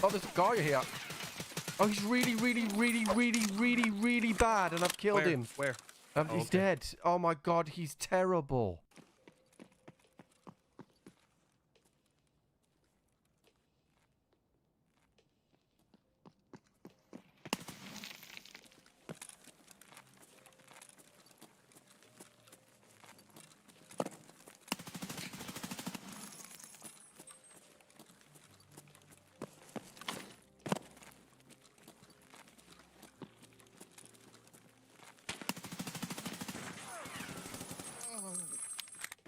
Oh, there's a guy here. Oh, he's really, really, really, really, really, really bad, and I've killed him. Where? He's dead. Oh my god, he's terrible.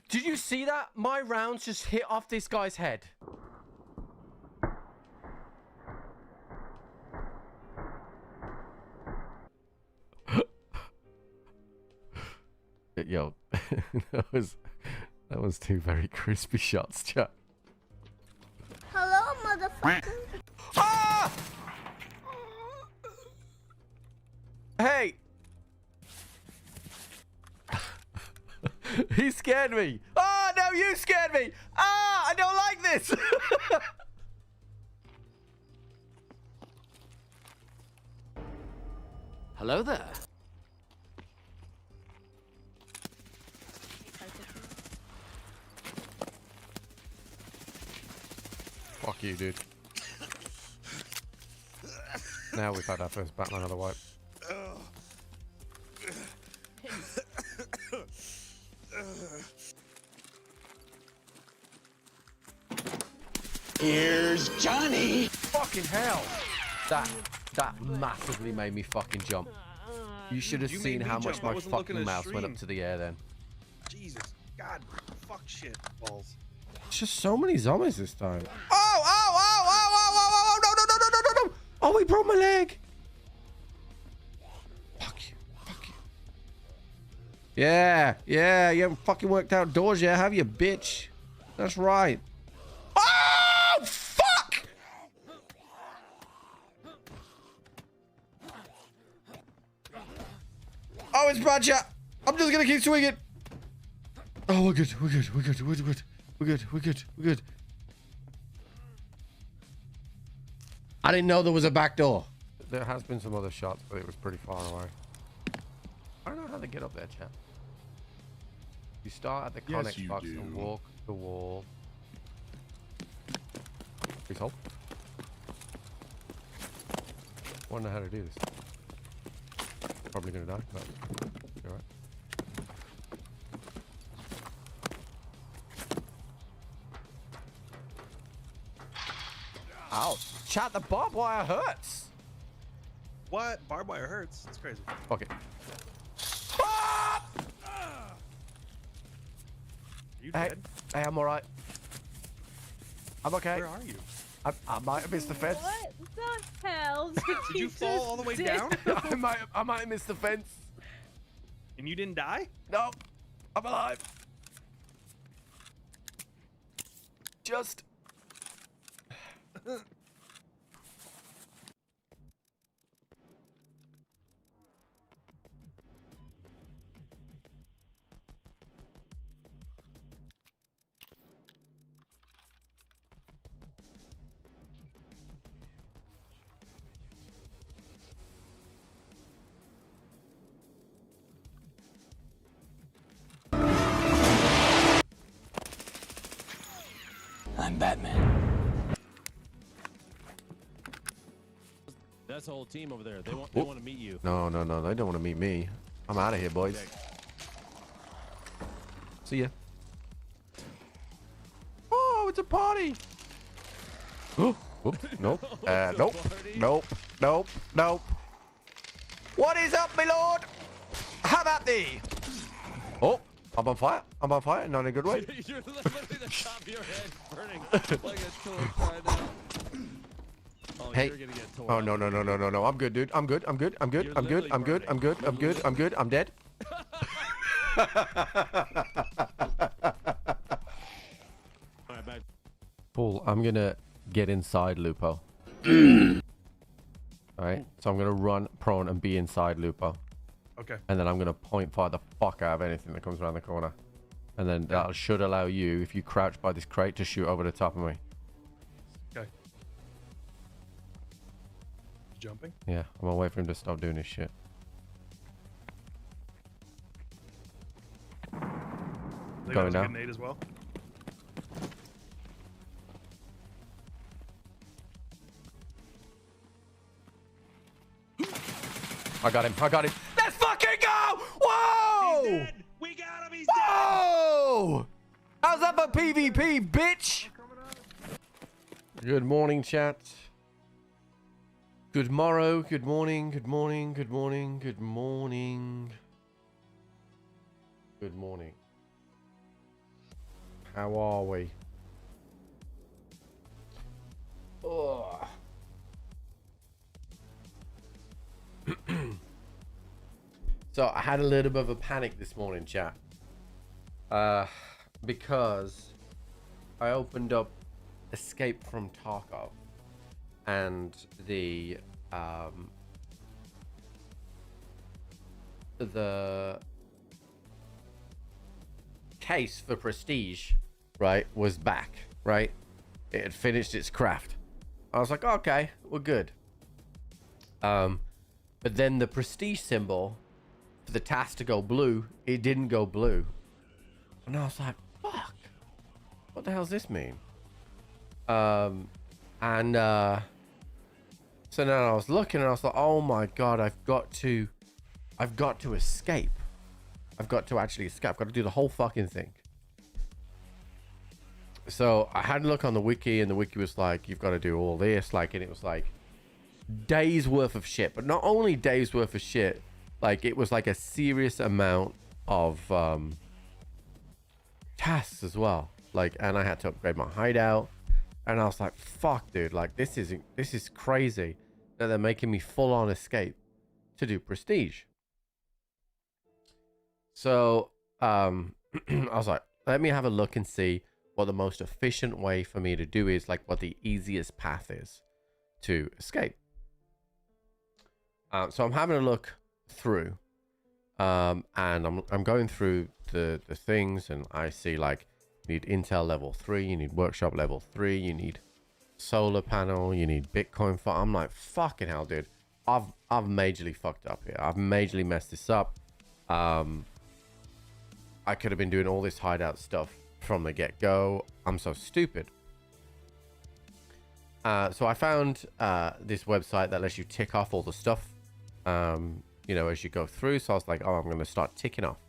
Did you see that? My rounds just hit off this guy's head. Yo, that was two very crispy shots, chat. Hello, motherfucker. Ah! Hey! He scared me. Ah, no, you scared me. Ah, I don't like this. Hello there. Fuck you, dude. Now we've had our first Batman of the wipe. Here's Johnny. Fucking hell! That massively made me fucking jump. You should have seen how much my fucking mouse went up to the air then. Jesus. God. Fuck shit. Balls. It's just so many zombies this time. Oh! No! Oh, he broke my leg. Fuck you. Fuck you. Yeah. You haven't fucking worked outdoors yet, have you, bitch? That's right. Oh, fuck! Oh, it's bad, chat. I'm just gonna keep swinging. Oh, we're good. We're good. I didn't know there was a back door. There has been some other shots, but it was pretty far away. I don't know how they get up there, chat. You start at the connex box and walk the wall. Please hold. I wonder how to do this. Probably gonna die, but you're right. Ow. Chat, the barbed wire hurts. What? Barbed wire hurts? That's crazy. Fuck it. You dead? Hey, I'm alright. I'm okay. Where are you? I might have missed the fence. What the hell? Did you fall all the way down? I might have missed the fence. And you didn't die? No, I'm alive. Just. I'm Batman. That's the whole team over there. They want to meet you. No, they don't want to meet me. I'm out of here, boys. Okay. See ya. Oh, it's a party. Oh, whoops. Nope. Nope. What is up, my lord? How about thee? Oh, I'm on fire. Not in a good way. You're literally the top of your head burning like a torch right now. Oh, Hey. You're gonna get torn. Oh, no. I'm good, dude. I'm good. I'm dead. Alright, back. Paul, I'm gonna get inside Lupo. Alright, so I'm gonna run prone and be inside Lupo. Okay. And then I'm gonna point fire the fuck out of anything that comes around the corner. And then that should allow you, if you crouch by this crate, to shoot over the top of me. Okay. Jumping? Yeah, I'm gonna wait for him to stop doing his shit. They Going got a down. grenade as well. I got him. I got him. Let's fucking go! Whoa! He's dead! We got him! He's Whoa! How's that for PvP, bitch? Good morning, chat. Good morrow. Good morning. Good morning. Good morning. Good morning. Good morning. How are we? Ugh. So I had a little bit of a panic this morning, chat. Because I opened up Escape from Tarkov and the case for Prestige, right, was back, right? It had finished its craft. I was like, okay, we're good. But then the Prestige symbol for the task to go blue, it didn't go blue. And I was like, fuck, what the hell does this mean? So now I was looking and I was like, oh my God, I've got to escape. I've got to actually escape. I've got to do the whole fucking thing. So I had a look on the wiki and the wiki was like, you've got to do all this. Like, and it was like days worth of shit, but not only days worth of shit, like it was like a serious amount of tasks as well. Like, and I had to upgrade my hideout and I was like, fuck dude, like this is crazy that they're making me full on escape to do Prestige. So I was like, let me have a look and see what the most efficient way for me to do is, like what the easiest path is to escape. So I'm having a look through and I'm going through the things and I see like you need Intel level 3, you need workshop level 3, you need solar panel, you need Bitcoin farm. I'm like, fucking hell dude, I've majorly fucked up here. I've majorly messed this up. I could have been doing all this hideout stuff from the get-go. I'm so stupid. So I found this website that lets you tick off all the stuff, you know, as you go through. So I was like, oh, I'm going to start ticking off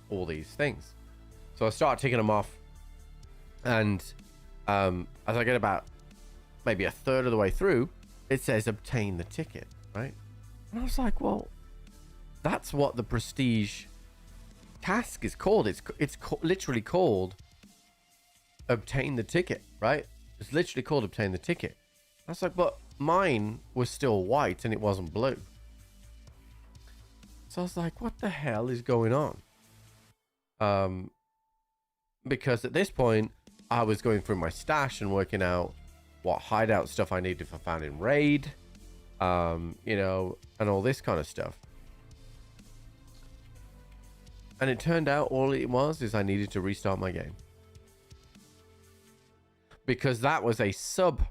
all these things. So I start ticking them off. And as I get about maybe a third of the way through, it says obtain the ticket, right? And I was like, well, that's what the Prestige task is called. It's literally called obtain the ticket, right? It's literally called obtain the ticket. I was like, but mine was still white and it wasn't blue. So I was like, what the hell is going on? Because at this point I was going through my stash and working out what hideout stuff I needed for founding raid, you know, and all this kind of stuff. And it turned out all it was is I needed to restart my game. Because that was a sub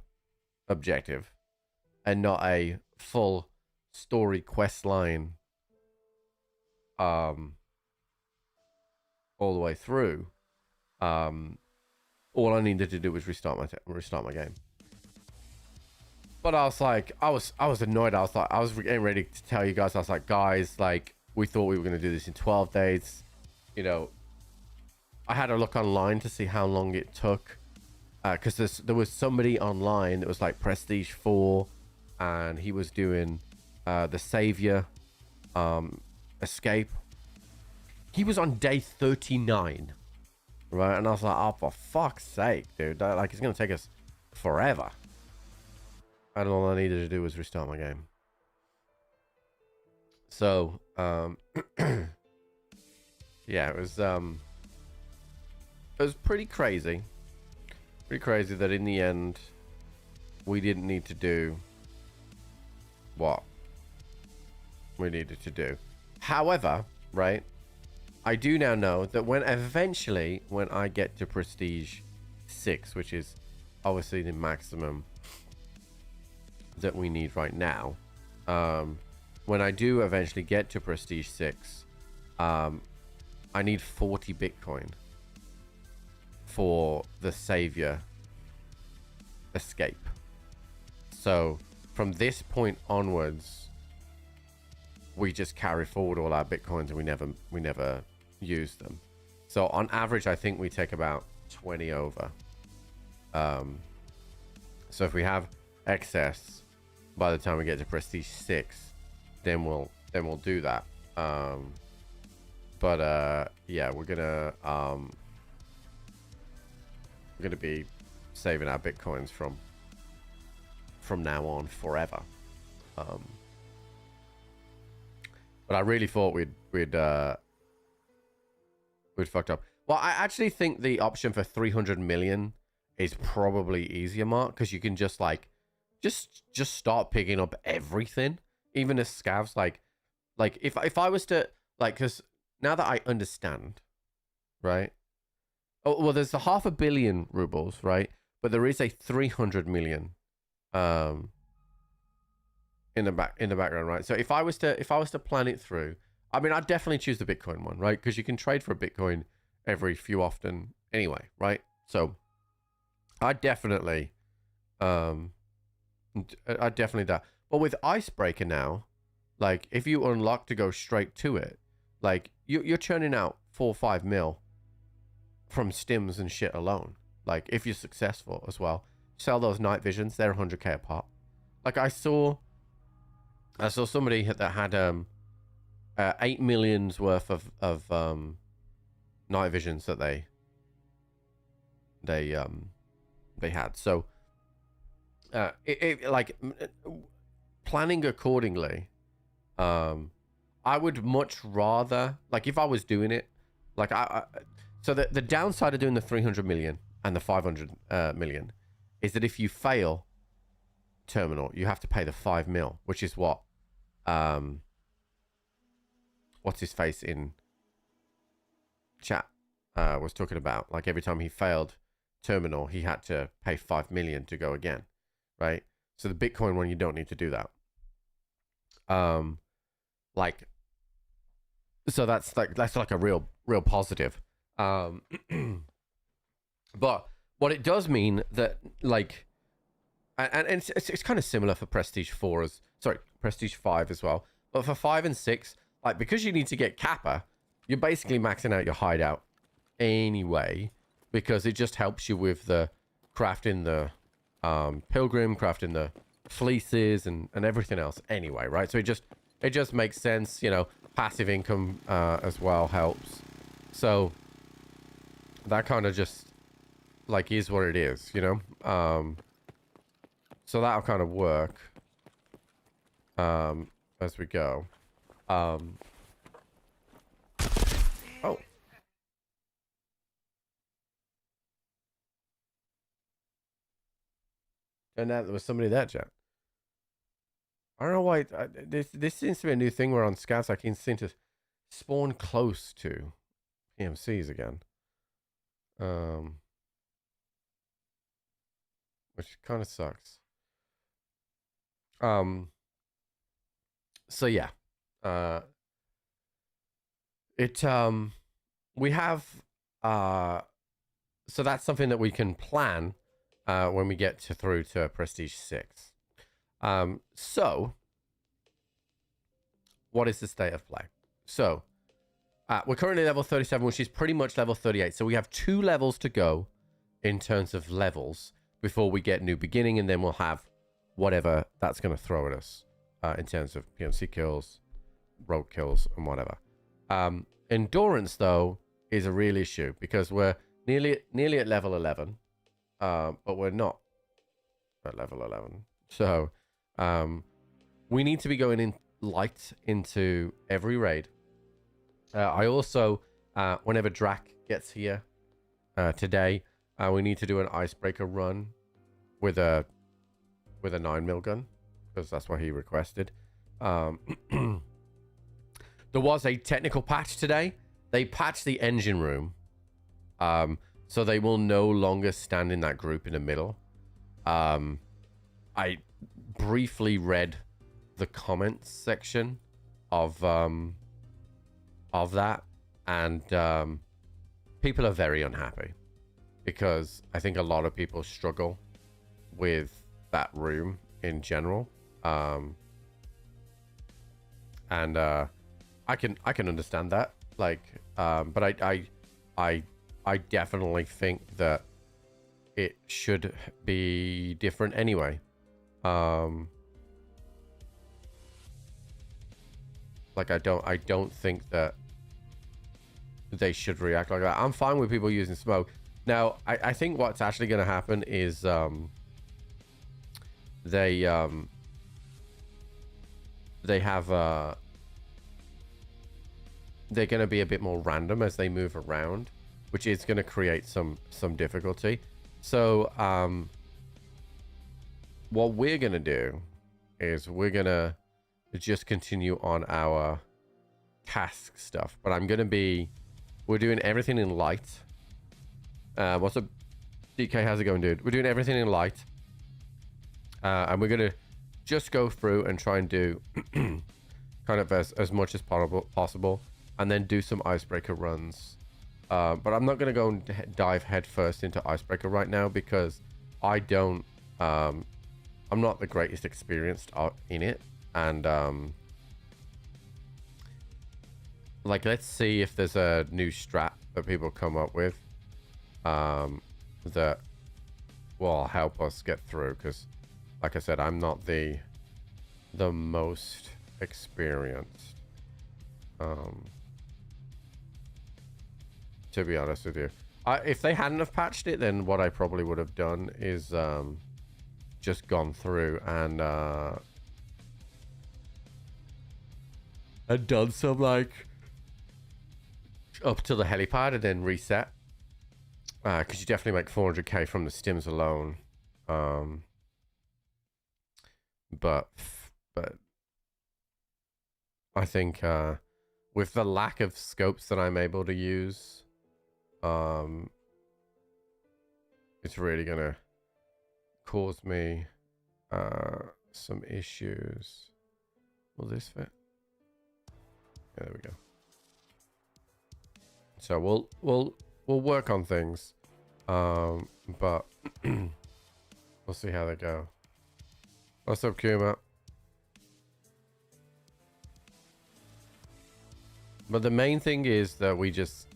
objective and not a full story quest line all the way through. All I needed to do was restart my game. But I was like, I was annoyed. I was getting ready to tell you guys, I was like, guys, like, we thought we were going to do this in 12 days. You know, I had a look online to see how long it took. Because there was somebody online that was like Prestige 4. And he was doing the Savior Escape. He was on day 39. Right? And I was like, oh, for fuck's sake, dude. Like, it's going to take us forever. And all I needed to do was restart my game. So, yeah, it was pretty crazy. Pretty crazy that in the end, we didn't need to do what we needed to do. However, right, I do now know that when I get to Prestige 6, which is obviously the maximum that we need right now. When I do eventually get to Prestige 6, I need 40 Bitcoin for the Savior escape. So from this point onwards, we just carry forward all our Bitcoins and we never use them. So on average, I think we take about 20 over. So if we have excess by the time we get to Prestige 6, then we'll do that. Yeah, we're gonna be saving our Bitcoins from now on forever. But I really thought we'd fucked up. Well, I actually think the option for 300 million is probably easier, Mark, because you can just like just start picking up everything, even as scavs. Like if I was to like, because now that I understand, right? Oh well, there's the 500 million rubles, right? But there is a 300 million in the background, right? So if I was to plan it through, I mean, I'd definitely choose the Bitcoin one, right? Because you can trade for a Bitcoin every few often anyway, right? So I definitely that. But with Icebreaker now, like if you unlock to go straight to it, like you're churning out 4 or 5 mil from stims and shit alone. Like if you're successful as well, sell those night visions, they're 100k a pop. Like I saw somebody that had 8 million's worth of night visions that they had. So like planning accordingly, I would much rather, like if I was doing it, like so the downside of doing the 300 million and the 500 million is that if you fail terminal, you have to pay the 5 mil, which is what what's his face in chat was talking about. Like every time he failed terminal, he had to pay 5 million to go again, right? So the Bitcoin one, you don't need to do that. Like, so that's like a real positive. But what it does mean that like, and it's kind of similar for Prestige 4 Prestige 5 as well. But for 5 and 6, like because you need to get Kappa, you're basically maxing out your hideout anyway, because it just helps you with the crafting the pilgrim, crafting the fleeces and everything else anyway, right? So it just makes sense, you know. Passive income as well helps. So that kind of just like is what it is, you know. So that'll kind of work as we go. Oh. And that there was somebody there, chat. I don't know why. This seems to be a new thing where on scouts I can seem to spawn close to PMCs again. Which kind of sucks. So yeah. We have so that's something that we can plan when we get through to Prestige 6. So what is the state of play? So we're currently level 37, which is pretty much level 38. So we have 2 levels to go in terms of levels before we get new beginning, and then we'll have whatever that's going to throw at us in terms of PMC kills, rogue kills, and whatever. Endurance though is a real issue because we're nearly at level 11, but we're not at level 11. So we need to be going in light into every raid. I also, whenever Drac gets here today, we need to do an icebreaker run with a 9mm gun because that's what he requested. There was a technical patch today. They patched the engine room, so they will no longer stand in that group in the middle. I briefly read the comments section of that, and people are very unhappy because I think a lot of people struggle with that room in general. And I can understand that, like, but I definitely think that it should be different anyway. Like, I don't think that they should react like that. I'm fine with people using smoke. Now, I think what's actually going to happen is they have they're going to be a bit more random as they move around, which is going to create some difficulty. So what we're going to do is we're going to just continue on our task stuff, but we're doing everything in light. What's up, DK? How's it going, dude? We're doing everything in light, and we're gonna just go through and try and do kind of as much as possible, and then do some icebreaker runs. But I'm not gonna go and dive headfirst into icebreaker right now because I don't. I'm not the greatest experienced in it, and like, let's see if there's a new strat that people come up with that will help us get through, because like I said, I'm not the most experienced, to be honest with you. If they hadn't have patched it, then what I probably would have done is just gone through and done some, like, up to the helipad and then reset, because you definitely make 400k from the stims alone. But I think with the lack of scopes that I'm able to use, it's really gonna cause me some issues. Will this fit? Yeah, there we go. So we'll work on things, but we'll see how they go. What's up, Kuma? But the main thing is that we just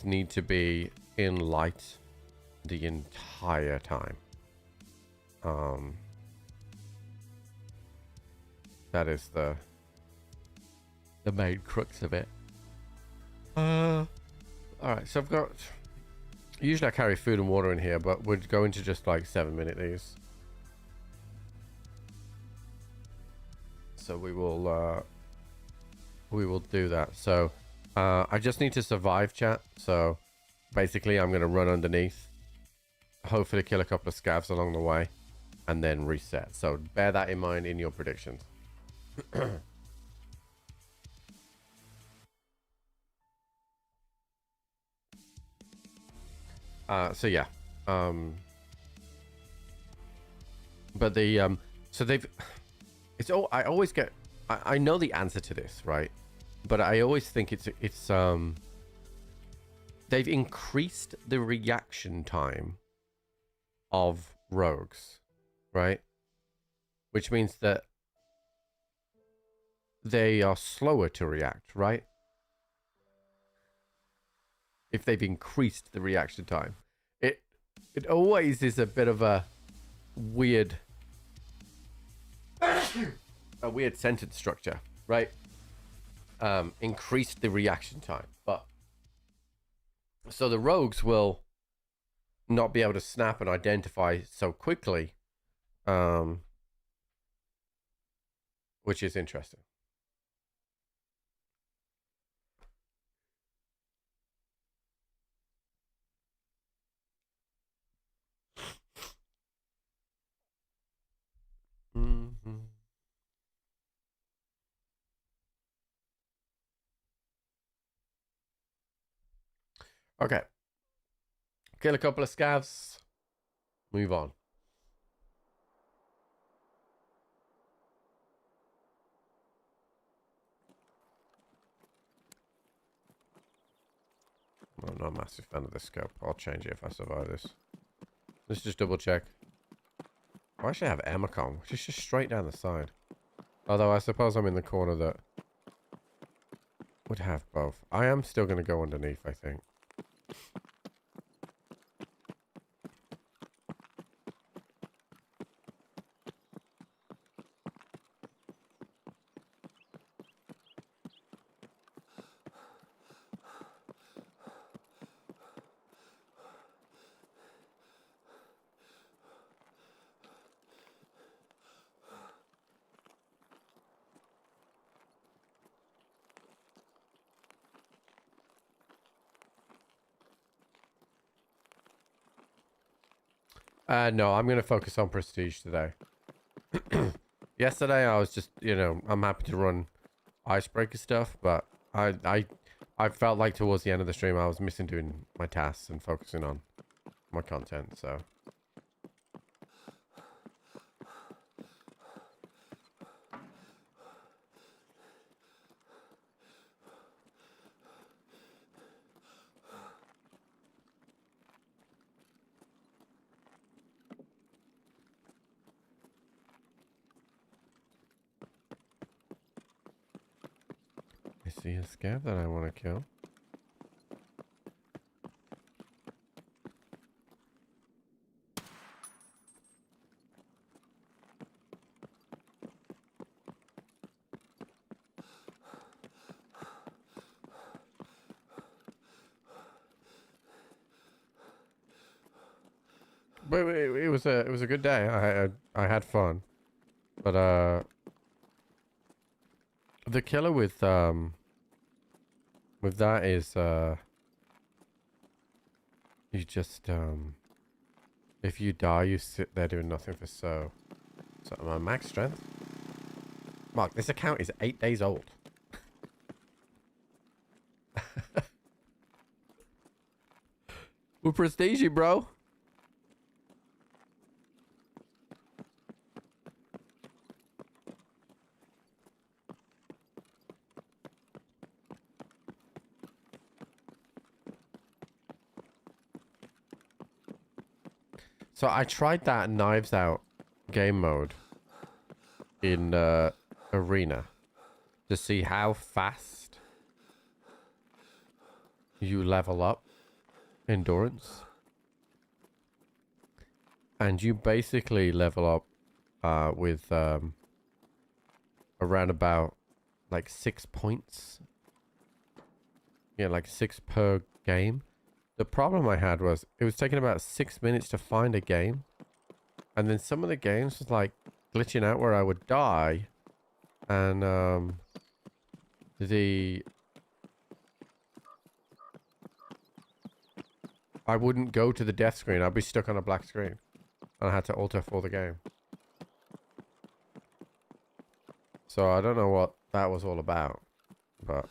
need to be in light the entire time. That is the main crux of it. All right, so I've got, usually I carry food and water in here, but we're going to just like 7-minute these. So we will do that. So I just need to survive, chat. So basically I'm going to run underneath, hopefully kill a couple of scavs along the way, and then reset. So bear that in mind in your predictions. So yeah, but the so they've, it's all, I always get, I know the answer to this, right? But I always think it's they've increased the reaction time of rogues, right? Which means that they are slower to react, right? If they've increased the reaction time, it always is a bit of a weird sentence structure, right? Increased the reaction time, but so the rogues will not be able to snap and identify so quickly, which is interesting. Mm-hmm. Okay. Kill a couple of scavs. Move on. not a massive fan of this scope. I'll change it if I survive this. Let's just double check. I actually have Emacom, which is just straight down the side. Although I suppose I'm in the corner that would have both. I am still going to go underneath, I think. No, I'm going to focus on prestige today. Yesterday, I was just, you know, I'm happy to run icebreaker stuff, but I felt like towards the end of the stream, I was missing doing my tasks and focusing on my content, so. I see a scab that I want to kill. But it was a good day. I had fun, but the killer with that is you just if you die, you sit there doing nothing for so my max strength. Mark, this account is 8 days old. We're prestige, bro. So I tried that Knives Out game mode in Arena to see how fast you level up endurance. And you basically level up with around about like 6 points. Yeah, like 6 per game. The problem I had was it was taking about 6 minutes to find a game. And then some of the games was like glitching out where I would die. And I wouldn't go to the death screen. I'd be stuck on a black screen. And I had to alter for the game. So I don't know what that was all about. But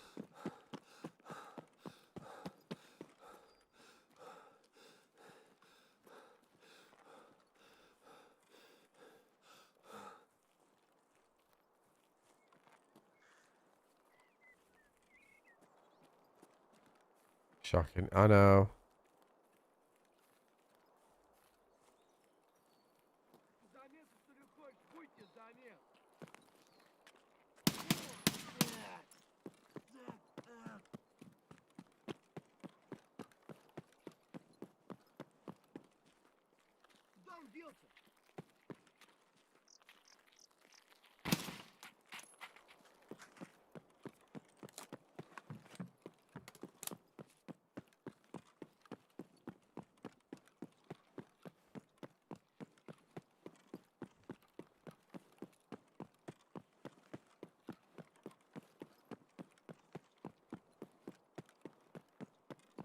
shocking. I know.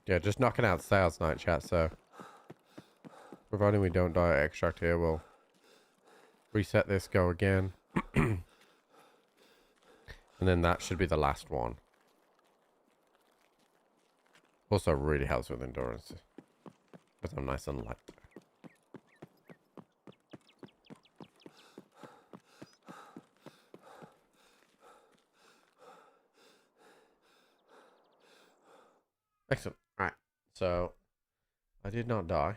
Yeah, just knocking out sales night, chat, so providing we don't die at extract here, we'll reset this, go again. And then that should be the last one. Also really helps with endurance. Because I'm nice and light. Excellent. Alright. So I did not die.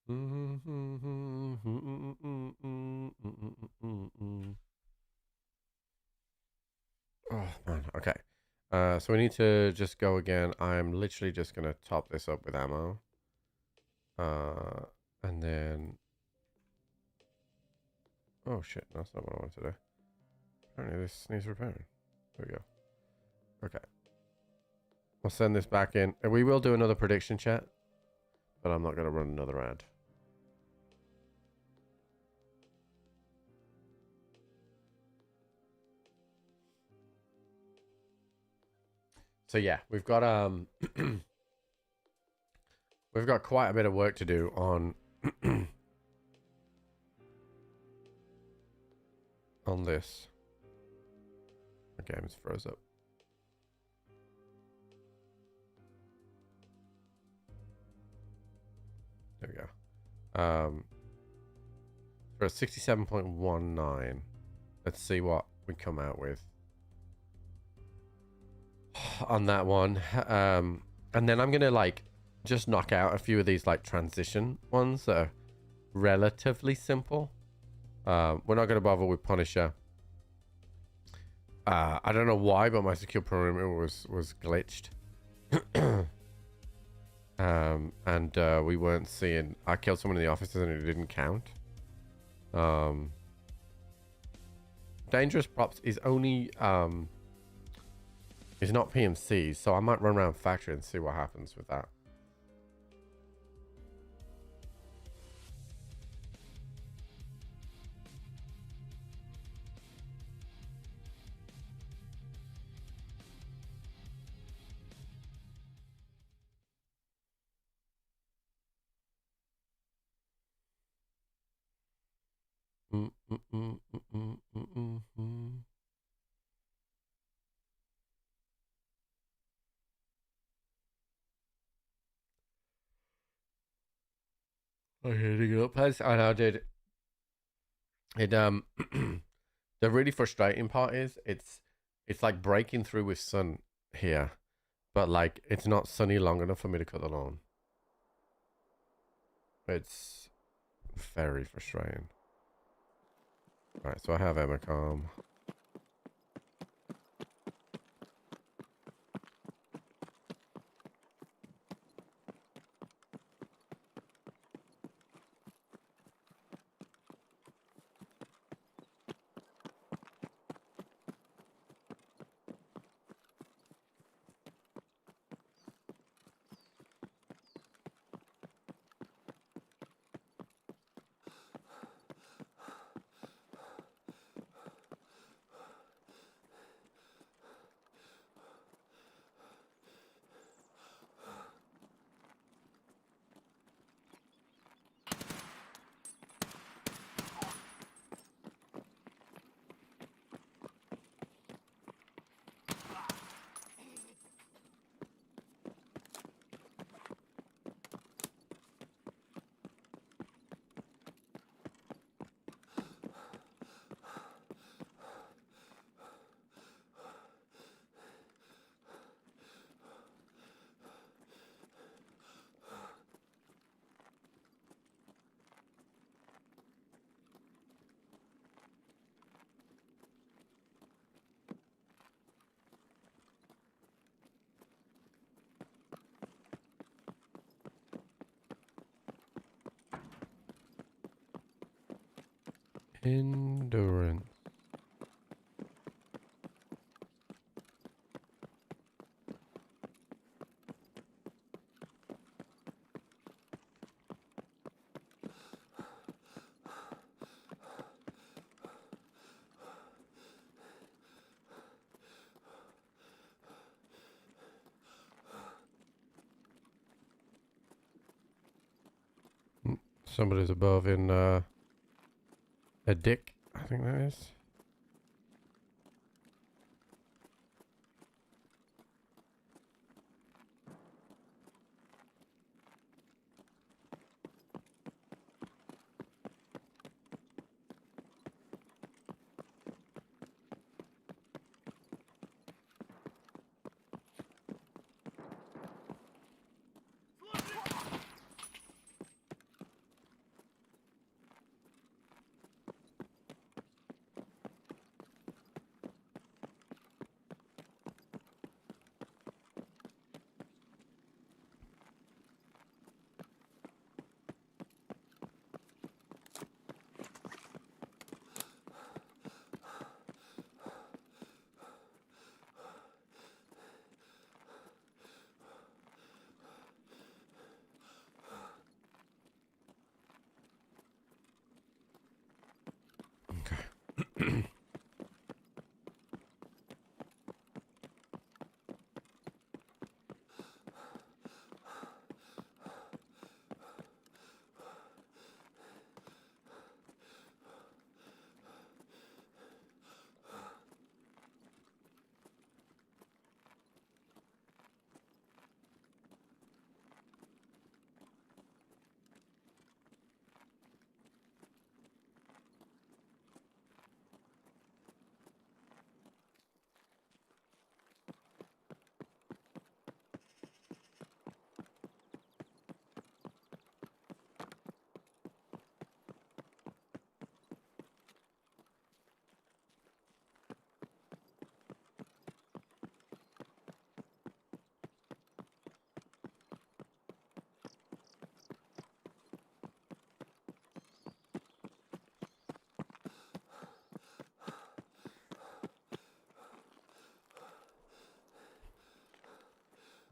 Oh man, okay. So we need to just go again. I'm literally just gonna top this up with ammo. And then oh shit, that's not what I wanted to do. Apparently this needs repairing. There we go. Okay. I'll send this back in. And we will do another prediction chat, but I'm not gonna run another ad. So yeah, we've got we've got quite a bit of work to do on on this. The game's froze up. There we go. For a 67.19, let's see what we come out with on that one. And then I'm gonna like just knock out a few of these like transition ones that are relatively simple. We're not gonna bother with Punisher. I don't know why, but my secure perimeter was glitched. And we weren't seeing. I killed someone in the offices and it didn't count. Dangerous props is only is not PMC, so I might run around factory and see what happens with that. Okay, to up. I know, dude. It the really frustrating part is it's like breaking through with sun here, but like it's not sunny long enough for me to cut the lawn. It's very frustrating. All right, so I have Emacom. Endurance. Somebody's above in a dick, I think that is.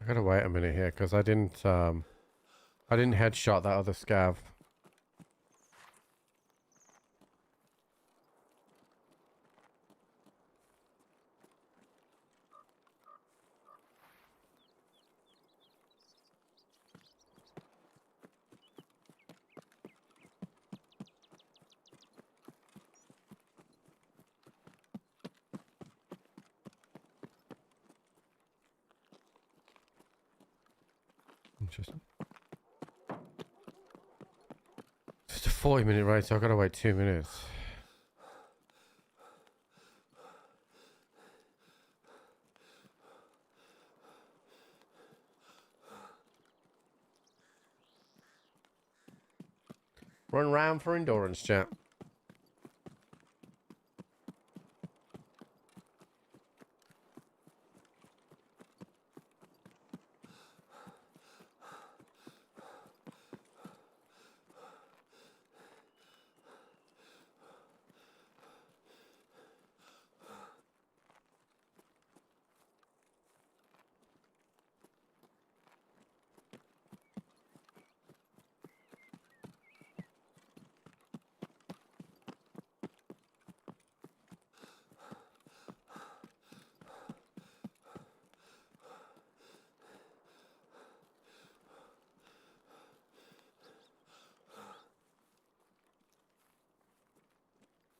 I gotta wait a minute here because I didn't headshot that other scav. Interesting. It's a 40-minute race, so I've got to wait 2 minutes. Run round for endurance, chat.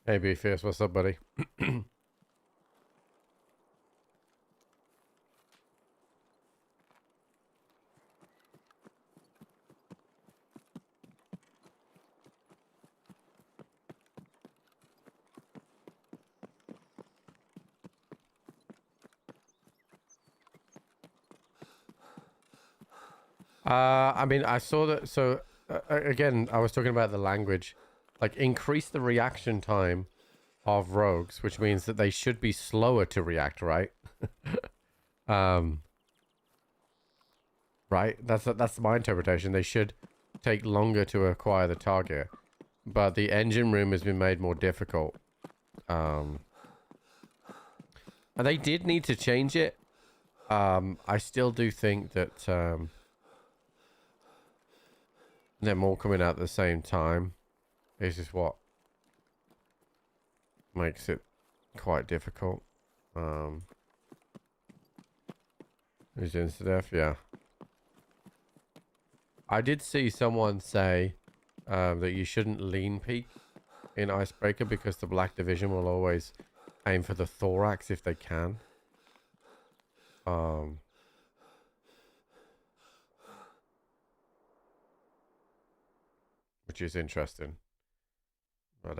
Hey, B-Fierce, what's up, buddy? I mean, I saw that. So again, I was talking about the language, like increase the reaction time of rogues, which means that they should be slower to react, right? Right. That's my interpretation. They should take longer to acquire the target, but the engine room has been made more difficult. And they did need to change it. I still do think that them all coming out at the same time is just what makes it quite difficult. Who's insta-death? Yeah. I did see someone say that you shouldn't lean peek in Icebreaker because the Black Division will always aim for the thorax if they can. Which is interesting. But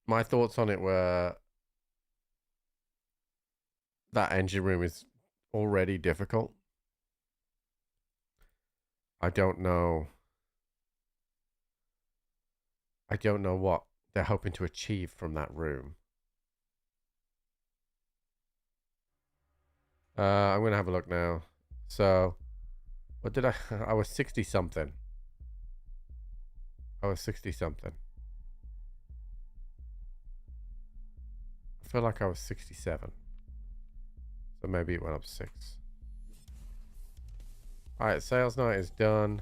my thoughts on it were that engine room is already difficult. I don't know what they're hoping to achieve from that room. I'm going to have a look now. So, what did I was 60 something. I was 60 something. I feel like I was 67. So maybe it went up 6. Alright, sales night is done.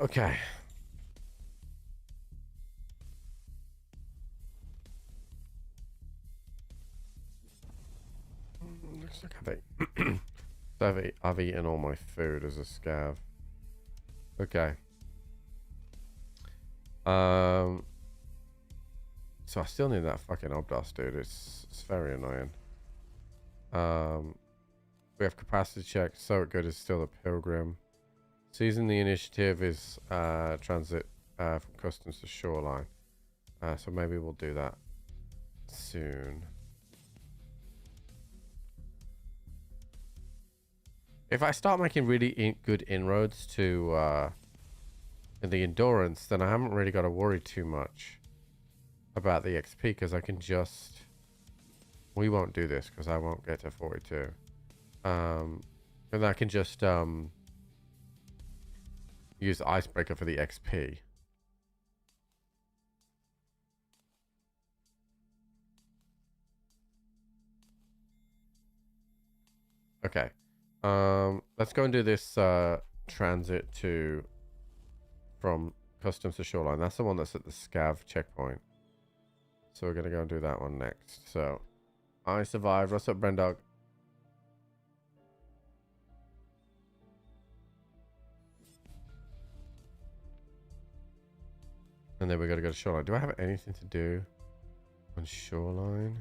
Okay. Looks like I've eaten all my food as a scav. Okay. So I still need that fucking Obdos, dude. It's very annoying. We have capacity check. So good is still a pilgrim. Seizing the initiative is transit from customs to shoreline. So maybe we'll do that soon. If I start making really good inroads to the endurance, then I haven't really got to worry too much about the XP, because I can just... We won't do this because I won't get to 42. And I can just use Icebreaker for the XP. Okay. Let's go and do this transit from customs to shoreline. That's the one that's at the scav checkpoint. So we're gonna go and do that one next. So I survived. What's up, Brendog? And then we gotta go to shoreline. Do I have anything to do on shoreline?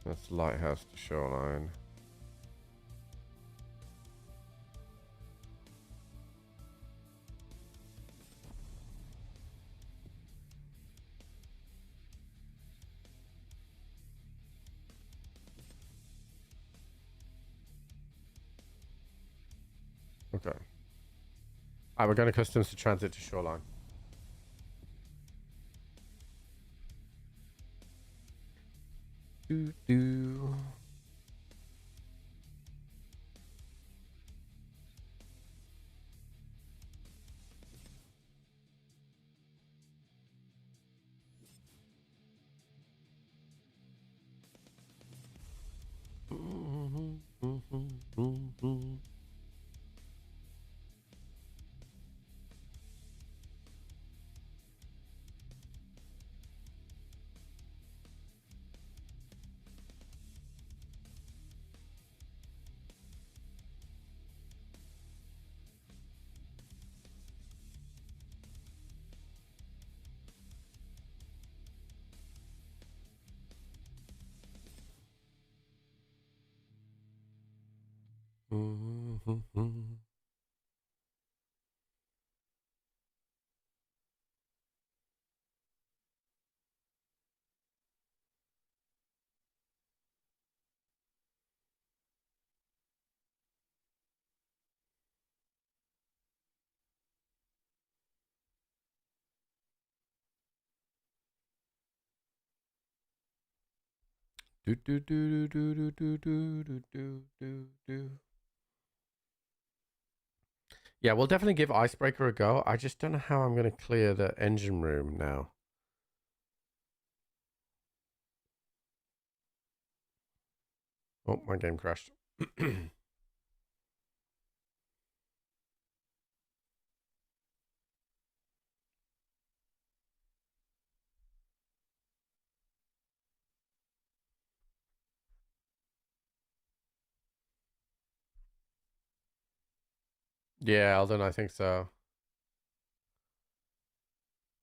That's lighthouse to shoreline. Okay. Alright, we're going to customs to transit to shoreline. Do do. Do do do do do do do do do do do. Yeah, we'll definitely give Icebreaker a go. I just don't know how I'm going to clear the engine room now. Oh, my game crashed. Yeah, Alden, I think so.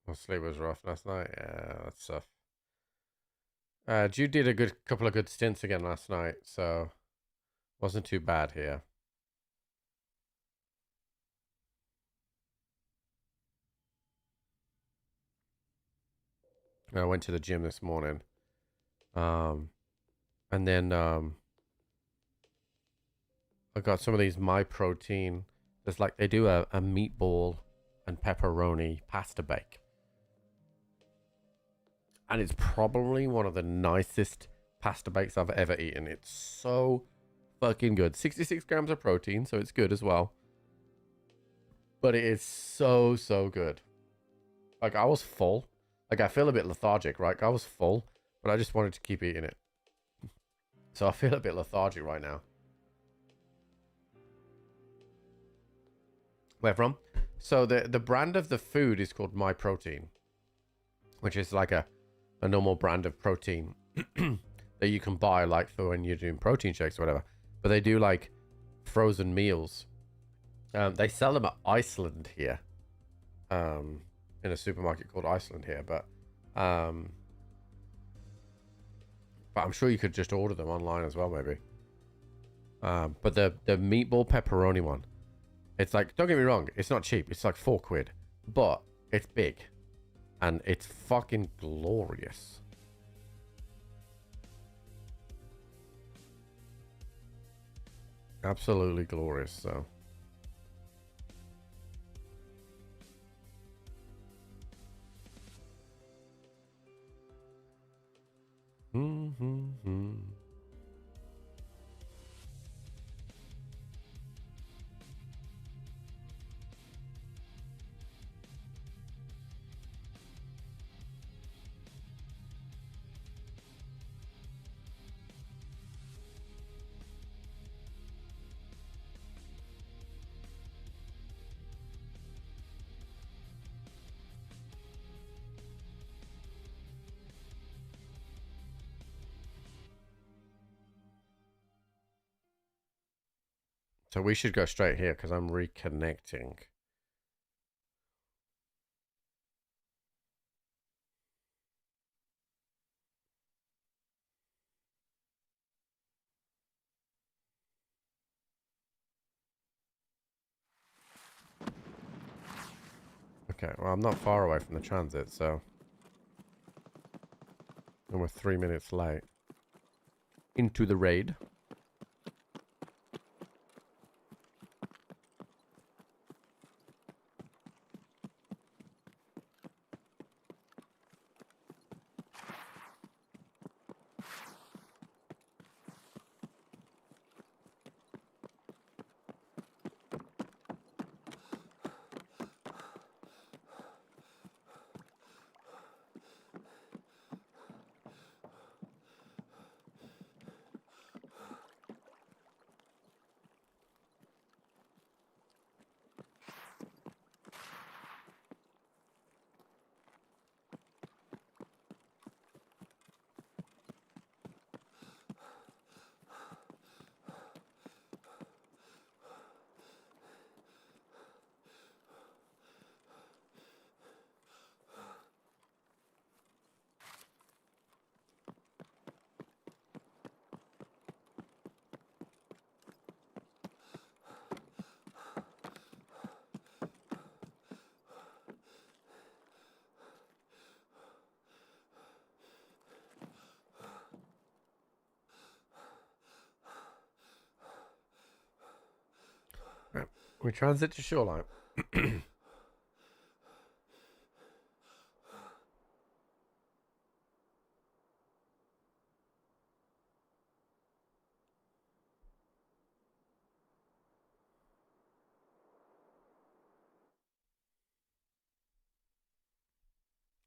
Well, sleep was rough last night. Yeah, that's tough. Jude did a couple of good stints again last night, so wasn't too bad here. I went to the gym this morning, and then I got some of these My Protein. There's like they do a meatball and pepperoni pasta bake. And it's probably one of the nicest pasta bakes I've ever eaten. It's so fucking good. 66 grams of protein, so it's good as well. But it is so, so good. Like, I was full. Like, I feel a bit lethargic, right? I was full, but I just wanted to keep eating it. So I feel a bit lethargic right now. Where from? So the brand of the food is called My Protein, which is like a normal brand of protein that you can buy like for when you're doing protein shakes or whatever. But they do like frozen meals. They sell them at Iceland here, in a supermarket called Iceland here. But I'm sure you could just order them online as well, maybe. But the meatball pepperoni one, It's like, don't get me wrong, it's not cheap. It's like £4, but it's big, and it's fucking glorious. Absolutely glorious. So. Mm-hmm. So we should go straight here because I'm reconnecting. Okay, well, I'm not far away from the transit, so... And we're 3 minutes late. Into the raid. Right. We transit to Shoreline.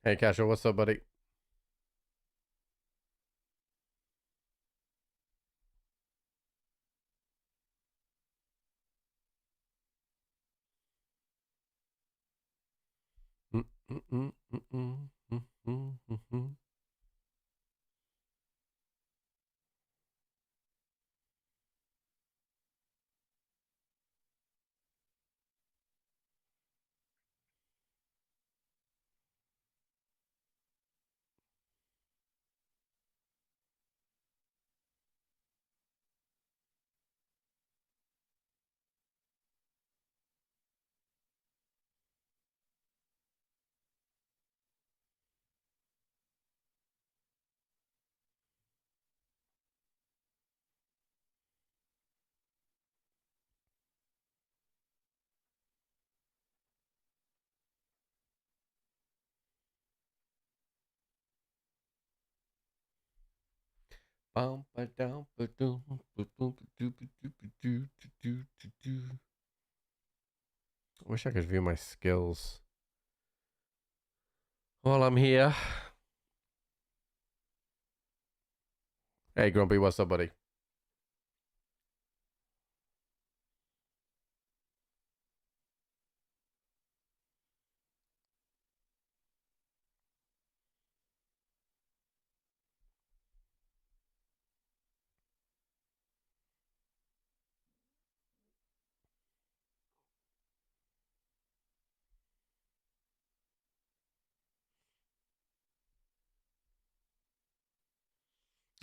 Hey, Casual, what's up, buddy? I wish I could view my skills while I'm here. Hey, Grumpy, what's up, buddy?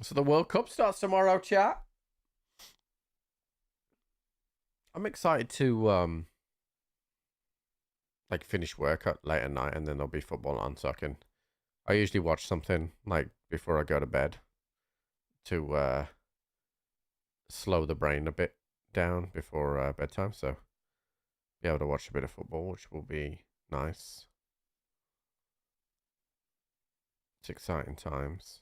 So the World Cup starts tomorrow, chat. I'm excited to like finish work at late at night, and then there'll be football on, so I usually watch something like before I go to bed to slow the brain a bit down before bedtime, so be able to watch a bit of football, which will be nice. It's exciting times.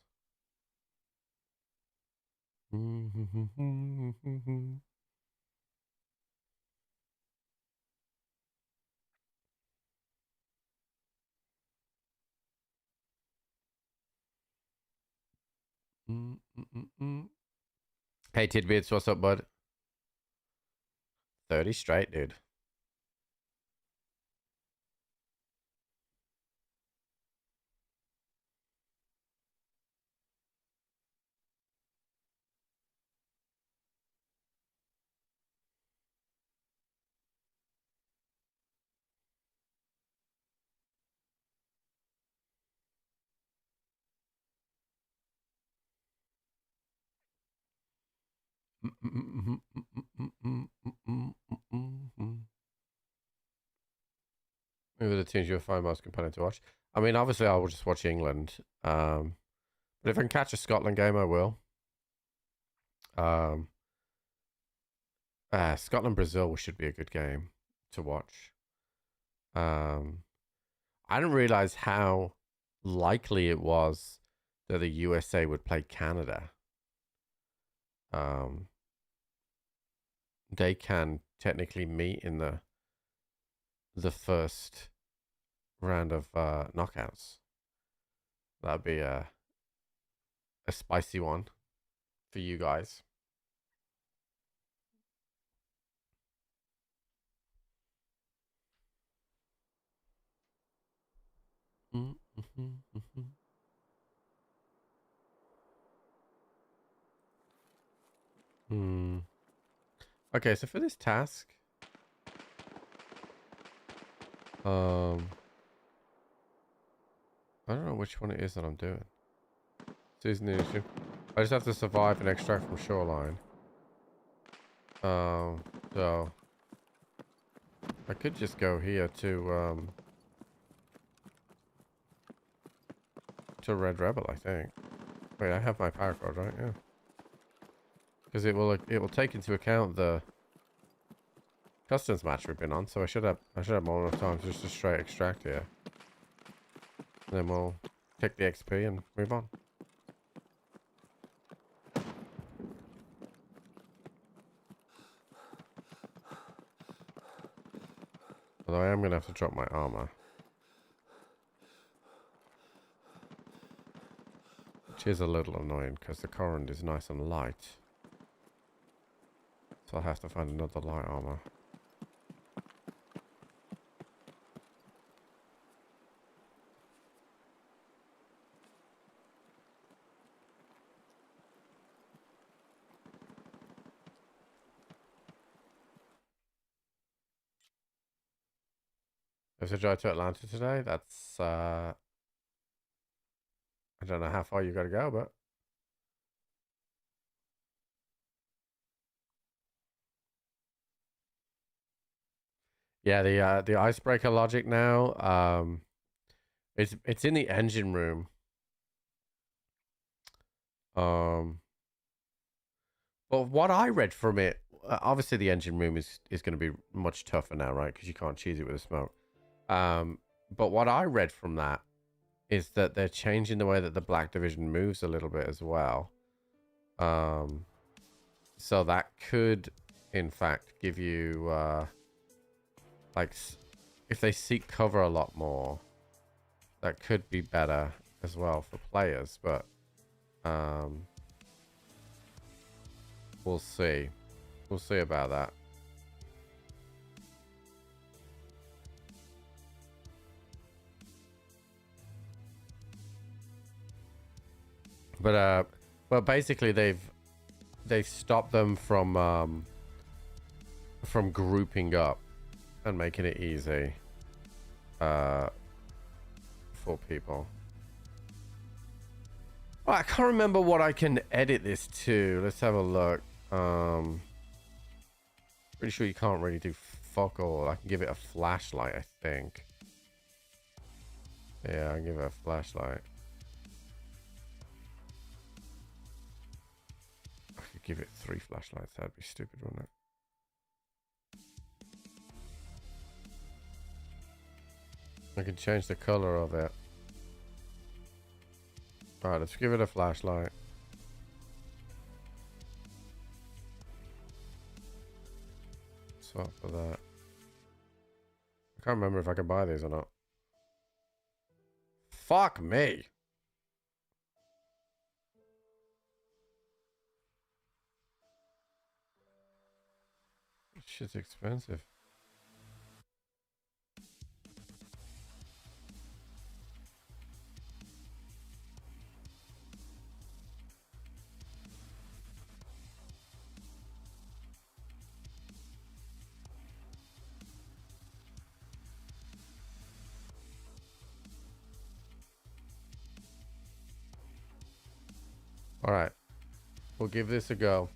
Hey Tidbits, what's up, bud? 30 straight, dude. Maybe the teams you'll find most compelling to watch. I mean, obviously, I will just watch England. But if I can catch a Scotland game, I will. Scotland Brazil should be a good game to watch. I didn't realize how likely it was that the USA would play Canada. They can technically meet in the first round of knockouts. That'd be a spicy one for you guys. Okay, so for this task, I don't know which one it is that I'm doing. Season the issue. I just have to survive and extract from shoreline. So I could just go here to Red Rebel, I think. Wait, I have my power card, right? Yeah. Because it will take into account the customs match we've been on, so I should have more enough time to just straight extract here. And then we'll take the XP and move on. Although I am gonna have to drop my armor. Which is a little annoying because the current is nice and light. So I'll have to find another light armor. There's a drive to Atlanta today. That's I don't know how far you got to go, but yeah, the icebreaker logic now. It's in the engine room. But what I read from it, obviously the engine room is going to be much tougher now, right? Because you can't cheese it with a smoke. But what I read from that is that they're changing the way that the Black Division moves a little bit as well. So that could, in fact, give you, like, if they seek cover a lot more, that could be better as well for players. But we'll see. We'll see about that. But basically they've stopped them from grouping up and making it easy for people. Well, I can't remember what I can edit this to. Let's have a look. Pretty sure you can't really do fuck all. I can give it a flashlight, I think. Yeah, I can give it a flashlight. I could give it 3 flashlights. That'd be stupid, wouldn't it? I can change the color of it. Alright, let's give it a flashlight. Swap for that. I can't remember if I can buy these or not. Fuck me. Shit's expensive. All right, we'll give this a go.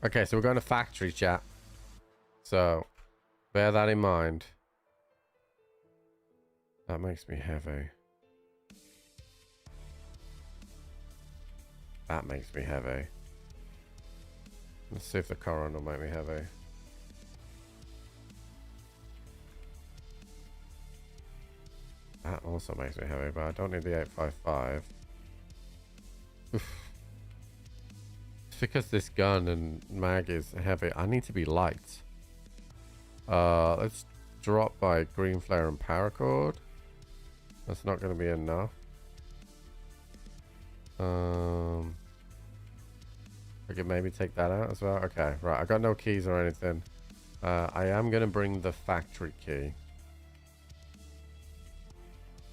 Okay, so we're going to factory, chat. So bear that in mind. That makes me heavy. That makes me heavy. Let's see if the current will make me heavy. That also makes me heavy, but I don't need the 855. Oof. It's because this gun and mag is heavy. I need to be light. Let's drop by green flare and paracord. That's not going to be enough. I could maybe take that out as well. Okay, right. I got no keys or anything. I am going to bring the factory key.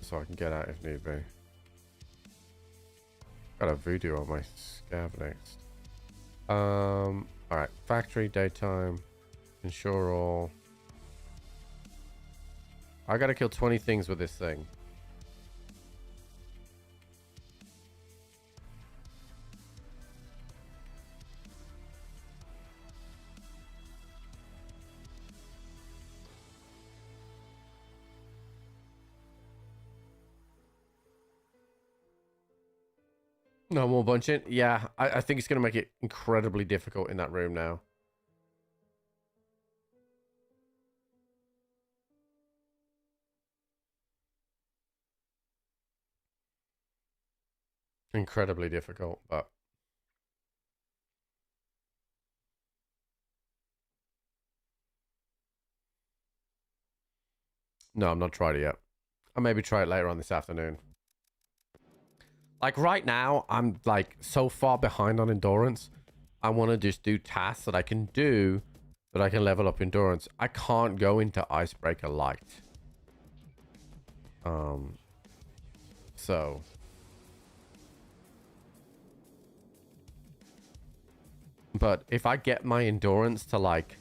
So I can get out if need be. Got a voodoo on my scav next. Alright, factory, daytime, ensure all. I gotta kill 20 things with this thing. No more bunching. Yeah, I think it's going to make it incredibly difficult in that room now. Incredibly difficult, but... No, I'm not tried it yet. I'll maybe try it later on this afternoon. Like right now, I'm like so far behind on endurance. I want to just do tasks that I can do, that I can level up endurance. I can't go into Icebreaker light. So. But if I get my endurance to like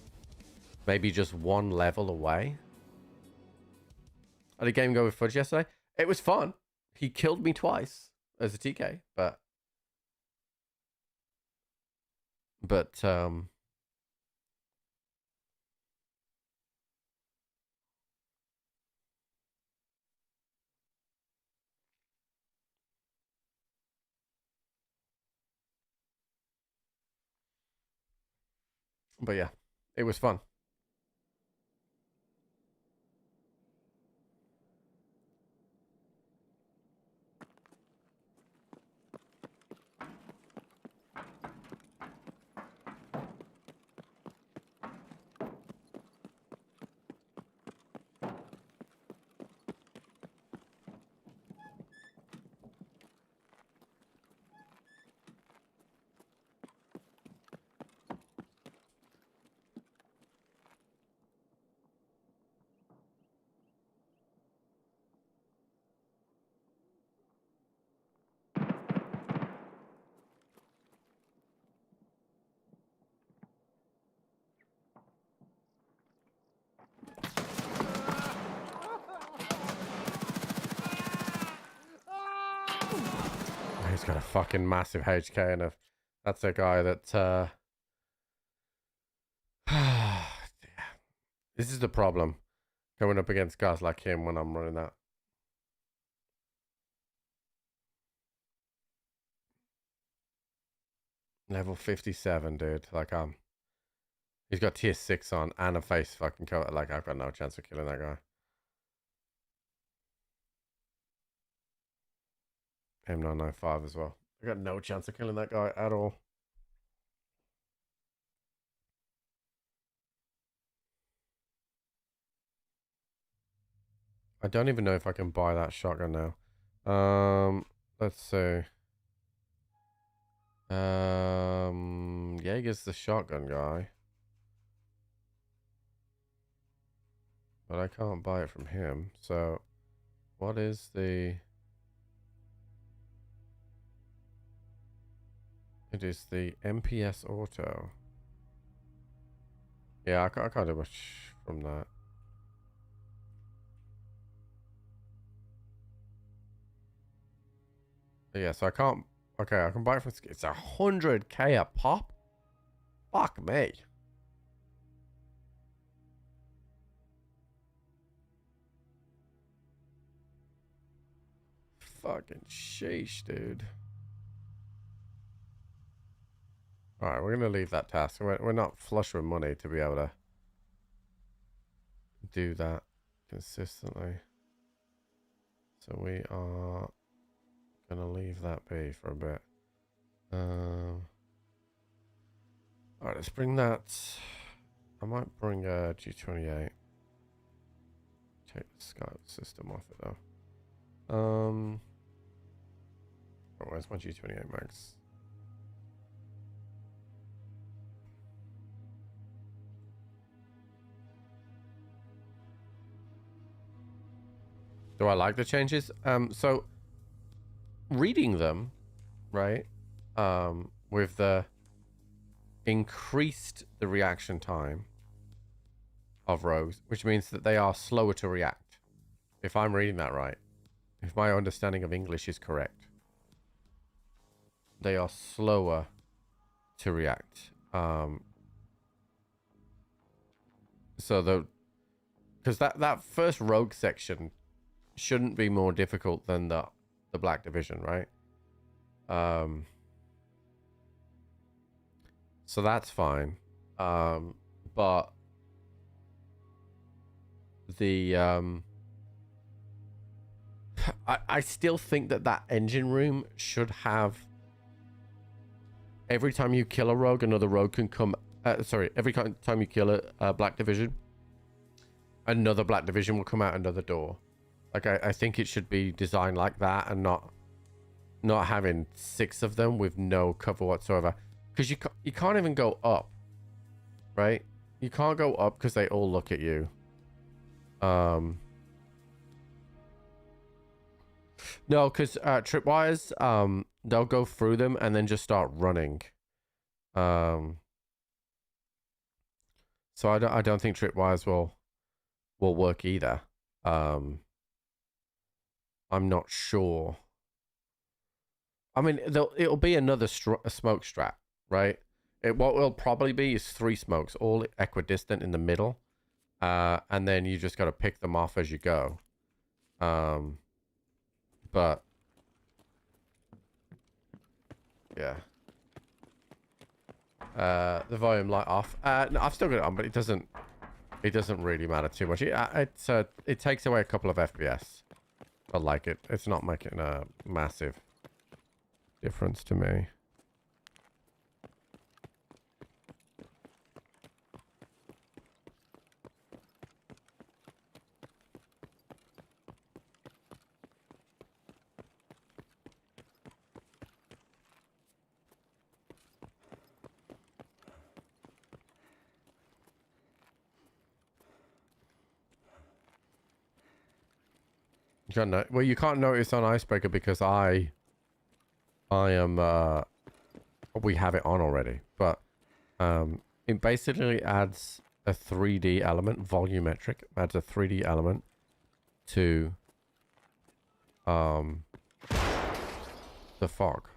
maybe just 1 level away. I did game go with Fudge yesterday. It was fun. He killed me twice. As a TK, but yeah, it was fun. He's got a fucking massive HK and a That's a guy that this is the problem. Going up against guys like him when I'm running that. Level 57, dude. Like, he's got tier 6 on and a face fucking coat. Like, I've got no chance of killing that guy. M995 as well. I got no chance of killing that guy at all. I don't even know if I can buy that shotgun now. Let's see. Jaeger's the shotgun guy. But I can't buy it from him. So, what is the... It is the MPS Auto. Yeah, I can't do much from that. Yeah, so I can't... Okay, I can buy it from... It's 100k a pop? Fuck me. Fucking sheesh, dude. Alright, we're going to leave that task. We're not flush with money to be able to do that consistently. So we are going to leave that be for a bit. Alright, let's bring that. I might bring a G28. Take the Scout system off it though. Oh, where's my G28 mags? Do I like the changes? So reading them, right? With the increased the reaction time of rogues, which means that they are slower to react. If I'm reading that right, if my understanding of English is correct, they are slower to react. So because that first rogue section shouldn't be more difficult than the Black Division, right? So that's fine. But the I still think that engine room should have, every time you kill a rogue, another rogue can come. Sorry, every time you kill a Black Division, another Black Division will come out another door. Like I think it should be designed like that, and not having 6 of them with no cover whatsoever. Because you can't even go up, right? You can't go up because they all look at you. No, because tripwires, they'll go through them and then just start running. So I don't think tripwires will work either. I'm not sure. I mean, it'll be another smoke strap, right? What will probably be is 3 smokes, all equidistant in the middle, and then you just got to pick them off as you go. But yeah, the volume light off. No, I've still got it on, but it doesn't really matter too much. It takes away a couple of FPS. I like it. It's not making a massive difference to me. Well, you can't notice on Icebreaker because I am we have it on already, but it basically adds a 3D element, volumetric, adds a 3D element to the fog.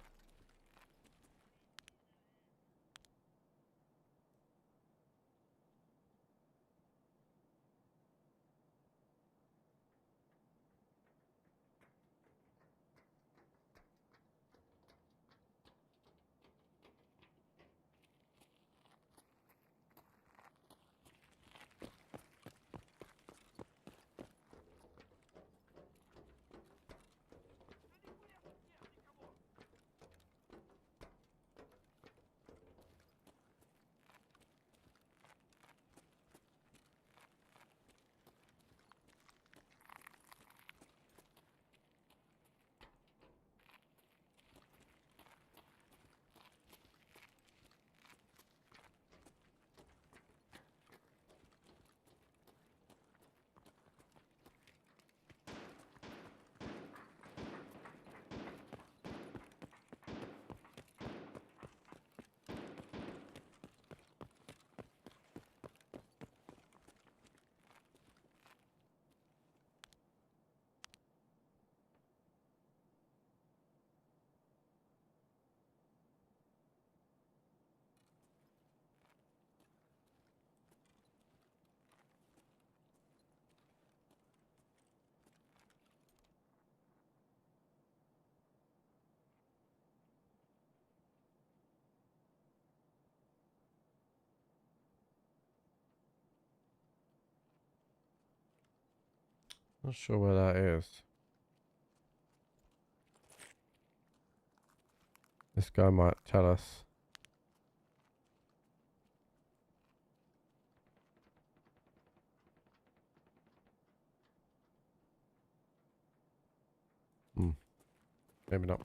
Not sure where that is. This guy might tell us. Maybe not.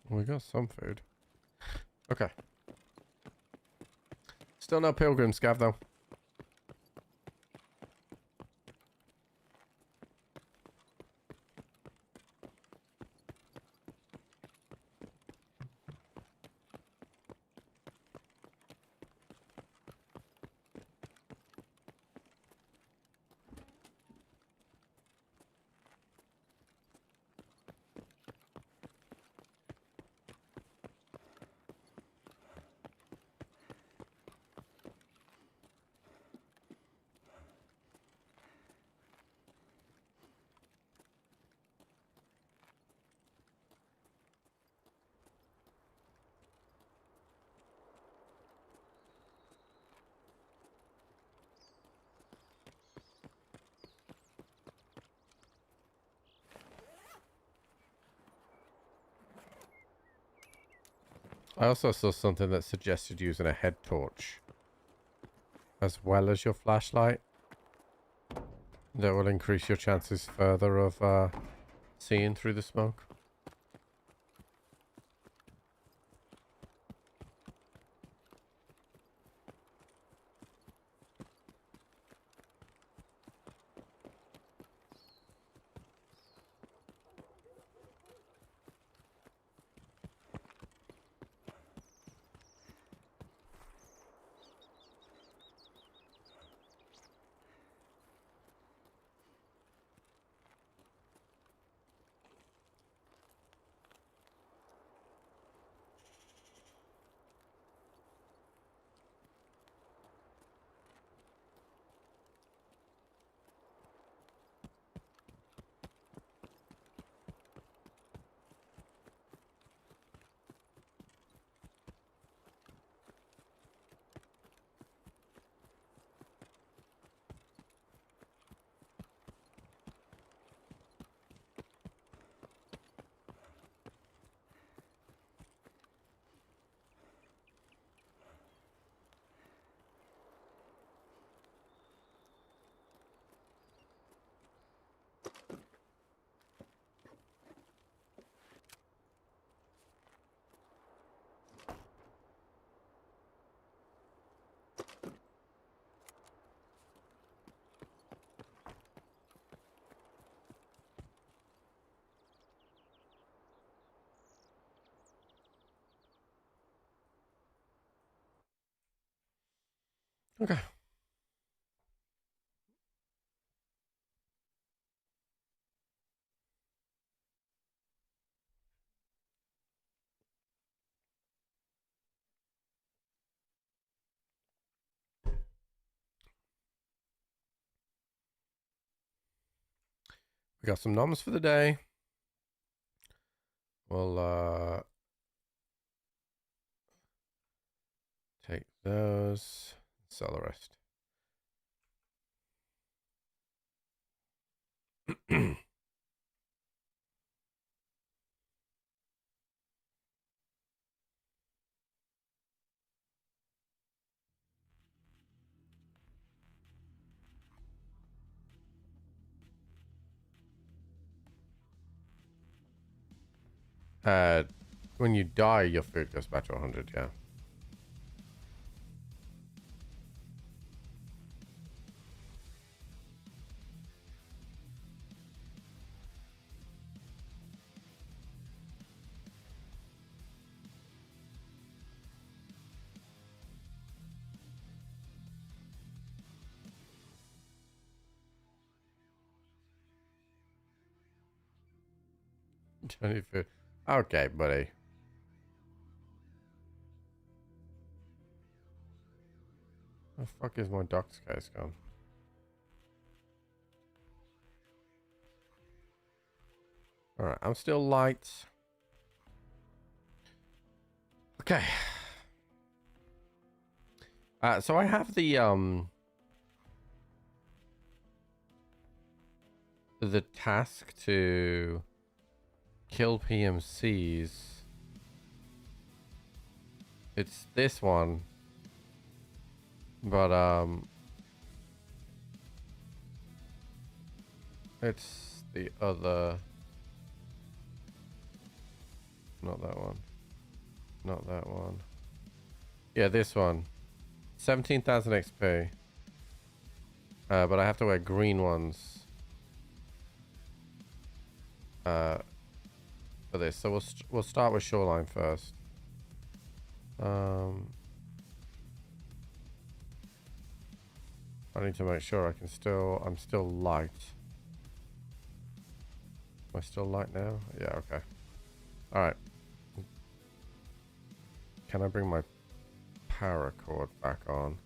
We got some food. Okay. Still no pilgrim scav though. I also saw something that suggested using a head torch as well as your flashlight. That will increase your chances further of seeing through the smoke. Okay. We got some noms for the day. We'll take those, sell the rest. When you die, your food goes back to 100, yeah. $20 Okay, buddy. Where the fuck is my doc's case gone? Alright, I'm still light. Okay. So I have the task to kill PMCs. It's this one. But it's the other. Not that one. Not that one. Yeah, this one. 17,000 XP. But I have to wear green ones. For this. So we'll start with Shoreline first. I need to make sure I'm still light. Am I still light now? Yeah, okay. Alright. Can I bring my paracord back on?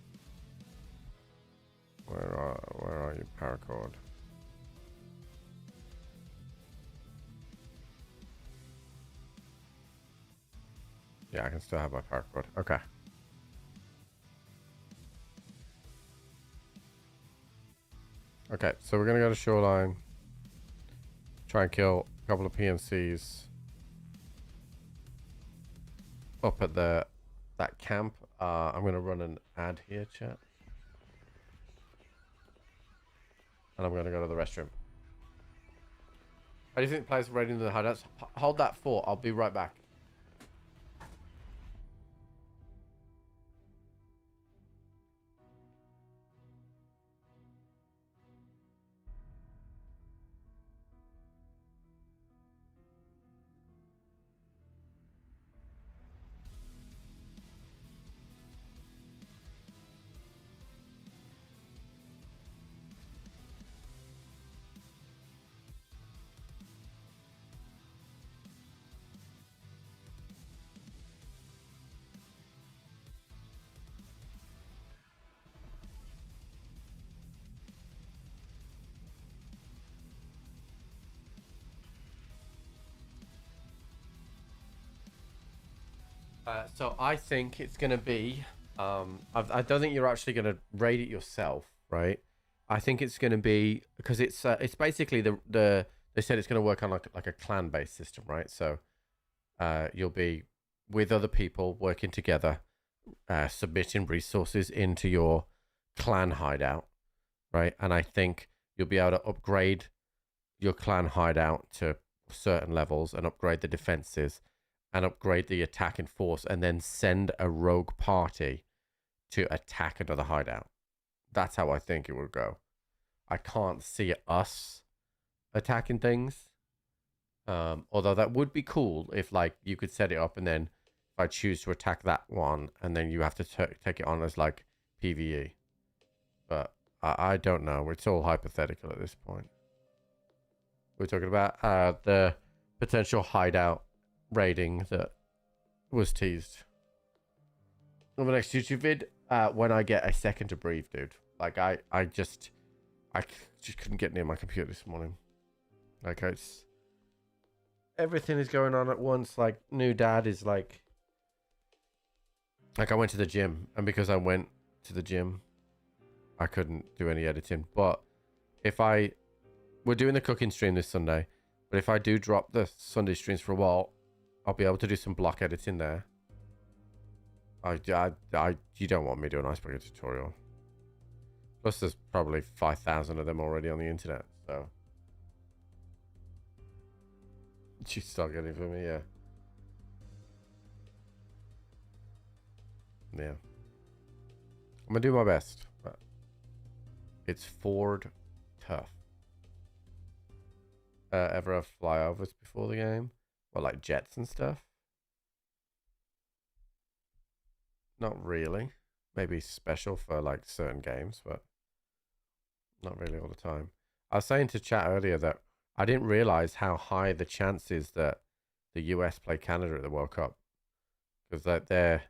Where are you, paracord? Yeah, I can still have my paracord. Okay. Okay, so we're gonna go to Shoreline. Try and kill a couple of PMCs up at that camp. I'm gonna run an ad here, chat. And I'm gonna go to the restroom. How do you think the players are raiding the hideouts? Hold that fort. I'll be right back. So I think it's gonna be. I don't think you're actually gonna raid it yourself, right? I think it's gonna be because it's basically they said it's gonna work on like a clan based system, right? So, you'll be with other people working together, submitting resources into your clan hideout, right? And I think you'll be able to upgrade your clan hideout to certain levels and upgrade the defenses and upgrade the attack in force and then send a rogue party to attack another hideout. That's how I think it would go. I can't see us attacking things. Although that would be cool if like you could set it up and then if I choose to attack that one and then you have to take it on as like PvE. But I don't know. It's all hypothetical at this point. We're talking about the potential hideout raiding that was teased on the next YouTube vid when I get a second to breathe, dude. Like I just couldn't get near my computer this morning. Like it's everything is going on at once. Like new dad is like I went to the gym, and because I went to the gym, I couldn't do any editing. But if we're doing the cooking stream this Sunday, but if I do drop the Sunday streams for a while, I'll be able to do some block editing there. You don't want me doing icebreaker tutorial. Plus, there's probably 5,000 of them already on the internet, so. She's still getting for me, yeah. Yeah. I'm gonna do my best, but it's Ford tough. Ever have flyovers before the game? Or like jets and stuff? Not really. Maybe special for like certain games, but not really all the time. I was saying to chat earlier that I didn't realize how high the chance is that the US play Canada at the World Cup. Because that the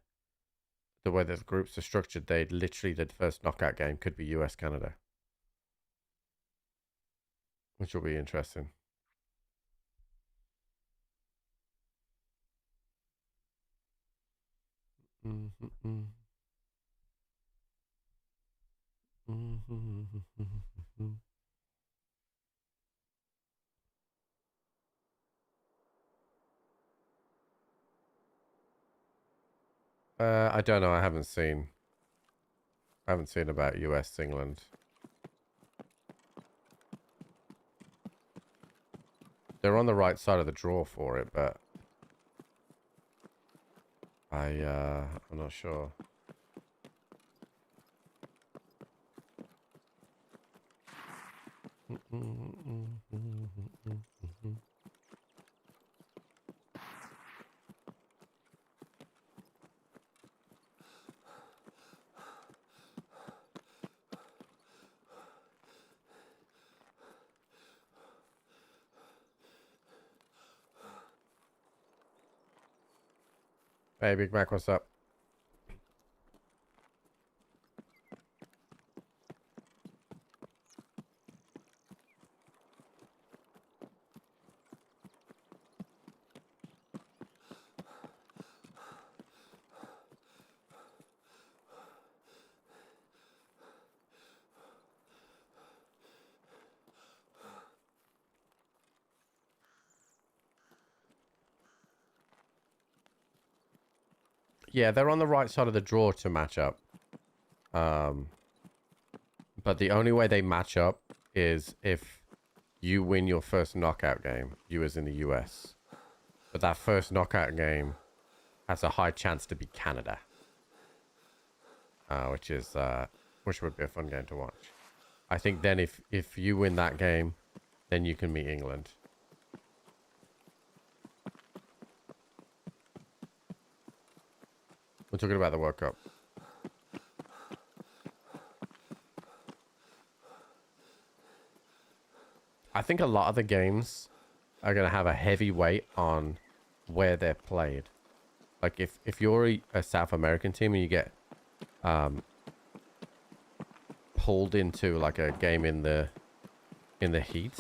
way that the groups are structured, they literally the first knockout game could be US Canada. Which will be interesting. I don't know. I haven't seen about US England. They're on the right side of the draw for it, but I'm not sure. Hey, Big Mac, what's up? Yeah, they're on the right side of the draw to match up. But the only way they match up is if you win your first knockout game, you as in the US. But that first knockout game has a high chance to be Canada. Which would be a fun game to watch. I think then if you win that game, then you can meet England. We're talking about the World Cup. I think a lot of the games are going to have a heavy weight on where they're played. Like if you're a South American team and you get pulled into like a game in the heat,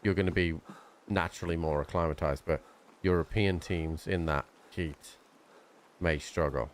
you're going to be naturally more acclimatized. But European teams in that heat may struggle.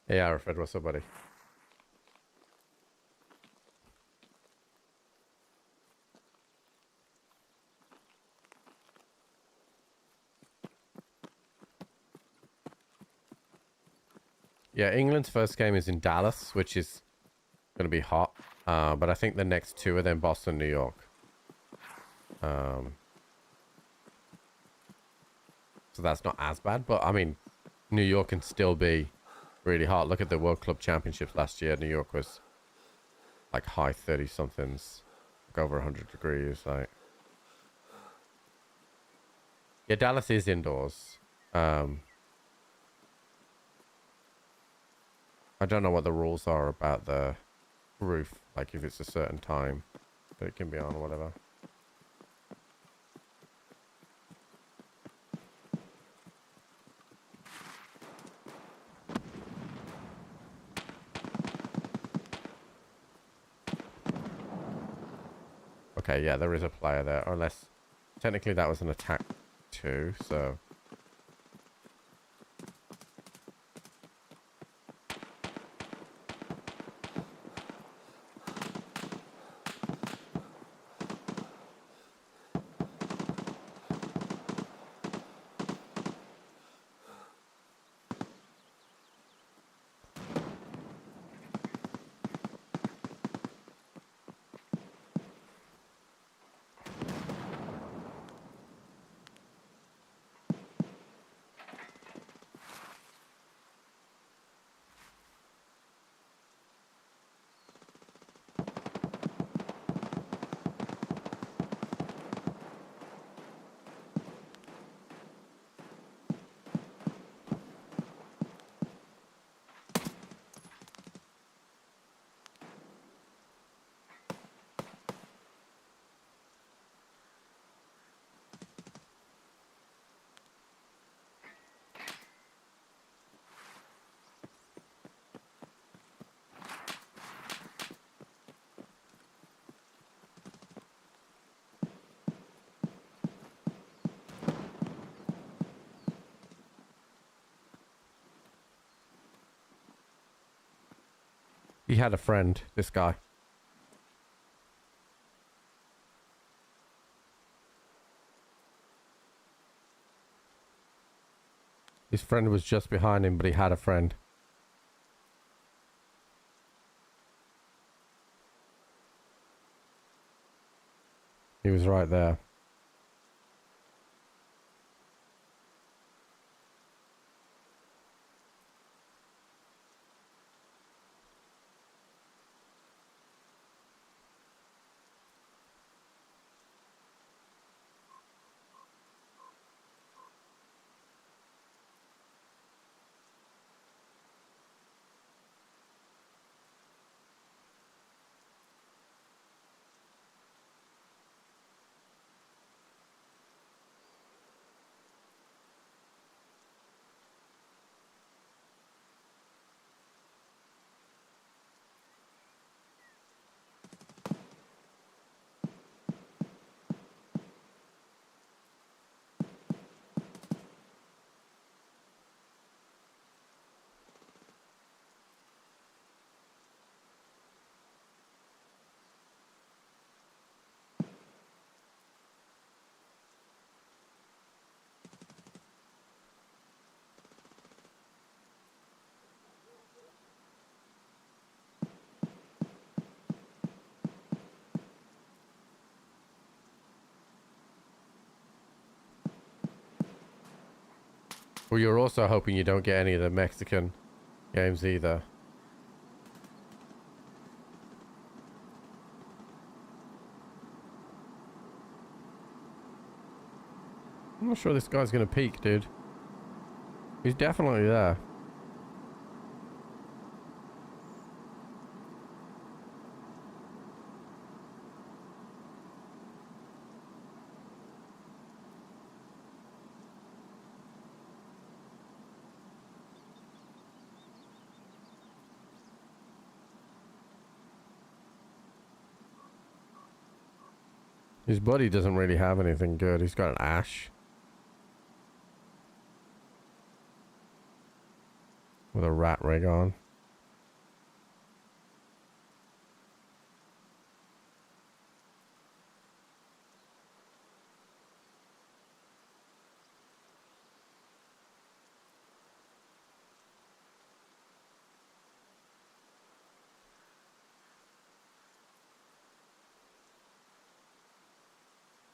Hey, Arafed, what's up, buddy? Yeah, England's first game is in Dallas, which is going to be hot. But I think the next two are then Boston, New York. So that's not as bad. But, I mean, New York can still be really hot. Look at the World Club Championships last year. New York was like high 30-somethings, like over 100 degrees. Like, yeah, Dallas is indoors. I don't know what the rules are about the roof, like if it's a certain time that it can be on or whatever. Okay, yeah, there is a player there, unless technically that was an attack too, so... He had a friend, this guy. His friend was just behind him, but he had a friend. He was right there. Well, you're also hoping you don't get any of the Mexican games either. I'm not sure this guy's gonna peek, dude. He's definitely there. His buddy doesn't really have anything good. He's got an ash. With a rat rig on.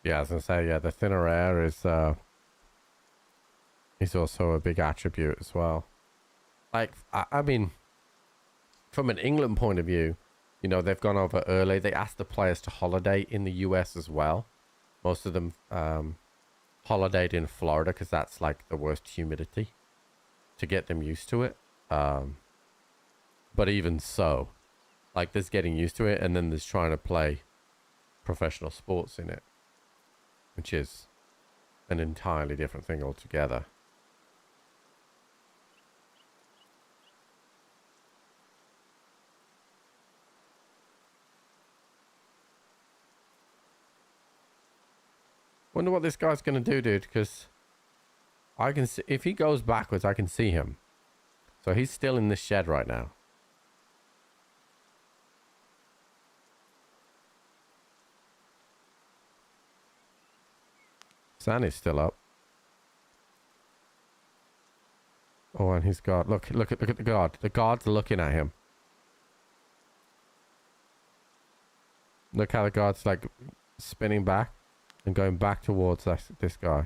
Yeah, I was gonna say, yeah, the thinner air is also a big attribute as well. Like, I mean, from an England point of view, you know, they've gone over early. They asked the players to holiday in the US as well. Most of them holidayed in Florida because that's like the worst humidity, to get them used to it. But even so, like, there's getting used to it, and then there's trying to play professional sports in it, which is an entirely different thing altogether. Wonder what this guy's gonna do, dude, because I can see, if he goes backwards, I can see him. So he's still in this shed right now. Sandy's still up. Oh, and he's got, look at the guard. The guard's looking at him. Look how the guard's like spinning back and going back towards this guy.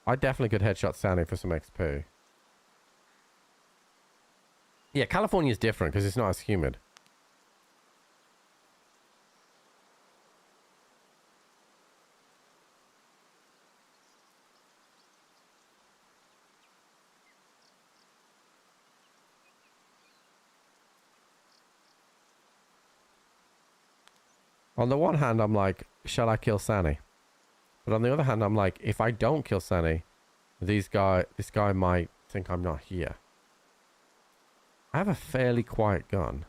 I definitely could headshot Sandy for some XP. Yeah, California is different because it's not as humid. On the one hand, I'm like, shall I kill Sandy? But on the other hand, I'm like, if I don't kill Sandy, this guy might think I'm not here. I have a fairly quiet gun.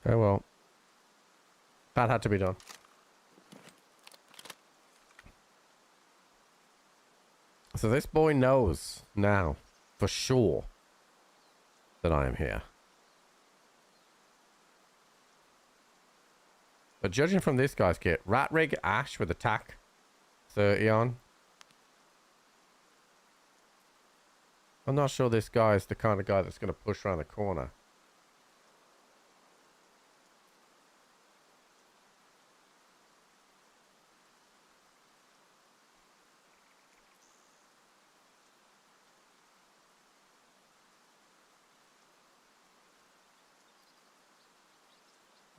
Okay, well, that had to be done. So this boy knows now, for sure, that I am here. But judging from this guy's kit, Rat Rig Ash with attack 30 on. I'm not sure this guy is the kind of guy that's going to push around the corner.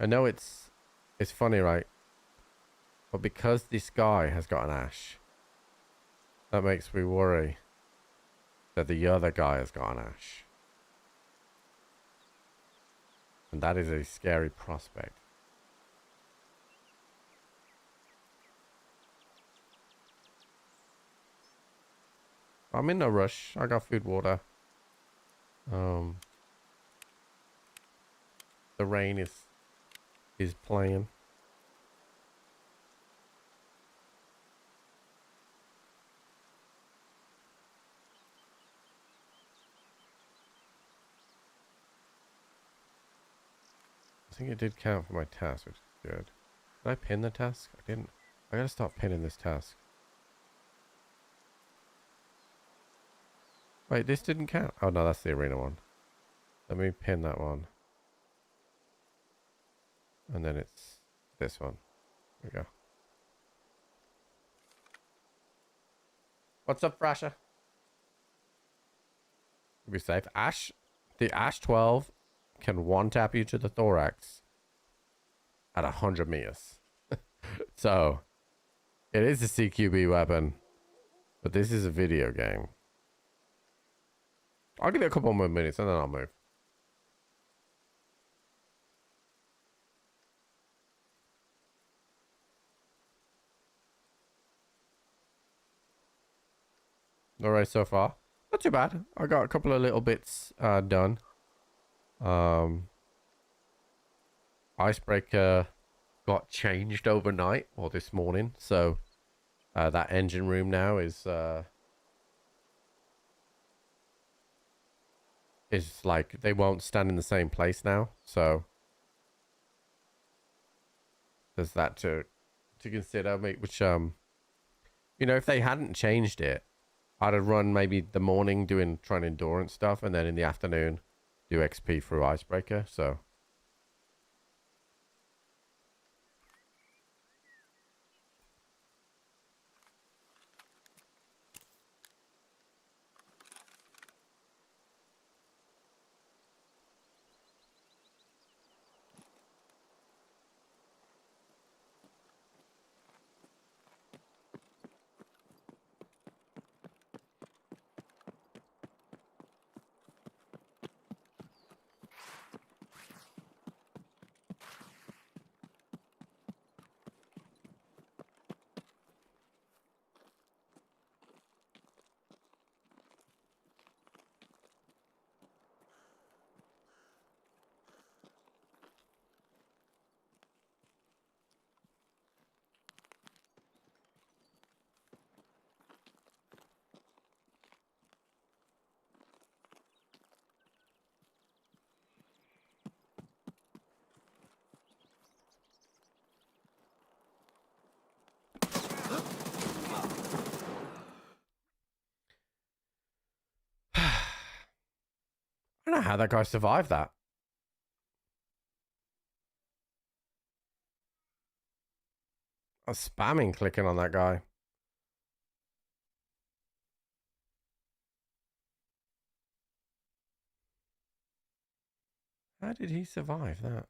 I know it's funny, right? But because this guy has got an Ash, that makes me worry that the other guy has got an Ash. And that is a scary prospect. I'm in no rush. I got food, water. The rain is playing. I think it did count for my task, which is good. Did I pin the task? I didn't. I gotta stop pinning this task. Wait, this didn't count. Oh no, that's the arena one. Let me pin that one. And then it's this one. There we go. What's up, Frasha? Be safe. Ash, the Ash 12 can one tap you to the thorax at 100 meters. So, it is a CQB weapon, but this is a video game. I'll give it a couple more minutes and then I'll move. Alright, so far. Not too bad. I got a couple of little bits done. Icebreaker got changed overnight or this morning. So that engine room now is is like they won't stand in the same place now. So there's that to consider. Which you know, if they hadn't changed it, I'd have run maybe the morning trying endurance stuff, and then in the afternoon do XP through icebreaker. So. I don't know how that guy survived that. I was spamming clicking on that guy. How did he survive that?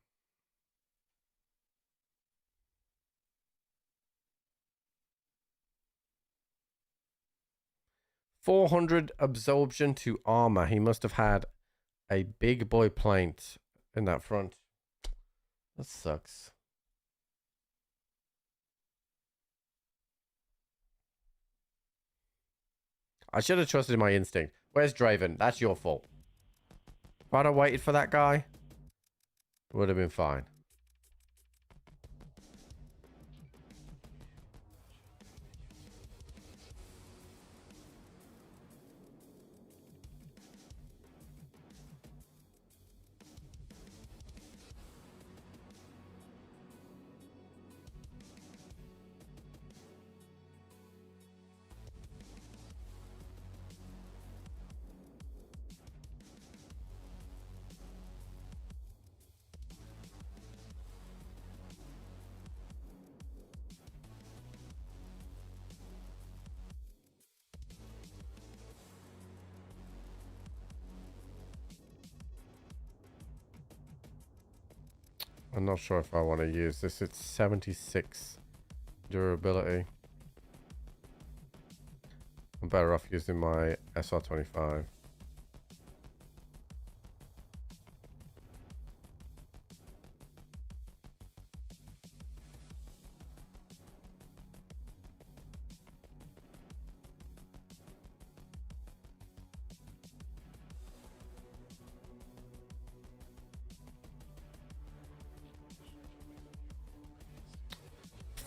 .400 absorption to armor. He must have had a big boy plant in that front. That sucks. I should have trusted my instinct. Where's Draven? That's your fault. If I'd have waited for that guy, it would have been fine. I'm not sure if I want to use this. It's 76 durability. I'm better off using my SR25.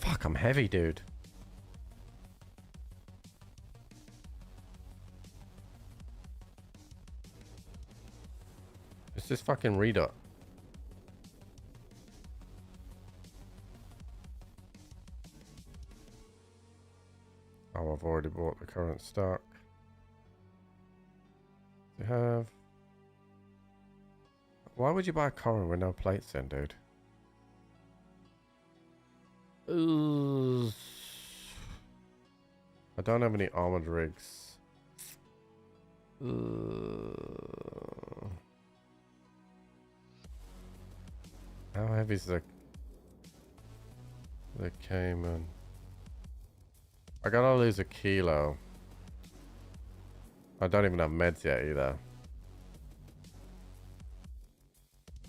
Fuck, I'm heavy, dude. It's this fucking redot. Oh, I've already bought the current stock. You have... Why would you buy a current with no plates then, dude? Ooh. I don't have any armored rigs. How heavy is the Cayman? I gotta lose a kilo. I don't even have meds yet either.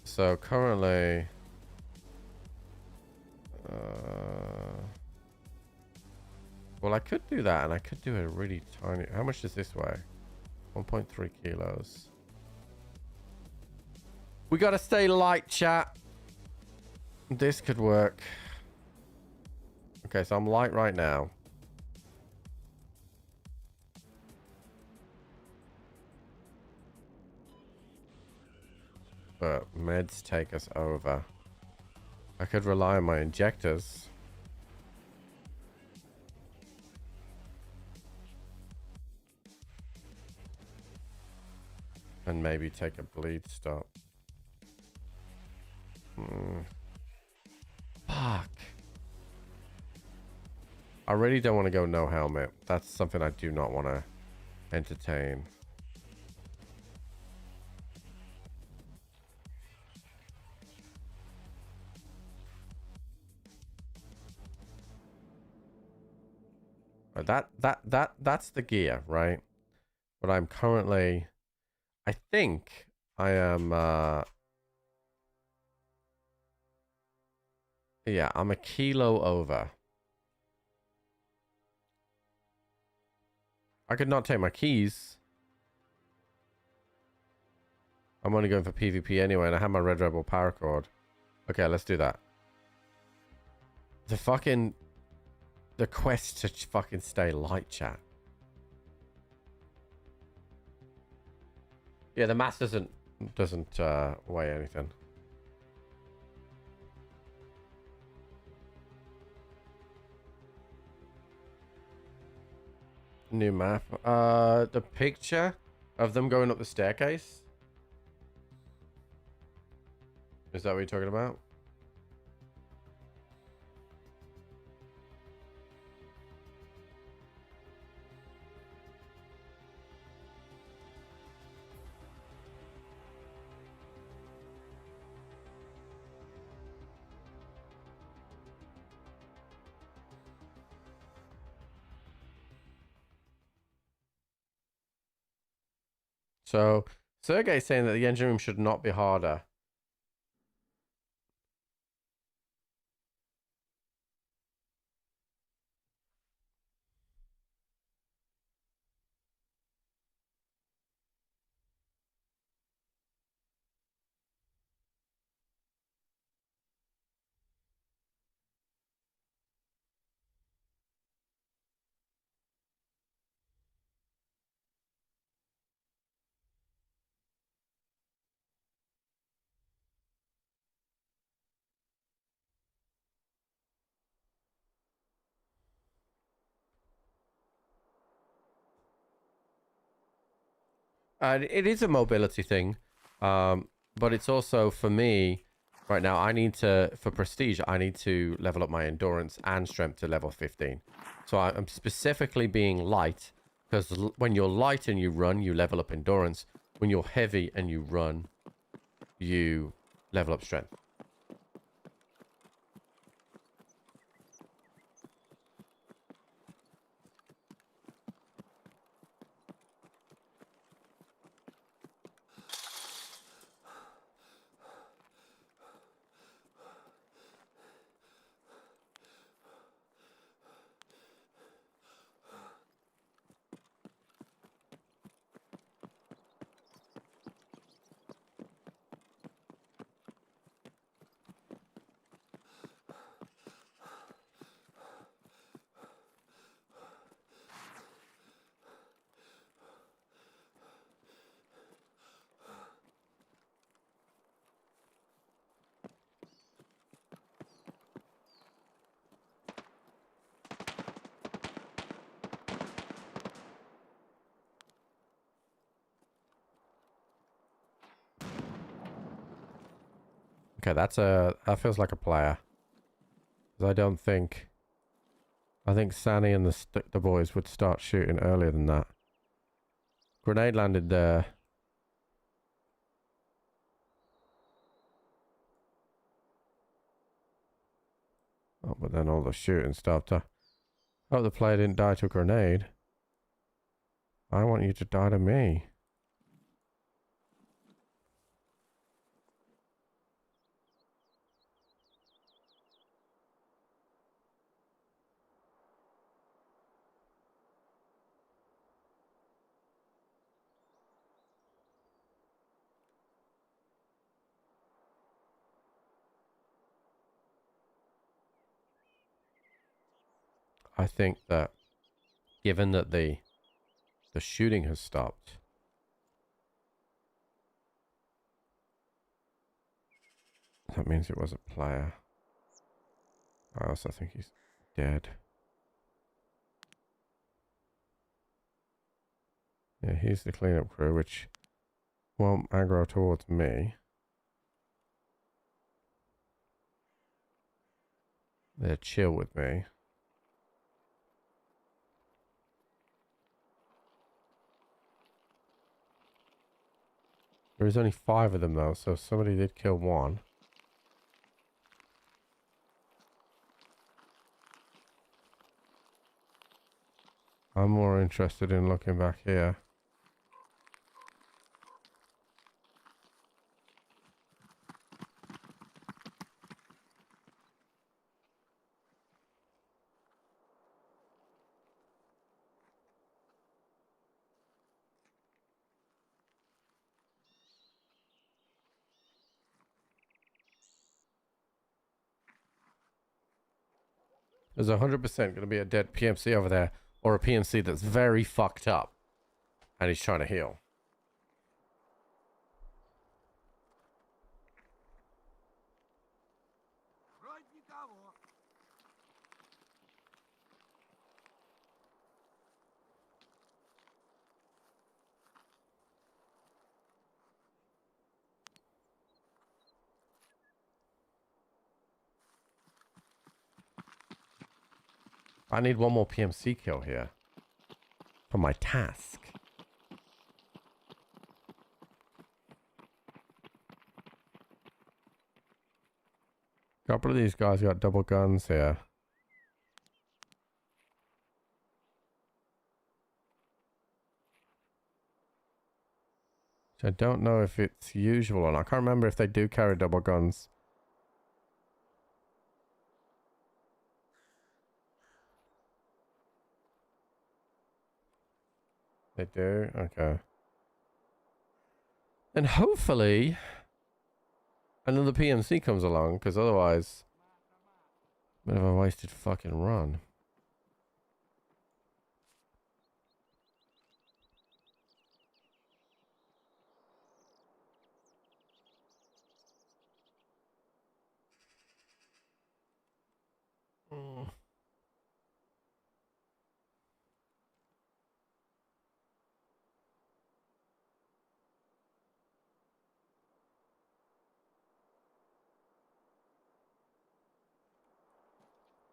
So currently, well, I could do that, and I could do a really tiny. How much does this weigh? 1.3 kilos. We gotta stay light, chat. This could work. Okay, so I'm light right now. But meds take us over. I could rely on my injectors. And maybe take a bleed stop. Fuck. I really don't want to go no helmet. That's something I do not want to entertain. That's the gear, right? But I'm currently, I think I am, yeah, I'm a kilo over. I could not take my keys. I'm only going for PvP anyway, and I have my Red Rebel paracord. Okay, let's do that. The quest to fucking stay light, chat. Yeah, the mass doesn't weigh anything. New map. The picture of them going up the staircase. Is that what you're talking about? So Sergey's saying that the engine room should not be harder. It is a mobility thing, but it's also for me right now. I need to, for prestige, I need to level up my endurance and strength to level 15. So I'm specifically being light because when you're light and you run, you level up endurance. When you're heavy and you run, you level up strength. Okay, that feels like a player. 'Cause I think Sanny and the boys would start shooting earlier than that. Grenade landed there. Oh, but then all the shooting stopped. I hope the player didn't die to a grenade. I want you to die to me. I think that given that the shooting has stopped, That means it was a player. I also think he's dead. Yeah, he's the cleanup crew, which won't aggro towards me. They're chill with me. There is only 5 of them though, so somebody did kill one. I'm more interested in looking back here. There's 100% going to be a dead PMC over there, or a PMC that's very fucked up, and he's trying to heal. I need one more PMC kill here for my task. A couple of these guys got double guns here. Which I don't know if it's usual or not. I can't remember if they do carry double guns. They do? Okay. And hopefully another PMC comes along, because otherwise, bit of a wasted fucking run.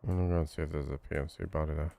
I'm gonna go and see if there's a PMC body there.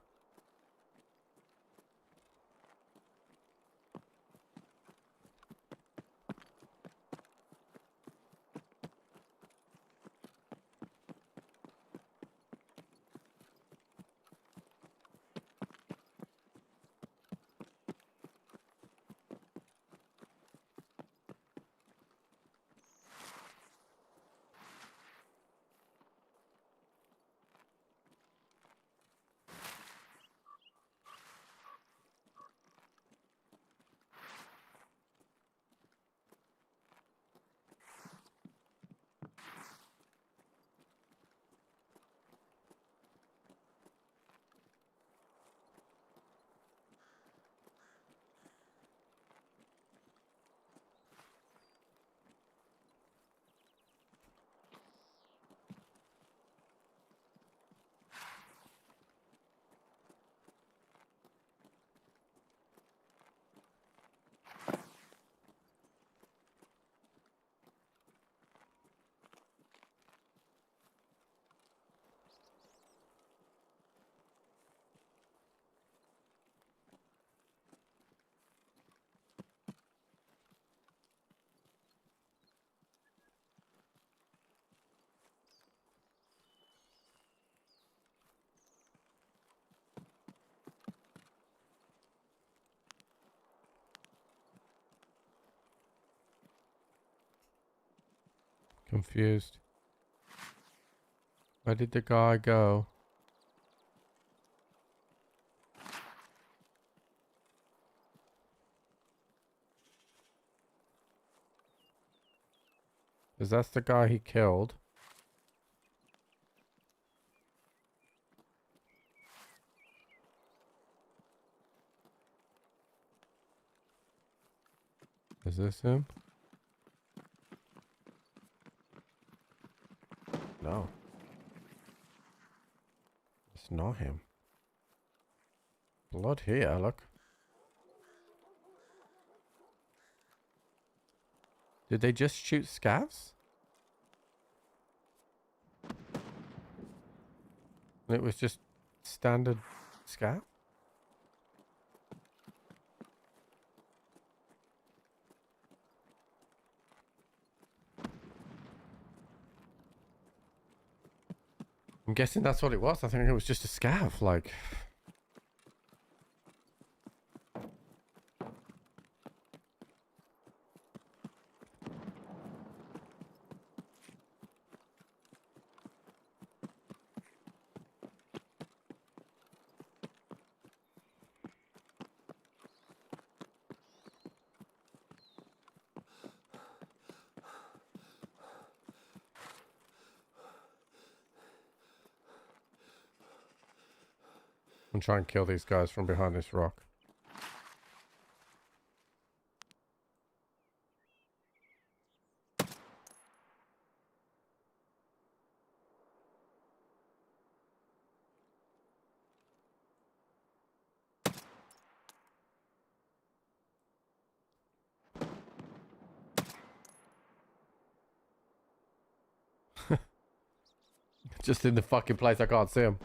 Confused. Where did the guy go? Is that the guy he killed? Is this him? No. It's not him. Blood here, look. Did they just shoot scavs? It was just standard scav? I'm guessing that's what it was. I think it was just a scav, like... And try and kill these guys from behind this rock. Just in the fucking place I can't see him.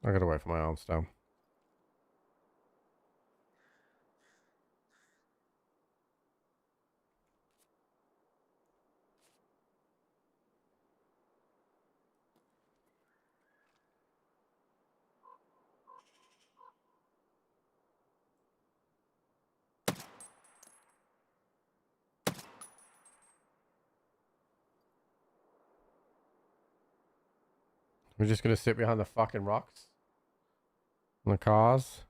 I gotta wait for my arms down. We're just gonna sit behind the fucking rocks. And the cars.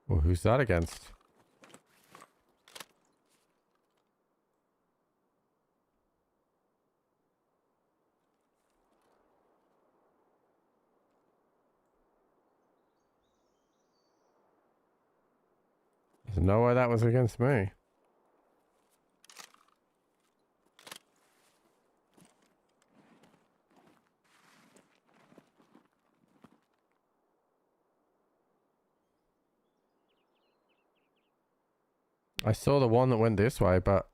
Well, who's that against? There's no way that was against me. I saw the one that went this way, but...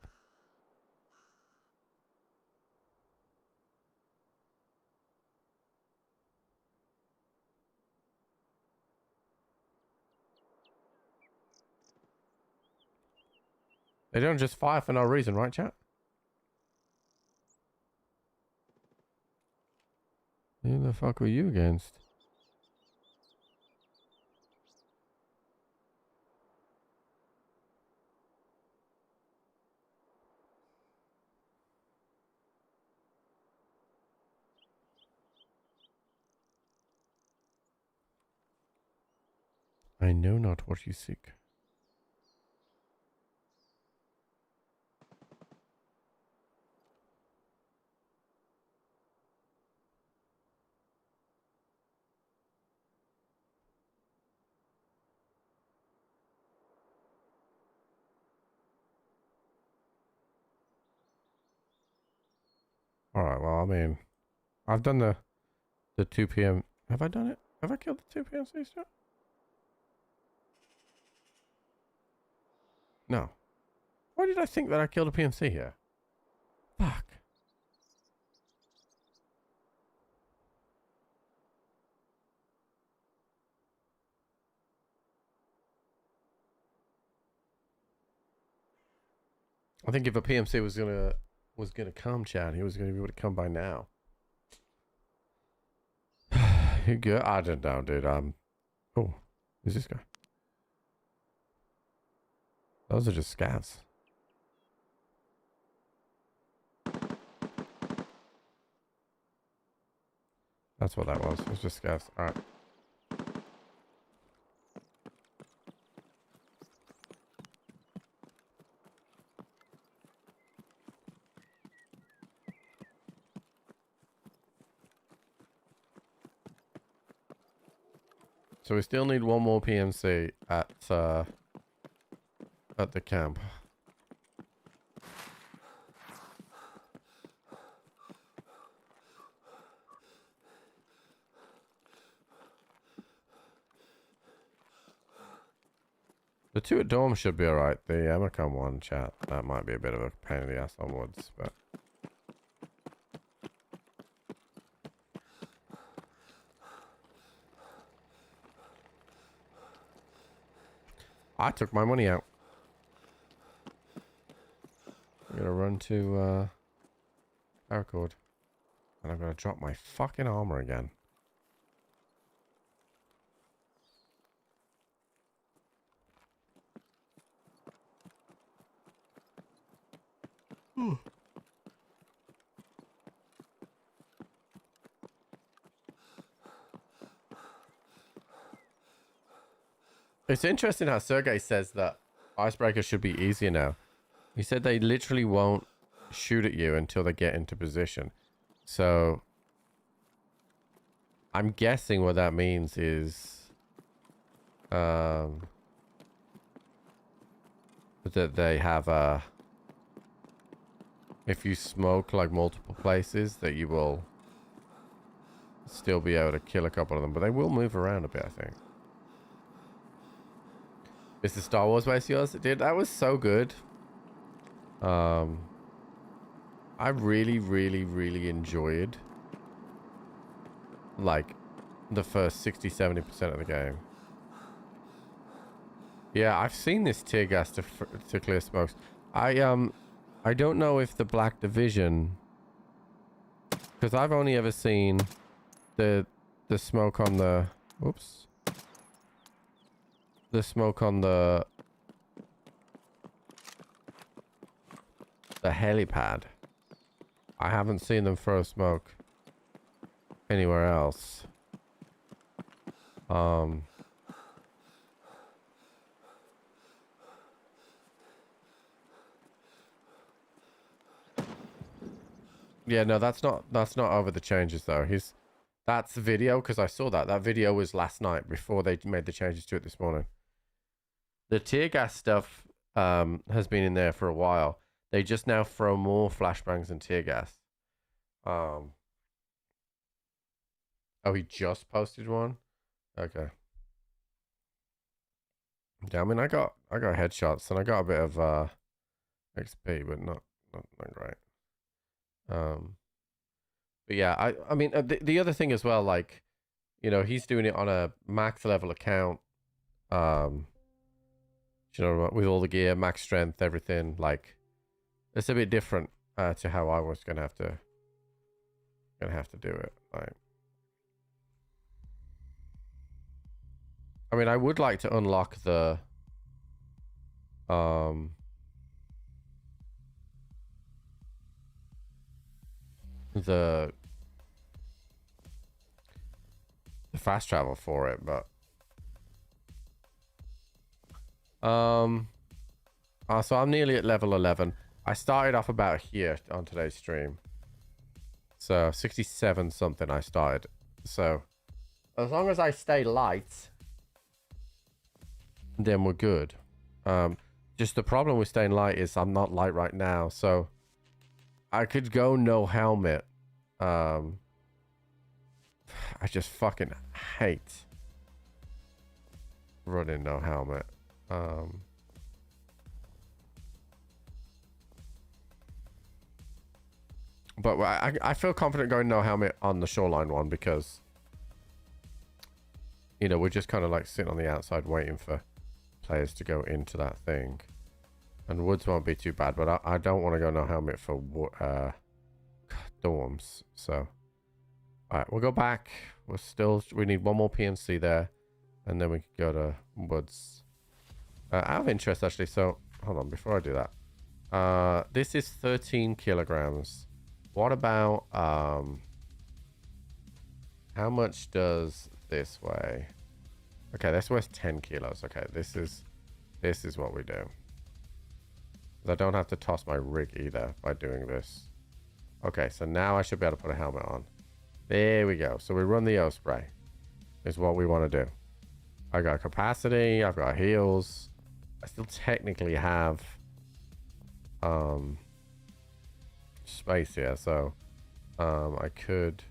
They don't just fire for no reason, right, chat? Who the fuck were you against? I know not what you seek. All right. Well, I mean, I've done the 2 p.m. Have I done it? Have I killed the 2 p.m. yet? No. Why did I think that I killed a PMC here? Fuck. I think if a PMC was gonna come, Chad, he was gonna be able to come by now. You good? I don't know, dude. Oh, who's this guy? Those are just scavs. That's what that was. It was just scavs. All right. So we still need one more PMC at the camp. The 2 at dorm should be alright. The Emacom one, chat, that might be a bit of a pain in the ass onwards, but I took my money out. I'm gonna run to paracord. And I'm gonna drop my fucking armor again. It's interesting how Sergey says that icebreakers should be easier now. He said they literally won't shoot at you until they get into position. So I'm guessing what that means is that they have a, if you smoke like multiple places, that you will still be able to kill a couple of them, but they will move around a bit, I think. Is the Star Wars base yours? Dude, that was so good. I really, really, really enjoyed like the first 60-70% of the game. Yeah, I've seen this tear gas to clear smokes. I don't know if the Black Division, because I've only ever seen the smoke on the, whoops, the smoke on the helipad. I haven't seen them throw smoke anywhere else. Yeah, no, that's not over the changes though. That's the video, because I saw that video was last night before they made the changes to it this morning. The tear gas stuff has been in there for a while. They just now throw more flashbangs and tear gas. Oh, he just posted one? Okay. Yeah, I mean, I got headshots and I got a bit of XP, but not great. But yeah, I mean, the other thing as well, like, you know, he's doing it on a max level account. You know, with all the gear, max strength, everything. Like, it's a bit different to how I was gonna have to do it. Like, I mean, I would like to unlock the fast travel for it, but so I'm nearly at level 11. I started off about here on today's stream, so 67 something I started. So as long as I stay light, then we're good. Just the problem with staying light is I'm not light right now, so I could go no helmet. I just fucking hate running no helmet. But I feel confident going no helmet on the shoreline one because, you know, we're just kind of like sitting on the outside waiting for players to go into that thing. And woods won't be too bad, but I don't want to go no helmet for dorms. So, alright, we'll go back. We need one more PNC there. And then we can go to woods. Out of interest, actually, so, hold on, before I do that. This is 13 kilograms. What about, how much does this weigh? Okay, this weighs 10 kilos. Okay, this is what we do. I don't have to toss my rig either by doing this. Okay, so now I should be able to put a helmet on. There we go. So we run the O-spray. Is what we want to do. I got capacity. I've got heals. I still technically have space here. So I could...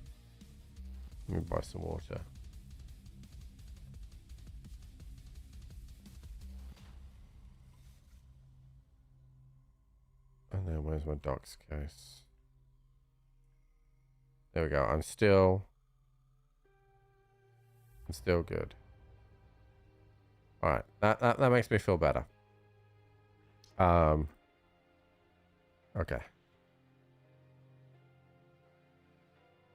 Let me buy some water. And then where's my docs case? There we go. I'm still good. All right, that makes me feel better. Okay.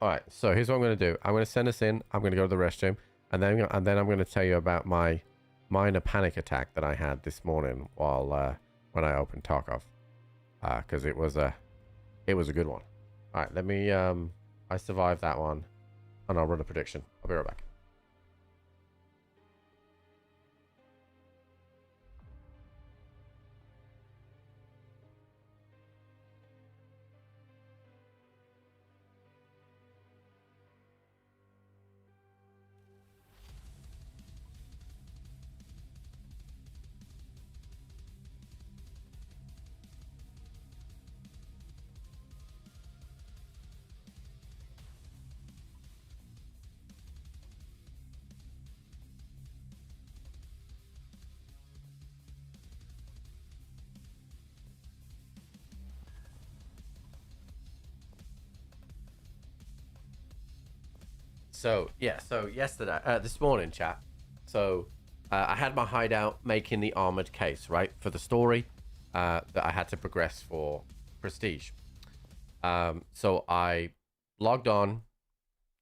All right, so here's what I'm going to do. I'm going to send us in. I'm going to go to the restroom, and then I'm going to tell you about my minor panic attack that I had this morning while when I opened Tarkov. Because it was a good one. All right, let me I survived that one, and I'll run a prediction. I'll be right back. So yeah, so yesterday, this morning, chat. So I had my hideout making the armored case, right, for the story that I had to progress for prestige. So I logged on,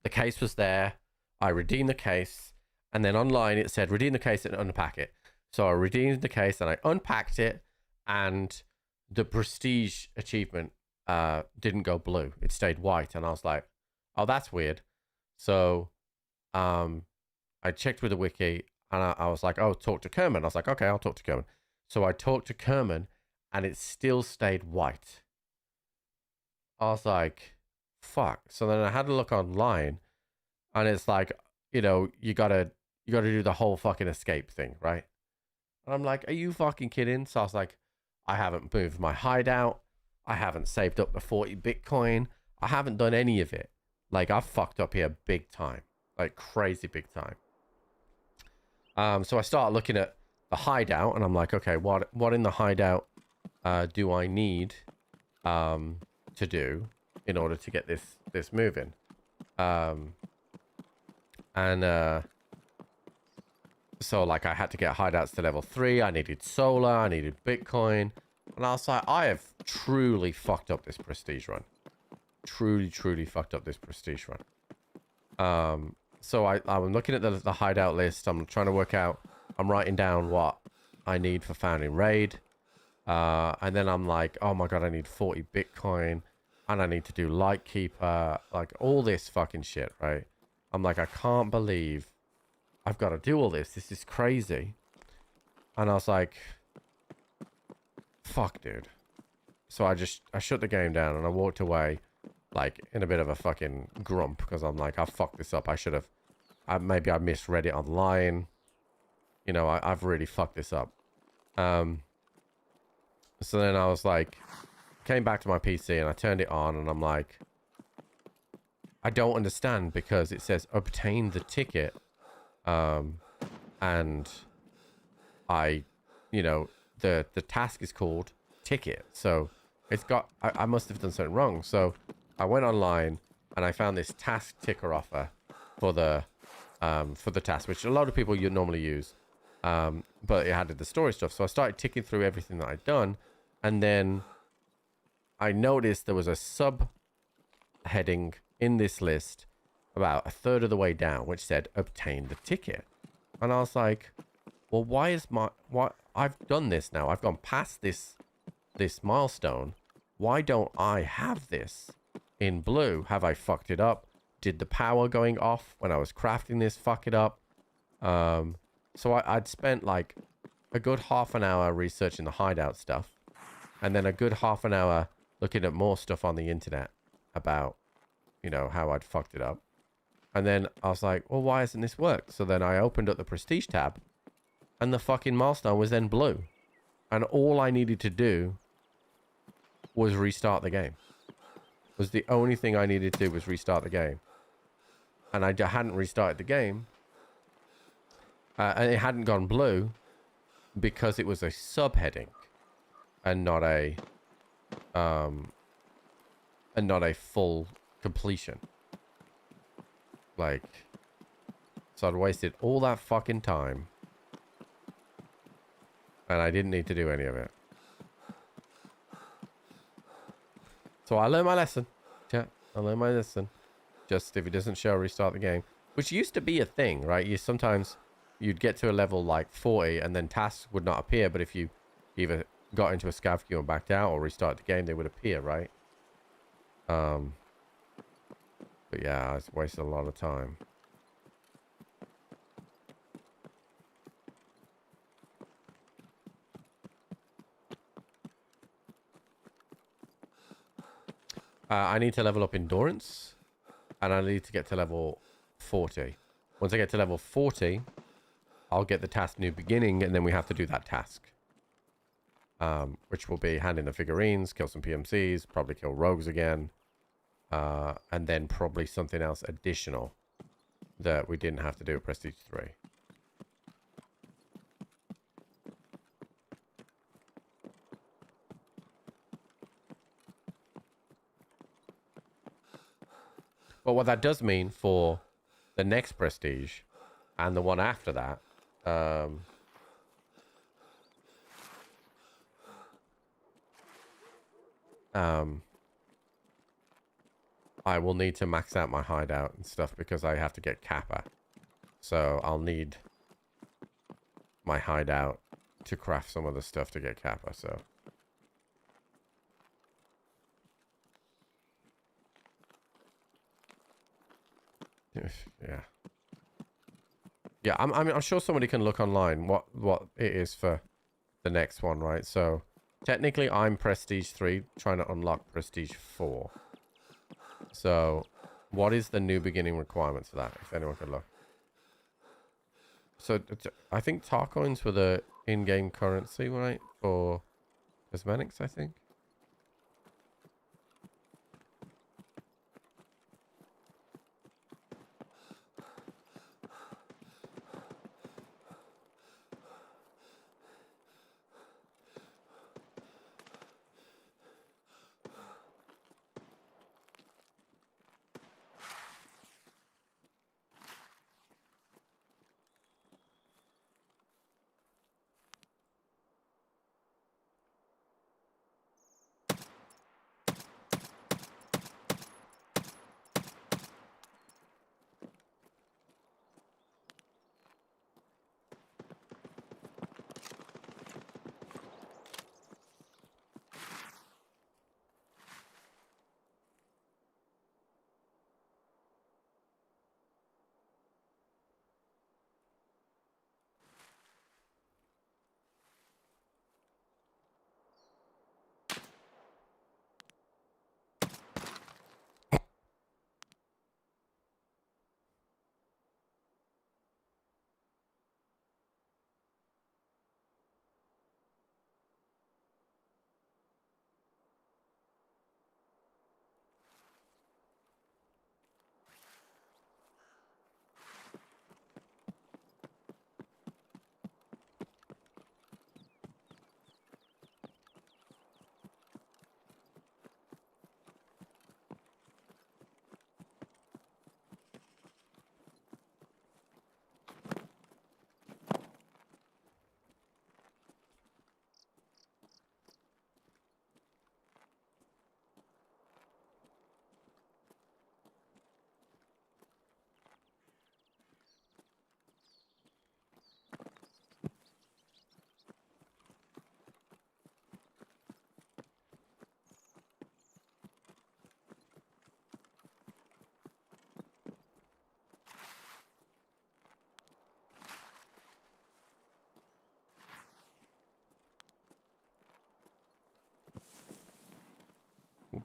the case was there, I redeemed the case, and then online it said redeem the case and unpack it. So I redeemed the case and I unpacked it, and the prestige achievement didn't go blue, it stayed white, and I was like, oh, that's weird. So I checked with the wiki, and I was like, oh, talk to Kerman. I was like, okay, I'll talk to Kerman. So I talked to Kerman, and it still stayed white. I was like, fuck. So then I had to look online, and it's like, you know, you gotta do the whole fucking escape thing, right? And I'm like, are you fucking kidding? So I was like, I haven't moved my hideout. I haven't saved up the 40 Bitcoin. I haven't done any of it. Like, I've fucked up here big time. Like, crazy big time. So I started looking at the hideout, and I'm like, okay, what in the hideout do I need to do in order to get this moving? So, like, I had to get hideouts to level 3. I needed solar. I needed Bitcoin. And I was like, I have truly fucked up this prestige run. Truly fucked up this prestige run. So I'm looking at the hideout list. I'm trying to work out, I'm writing down what I need for founding raid. And then I'm like, oh my god, I need 40 Bitcoin, and I need to do Lightkeeper, like all this fucking shit, right? I'm like, I can't believe I've got to do all this. This is crazy. And I was like, fuck, dude. So I shut the game down, and I walked away, like, in a bit of a fucking grump, because I'm like, I fucked this up. I should have, maybe I misread it online. You know, I've really fucked this up. So then I was like, came back to my PC and I turned it on and I'm like, I don't understand because it says obtain the ticket. And I, you know, the task is called ticket. So it's got, I must have done something wrong. So I went online and I found this task ticker offer for the task, which a lot of people you normally use. But it had the story stuff. So I started ticking through everything that I'd done. And then I noticed there was a sub heading in this list about a third of the way down, which said obtain the ticket. And I was like, well, why is I've done this now. I've gone past this milestone. Why don't I have this in blue? Have I fucked it up? Did the power going off when I was crafting this fuck it up? So I'd spent like a good half an hour researching the hideout stuff. And then a good half an hour looking at more stuff on the internet about, you know, how I'd fucked it up. And then I was like, well, why hasn't this worked? So then I opened up the prestige tab and the fucking milestone was then blue. And all I needed to do was restart the game. Was the only thing I needed to do was restart the game. And I hadn't restarted the game. And it hadn't gone blue because it was a subheading and not a full completion. Like, so I'd wasted all that fucking time and I didn't need to do any of it. So I learned my lesson. Yeah, I learned my lesson. Just if it doesn't show, restart the game. Which used to be a thing, right? You'd get to a level like 40 and then tasks would not appear. But if you either got into a scav queue and backed out or restarted the game, they would appear, right? But yeah, I wasted a lot of time. I need to level up endurance and I need to get to level 40. Once I get to level 40, I'll get the task new beginning and then we have to do that task. Which will be hand in the figurines, kill some PMCs, probably kill rogues again. And then probably something else additional that we didn't have to do at Prestige 3. But what that does mean for the next Prestige and the one after that, I will need to max out my hideout and stuff because I have to get Kappa. So I'll need my hideout to craft some of the stuff to get Kappa, so. Yeah. Yeah, I'm sure somebody can look online what it is for the next one, right? So technically I'm Prestige 3 trying to unlock Prestige 4. So what is the new beginning requirements for that, if anyone could look? So I think Tarcoins were the in-game currency, right? For cosmetics, I think.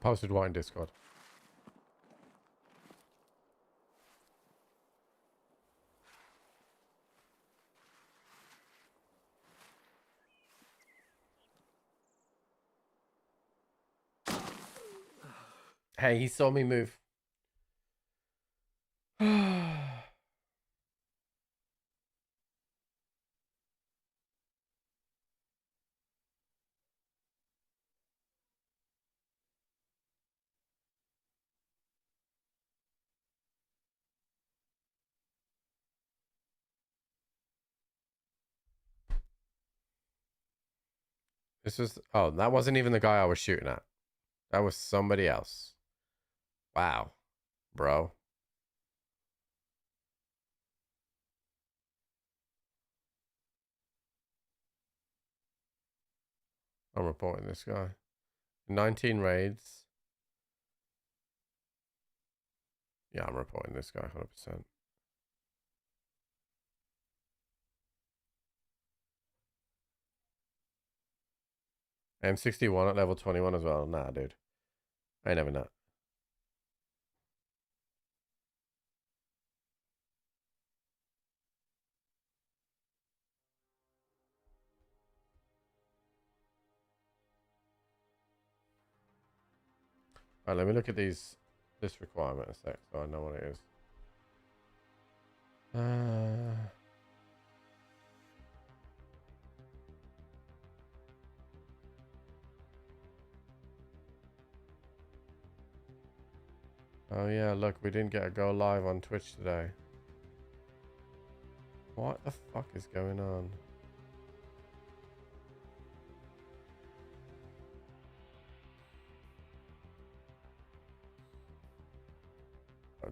posted what in Discord? Hey, he saw me move. This is... Oh, that wasn't even the guy I was shooting at. That was somebody else. Wow, bro. I'm reporting this guy. 19 raids. Yeah, I'm reporting this guy 100%. M61 at level 21 as well. Nah, dude. I ain't having that. Alright, let me look at this requirement a sec so I know what it is. Oh yeah, look, we didn't get a go live on Twitch today. What the fuck is going on?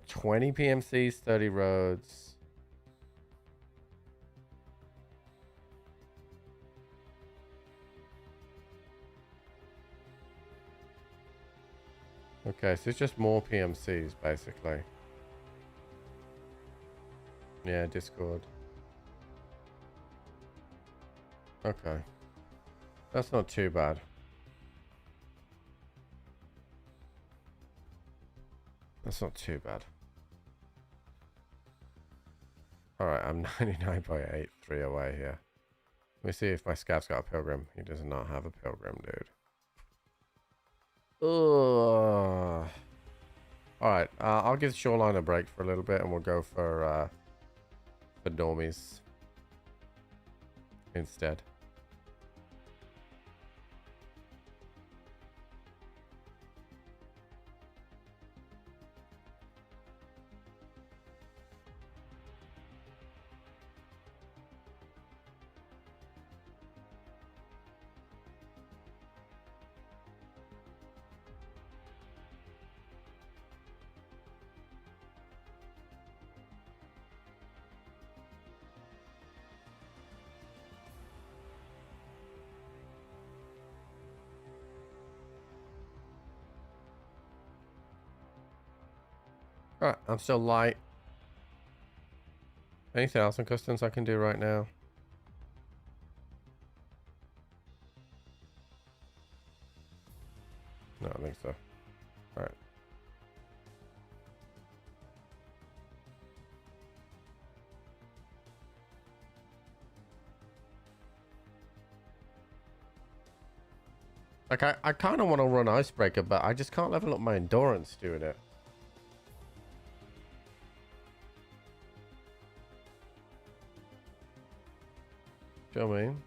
20 PMCs, 30 roads. Okay, so it's just more PMCs, basically. Yeah, Discord. Okay. That's not too bad. That's not too bad. Alright, I'm 99.83 away here. Let me see if my scav's got a pilgrim. He does not have a pilgrim, dude. Ugh. Alright, I'll give Shoreline a break for a little bit and we'll go for normies instead. Alright, I'm still light. Anything else on customs I can do right now? No, I think so. Alright. Like, I kind of want to run Icebreaker, but I just can't level up my endurance doing it. Do you know what I mean?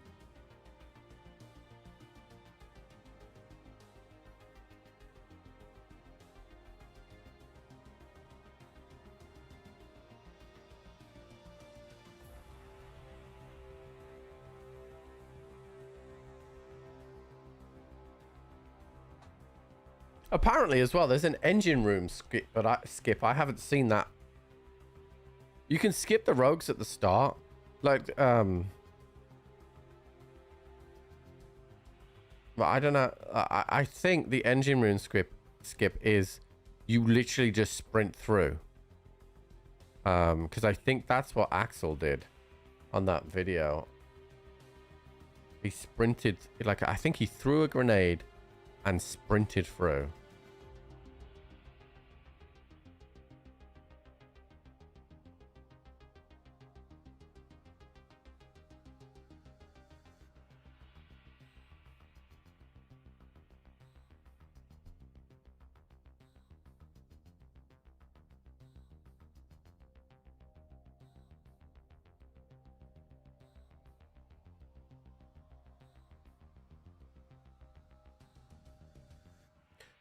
Apparently as well, there's an engine room skip, but I haven't seen that. You can skip the rogues at the start. Like, but I don't know. I think the engine room skip is you literally just sprint through. Because I think that's what Axel did on that video. He sprinted, like, I think he threw a grenade and sprinted through.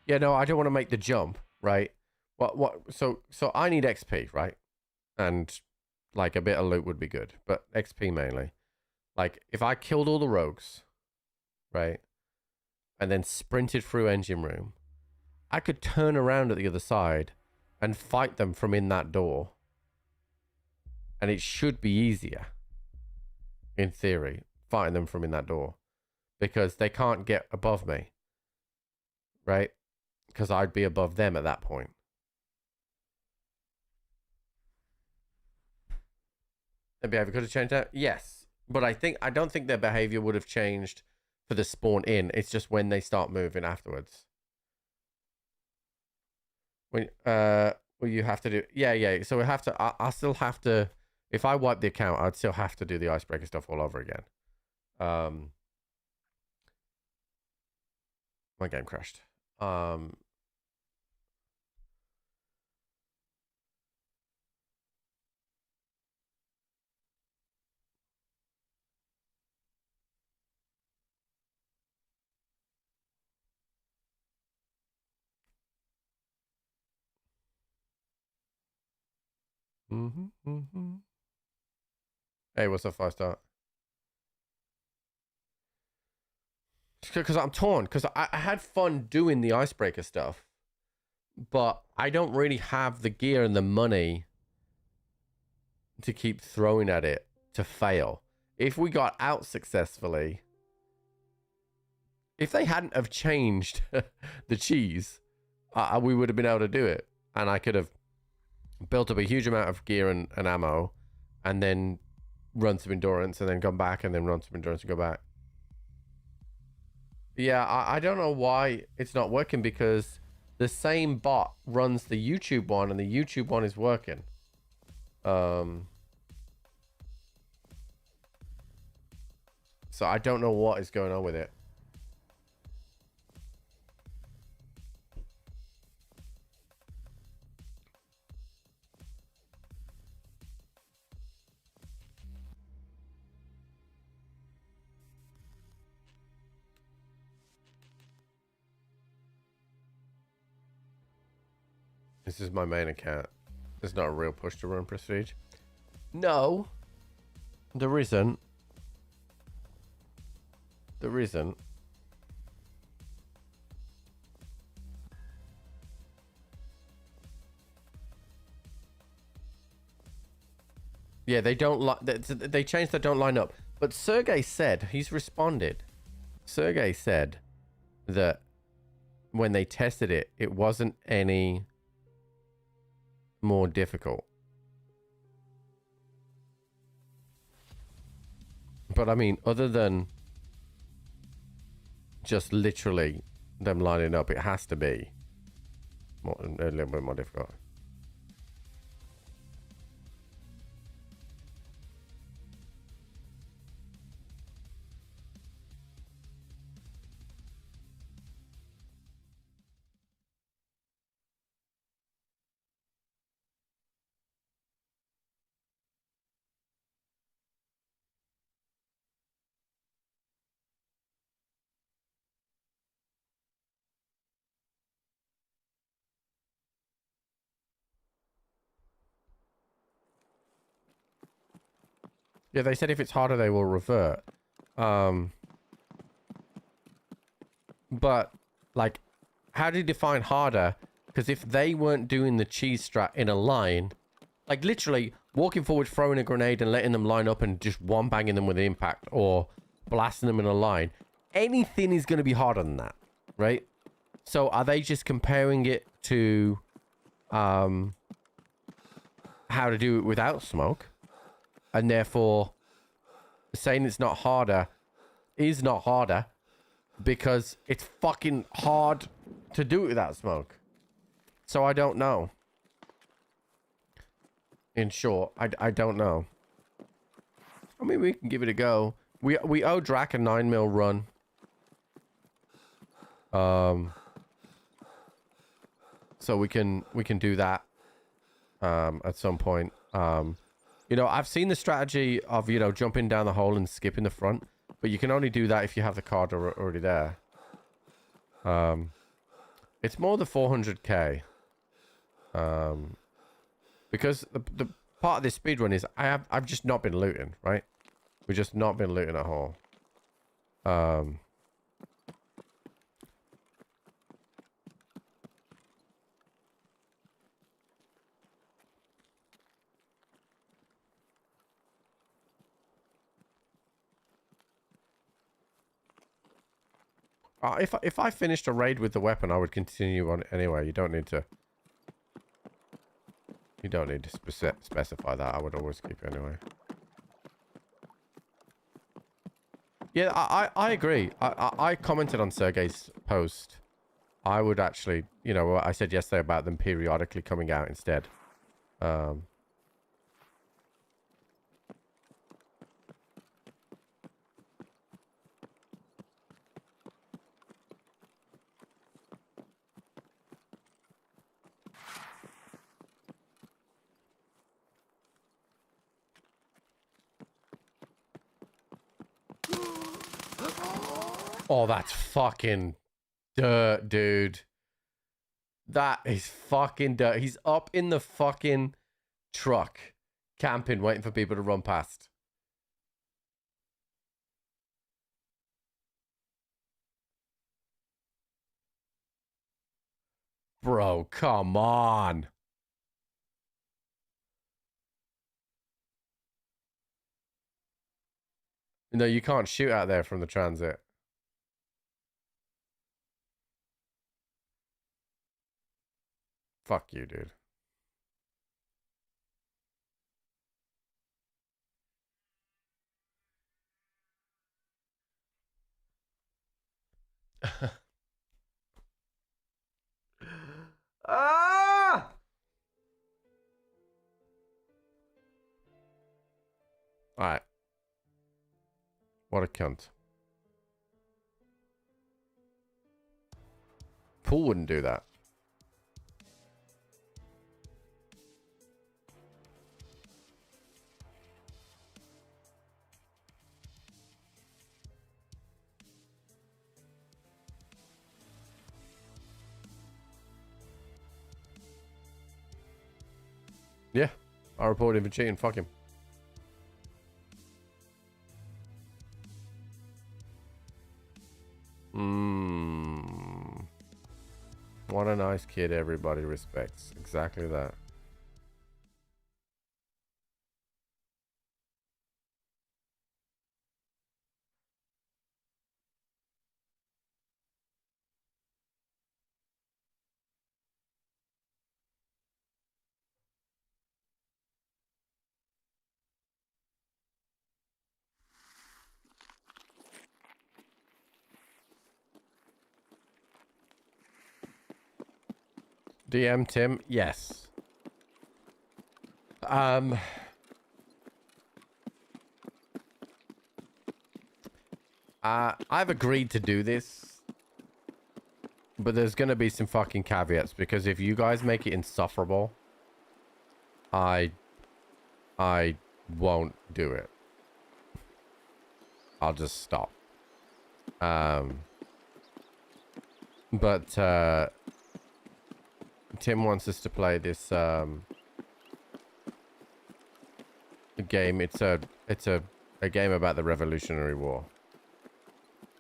Yeah, no, I don't want to make the jump, right? So I need XP, right? And like a bit of loot would be good, but XP mainly. Like if I killed all the rogues, right? And then sprinted through engine room, I could turn around at the other side and fight them from in that door. And it should be easier, in theory, fighting them from in that door. Because they can't get above me, right? Because I'd be above them at that point. Their behavior could have changed that? Yes. But I don't think their behavior would have changed for the spawn in. It's just when they start moving afterwards. When well, you have to do yeah. So we have to I still have to, if I wipe the account, I'd still have to do the icebreaker stuff all over again. My game crashed. Hey, what's up, 5-star? Because I'm torn. Because I had fun doing the icebreaker stuff, but I don't really have the gear and the money to keep throwing at it to fail. If we got out successfully, if they hadn't have changed the cheese, we would have been able to do it, and I could have built up a huge amount of gear and ammo, and then run some endurance, and then come back, and then run some endurance and go back. Yeah, I don't know why it's not working, because the same bot runs the YouTube one, and the YouTube one is working. So I don't know what is going on with it. This is my main account. There's not a real push to run prestige. No, there isn't. There isn't. Yeah, they don't like. They changed that don't line up. But Sergey said, he's responded. Sergey said that when they tested it, it wasn't any more difficult. But I mean, other than just literally them lining up, it has to be a little bit more difficult. Yeah, they said if it's harder, they will revert. But, like, how do you define harder? Because if they weren't doing the cheese strat in a line, like, literally walking forward, throwing a grenade and letting them line up and just one-banging them with impact or blasting them in a line, anything is going to be harder than that, right? So are they just comparing it to how to do it without smoke? And therefore, saying it's not harder is not harder because it's fucking hard to do it without smoke. So I don't know. In short, I don't know. I mean, we can give it a go. We owe Drac a 9mm run. So we can do that at some point. You know, I've seen the strategy of, you know, jumping down the hole and skipping the front, but you can only do that if you have the card already there. It's more the 400k. Because the part of this speedrun is I've just not been looting, right? We've just not been looting at all. If I finished a raid with the weapon, I would continue on anyway. You don't need to. You don't need to specify that. I would always keep it anyway. Yeah, I agree. I commented on Sergey's post. I would actually, you know, what I said yesterday about them periodically coming out instead. Oh, that's fucking dirt, dude. That is fucking dirt. He's up in the fucking truck, camping, waiting for people to run past. Bro, come on. No, you can't shoot out there from the transit. Fuck you, dude. Ah! Alright. What a cunt. Paul wouldn't do that. Yeah, I report him for cheating. Fuck him. What a nice kid everybody respects. Exactly that. DM Tim, yes. I've agreed to do this, but there's gonna be some fucking caveats, because if you guys make it insufferable, I won't do it. I'll just stop. But Tim wants us to play this game. It's a game about the Revolutionary War.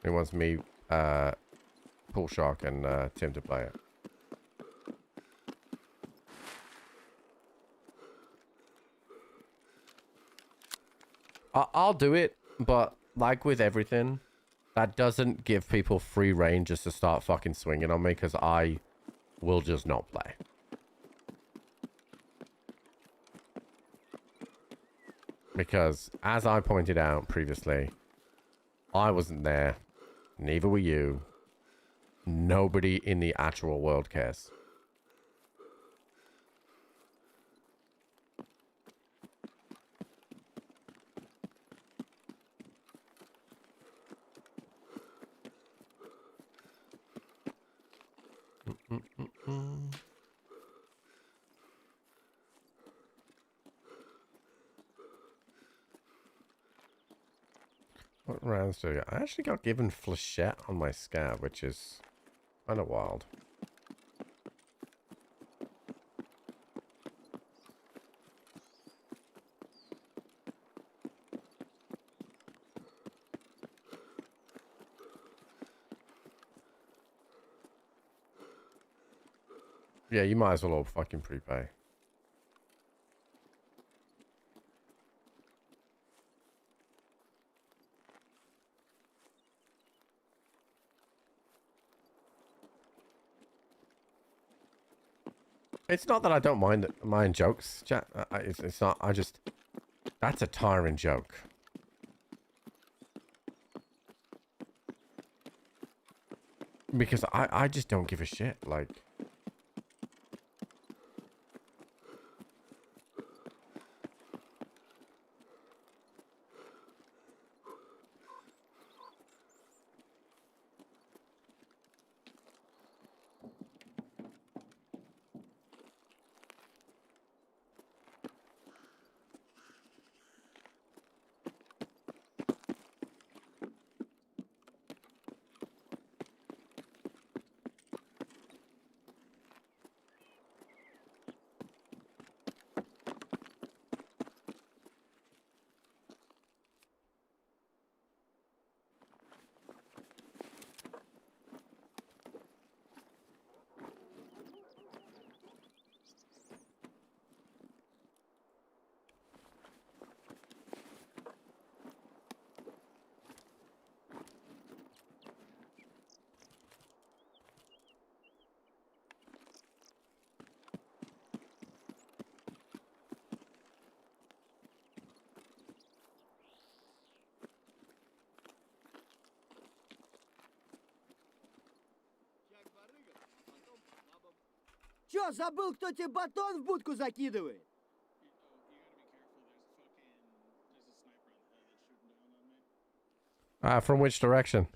He wants me, Paul Shark, and Tim to play it. I'll do it, but like with everything, that doesn't give people free reign just to start fucking swinging on me, because I will just not play. Because, as I pointed out previously, I wasn't there. Neither were you. Nobody in the actual world cares. What rounds do I actually got given flechette on my scab, which is kind of wild. Yeah, you might as well all fucking prepay. It's not that I don't mind jokes, chat. It's not. I just, that's a tiring joke. Because I just don't give a shit. Like, Чё, забыл, кто тебе батон в будку закидывает? from which direction?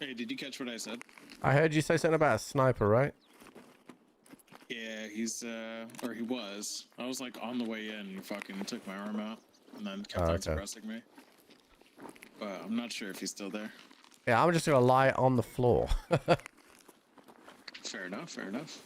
Hey, did you catch what I said? I heard you say something about a sniper, right? Yeah, he's, or he was. I was like on the way in, and he fucking took my arm out, and then kept on suppressing me. But I'm not sure if he's still there. Yeah, I'm just gonna lie on the floor. Fair enough, fair enough.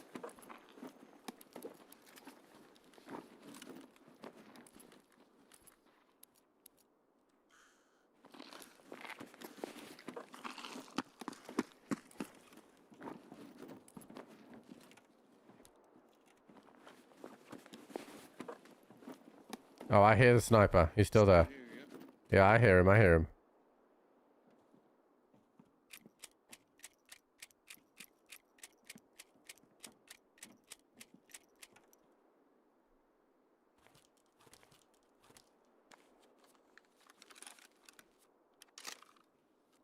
Oh, I hear the sniper. He's still there. Yeah, I hear him. I hear him.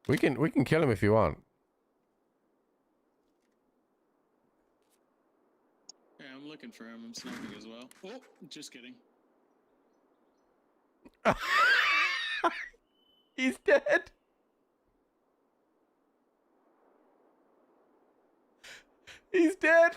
We can kill him if you want. Yeah, I'm looking for him. I'm sniping as well. Oh, just kidding. He's dead. He's dead.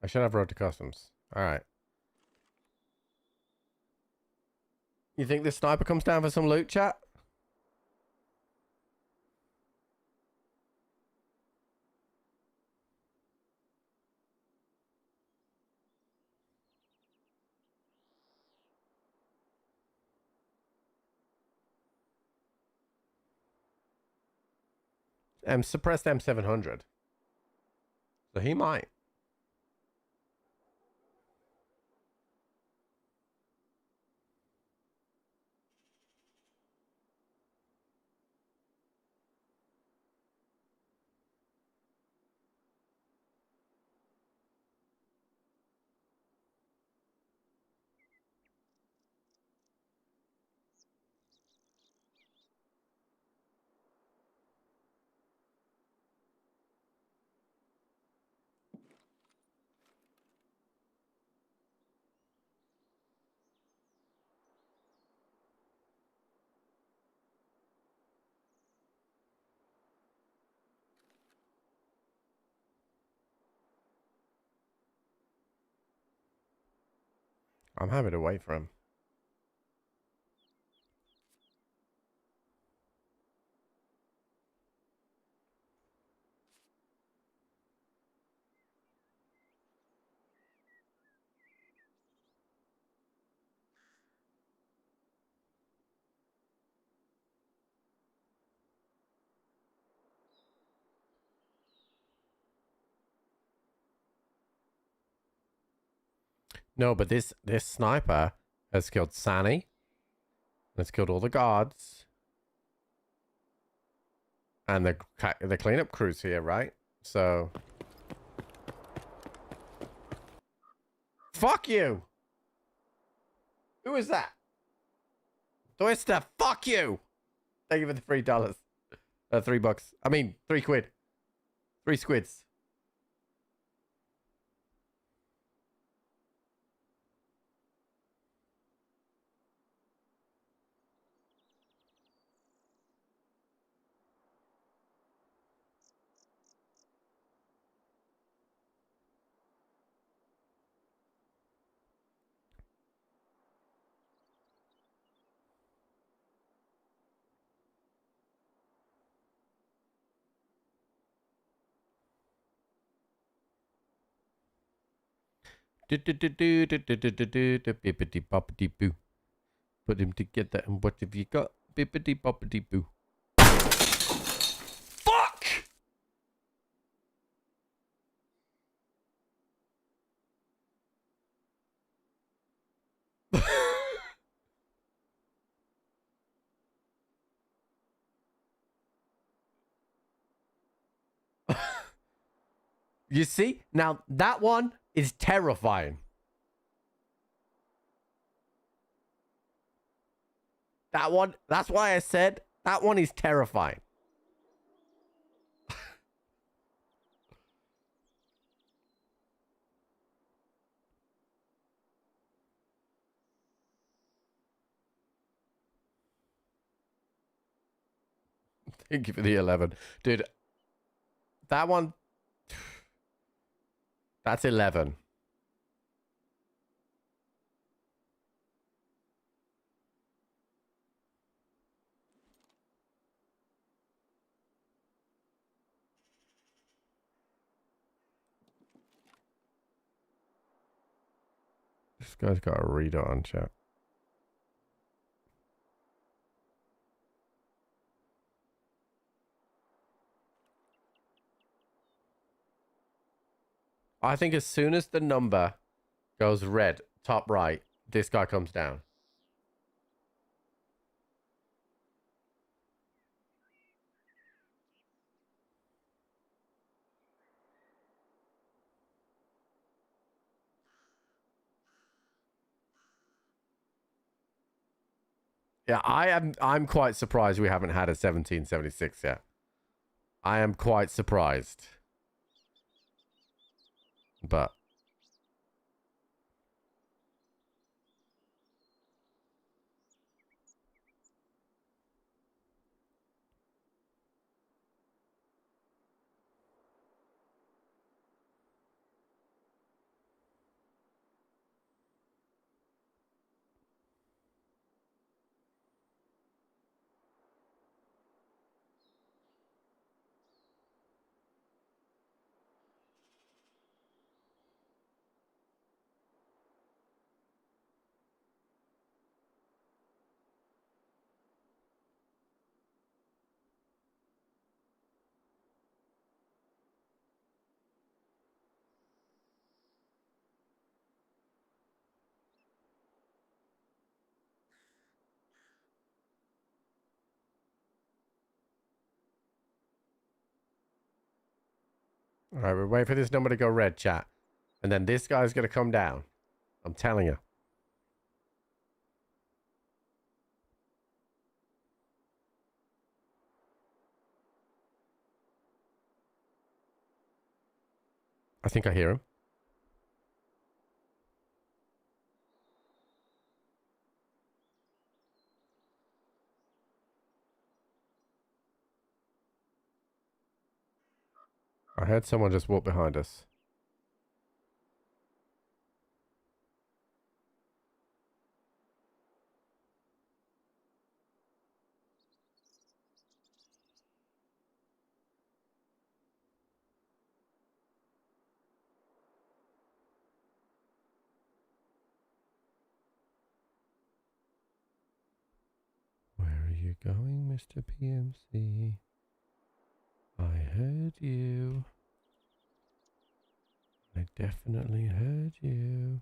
I should have road to customs. All right. You think this sniper comes down for some loot, chat? Suppressed M700. So he might. I'm happy to wait for him. No, but this sniper has killed Sani. Has killed all the guards. And the cleanup crew's here, right? So... Fuck you! Who is that? Twister, fuck you! Thank you for the $3. $3. I mean, 3 quid. 3 squids. Bippity boppity boo. Put them together and what have you got? Bippity boppity boo. Fuck! You see? Now, that one is terrifying. That one, that's why I said that one is terrifying. Thank you for the 11. Dude, that one, that's 11. This guy's got a reader on chat. I think as soon as the number goes red, top right, this guy comes down. Yeah, I'm quite surprised we haven't had a 1776 yet. I am quite surprised. But All right, we're waiting for this number to go red, chat. And then this guy's going to come down. I'm telling you. I think I hear him. I heard someone just walk behind us. Where are you going, Mr. PMC? I heard you. I definitely heard you.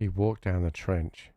He walked down the trench.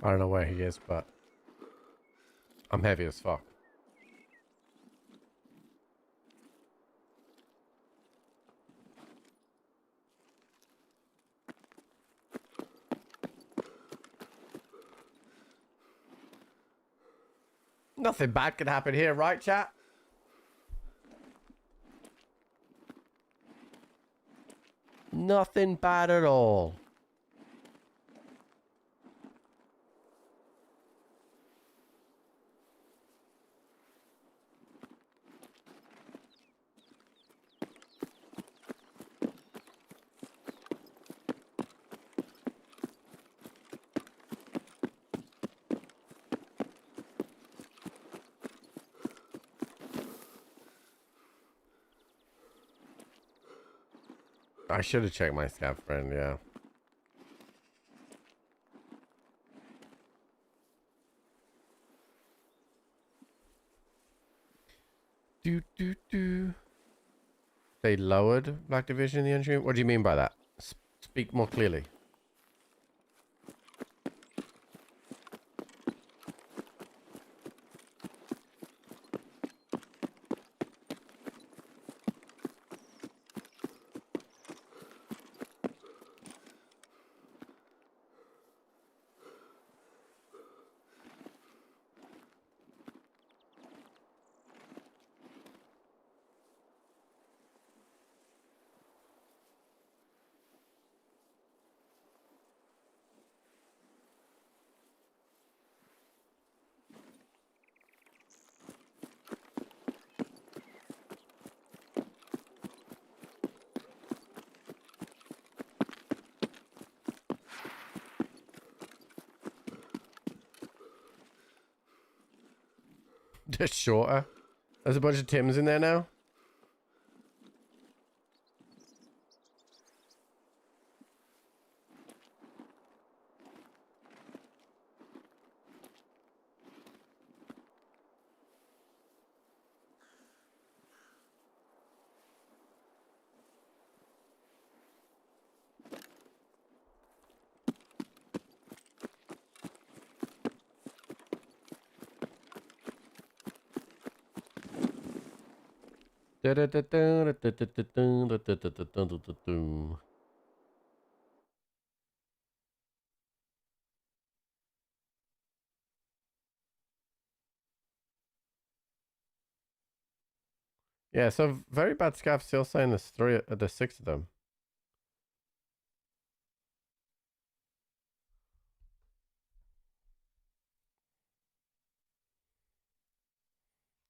I don't know where he is, but I'm heavy as fuck. Nothing bad could happen here, right, chat? Nothing bad at all. I should have checked my scav friend, yeah. They lowered Black Division in the entry? What do you mean by that? Speak more clearly. Just shorter. There's a bunch of Tims in there now. Yeah, so very bad scav still saying there's 6 of them.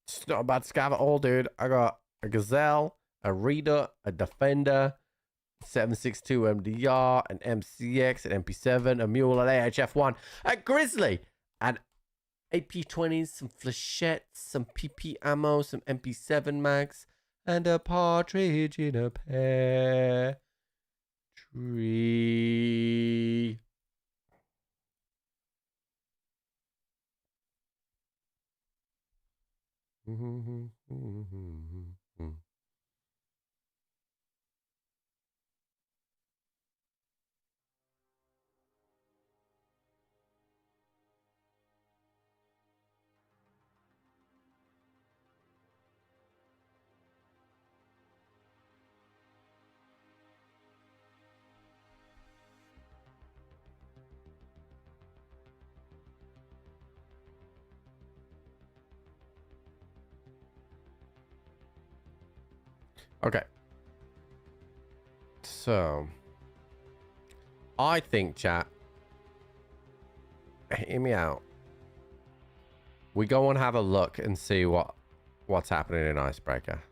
It's not a bad scav at all, dude. I got a Gazelle, a Reader, a Defender, 7.62 MDR, an MCX, an MP7, a Mule, an AHF1, a Grizzly, an AP20s, some flechettes, some PP ammo, some MP7 mags, and a partridge in a pear tree. Okay. So, I think, chat, hear me out. We go and have a look and see what's happening in Icebreaker.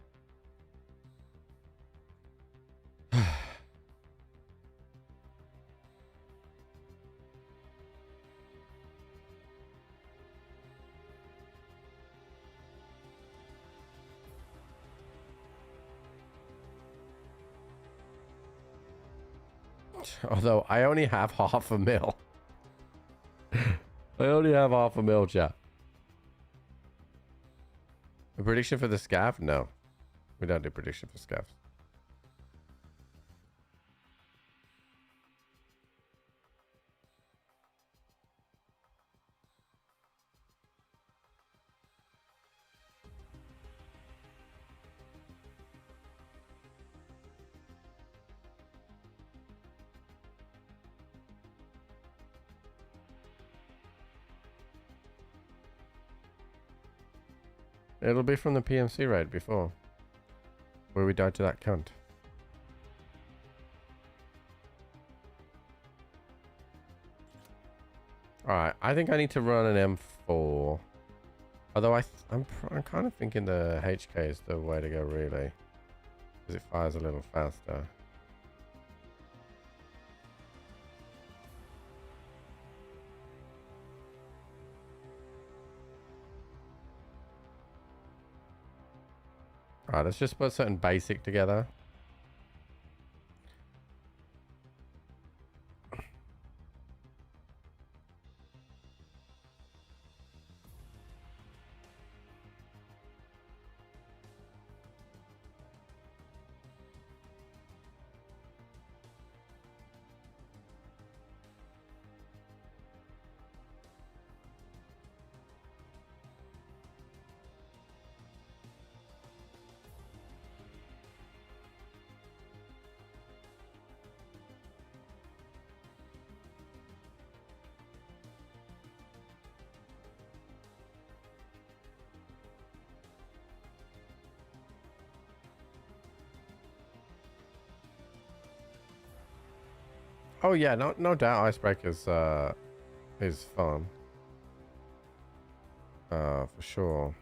Although I only have half a mil. I only have half a mil, chat. A prediction for the scav? No. We don't do prediction for scavs. It'll be from the PMC raid before. Where we died to that cunt. Alright, I think I need to run an M4. Although I'm kind of thinking the HK is the way to go, really. Because it fires a little faster. Alright, let's just put something basic together. Oh yeah, no doubt Icebreaker's is fun. For sure.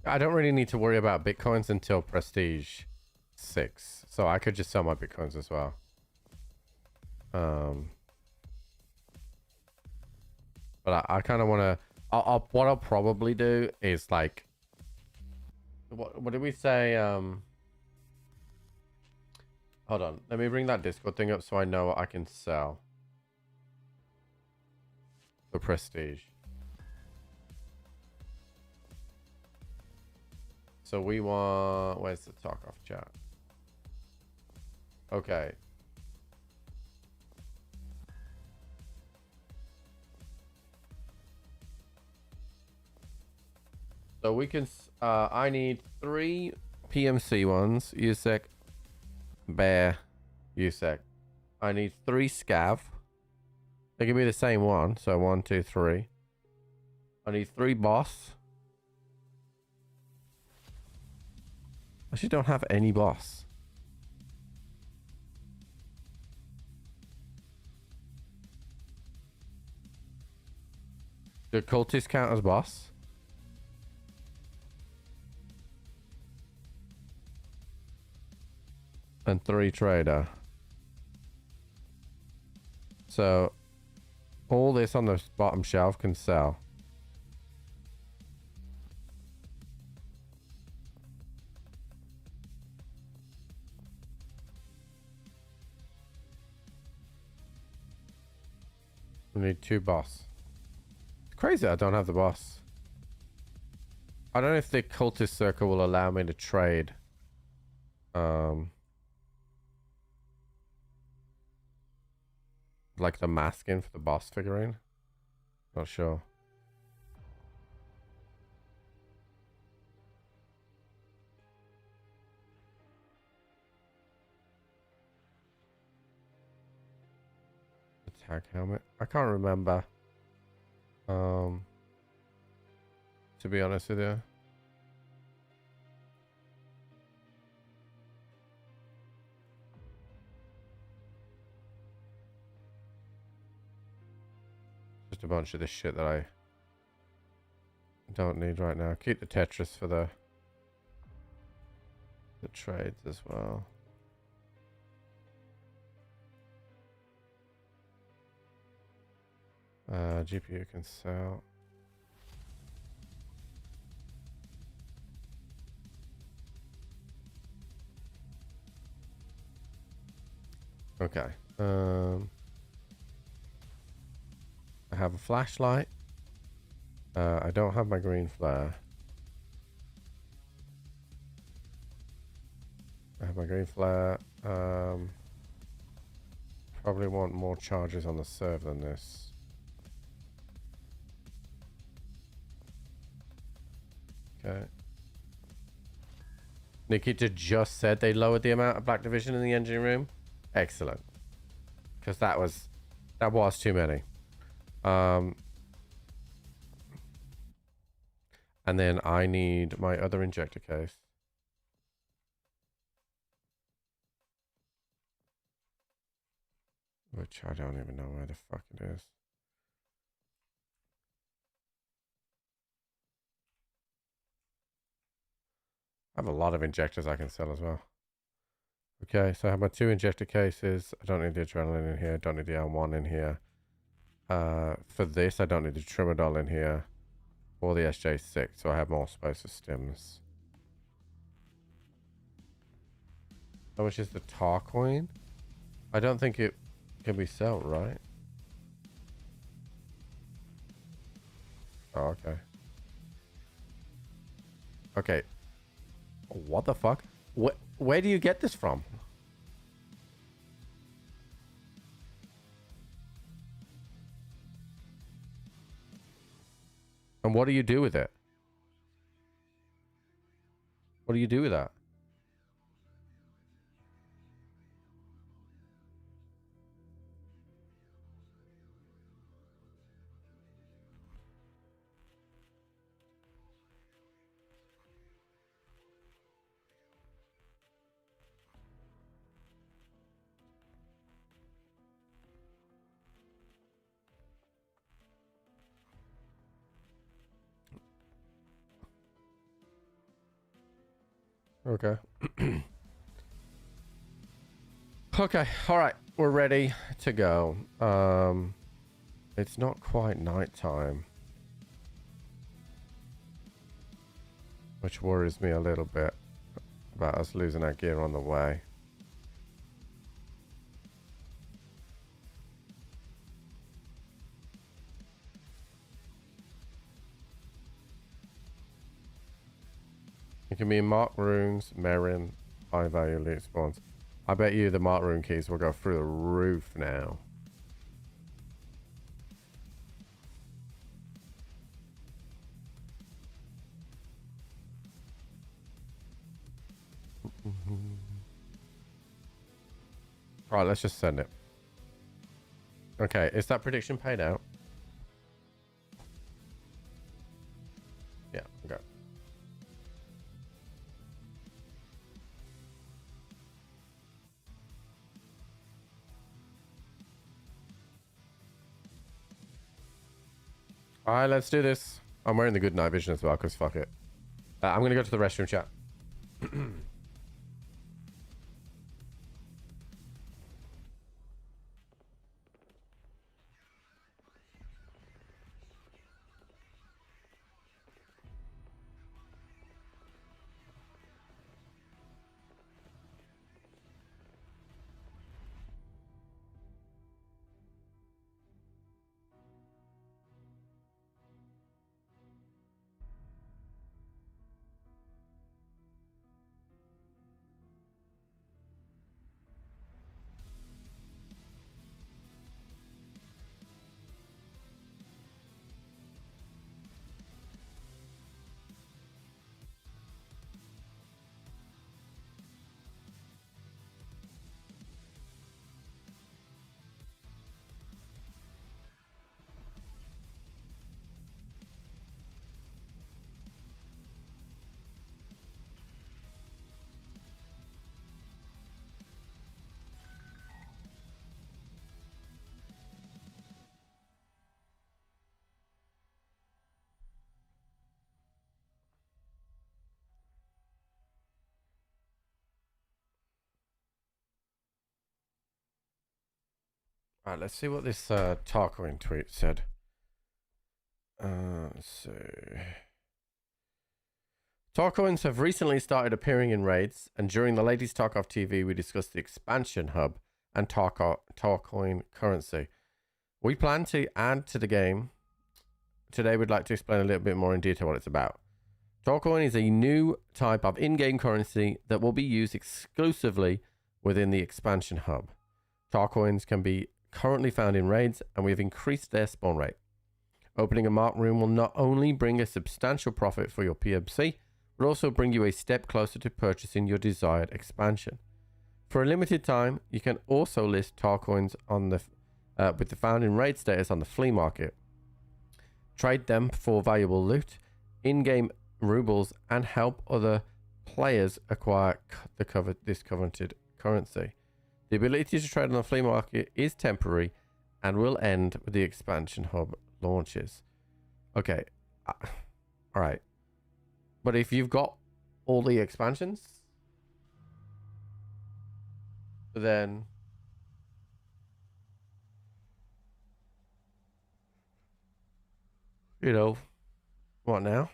I don't really need to worry about bitcoins until Prestige 6. So I could just sell my bitcoins as well. But I kind of want to... what I'll probably do is like... What did we say? Hold on. Let me bring that Discord thing up so I know what I can sell. For Prestige. So we want... Where's the Tarkov chat? Okay. So we can... I need 3 PMC ones. USEC. Bear. USEC. I need 3 scav. They can be the same one. So 1, 2, 3. I need 3 boss. I actually don't have any boss. Do cultists count as boss? And 3 trader. So all this on the bottom shelf can sell. We need 2 boss. It's crazy I don't have the boss. I don't know if the cultist circle will allow me to trade. Like the masking for the boss figurine. Not sure. The tag helmet. I can't remember. To be honest with you. Just a bunch of this shit that I don't need right now. Keep the Tetris for the trades as well. GPU can sell. Okay. I have a flashlight. I don't have my green flare. I have my green flare. Probably want more charges on the serve than this. Okay. Nikita just said they lowered the amount of Black Division in the engine room. Excellent. Because that was too many. And then I need my other injector case. Which I don't even know where the fuck it is. I have a lot of injectors I can sell as well. Okay, so I have my 2 injector cases. I don't need the adrenaline in here. Don't need the L1 in here. For this, I don't need the Trimadol in here. Or the SJ6, so I have more space for stims. How much is the tar coin? I don't think it can be sold, right? Oh, okay. Okay. What the fuck? Where do you get this from? And what do you do with it? What do you do with that? Okay. Okay. All right. We're ready to go. It's not quite nighttime, which worries me a little bit about us losing our gear on the way. It can be marked runes, Merin, high value loot spawns. I bet you the marked rune keys will go through the roof now. Alright, let's just send it. Okay, is that prediction paid out? Yeah, okay. Alright, let's do this. I'm wearing the good night vision as well, because fuck it. I'm going to go to the restroom, chat. Alright, let's see what this Tarkov tweet said. So Tarkovins have recently started appearing in raids, and during the latest Tarkov TV, we discussed the expansion hub and Tarcoin currency. We plan to add to the game. Today, we'd like to explain a little bit more in detail what it's about. Tarcoin is a new type of in-game currency that will be used exclusively within the expansion hub. Tarcoins can be currently found in raids, and we have increased their spawn rate. Opening a marked room will not only bring a substantial profit for your PMC, but also bring you a step closer to purchasing your desired expansion. For a limited time, you can also list Tarcoins on the with the found in raid status on the flea market. Trade them for valuable loot, in-game rubles, and help other players acquire this coveted currency. The ability to trade on the flea market is temporary and will end with the expansion hub launches. Okay. Alright. But if you've got all the expansions, then you know, what now?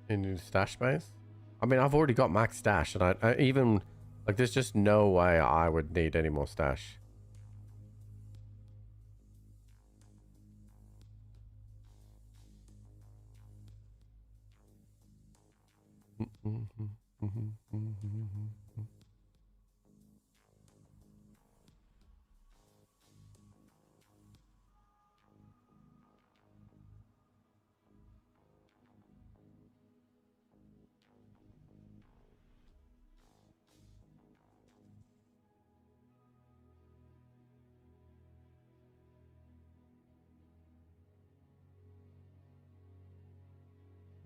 In your stash space? I mean, I've already got max stash, and I even like there's just no way I would need any more stash.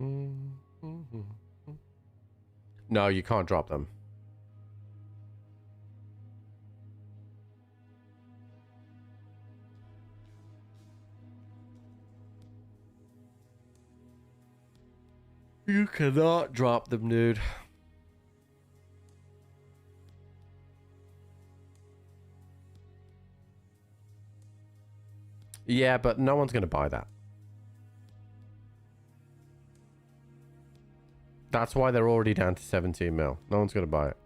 No, you can't drop them. You cannot drop them, dude. Yeah, but no one's going to buy that. That's why they're already down to 17 mil. No one's going to buy it.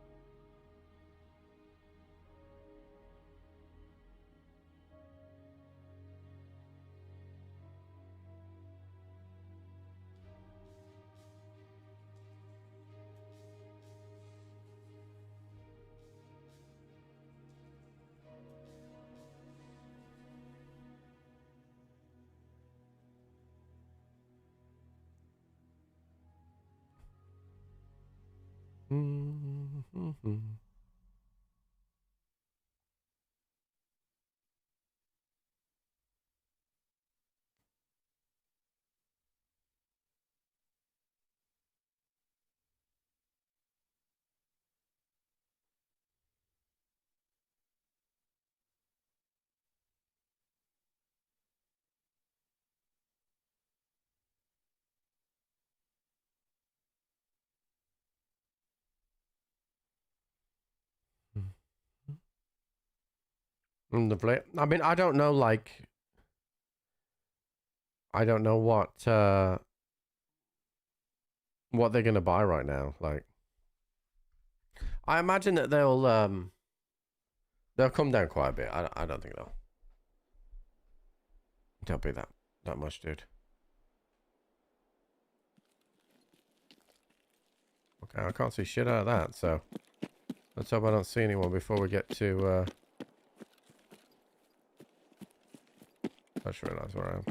Lovely. I mean, I don't know, like, I don't know what they're gonna buy right now. Like, I imagine that they'll come down quite a bit. I don't think they'll be that much, dude. Okay, I can't see shit out of that, so let's hope I don't see anyone before we get to I just realized where I am.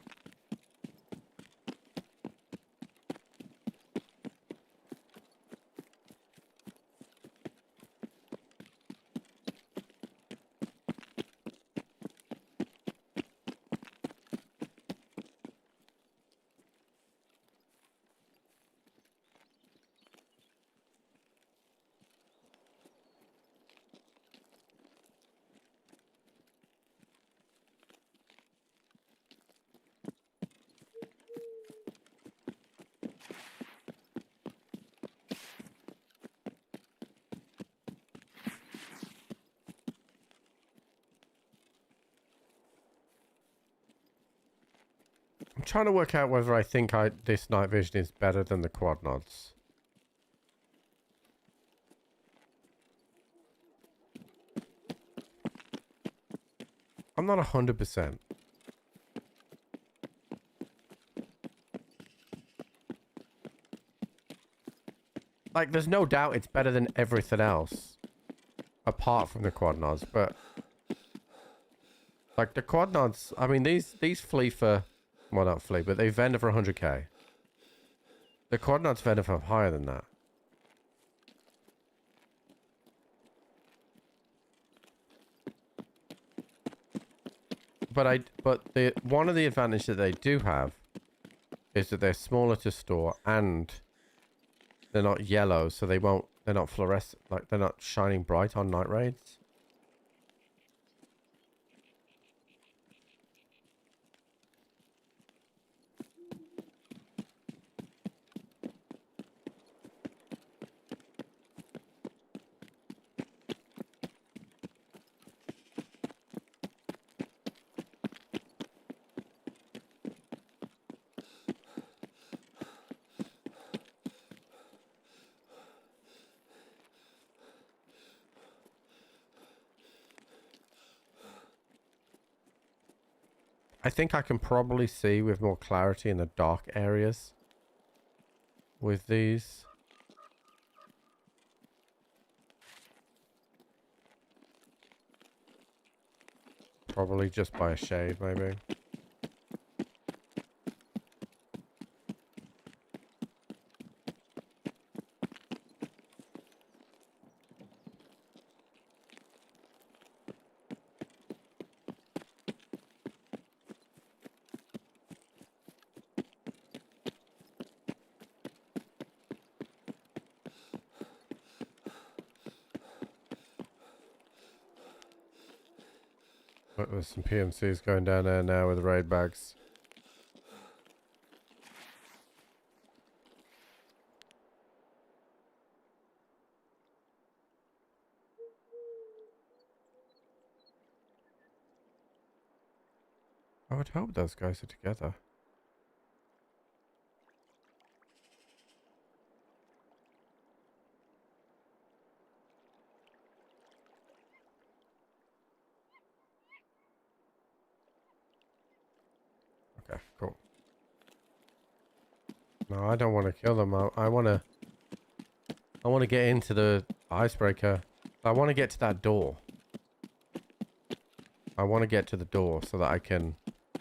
I'm trying to work out whether I think this night vision is better than the quad nods. I'm not 100%. Like, there's no doubt it's better than everything else, apart from the quad nods. But like the quad nods, I mean, these flee for, well, not flee, but they vendor for 100k. The quad nods vendor for higher than that. But one of the advantages that they do have is that they're smaller to store and they're not yellow, so they're not fluorescent, like they're not shining bright on night raids. I think I can probably see with more clarity in the dark areas with these. Probably just by a shade, maybe. Look, there's some PMCs going down there now with raid bags. I would hope those guys are together. Okay, cool. No, I don't want to kill them. I want to get into the icebreaker. I want to get to that door. I want to get to the door so that I can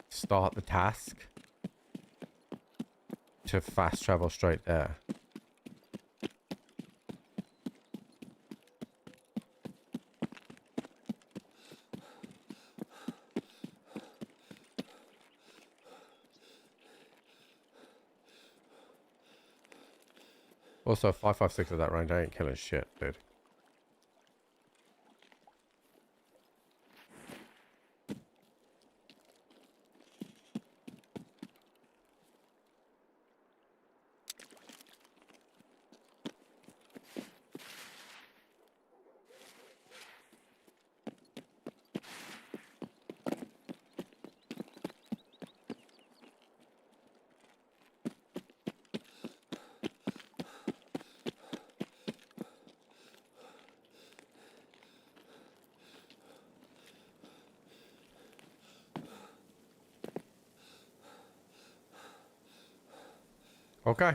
start the task to fast travel straight there. Also, 5.56 at that range, I ain't killing shit, dude. Okay.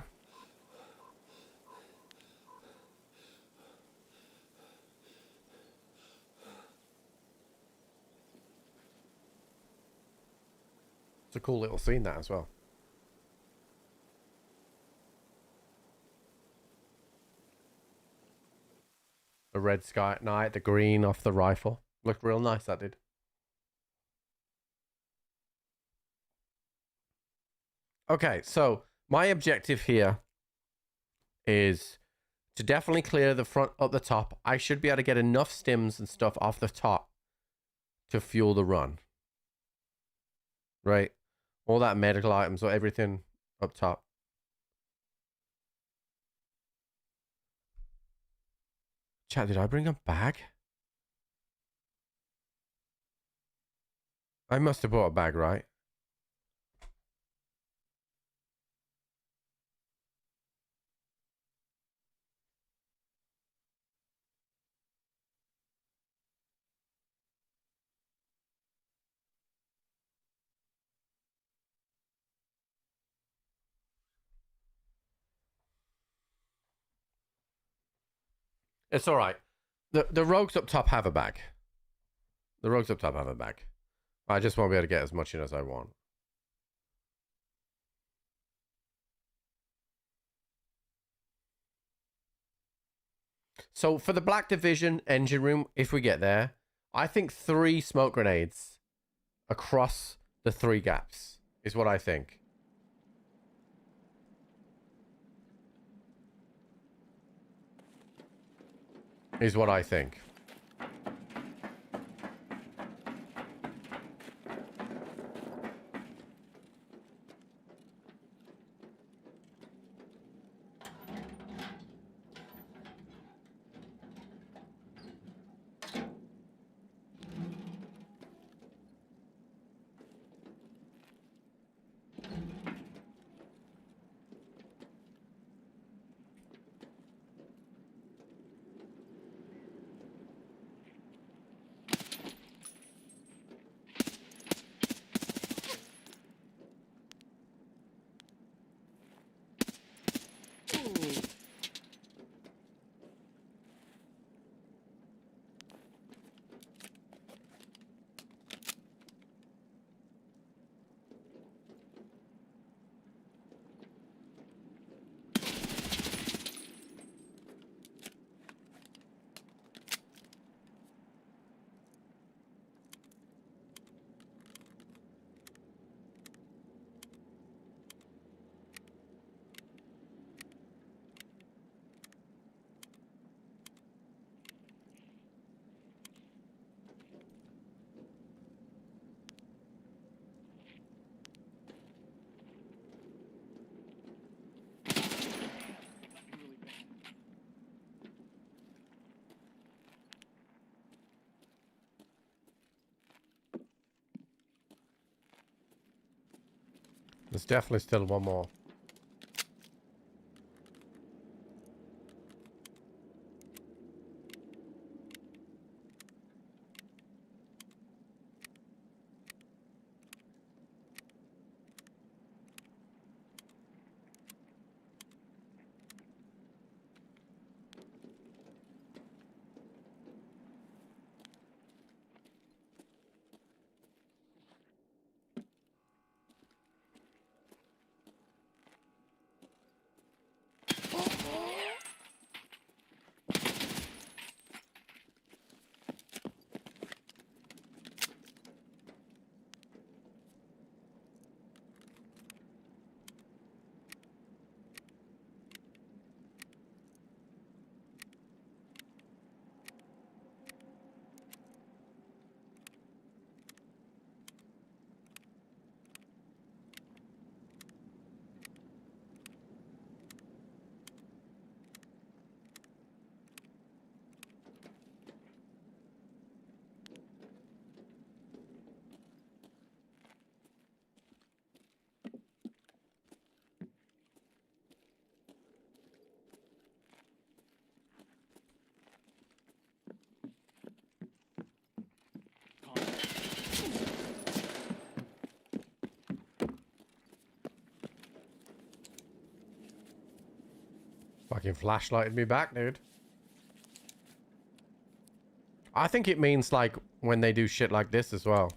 It's a cool little scene, that, as well. The red sky at night, the green off the rifle. Looked real nice, that did. Okay, so my objective here is to definitely clear the front up the top. I should be able to get enough stims and stuff off the top to fuel the run. Right? All that medical items or everything up top. Chat, did I bring a bag? I must have bought a bag, right? It's all right. The rogues up top have a bag. The rogues up top have a bag. I just won't be able to get as much in as I want. So for the Black Division engine room, if we get there, I think 3 smoke grenades across the 3 gaps is what I think. Is what I think. There's definitely still one more. Fucking flashlighted me back, dude. I think it means, like, when they do shit like this as well.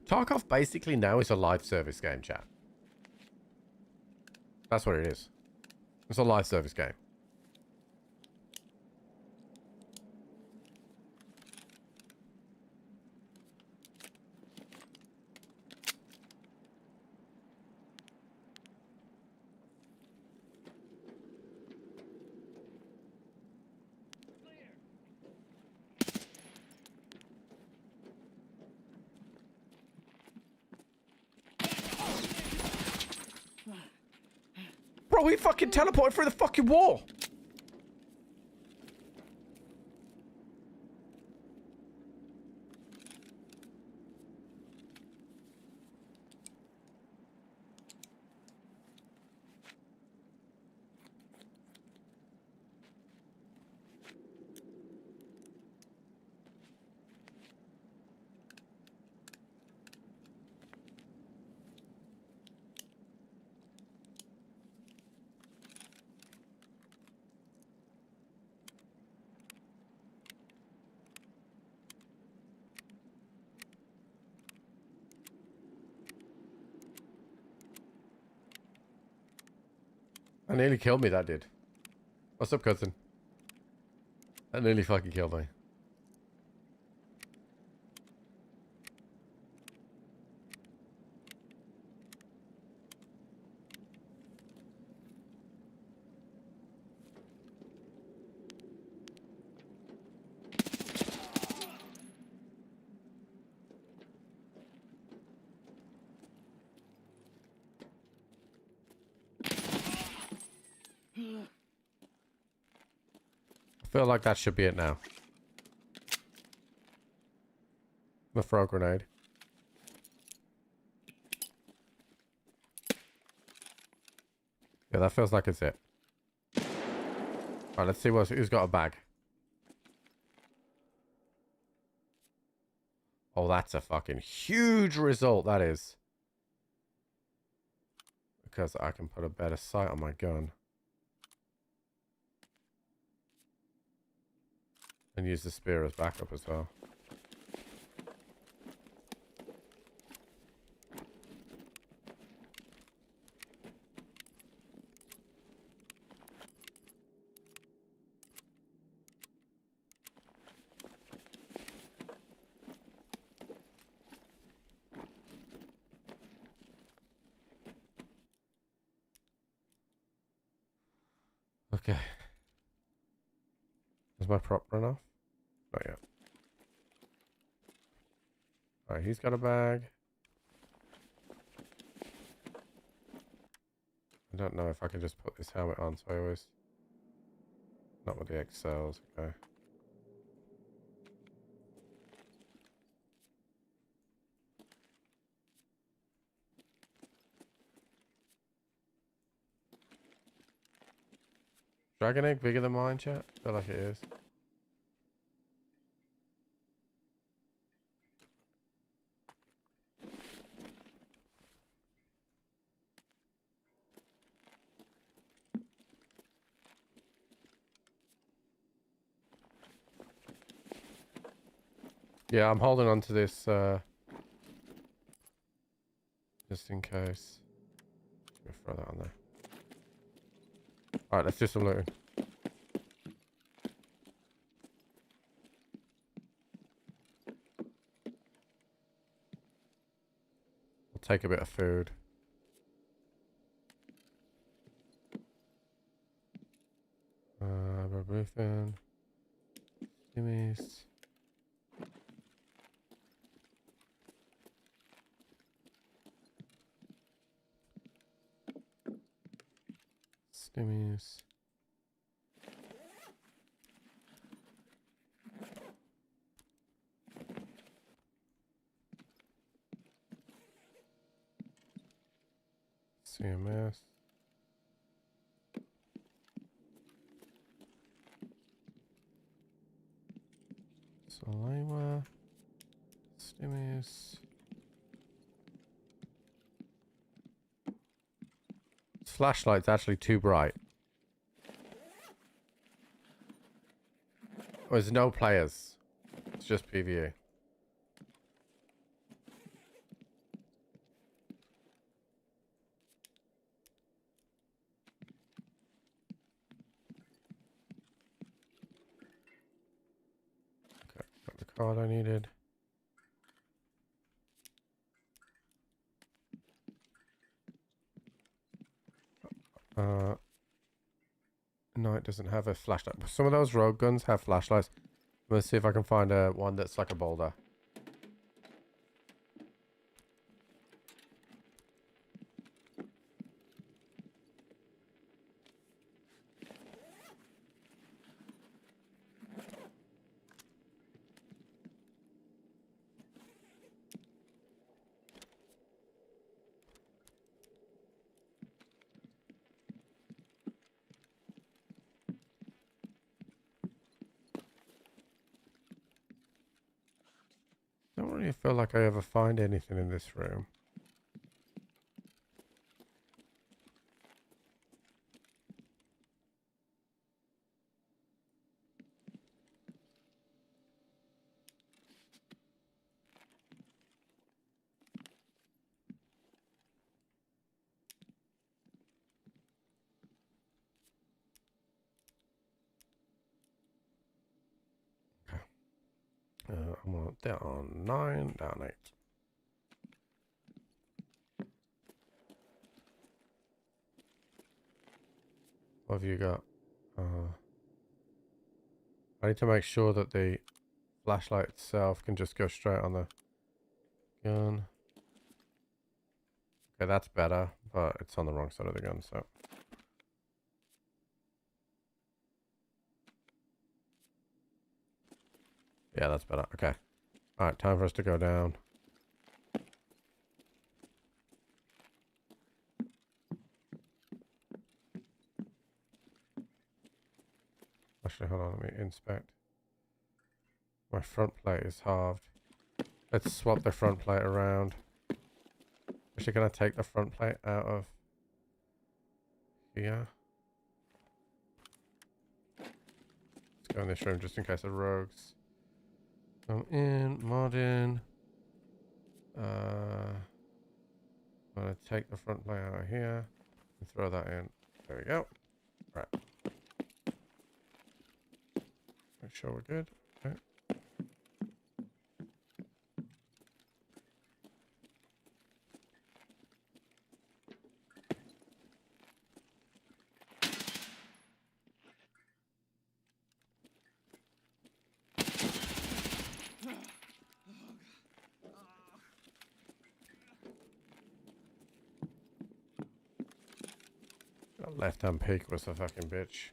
Tarkov basically now is a live service game, chat. That's what it is. It's a live service game. Bro, he fucking teleported through the fucking wall. That nearly killed me, that did. What's up, cousin? That nearly fucking killed me. I feel like that should be it now. The throw grenade. Yeah, that feels like it's it. Alright, let's see who's got a bag. Oh, that's a fucking huge result, that is. Because I can put a better sight on my gun. And use the spear as backup as well. Okay. Is my prop run off? Not yet. Alright, he's got a bag. I don't know if I can just put this helmet on, so I always... Not with the excels, okay. Dragon egg bigger than mine, chat? I feel like it is. Yeah, I'm holding on to this, just in case. Let me throw that on there. Alright, let's do some looting. We'll take a bit of food. Everything. Stimmies. Stimmies. CMS. Saliva. Stimmies. This flashlight's actually too bright. There's no players. It's just PvE. Okay, got the card I needed. No, it doesn't have a flashlight. Some of those rogue guns have flashlights. Let's see if I can find one that's like a boulder. Don't really feel like I ever find anything in this room. I'm on down 9, down 8. What have you got? I need to make sure that the flashlight itself can just go straight on the gun. Okay, that's better, but it's on the wrong side of the gun, so. Yeah, that's better. Okay. Alright, time for us to go down. Actually, hold on, let me inspect. My front plate is halved. Let's swap the front plate around. Actually, can I take the front plate out of here? Let's go in this room just in case of rogues. Come in, modern. I'm gonna take the front plate out of here and throw that in. There we go. Right. Make sure we're good. Okay. Left-hand peak was a fucking bitch.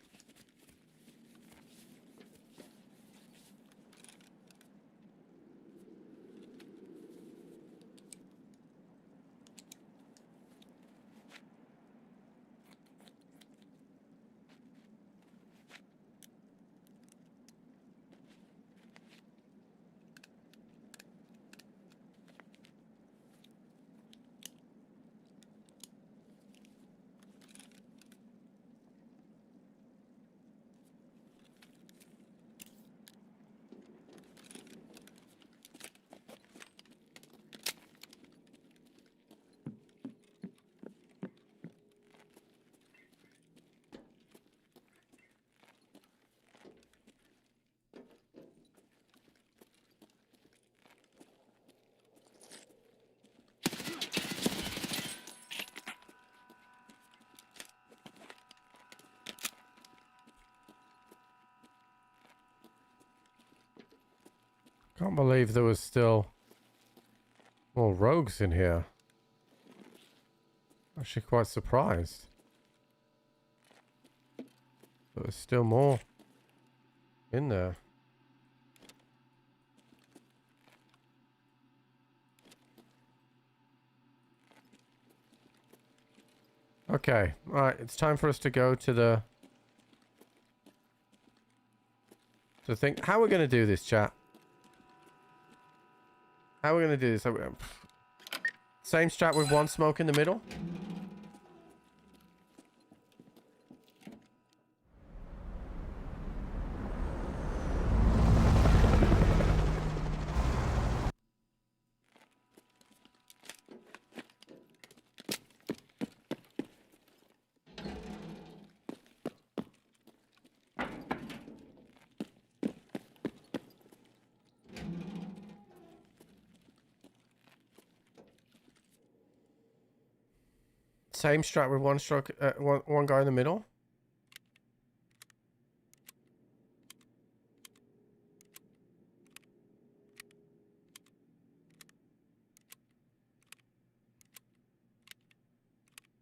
Can't believe there was still more rogues in here. Actually quite surprised. There was still more in there. Okay, alright, it's time for us to go to the thing. How are we going to do this, chat? How are we going to do this? Same strat with one smoke in the middle? Same strat with one stroke, one guy in the middle.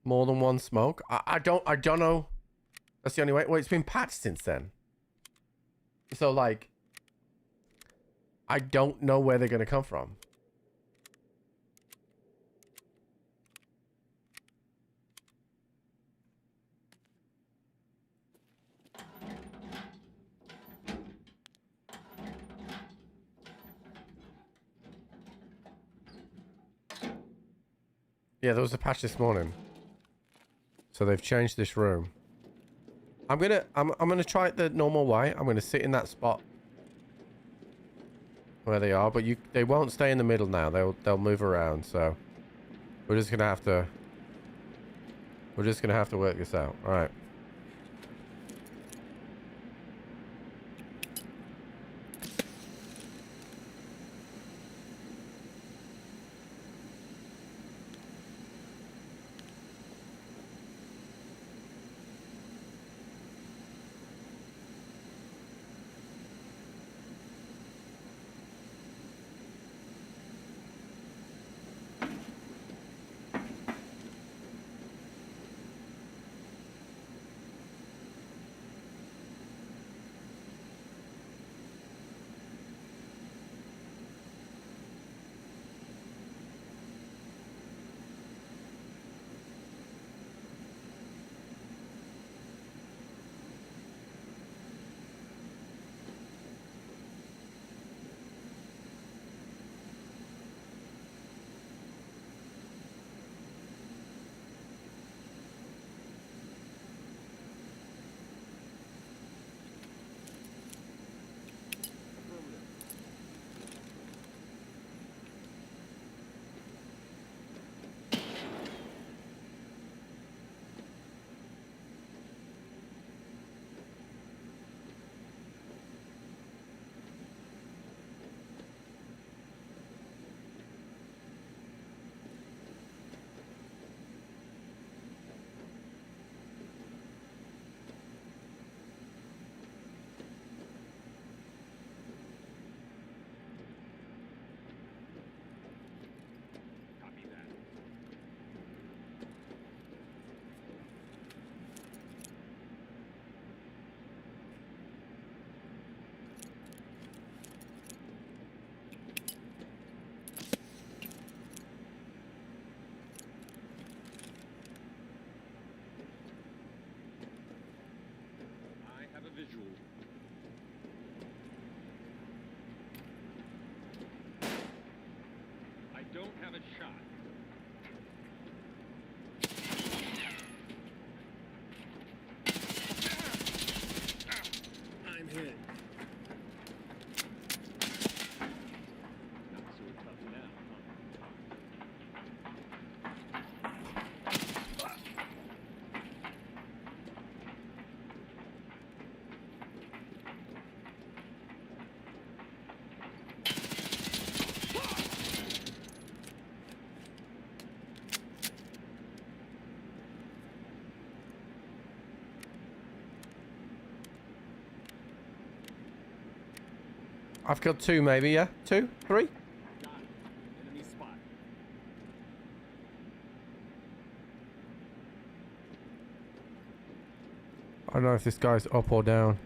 More than one smoke. I don't know. That's the only way. Well, it's been patched since then. So like, I don't know where they're gonna come from. Yeah, there was a patch this morning. So they've changed this room. I'm gonna try it the normal way. I'm gonna sit in that spot where they are, but they won't stay in the middle now. They'll move around, so we're just gonna have to work this out. Alright. I've killed 2 maybe, yeah? 2? 3? Enemy spot. I don't know if this guy's up or down.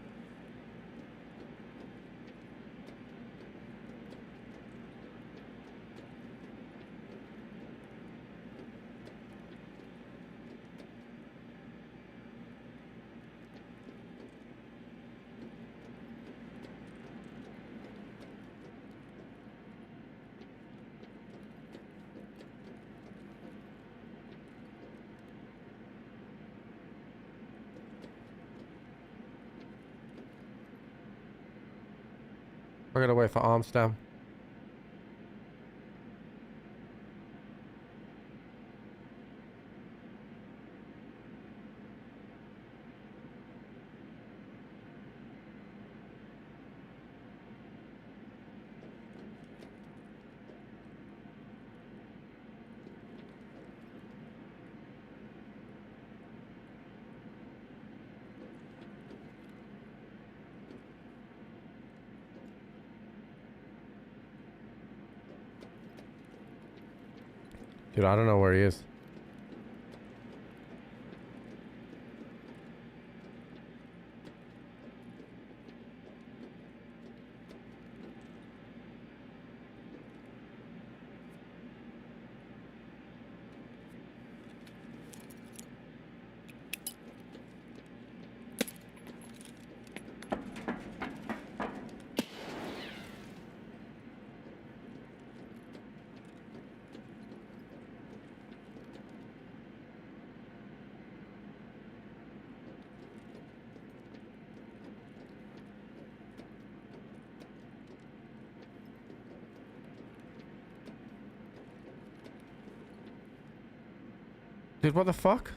I gotta wait for arm stam. Dude, I don't know where he is. Dude, what the fuck?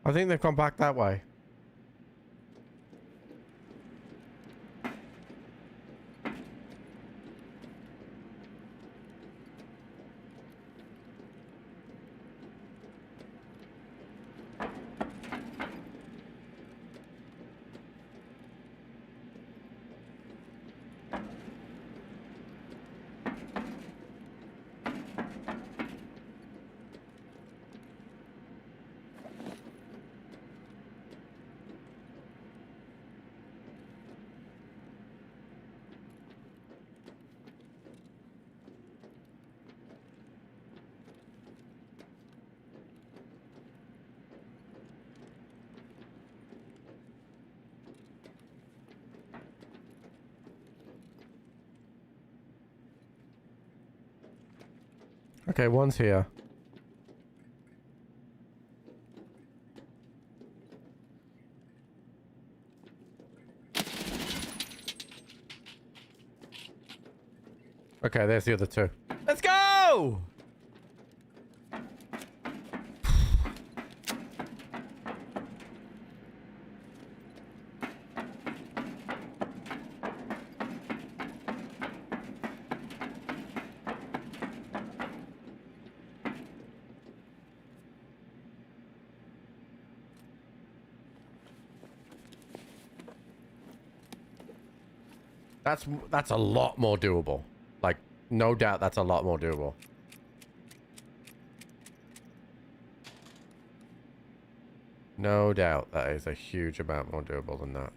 I think they've gone back that way. Okay, one's here. Okay, there's the other 2. Let's go! That's a lot more doable. Like, no doubt that's a lot more doable. No doubt that is a huge amount more doable than that.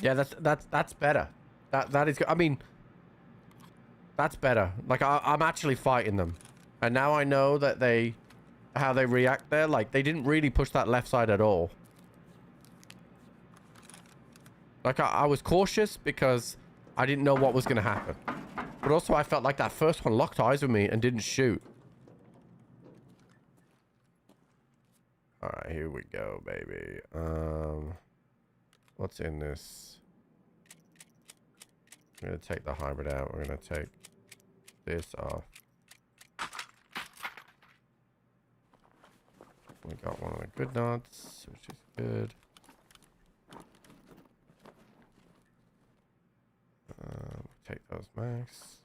Yeah, that's better. That is good. I mean, that's better. Like I'm actually fighting them, and now I know that how they react there. Like they didn't really push that left side at all. Like I was cautious because I didn't know what was gonna happen, but also I felt like that first one locked eyes with me and didn't shoot. All right, here we go, baby. What's in this? We're gonna take the hybrid out. We're gonna take this off. We got one of the good knots, which is good. Take those max.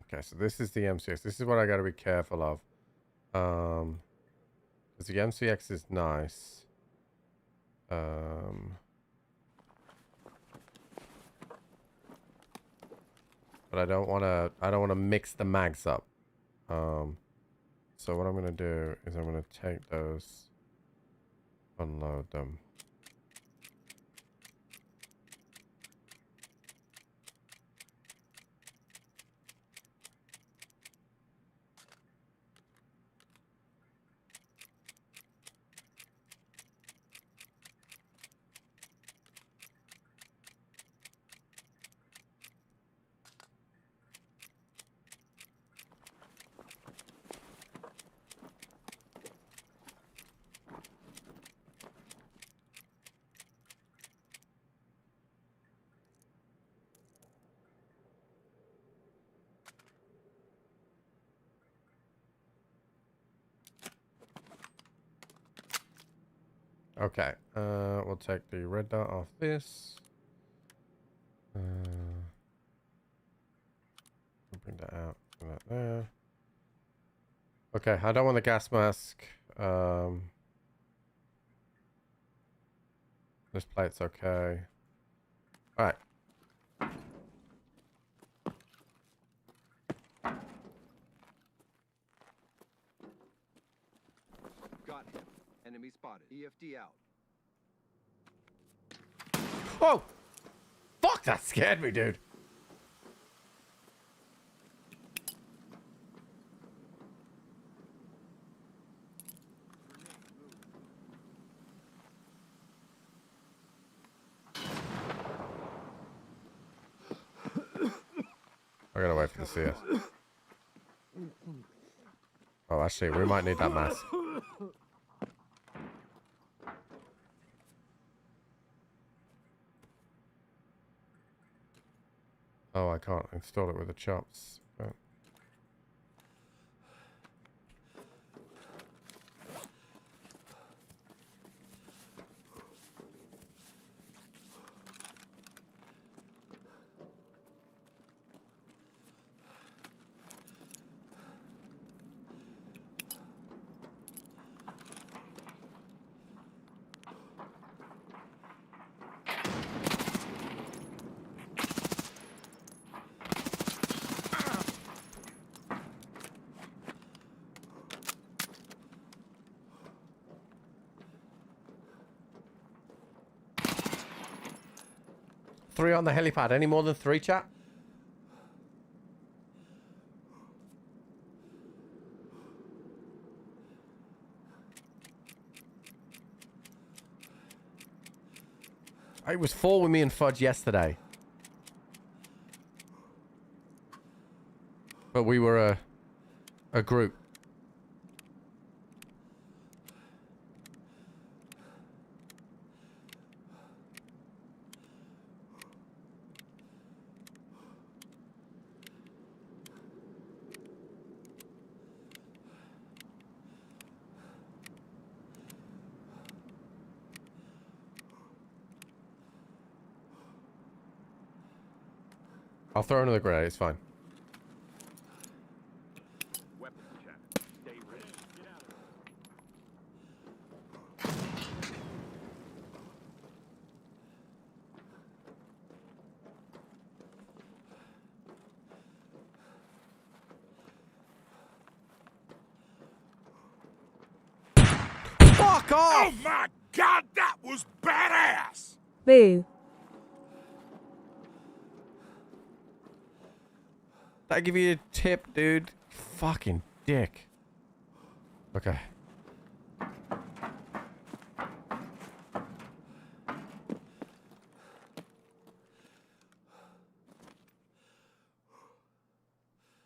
Okay, so this is the MCX. This is what I got to be careful of. Because the MCX is nice. But I don't want to mix the mags up. So what I'm going to do is I'm going to take those, unload them. Okay, we'll take the red dot off this. Bring that out, put that there. Okay, I don't want the gas mask. This plate's okay. All right. Got him. Enemy spotted. EFD out. Oh! Fuck, that scared me, dude. I gotta wait for the CS. Oh, actually, we might need that mask. Oh, I can't install it with the chops. But... Three on the helipad. Any more than three, chat? It was 4 with me and Fudge yesterday. But we were a group. I'll throw another grenade, it's fine. Weapons check. Stay ready. Get out of Fuck off! Oh my god, that was badass! Boo. Did I give you a tip, dude? Fucking dick. Okay.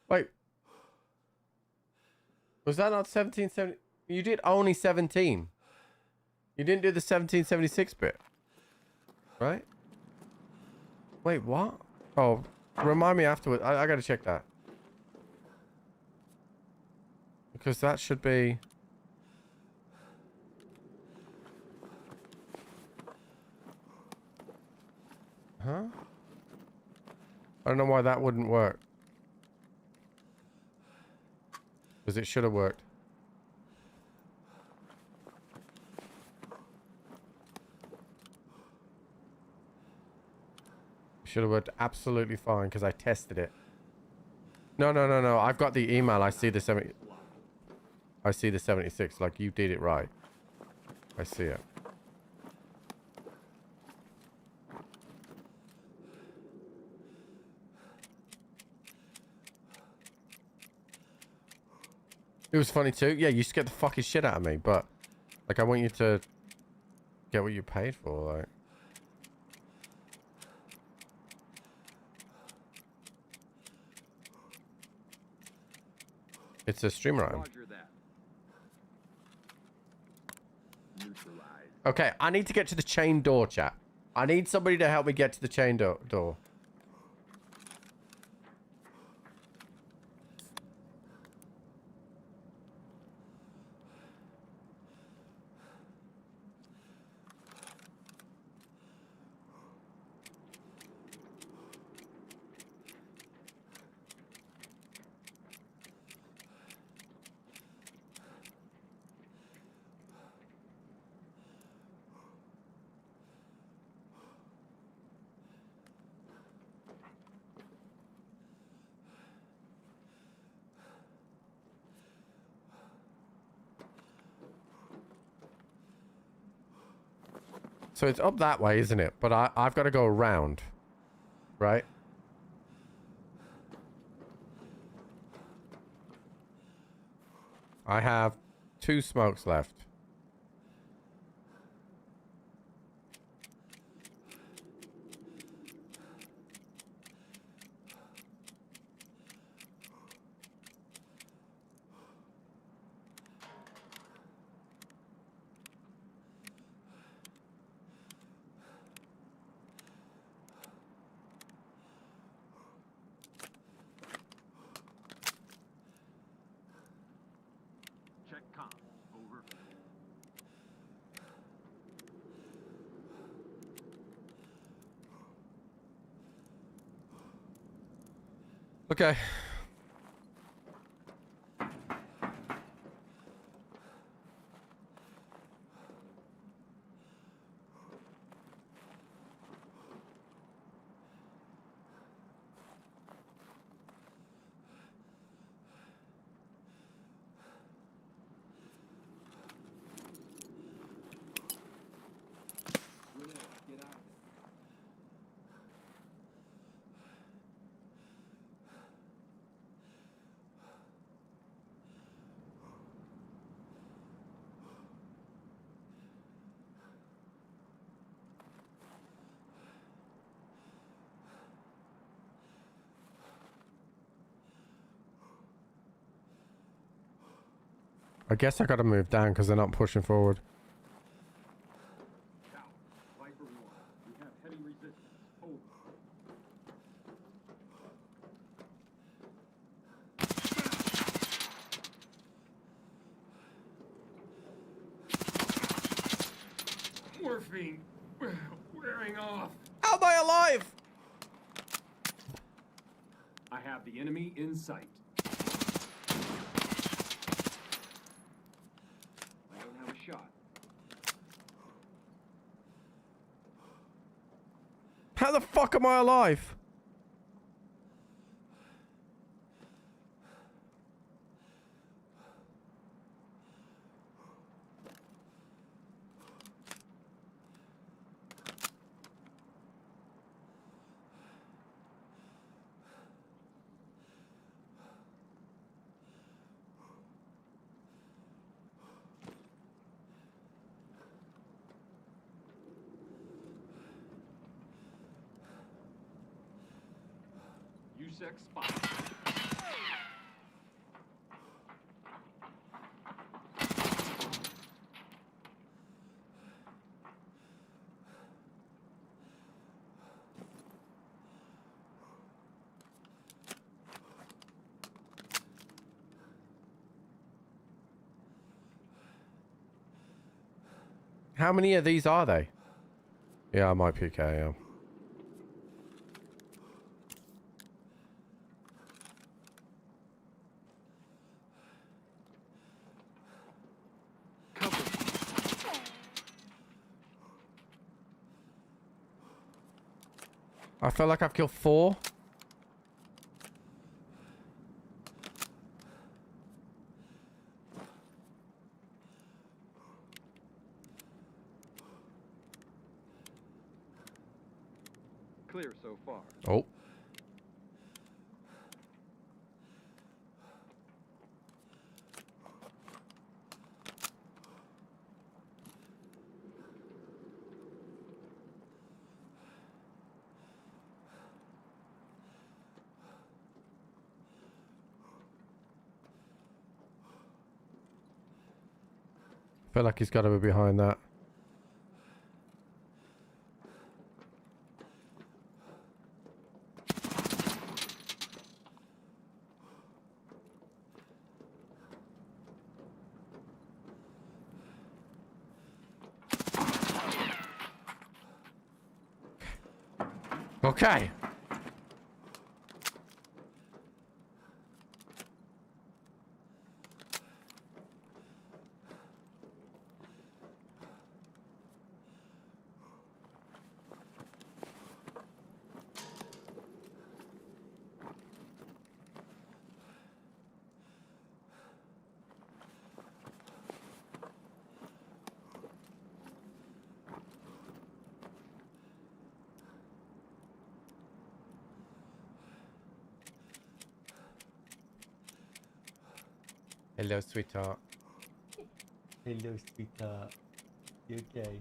Wait. Was that not 1770? You did only 17. You didn't do the 1776 bit. Right? Wait, what? Oh, remind me afterwards. I gotta check that. Because that should be... Huh? I don't know why that wouldn't work. Because it should have worked. Should have worked absolutely fine because I tested it. No. I've got the email. I see the 70. I see the 76. Like, you did it right. I see it. It was funny too. Yeah, you scared the fucking shit out of me, but like I want you to get what you paid for, like. It's a stream rhyme. Roger that. Neutralize. Okay, I need to get to the chain door, chat. I need somebody to help me get to the chain door. So it's up that way, isn't it? But I've got to go around. Right? I have 2 smokes left. Check comm. Over. Okay. I guess I gotta move down because they're not pushing forward. Tower. Viper 1. We have heavy resistance. Over. Morphine. Wearing off. How am I alive? I have the enemy in sight. I don't have a shot. How the fuck am I alive? sex spot. How many of these are they? Yeah, I might PK, yeah. I feel like I've killed 4. Clear so far. Oh. I feel like he's got to be behind that. Okay. Hello, sweetheart. Hello, sweetheart. You okay?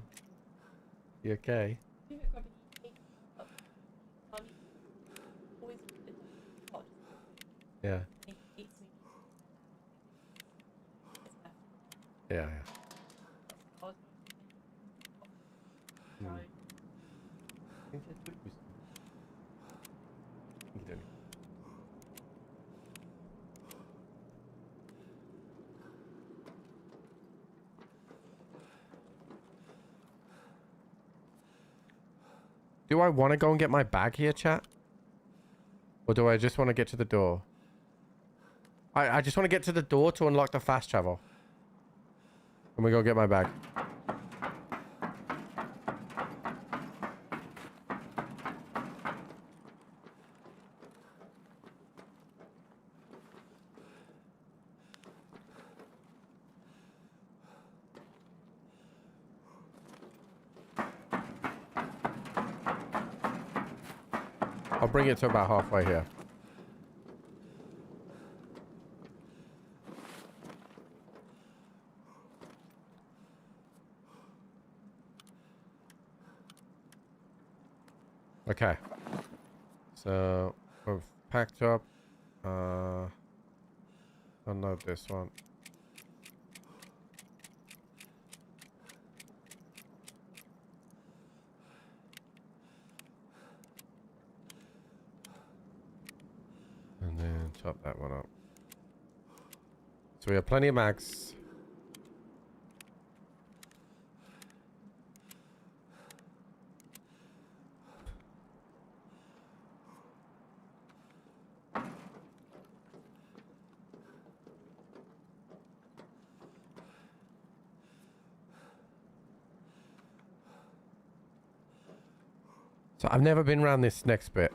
You okay? Yeah. Yeah, yeah. Do I want to go and get my bag here, chat? Or do I just want to get to the door? I just want to get to the door to unlock the fast travel. And we go get my bag. I'll bring it to about halfway here. Okay. So we've packed up. Unload this one. And then chop that one up. So we have plenty of mags. So I've never been around this next bit.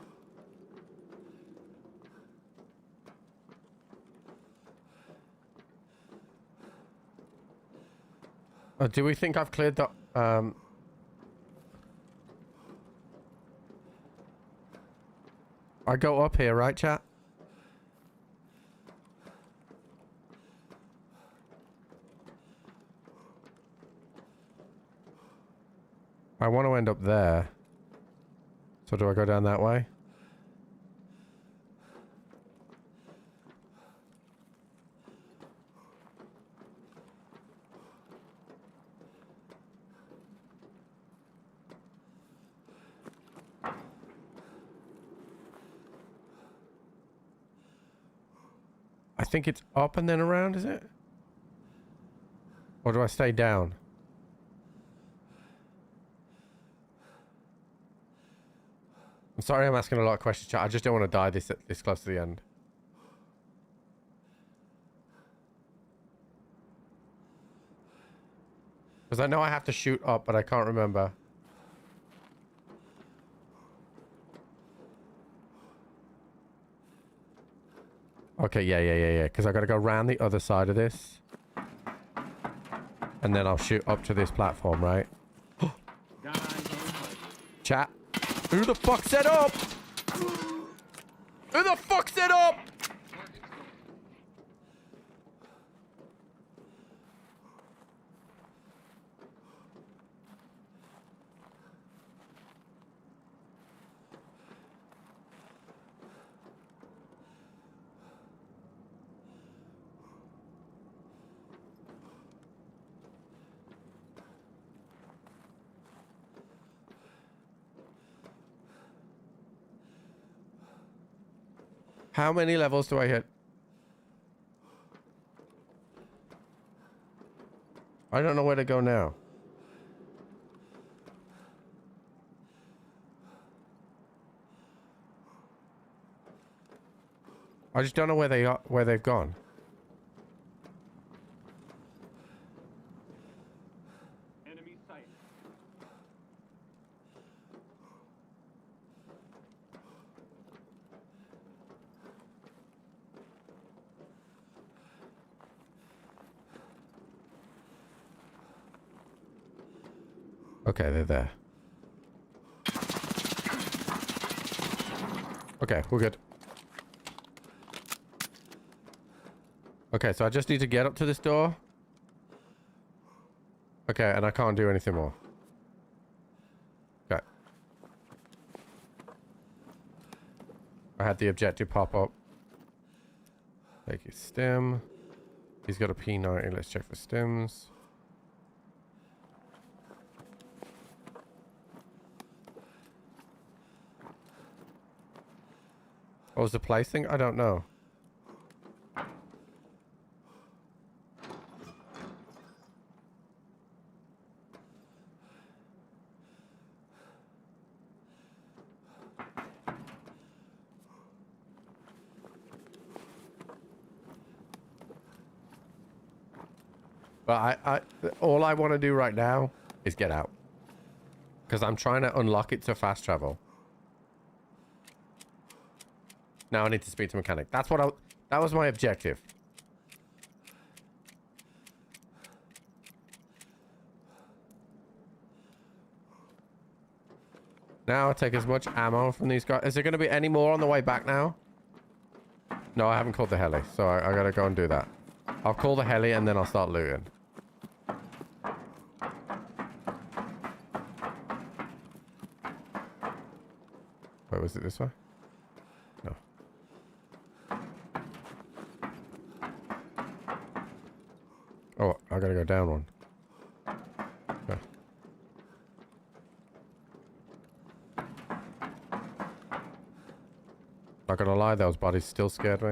Oh, do we think I've cleared the I go up here, right, chat? I want to end up there. So do I go down that way? think it's up and then around, is it? Or do I stay down? I'm sorry I'm asking a lot of questions, chat. I just don't want to die this close to the end. Because I know I have to shoot up, but I can't remember. Okay, yeah. Because I got to go around the other side of this. And then I'll shoot up to this platform, right? Chat. Who the fuck set up? Who the fuck set up? How many levels do I hit? I don't know where to go now. I just don't know where they are, where they've gone. Enemy sight. Okay, they're there. Okay, we're good. Okay, so I just need to get up to this door. Okay, and I can't do anything more. Okay. I had the objective pop up. Take his stim. He's got a P90. Let's check for stims. What was the place thing? I don't know. But all I want to do right now is get out. Because I'm trying to unlock it to fast travel. Now I need to speak to mechanic. That's what that was my objective. Now I take as much ammo from these guys. Is there going to be any more on the way back now? No, I haven't called the heli, so I gotta go and do that. I'll call the heli and then I'll start looting. Wait, was it this way? No. Oh, I gotta go down one. Okay. Not gonna lie, those bodies still scared me.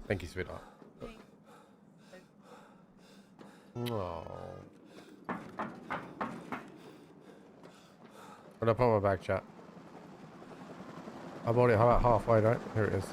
Thank you, sweetheart. Oh. What up on my back, chat? I bought it about halfway, right? Here it is.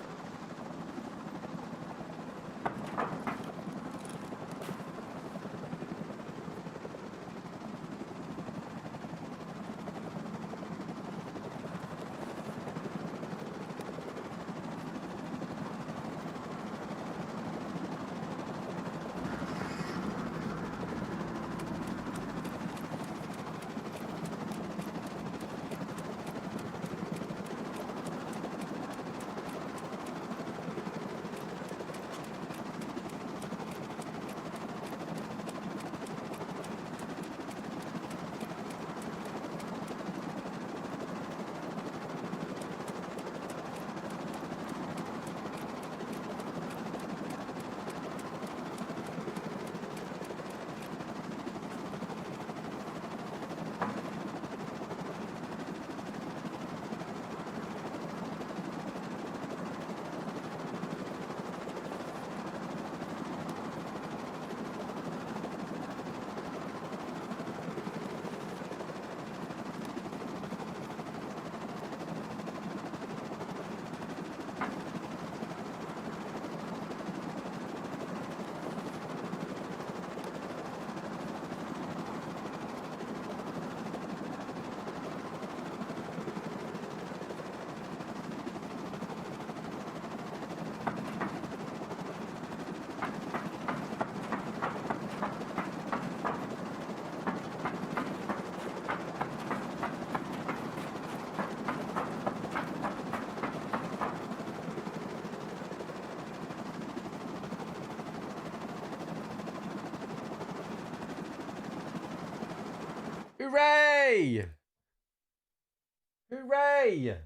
Hooray! Hooray!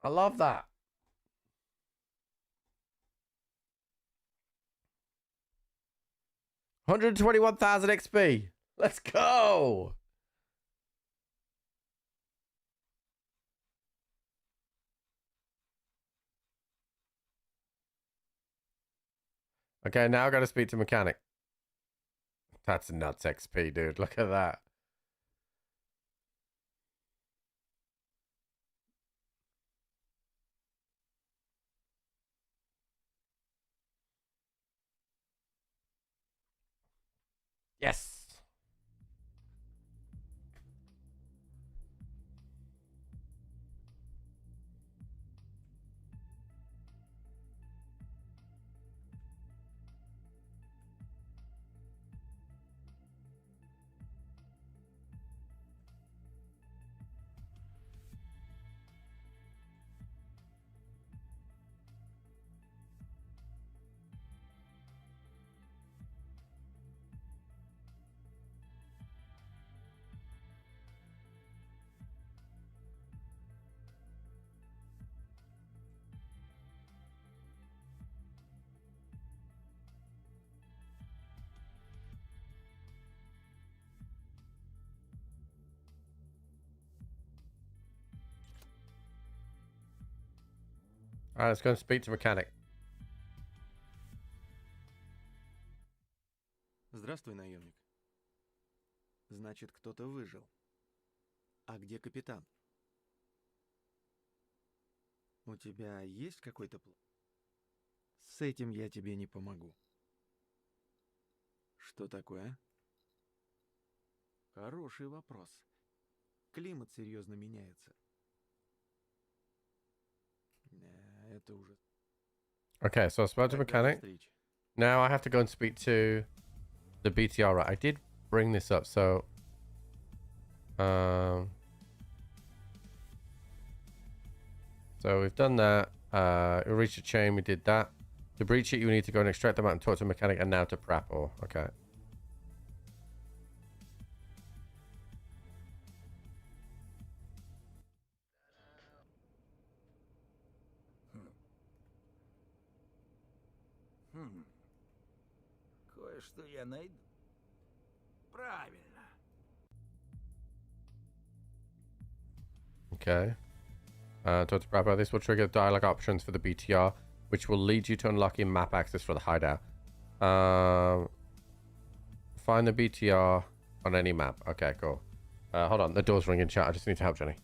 I love that. $121,000 XP. Let's go. Okay, now I got to speak to mechanic. That's nuts XP, dude. Look at that. Yes. All right, let's go and speak to mechanic. Здравствуй, наемник. Значит, кто-то выжил. А где капитан? У тебя есть какой-то план? С этим я тебе не помогу. Что такое? Хороший вопрос. Климат серьезно меняется. Это уже... Okay, so I spoke to mechanic. Now I have to go and speak to the BTR. Right, I did bring this up, so so we've done that. We reached a chain. We did that. To breach it, you need to go and extract them out and talk to a mechanic, and now to prep. Oh, okay. Кое-что я найду. Правильно. Okay. Talk to Bravo. This will trigger dialogue options for the BTR, which will lead you to unlocking map access for the hideout. Find the BTR on any map. Okay, cool. Hold on, the door's ringing, chat. I just need to help Jenny.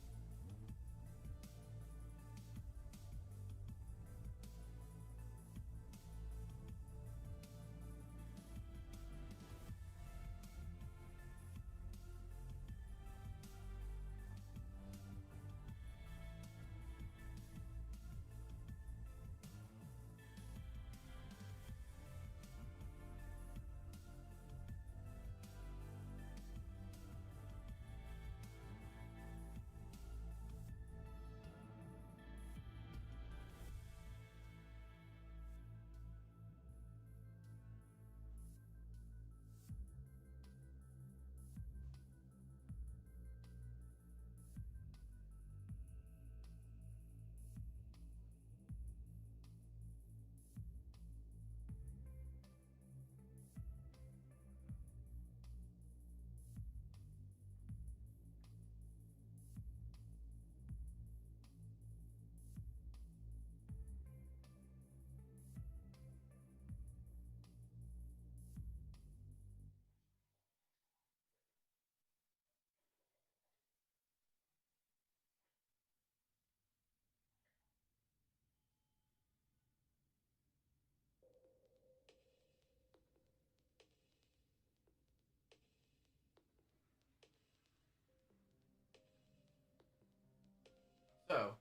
So,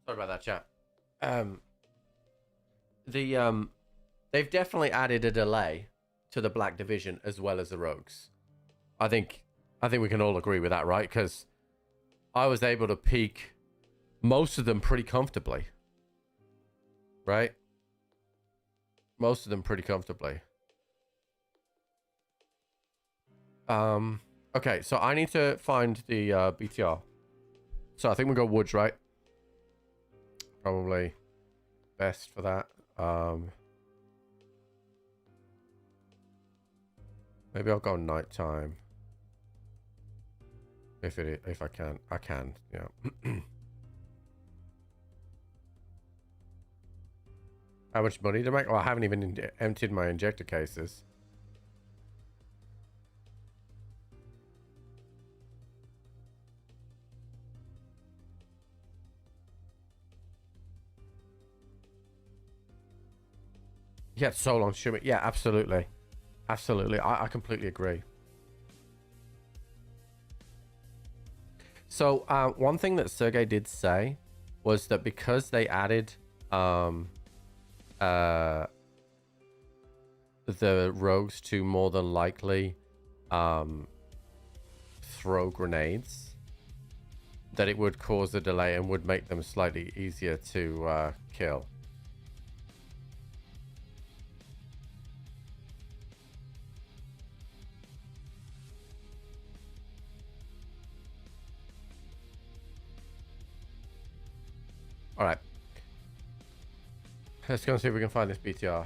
sorry about that, chat. They've definitely added a delay to the Black Division as well as the Rogues. I think we can all agree with that, right? Because I was able to peek most of them pretty comfortably, right? most of them pretty comfortably. Okay, so I need to find the BTR. So I think we go woods, right? Probably best for that. Maybe I'll go nighttime. If I can. I can, yeah. How much money to make? Well, I haven't even emptied my injector cases. Yeah, so long to shoot me. Yeah, absolutely. Absolutely. I completely agree. So, one thing that Sergey did say was that because they added the rogues to more than likely throw grenades, that it would cause a delay and would make them slightly easier to kill. All right. Let's go and see if we can find this BTR.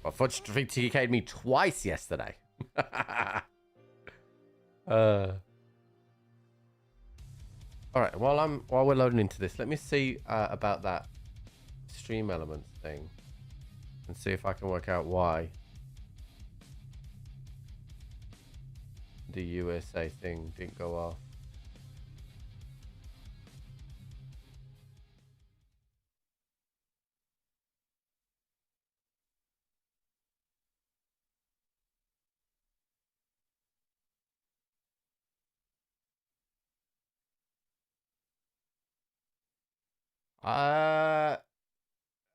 Well, Fudge TK'd me twice yesterday. All right. While we're loading into this, let me see about that stream elements thing, and see if I can work out why the USA thing didn't go off.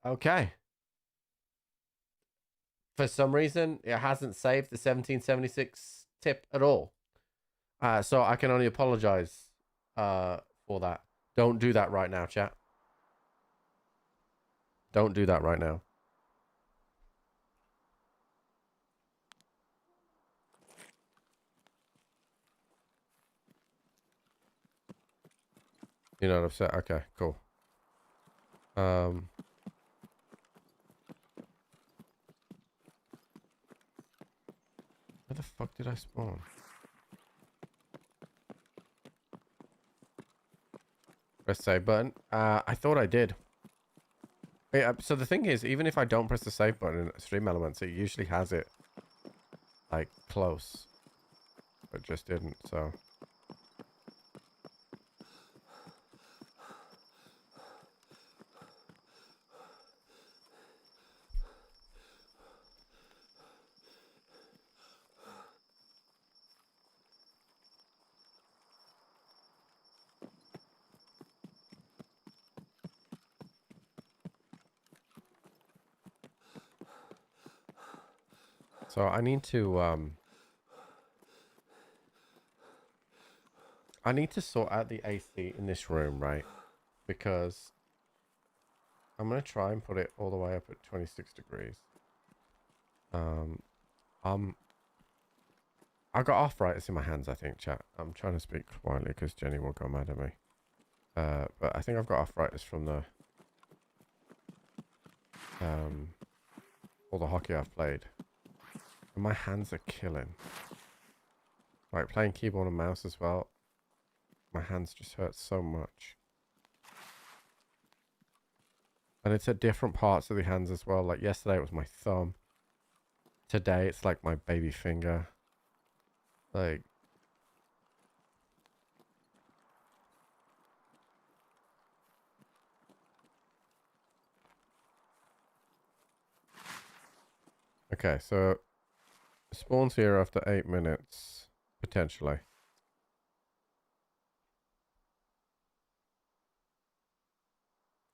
Okay. For some reason, it hasn't saved the 1776 tip at all. So I can only apologize for that. Don't do that right now, chat. Don't do that right now. You're not upset? Okay, cool. Where the fuck did I spawn? Press save button. I thought I did. Yeah, so the thing is, even if I don't press the save button in Stream Elements, it usually has it like close. But just didn't, so. So I need to sort out the AC in this room, right? Because I'm gonna try and put it all the way up at 26 degrees. I got arthritis in my hands, I think, chat. I'm trying to speak quietly because Jenny will go mad at me. But I think I've got arthritis from the all the hockey I've played. And my hands are killing. Like playing keyboard and mouse as well. My hands just hurt so much. And it's at different parts of the hands as well. Like yesterday it was my thumb. Today it's like my baby finger. Like... Okay, so... spawns here after 8 minutes. Potentially.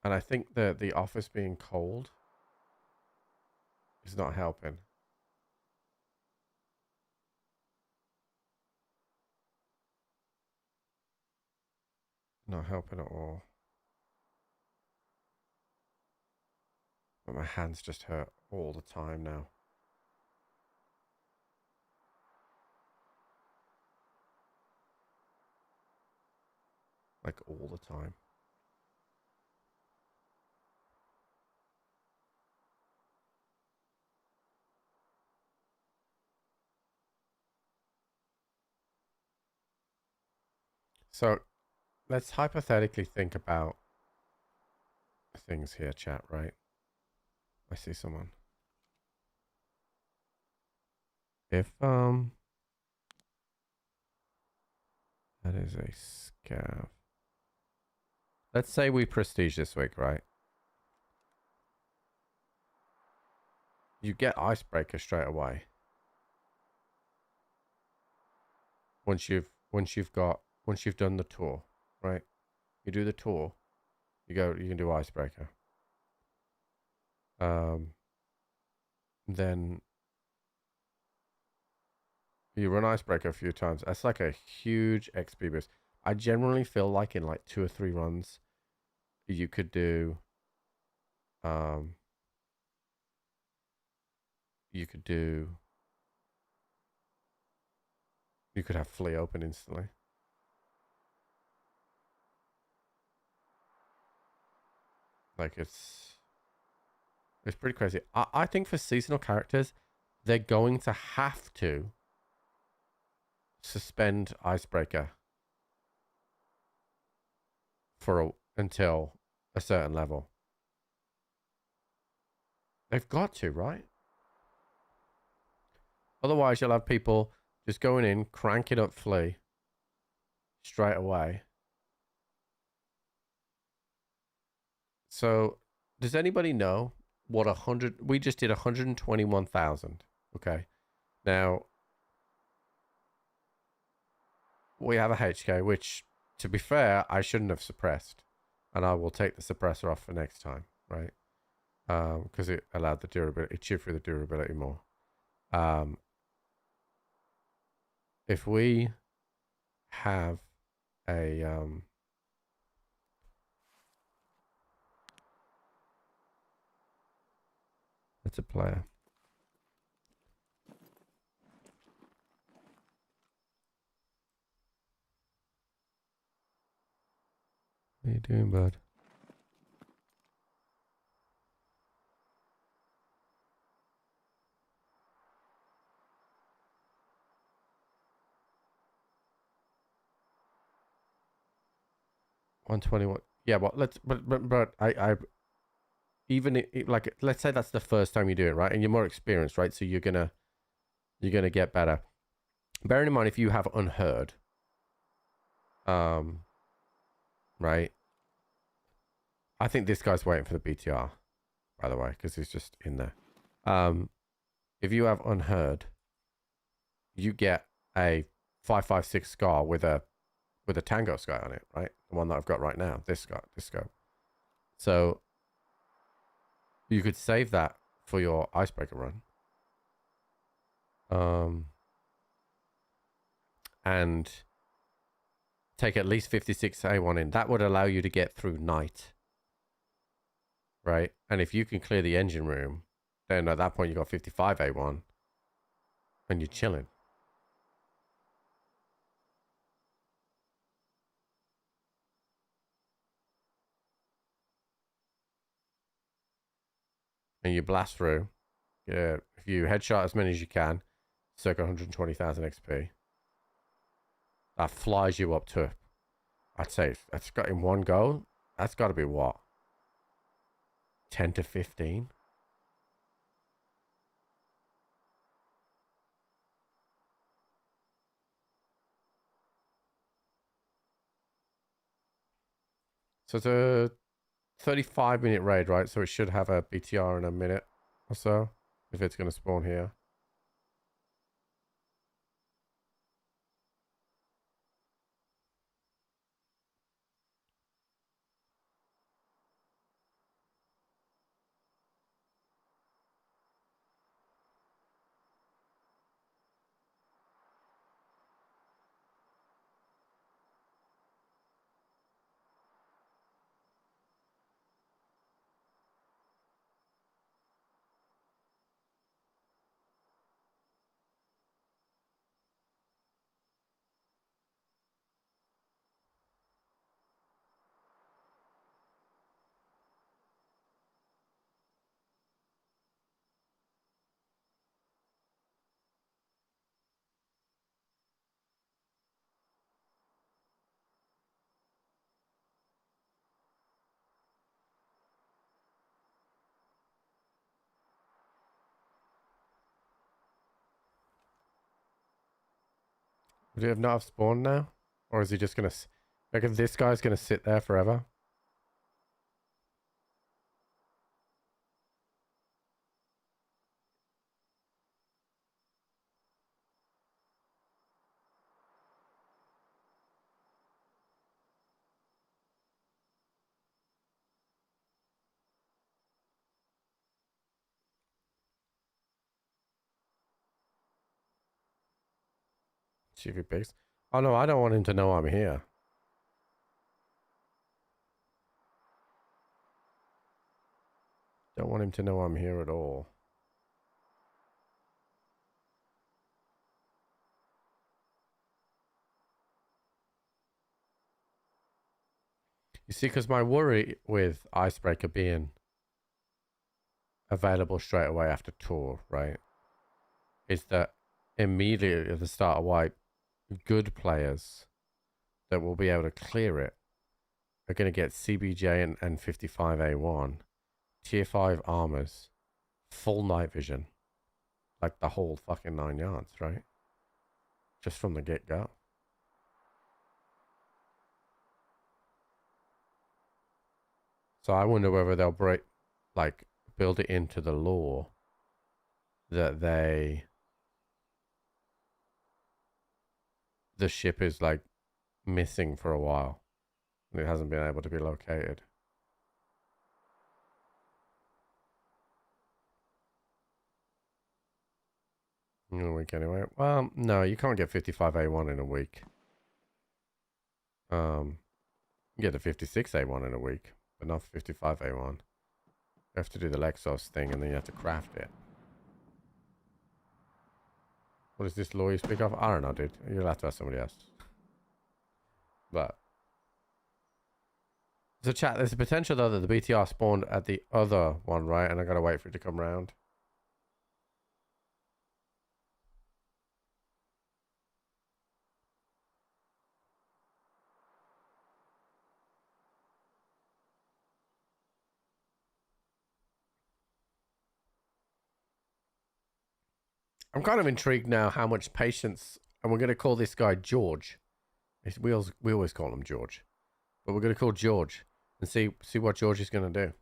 And I think that the office being cold is not helping. Not helping at all. But my hands just hurt all the time now. Like all the time. So let's hypothetically think about things here, chat, right? I see someone. If that is a scav. Let's say we prestige this week, right? You get icebreaker straight away. Once you've done the tour, right? You do the tour, you can do icebreaker. Then you run icebreaker a few times. That's like a huge XP boost. I generally feel like in like 2 or 3 runs, you could do, you could have flea open instantly. Like it's pretty crazy. I think for seasonal characters, they're going to have to suspend icebreaker until a certain level. They've got to, right? Otherwise, you'll have people just going in, cranking up flea straight away. So, does anybody know what 100? We just did 121,000. Okay. Now, we have a HK, which, to be fair, I shouldn't have suppressed, and I will take the suppressor off for next time, right? Because it allowed the durability, it chewed through the durability more. If we have a that's a player. What are you doing, bud? $121. Yeah, but I even like, let's say that's the first time you do it, right? And you're more experienced, right? So you're gonna get better. Bearing in mind, if you have unheard, right? I think this guy's waiting for the BTR, by the way, because he's just in there. If you have unheard, you get a 5.56 scar with a tango sky on it, right? The one that I've got right now, this scope. So you could save that for your icebreaker run. And take at least 56 A1 in. That would allow you to get through night. Right? And if you can clear the engine room, then at that point you got 55 A1 and you're chilling. And you blast through. Yeah, if you headshot as many as you can, circa 120,000 XP. That flies you up to, I'd say, that's got in one go, that's got to be what? 10 to 15? So it's a 35-minute raid, right? So it should have a BTR in a minute or so, if it's going to spawn here. Would it have not have spawned now? Or is he just going to... Like, if this guy's going to sit there forever? See if he picks. Oh no, I don't want him to know I'm here. Don't want him to know I'm here at all. You see, because my worry with Icebreaker being available straight away after tour, right, is that immediately at the start of wipe, good players that will be able to clear it are going to get CBJ and 55A1, tier 5 armors, full night vision, like the whole fucking 9 yards, right? Just from the get-go. So I wonder whether they'll build it into the lore that the ship is like missing for a while and it hasn't been able to be located. In a week anyway. Well, no, you can't get 55A1 in a week. You get the 56A1 in a week, but not 55A1. You have to do the Lexos thing and then you have to craft it. What is this law you speak of? I don't know, dude. You'll have to ask somebody else. But so chat, there's a potential though that the BTR spawned at the other one, right? And I gotta wait for it to come round. I'm kind of intrigued now how much patience, and we're going to call this guy George. We always call him George, but we're going to call George and see what George is going to do.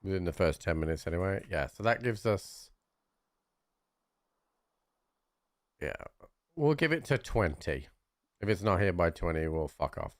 Within the first 10 minutes anyway. Yeah, so that gives us... Yeah, we'll give it to 20. If it's not here by 20, we'll fuck off.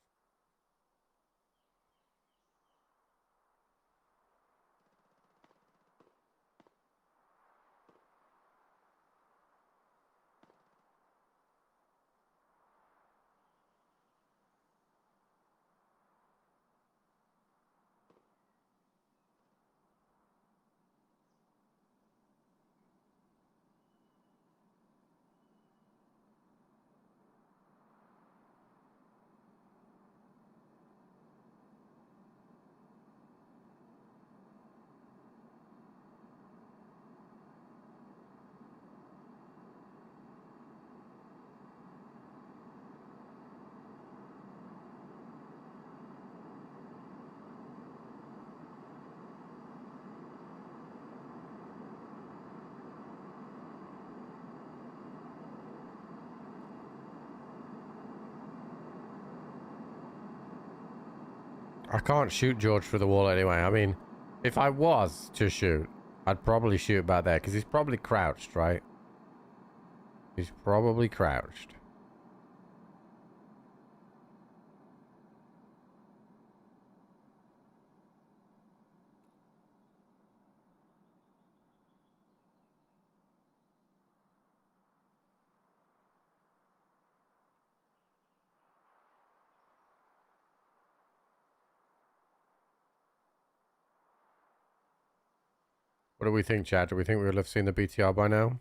I can't shoot George through the wall anyway. I mean, if I was to shoot, I'd probably shoot back there because he's probably crouched, right? He's probably crouched. What do we think, Chad? Do we think we would have seen the BTR by now?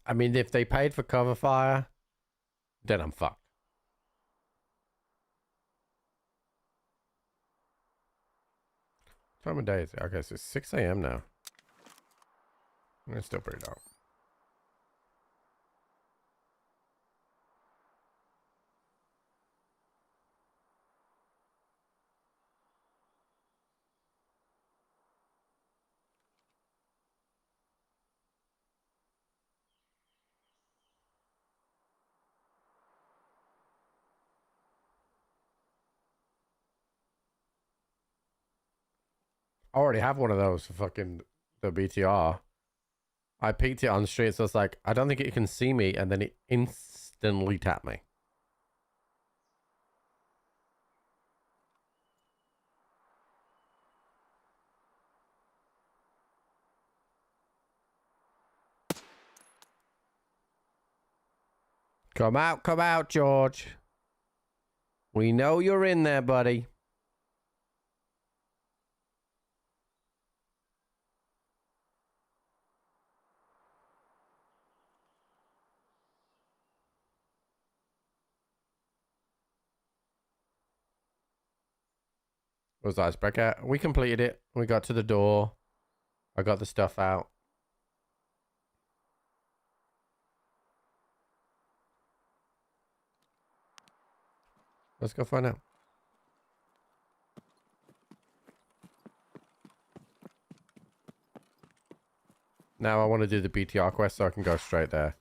I mean, if they paid for cover fire, then I'm fucked. What time of day is it? Okay, so it's 6 a.m. now. It's still pretty dark. I already have one of those for fucking the BTR. I peeked it on the street, so it's like, I don't think it can see me, and then it instantly tapped me. Come out, George. We know you're in there, buddy. What was the icebreaker? We completed it. We got to the door. I got the stuff out. Let's go find out. Now I want to do the BTR quest so I can go straight there.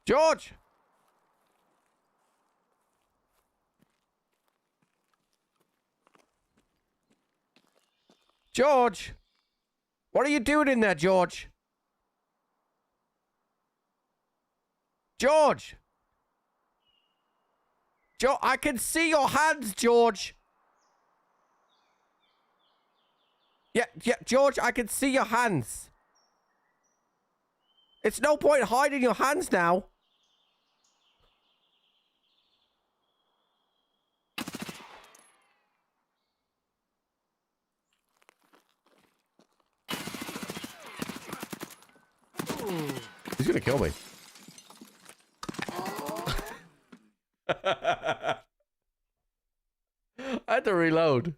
George! George! What are you doing in there, George? George! I can see your hands, George! Yeah, George, I can see your hands. It's no point hiding your hands now. He's gonna kill me. I had to reload.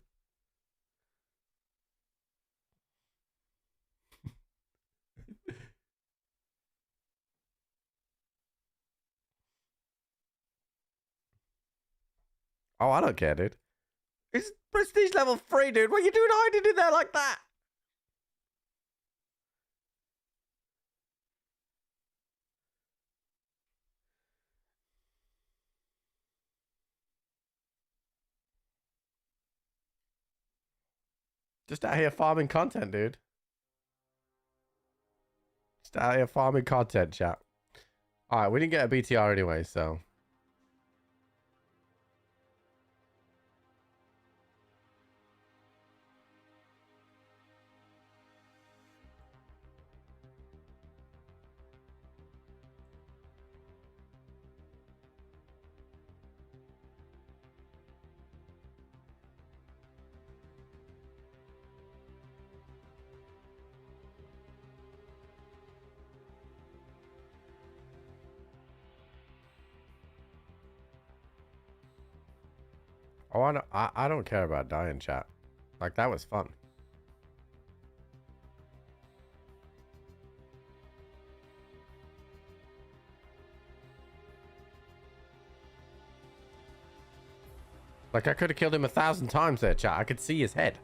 Oh, I don't care, dude. It's prestige level 3, dude. What are you doing hiding in there like that? Just out here farming content, dude. Just out here farming content, chat. Alright, we didn't get a BTR anyway, so... Oh, I don't care about dying, chat. Like, that was fun. Like, I could have killed him 1,000 times there, chat. I could see his head.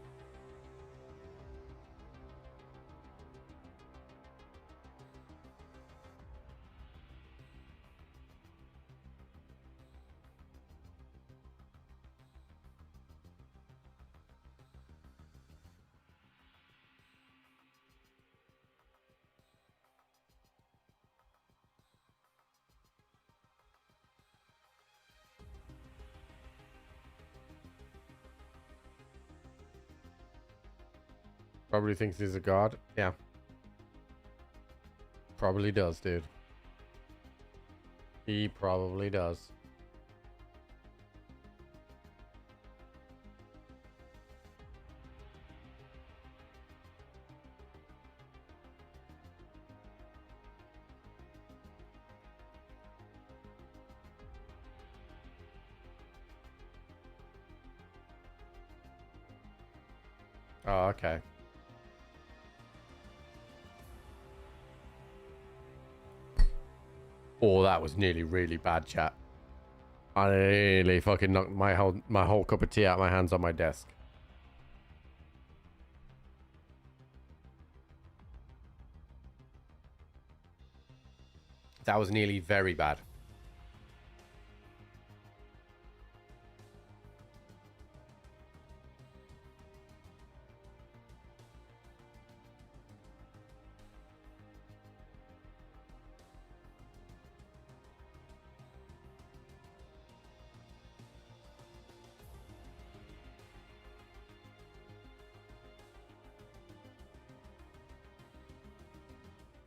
Probably thinks he's a god. Yeah. Probably does, dude. He probably does. Oh, okay. Oh, that was nearly really bad, chat. I nearly fucking knocked my whole cup of tea out of my hands on my desk. That was nearly very bad.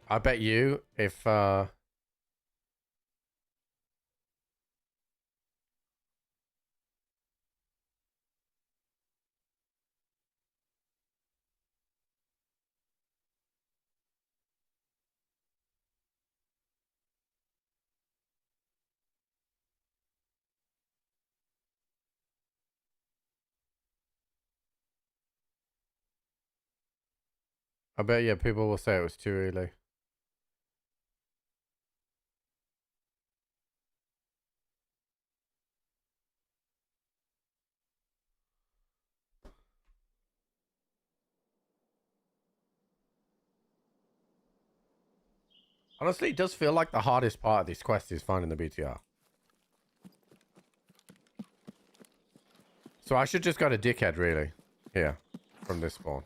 I bet you if I bet you people will say it was too early. Honestly, it does feel like the hardest part of this quest is finding the BTR. So I should just go to Dickhead, really. Here, from this spawn.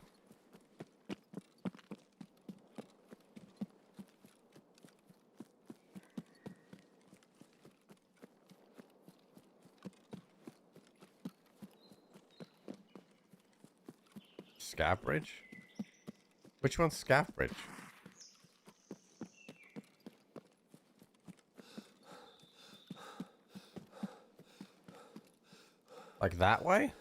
Scav Bridge? Which one's Scav Bridge? Like that way?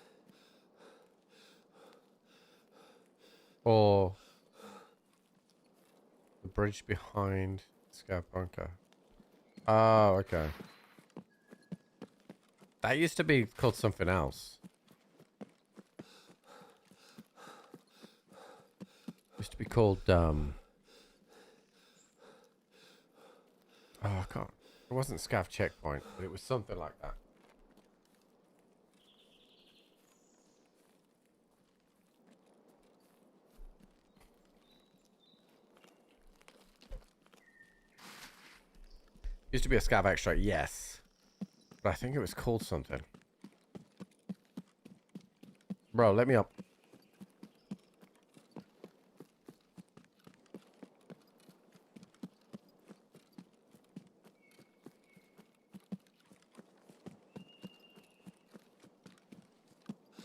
Or the bridge behind Scav Bunker? Oh, okay. That used to be called something else. Used to be called, oh, I can't. It wasn't Scav Checkpoint, but it was something like that. Used to be a Scav Extract, yes. But I think it was called something. Bro, let me up.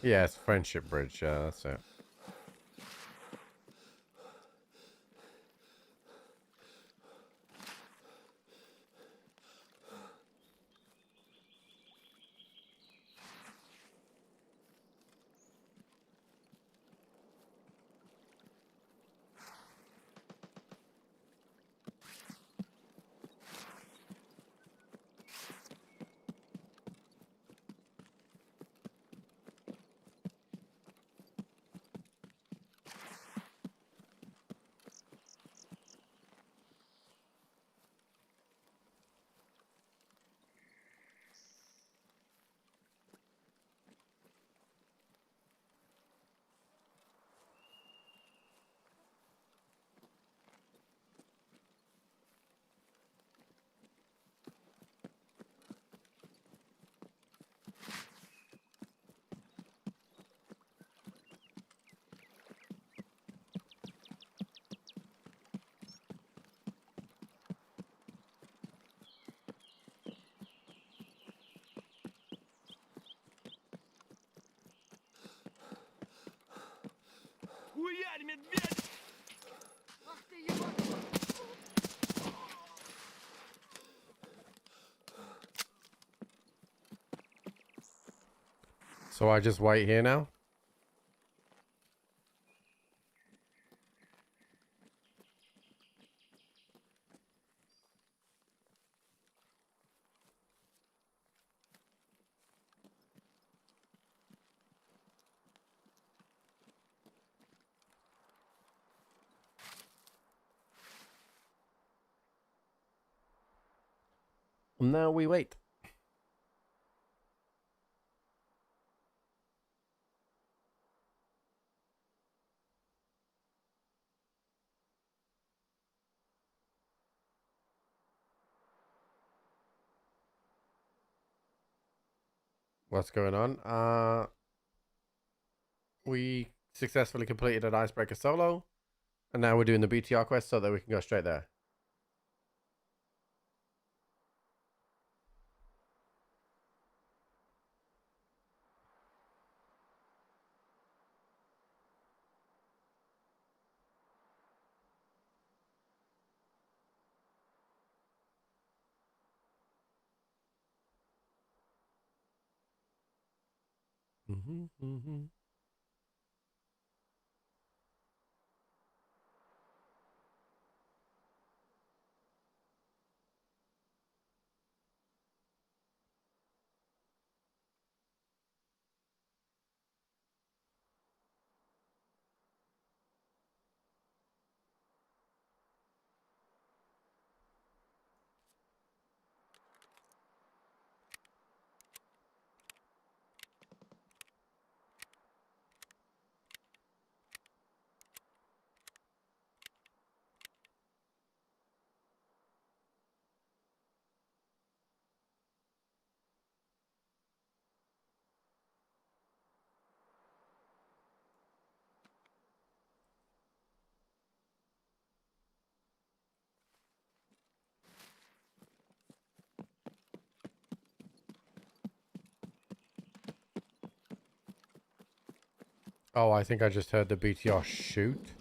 Yeah, it's Friendship Bridge. Yeah, that's it. Зверь, медведь! Ах ты, ебать! So I just wait here now? Now we wait. What's going on? We successfully completed an icebreaker solo, and now we're doing the BTR quest so that we can go straight there. Oh, I think I just heard the BTR shoot.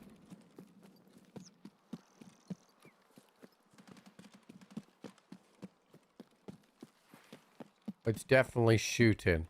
It's definitely shooting.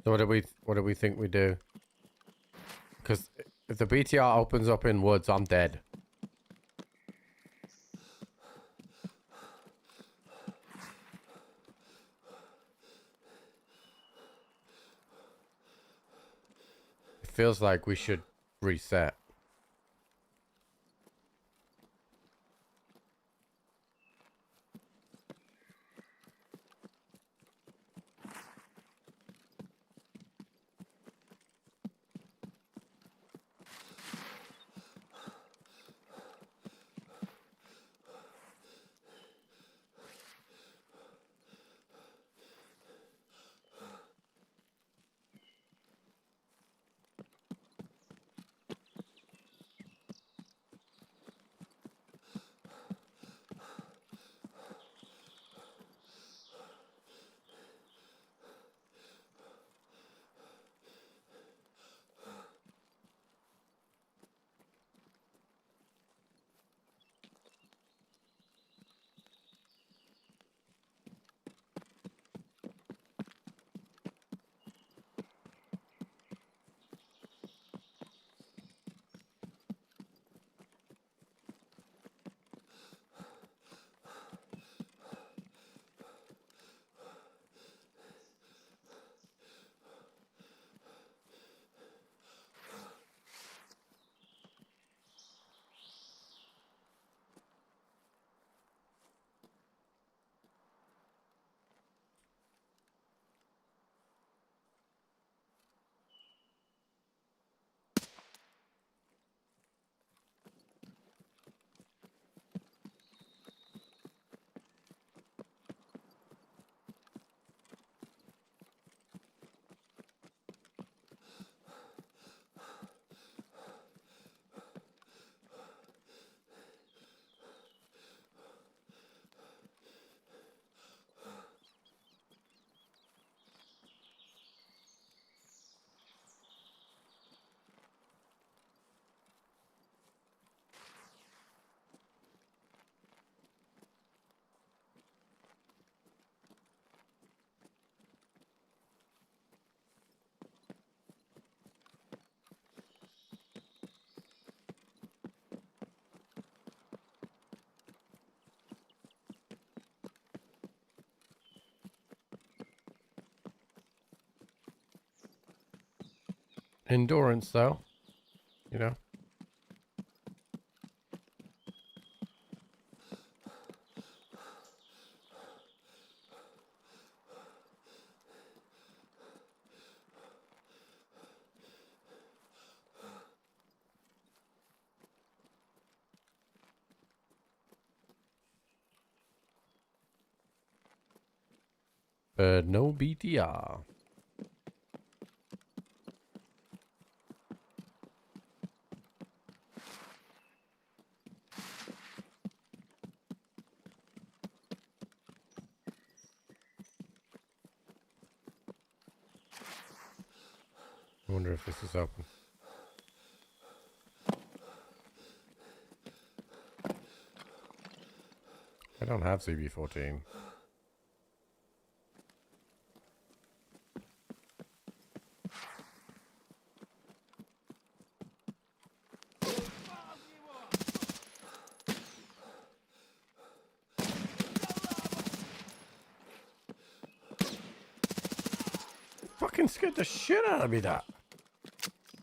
So what do we think we do? Because if the BTR opens up in woods, I'm dead. It feels like we should reset. endurance, though. You know. But no BTR. I wonder if this is open. I don't have CB14. Fucking scared the shit out of me, that.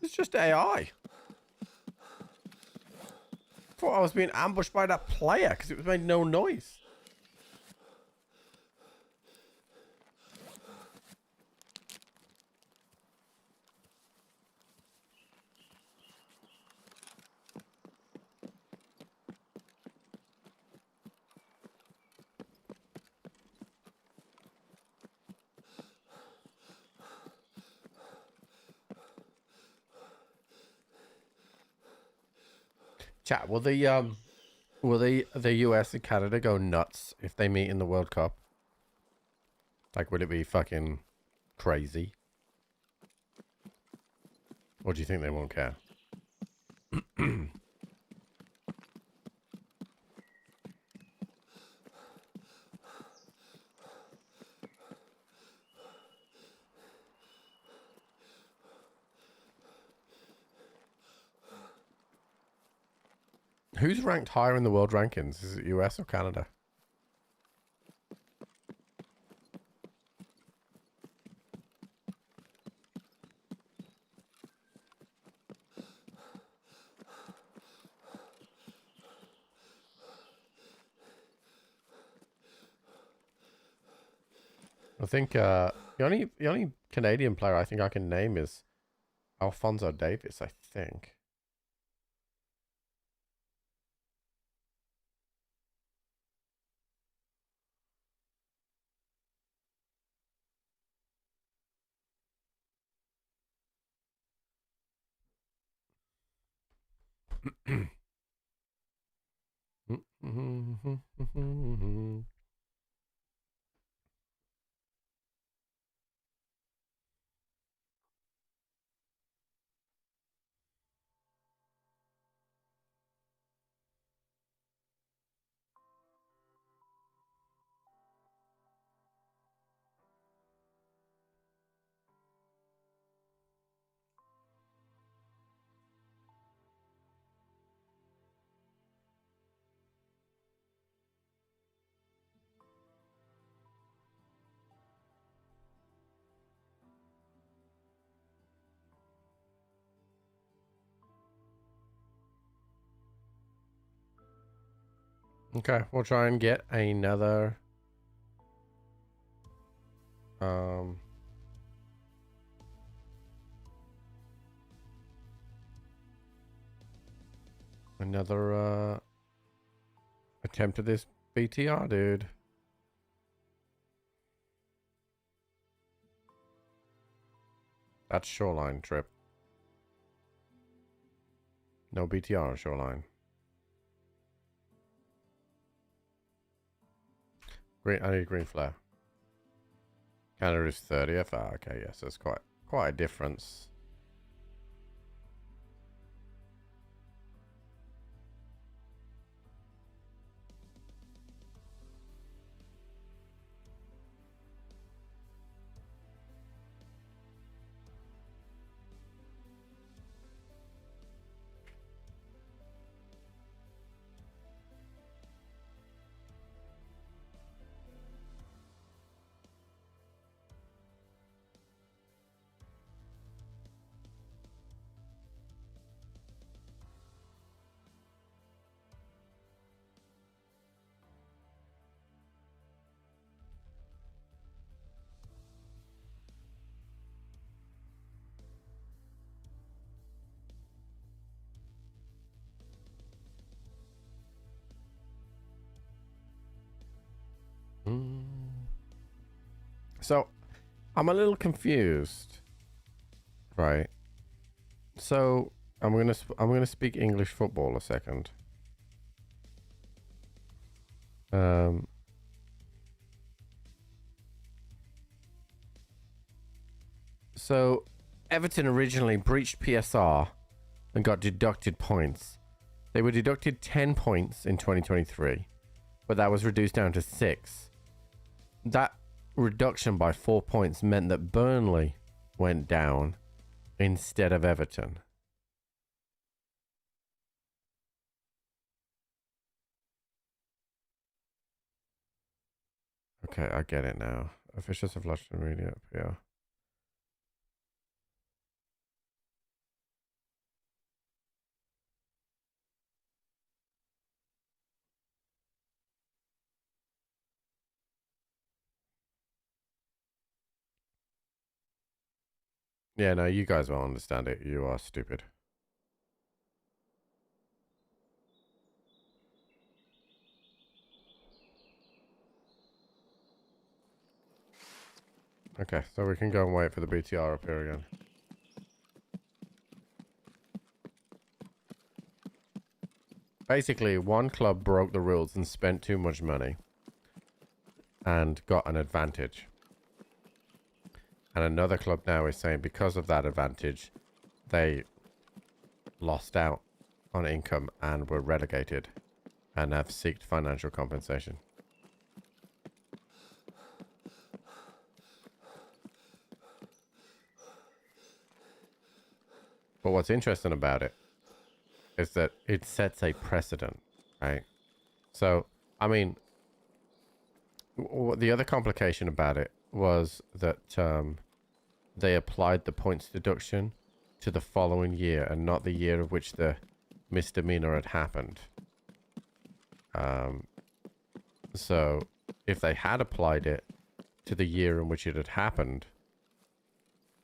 It's just AI. Thought I was being ambushed by that player because it was made no noise. Chat, will the US and Canada go nuts if they meet in the World Cup? Like, would it be fucking crazy? Or do you think they won't care? Who's ranked higher in the world rankings? Is it US or Canada? I think the only Canadian player I think I can name is Alfonso Davis, I think. Okay, we'll try and get another attempt at this BTR, dude. That's shoreline trip. No BTR shoreline. Green, I need green flare. Canada is 30th. Ah, okay, yes, that's quite a difference. So I'm a little confused, right? So I'm gonna speak English football a second. So Everton originally breached PSR and got deducted points. They were deducted 10 points in 2023, but that was reduced down to 6. That reduction by 4 points meant that Burnley went down instead of Everton. Okay, I get it now. Officials have lodged in media. Yeah. Yeah, no, you guys won't understand it. You are stupid. Okay, so we can go and wait for the BTR up here again. Basically, one club broke the rules and spent too much money and got an advantage. And another club now is saying because of that advantage, they lost out on income and were relegated and have sought financial compensation. But what's interesting about it is that it sets a precedent, right? So, I mean, the other complication about it was that they applied the points deduction to the following year and not the year of which the misdemeanor had happened. So, if they had applied it to the year in which it had happened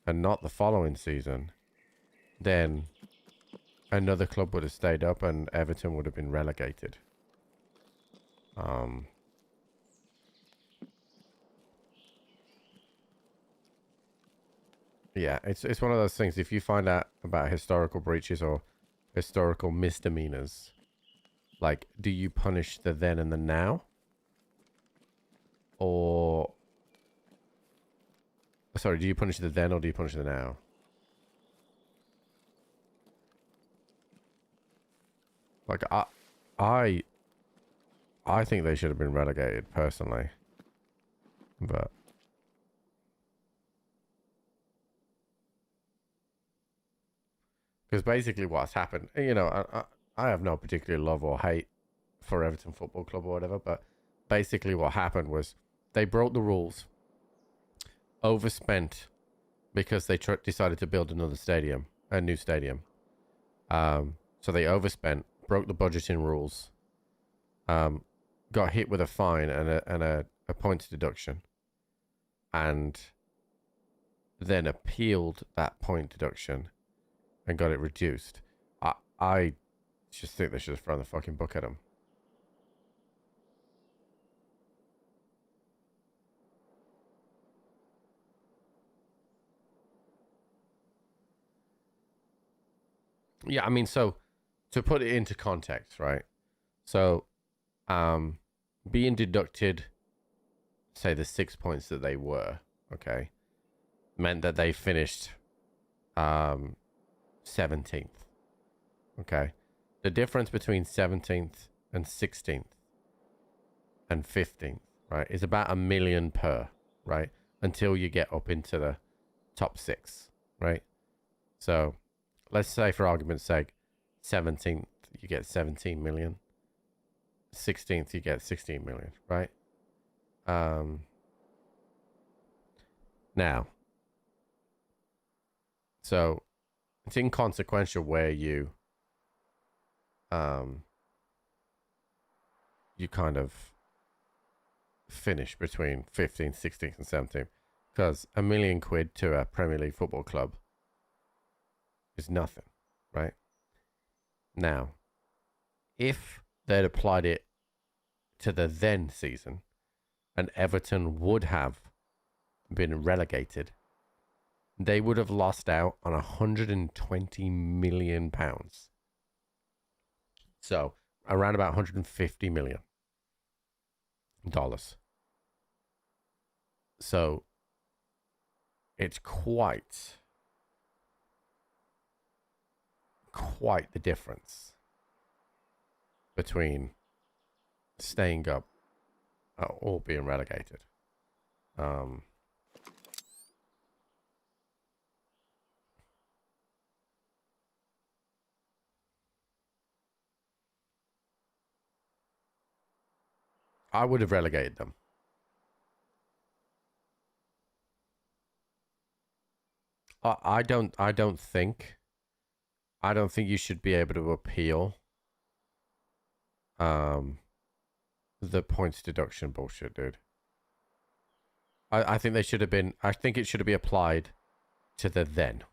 and not the following season, then another club would have stayed up and Everton would have been relegated. Yeah, it's one of those things. If you find out about historical breaches or historical misdemeanors, like, do you punish the then and the now? Or... Sorry, do you punish the then or do you punish the now? Like, I think they should have been relegated, personally. But... Because basically what's happened, you know, I have no particular love or hate for Everton Football Club or whatever, but basically what happened was they broke the rules, overspent because they decided to build another stadium, a new stadium. So they overspent, broke the budgeting rules, got hit with a fine and a points deduction, and then appealed that point deduction and got it reduced. I just think they should have thrown the fucking book at him. Yeah, I mean, so to put it into context, right? So, being deducted, say the 6 points that they were, okay, meant that they finished 17th. Okay. The difference between 17th and 16th and 15th, right, is about 1 million per, right? Until you get up into the top 6, right? So let's say, for argument's sake, 17th, you get 17 million. 16th, you get 16 million, right? Now, so it's inconsequential where you kind of finish between 15th, 16th and 17th, because £1 million to a Premier League football club is nothing, right? Now, if they'd applied it to the then season and Everton would have been relegated, they would have lost out on £120 million. So around about $150 million. So it's quite the difference between staying up or being relegated. I would have relegated them. I don't think you should be able to appeal the points deduction bullshit, dude. I think they should have been, I think it should be applied to the then,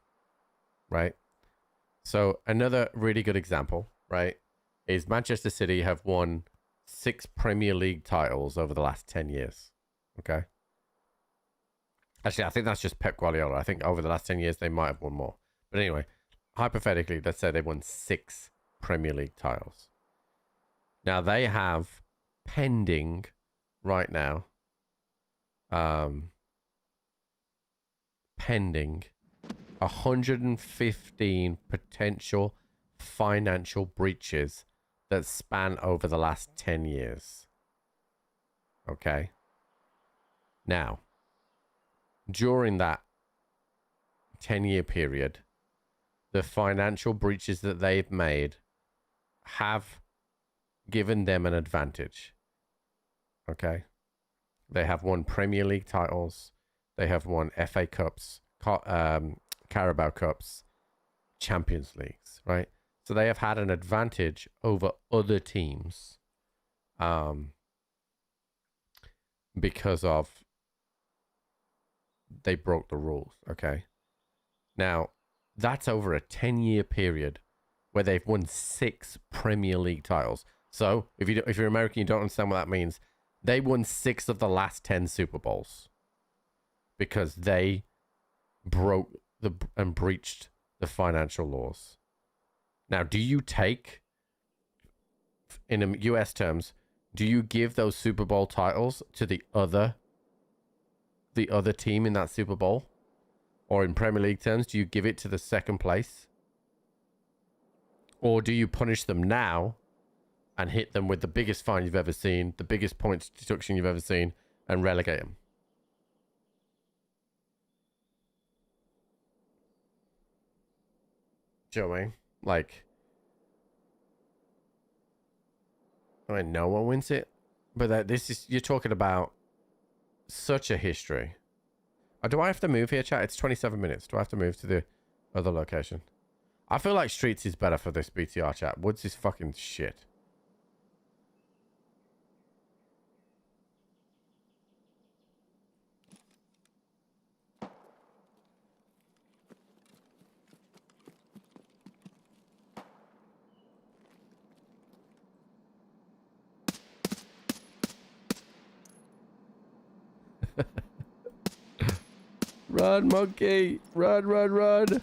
right? So another really good example, right, is Manchester City have won 6 Premier League titles over the last 10 years. Okay. Actually, I think that's just Pep Guardiola. I think over the last 10 years, they might have won more. But anyway, hypothetically, let's say they won 6 Premier League titles. Now, they have pending right now, pending 115 potential financial breaches that span over the last 10 years. Okay. Now, during that 10-year period, the financial breaches that they've made have given them an advantage. Okay. They have won Premier League titles. They have won FA Cups, Carabao Cups, Champions Leagues, right? So they have had an advantage over other teams because of they broke the rules, okay? Now, that's over a 10-year period where they've won 6 Premier League titles. So, if you're American, you don't understand what that means. They won 6 of the last 10 Super Bowls because they broke and breached the financial laws. Now, do you take, in US terms, do you give those Super Bowl titles to the other team in that Super Bowl? Or in Premier League terms, do you give it to the second place? Or do you punish them now and hit them with the biggest fine you've ever seen, the biggest points deduction you've ever seen, and relegate them? Do you know what I mean? Like, I mean, no one wins it, but this is, you're talking about such a history. Do I have to move here, chat? It's 27 minutes. Do I have to move to the other location? I feel like Streets is better for this BTR, chat. Woods is fucking shit. Run, monkey! Run, run, run!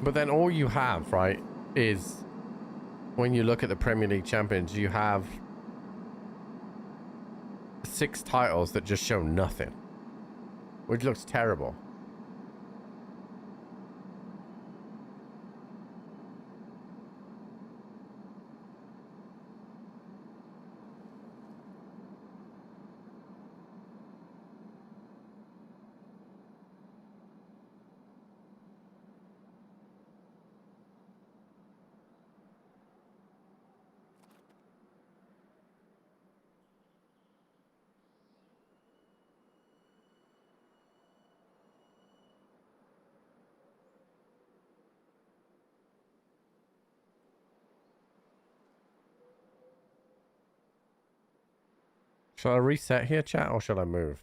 But then all you have, right, is when you look at the Premier League champions, you have 6 titles that just show nothing, which looks terrible. Shall I reset here, chat, or shall I move?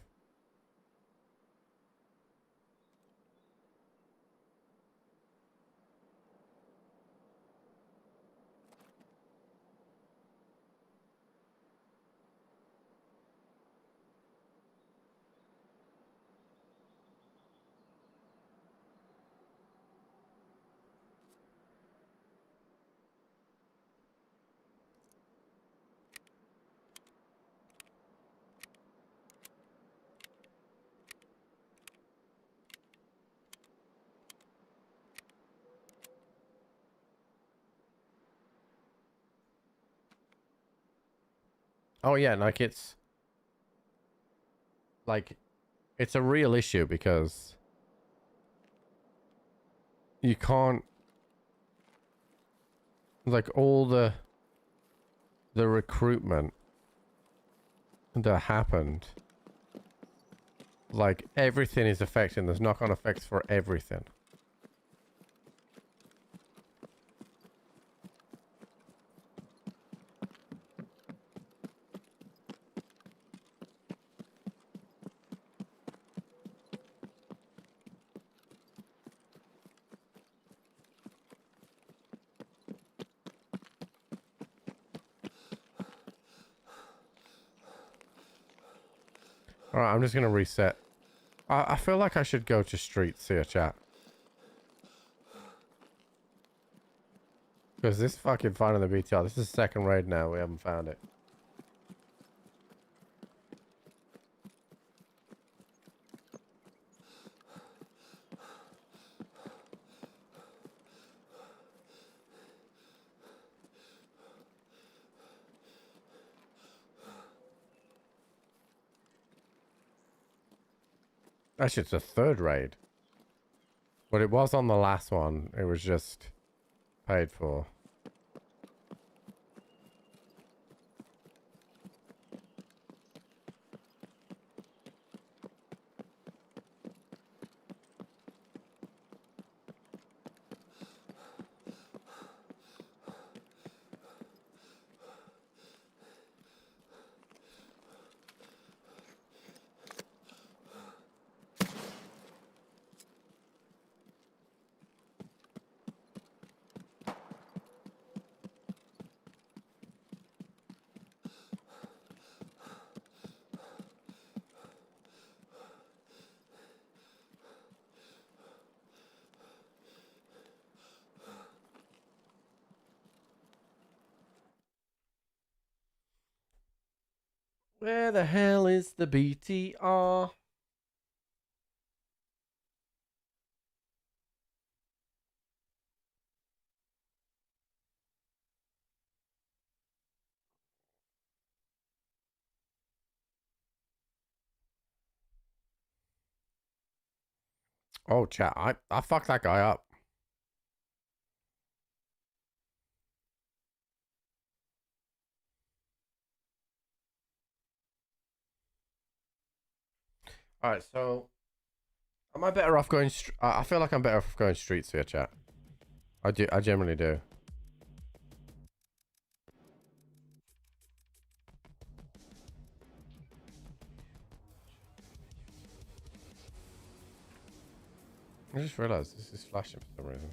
Oh yeah, like it's a real issue because you can't, like, all the recruitment that happened, like everything is affecting. There's knock-on effects for everything. Alright, I'm just gonna reset. I feel like I should go to streets here, chat. Because this fucking finding the BTR, this is the second raid now, we haven't found it. Actually, it's a third raid. But it was on the last one. It was just paid for. Where the hell is the BTR? Oh, chat, I fucked that guy up. Alright, so am I better off going? I feel like I'm better off going streets here, chat. I generally do. I just realized this is flashing for some reason.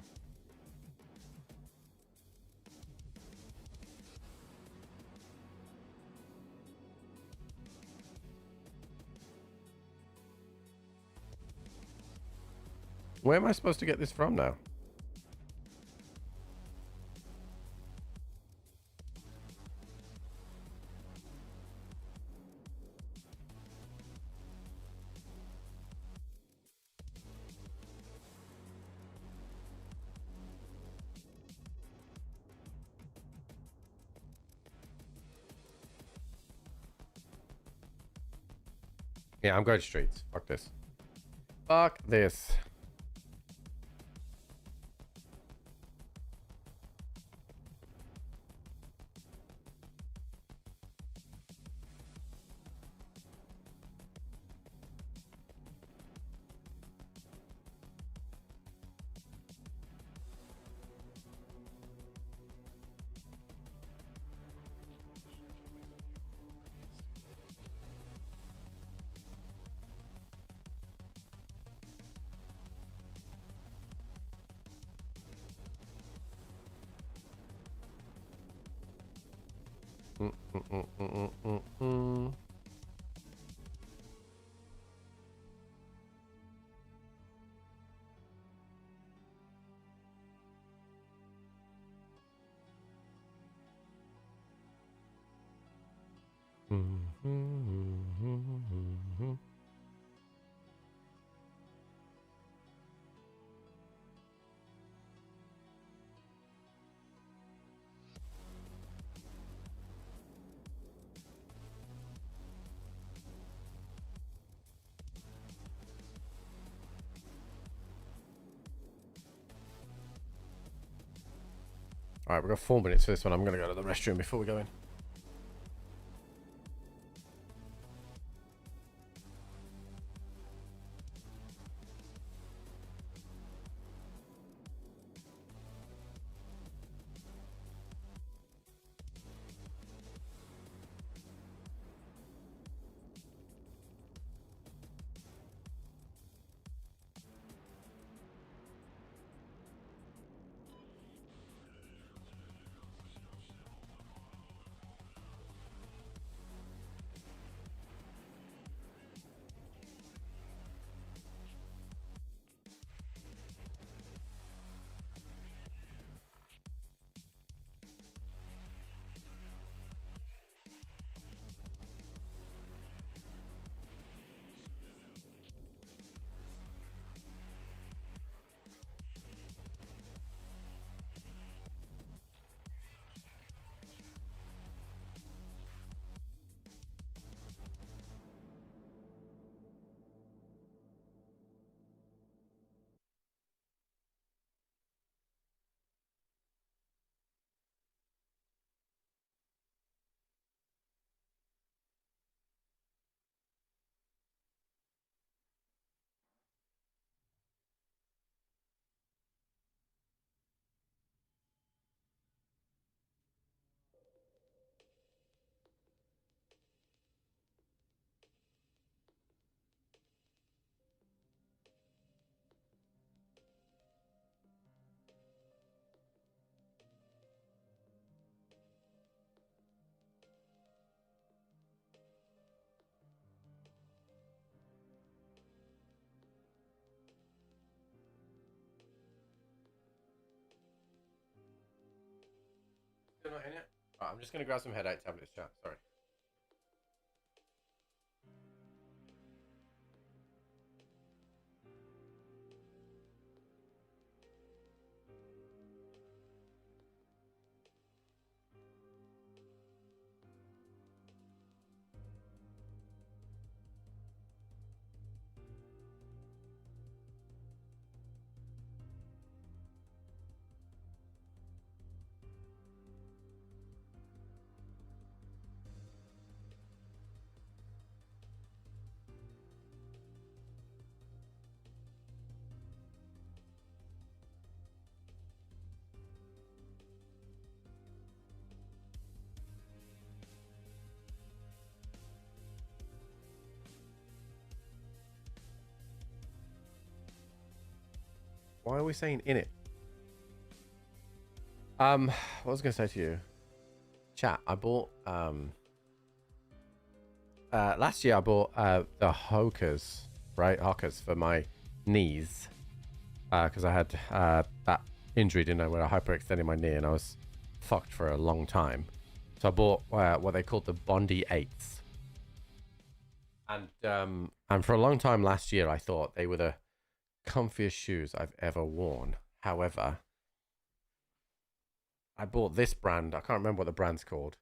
Where am I supposed to get this from now? Yeah, I'm going streets. Fuck this. Fuck this. Alright, we've got 4 minutes for this one. I'm going to go to the restroom before we go in. Still not in it? Right, I'm just going to grab some headache tablets, chat. Sorry. Why are we saying in it? What was I going to say to you? Chat, I bought, last year I bought, the Hokers, right? Hokers for my knees. Because I had, that injury, didn't I, where I hyperextended my knee and I was fucked for a long time. So I bought, what they called the Bondi 8s. And for a long time last year, I thought they were the comfiest shoes I've ever worn. However, I bought this brand. I can't remember what the brand's called.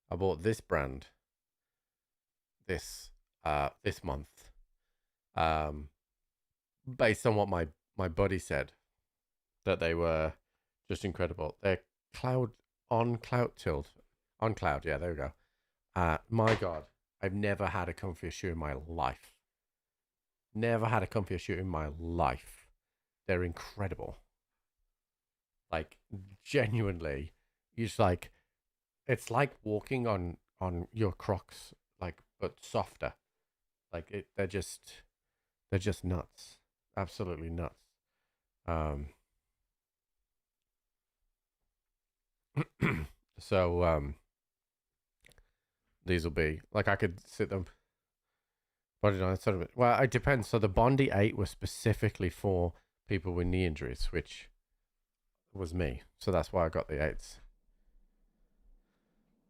I bought this brand this month, based on what my buddy said, that they were just incredible. They're cloud tilt on cloud. Yeah, there we go. My God, I've never had a comfier shoe in my life. Never had a comfier shoe in my life. They're incredible. Like, genuinely, you just like, it's like walking on your Crocs, like, but softer. Like they're just nuts. Absolutely nuts. So these will be. Like I could sit them. But sort of. Well, it depends. So the Bondi 8 was specifically for people with knee injuries, which was me. So that's why I got the 8s.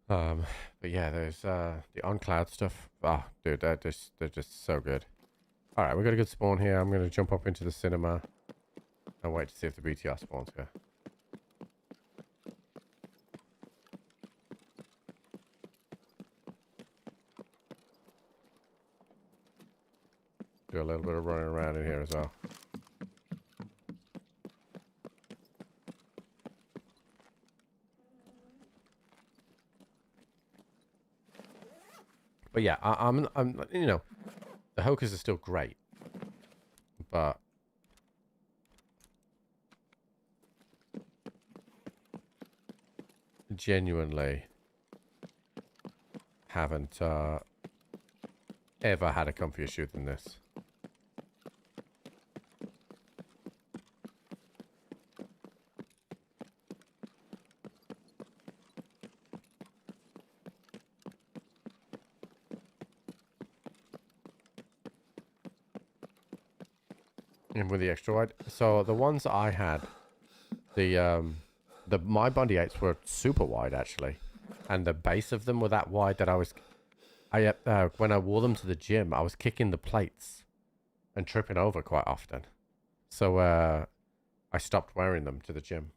But yeah, there's the on-cloud stuff. Oh, dude, they're just so good. All right, we got a good spawn here. I'm gonna jump up into the cinema and wait to see if the BTR spawns here. Do a little bit of running around in here as well. But yeah, I'm you know, the Hokers are still great, but genuinely haven't ever had a comfier shoot than this. And with the extra wide, so the ones I had, my Bondi 8s were super wide actually, and the base of them were that wide that when I wore them to the gym, I was kicking the plates and tripping over quite often. So I stopped wearing them to the gym.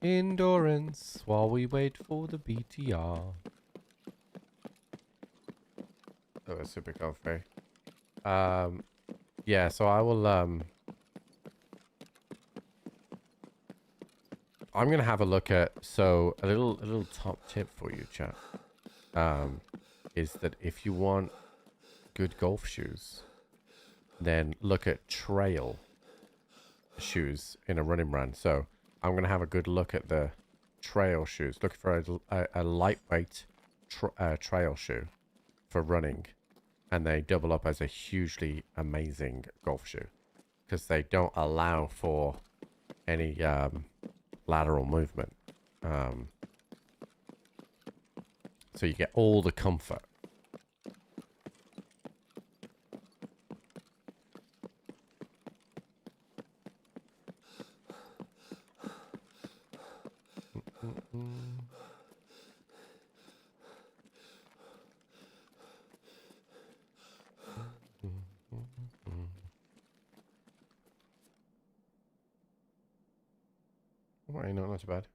Endurance while we wait for the BTR. That was super comfy. Yeah, so I will I'm gonna have a look at, so a little top tip for you, chat. Is that if you want good golf shoes, then look at trail shoes in a running brand. So I'm going to have a good look at the trail shoes. Look for a lightweight trail shoe for running. And they double up as a hugely amazing golf shoe. Because they don't allow for any lateral movement. So you get all the comfort. Why not too bad?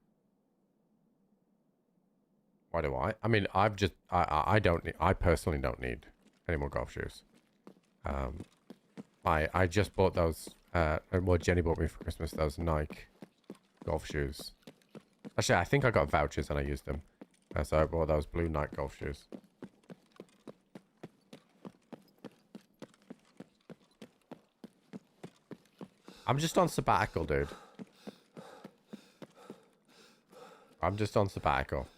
Why do I? I mean, I don't need, I personally don't need any more golf shoes. I just bought those, well, Jenny bought me for Christmas, those Nike golf shoes. Actually, I think I got vouchers and I used them. So I bought those blue Nike golf shoes. I'm just on sabbatical, dude. I'm just on sabbatical.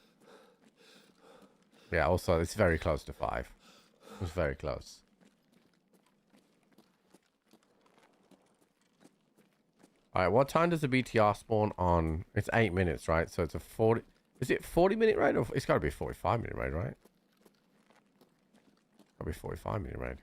Yeah, also, it's very close to 5. It was very close. Alright, what time does the BTR spawn on? It's 8 minutes, right? So it's a 40... Is it 40-minute raid? Or it's got to be a 45-minute raid, right? Got to be a 45-minute raid.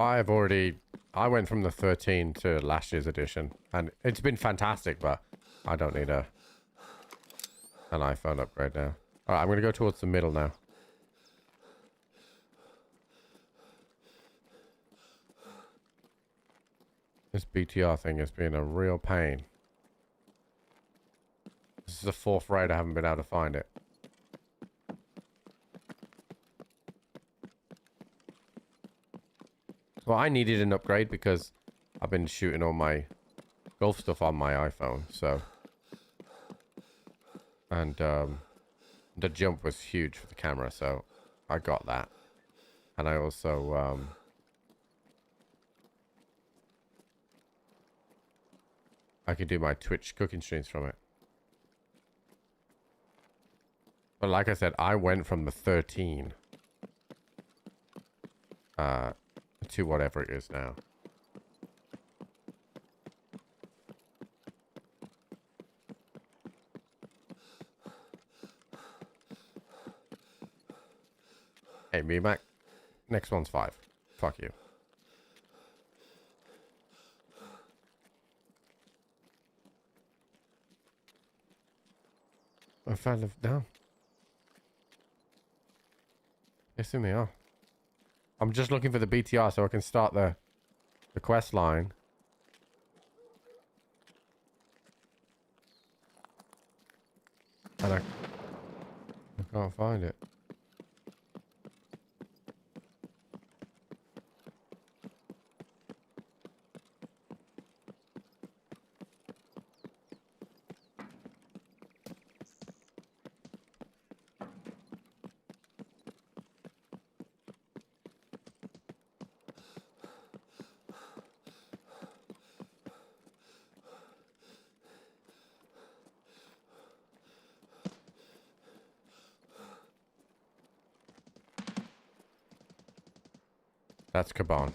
I went from the 13 to last year's edition, and it's been fantastic, but I don't need an iPhone upgrade now. All right, I'm going to go towards the middle now. This BTR thing has been a real pain. This is the 4th raid I haven't been able to find it. Well, I needed an upgrade because I've been shooting all my golf stuff on my iPhone, so... And, the jump was huge for the camera, so I got that. And I also, I could do my Twitch cooking streams from it. But like I said, I went from the 13 to whatever it is now. Hey, me Mac. Next one's 5. Fuck you. I fell down. Yes, in me are. I'm just looking for the BTR so I can start the quest line. And I can't find it. That's Kaban.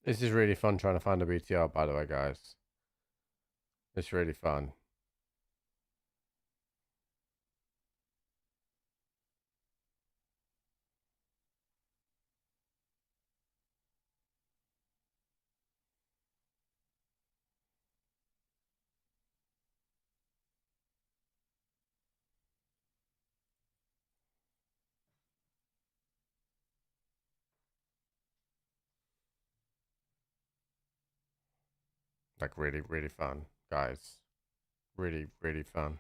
This is really fun trying to find a BTR, by the way, guys. It's really fun. Like really, really fun, guys. Really, really fun.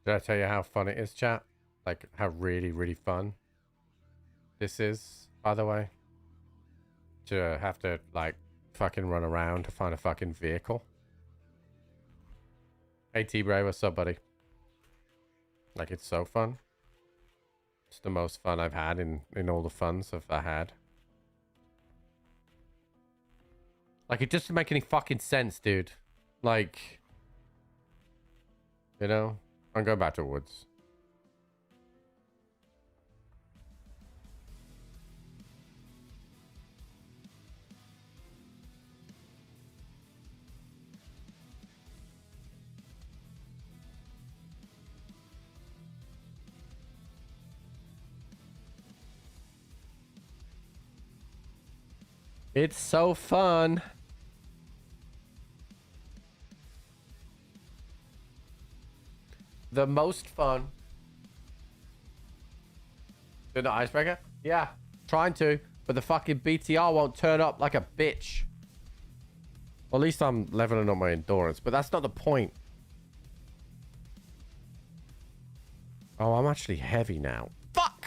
Did I tell you how fun it is, chat? Like, how really, really fun this is, by the way? To have to, like, fucking run around to find a fucking vehicle. Hey, T-Bray, what's up, buddy? Like, it's so fun. It's the most fun I've had in all the funs I've had. Like, it doesn't make any fucking sense, dude. Like... You know? I'm going back to woods. It's so fun. The most fun. Doing the icebreaker? Yeah, trying to, but the fucking BTR won't turn up like a bitch. Well, at least I'm leveling up my endurance, but that's not the point. Oh, I'm actually heavy now. Fuck!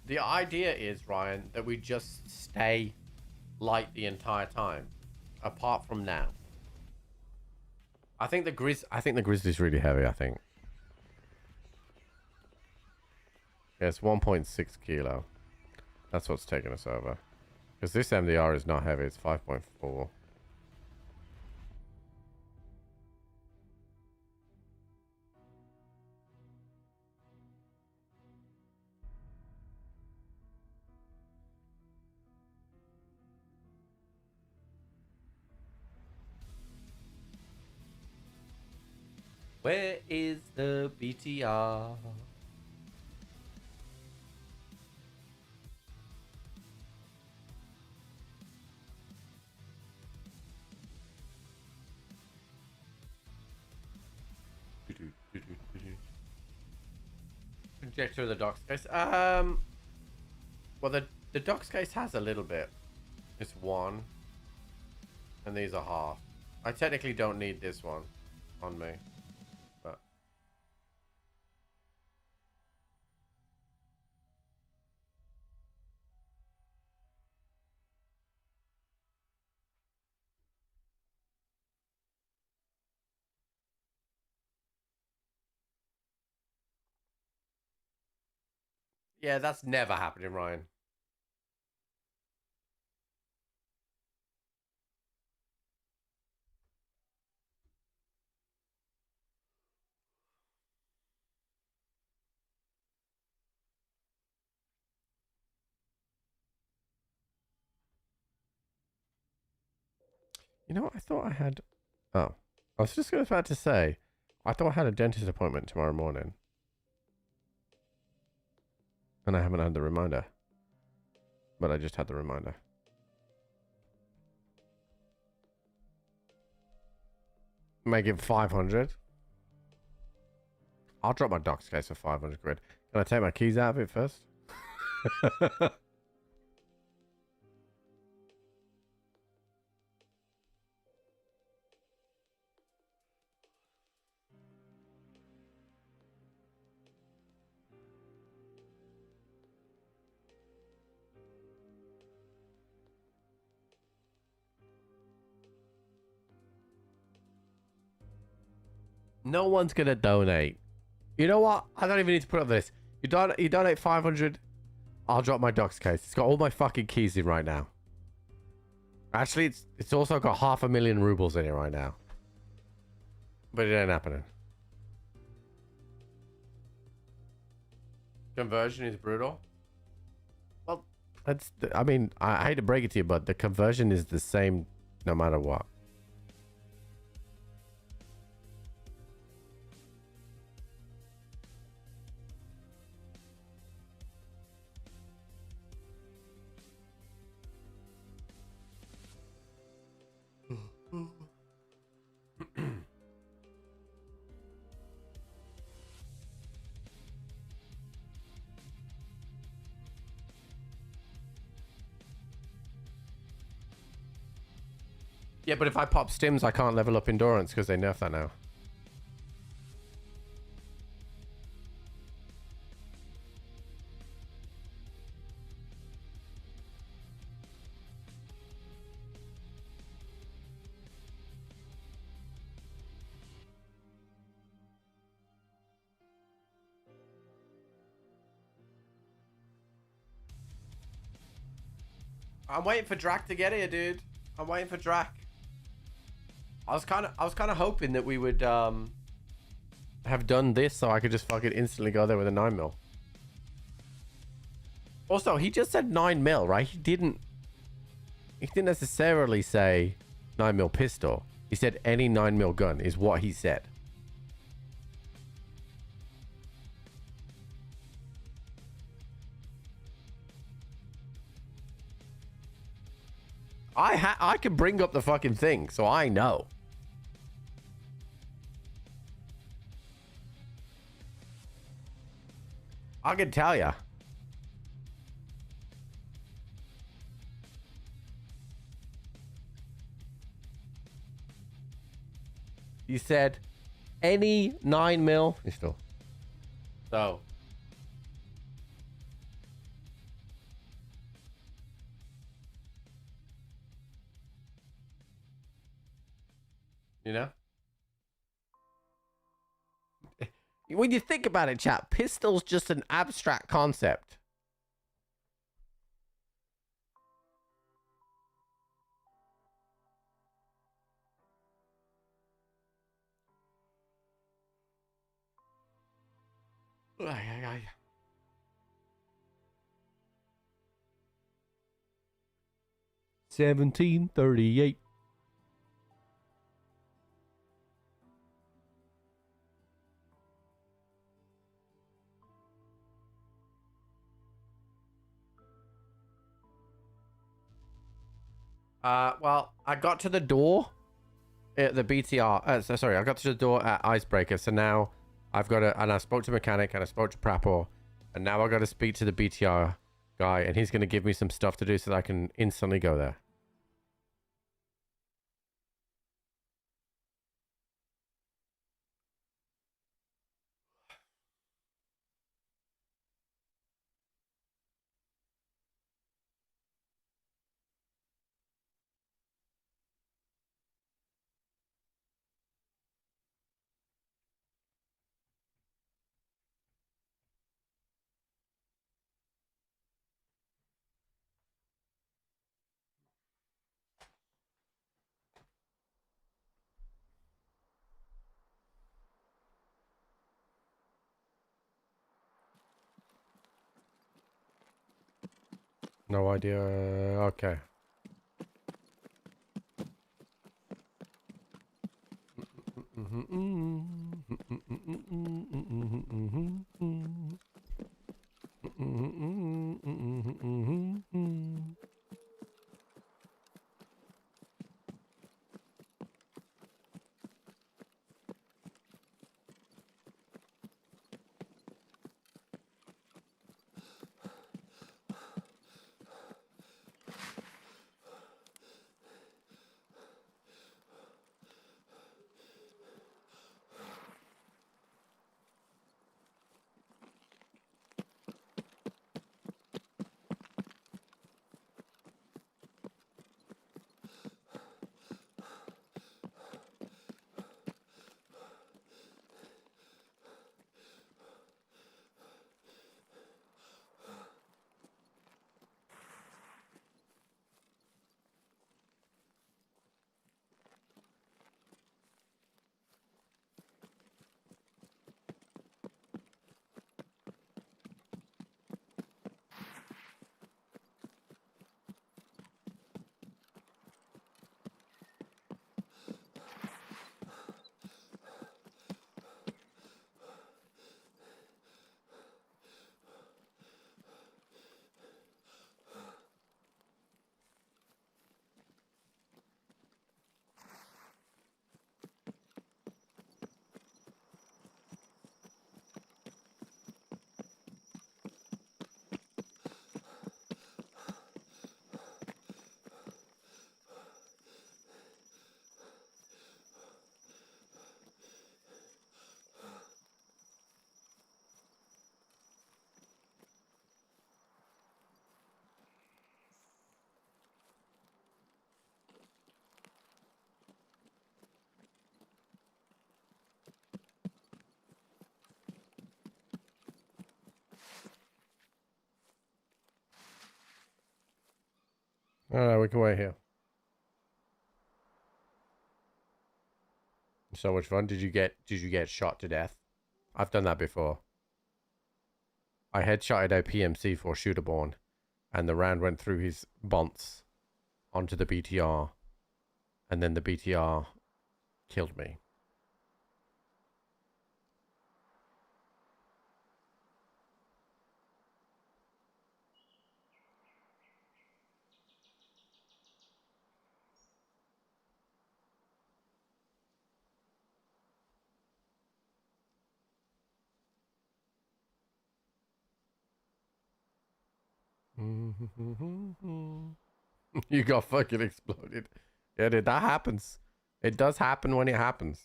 The idea is, Ryan, that we just stay light the entire time, apart from now. I think the grizzly's really heavy. I think. Yeah, it's 1.6 kilo. That's what's taking us over. Because this MDR is not heavy. It's 5.4. Where is the BTR? Conjecture of the docks case. Well, the docks case has a little bit. It's 1, and these are half. I technically don't need this one on me, but yeah, that's never happening, Ryan. You know what? I thought I had... Oh. I was just about to say, I thought I had a dentist appointment tomorrow morning. And I haven't had the reminder. But I just had the reminder. Make it 500. I'll drop my docs case for 500 quid. Can I take my keys out of it first? No one's gonna donate. You know what? I don't even need to put up this. You donate 500. I'll drop my docs case. It's got all my fucking keys in right now. Actually, it's also got 500,000 rubles in it right now. But it ain't happening. Conversion is brutal. Well, that's. I mean, I hate to break it to you, but the conversion is the same no matter what. Yeah, but if I pop stims, I can't level up endurance because they nerf that now. I'm waiting for Drac to get here, dude. I'm waiting for Drac. I was kind of hoping that we would have done this so I could just fucking instantly go there with a 9mm. Also, he just said 9mm, right? He didn't necessarily say 9mm pistol. He said any 9mm gun is what he said. I can bring up the fucking thing, so I know. I can tell ya. You said any 9mm pistol. So. You know? When you think about it, chat, pistol's just an abstract concept. Ay, ay, ay. $17.38. Well, I got to the door at the BTR. Sorry, I got to the door at Icebreaker. So now I've got to, and I spoke to Mechanic and I spoke to Prapor, and now I got to speak to the BTR guy, and he's going to give me some stuff to do so that I can instantly go there. No idea. Okay. Alright, we can wait here. So much fun. Did you get shot to death? I've done that before. I headshotted a PMC for Shooterborn, and the round went through his bonds onto the BTR, and then the BTR killed me. You got fucking exploded. Yeah, dude, that happens. It does happen when it happens.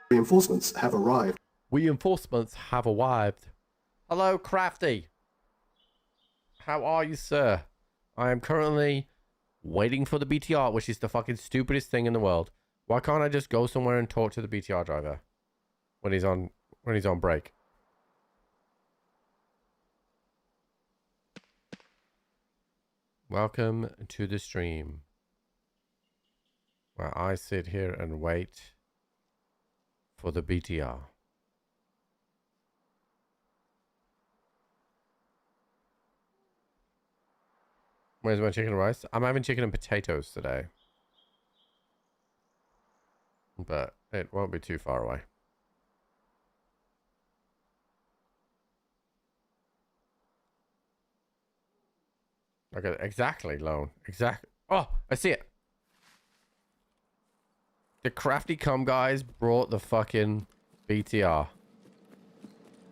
Reinforcements have arrived. Reinforcements have arrived. Hello, Crafty. How are you, sir? I am currently waiting for the BTR, which is the fucking stupidest thing in the world. Why can't I just go somewhere and talk to the BTR driver when he's on break? Welcome to the stream, where I sit here and wait for the BTR. Where's my chicken and rice? I'm having chicken and potatoes today. But it won't be too far away. Okay, exactly, Lone. Exactly. Oh, I see it. The Crafty Cum guys brought the fucking BTR.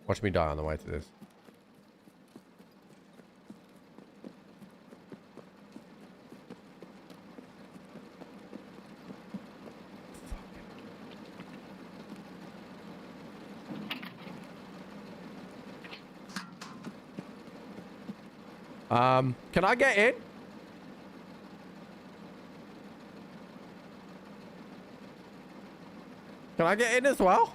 Watch me die on the way to this. Can I get in? Can I get in as well?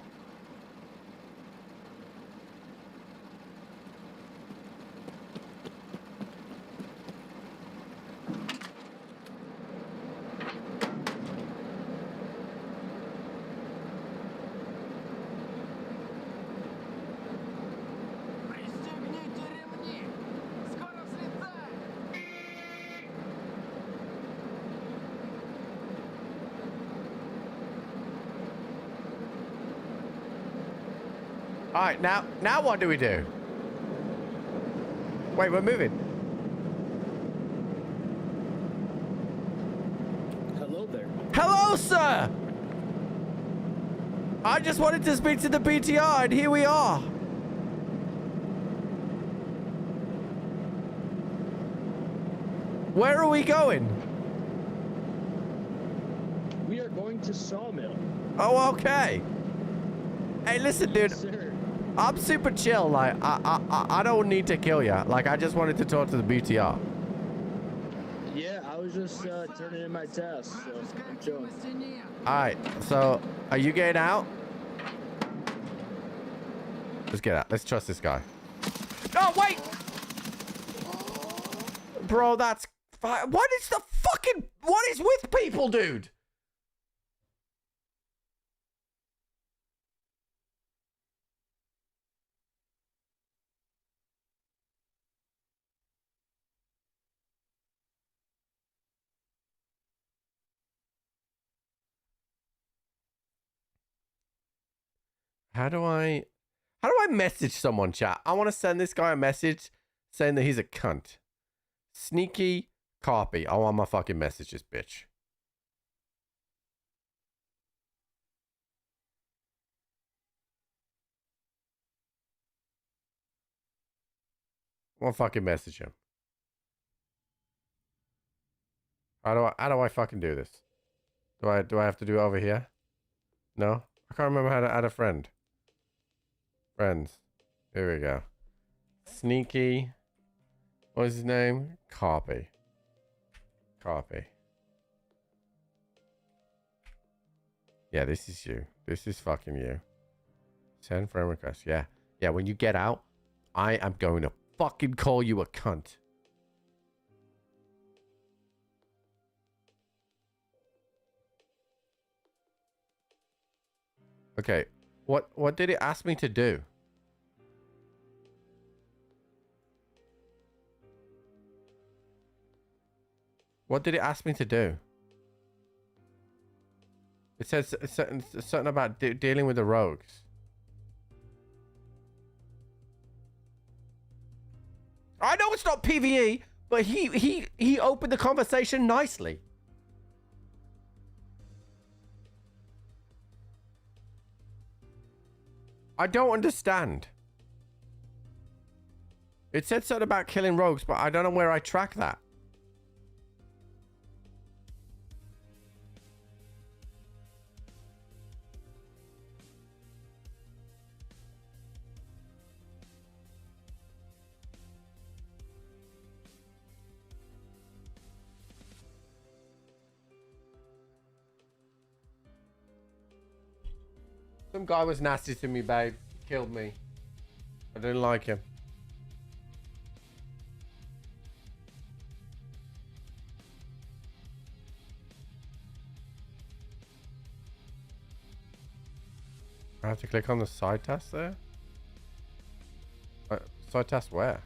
All right, now what do we do? Wait, we're moving. Hello there. Hello, sir. I just wanted to speak to the BTR, and here we are. Where are we going? We are going to Sawmill. Oh, okay. Hey, listen, dude. Yes, sir. I'm super chill. Like, I don't need to kill you. Like, I just wanted to talk to the BTR. Yeah, I was just turning in my test, so I'm chilling. All right. So, are you getting out? Let's get out. Let's trust this guy. Oh, wait. Bro, that's fine. What is with people, dude? How do I message someone, chat? I want to send this guy a message saying that he's a cunt. Sneaky copy. I want my fucking messages, bitch. I want to fucking message him. How do I fucking do this? Do I have to do it over here? No? I can't remember how to add a friend. Friends. Here we go. Sneaky. What is his name? Copy. Copy. Yeah, this is you. This is fucking you. Send friend request. Yeah. Yeah, when you get out, I am going to fucking call you a cunt. Okay. What did it ask me to do? What did it ask me to do? It says something about dealing with the rogues. I know it's not PvE, but he opened the conversation nicely. I don't understand. It said something about killing rogues, but I don't know where I track that. Some guy was nasty to me, babe. Killed me. I didn't like him. I have to click on the side test there? Side test where?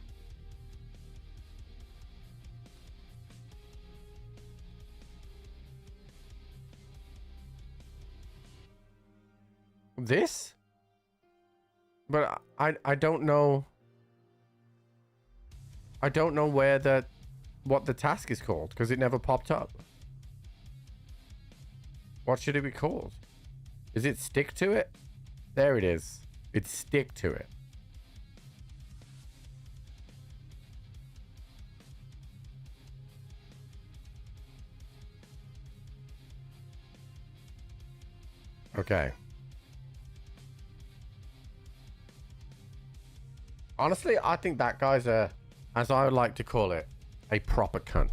This? But I don't know. I don't know where what the task is called because it never popped up. What should it be called? Is it stick to it? There it is. It's stick to it. Okay. Honestly, I think that guy's a, as I would like to call it, a proper cunt.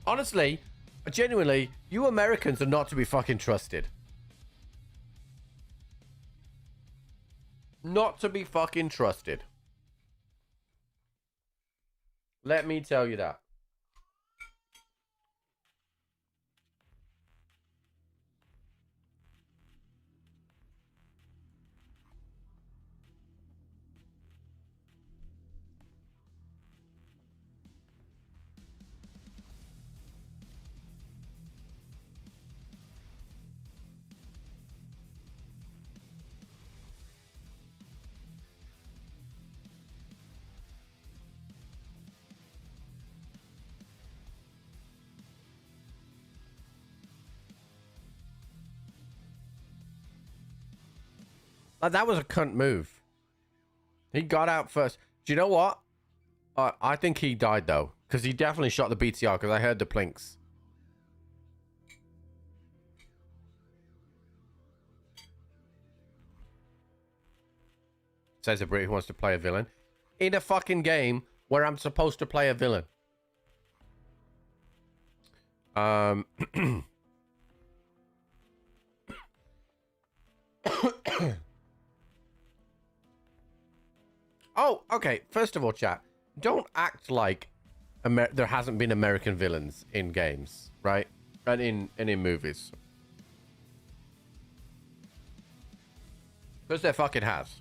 Honestly, genuinely, you Americans are not to be fucking trusted. Not to be fucking trusted. Let me tell you that. Like, that was a cunt move. He got out first. Do you know what? I think he died, though. Because he definitely shot the BTR, because I heard the plinks. Says a Brit who wants to play a villain. In a fucking game where I'm supposed to play a villain. Oh, okay. First of all, chat, don't act like there hasn't been American villains in games, right? And in movies. Because there fucking has.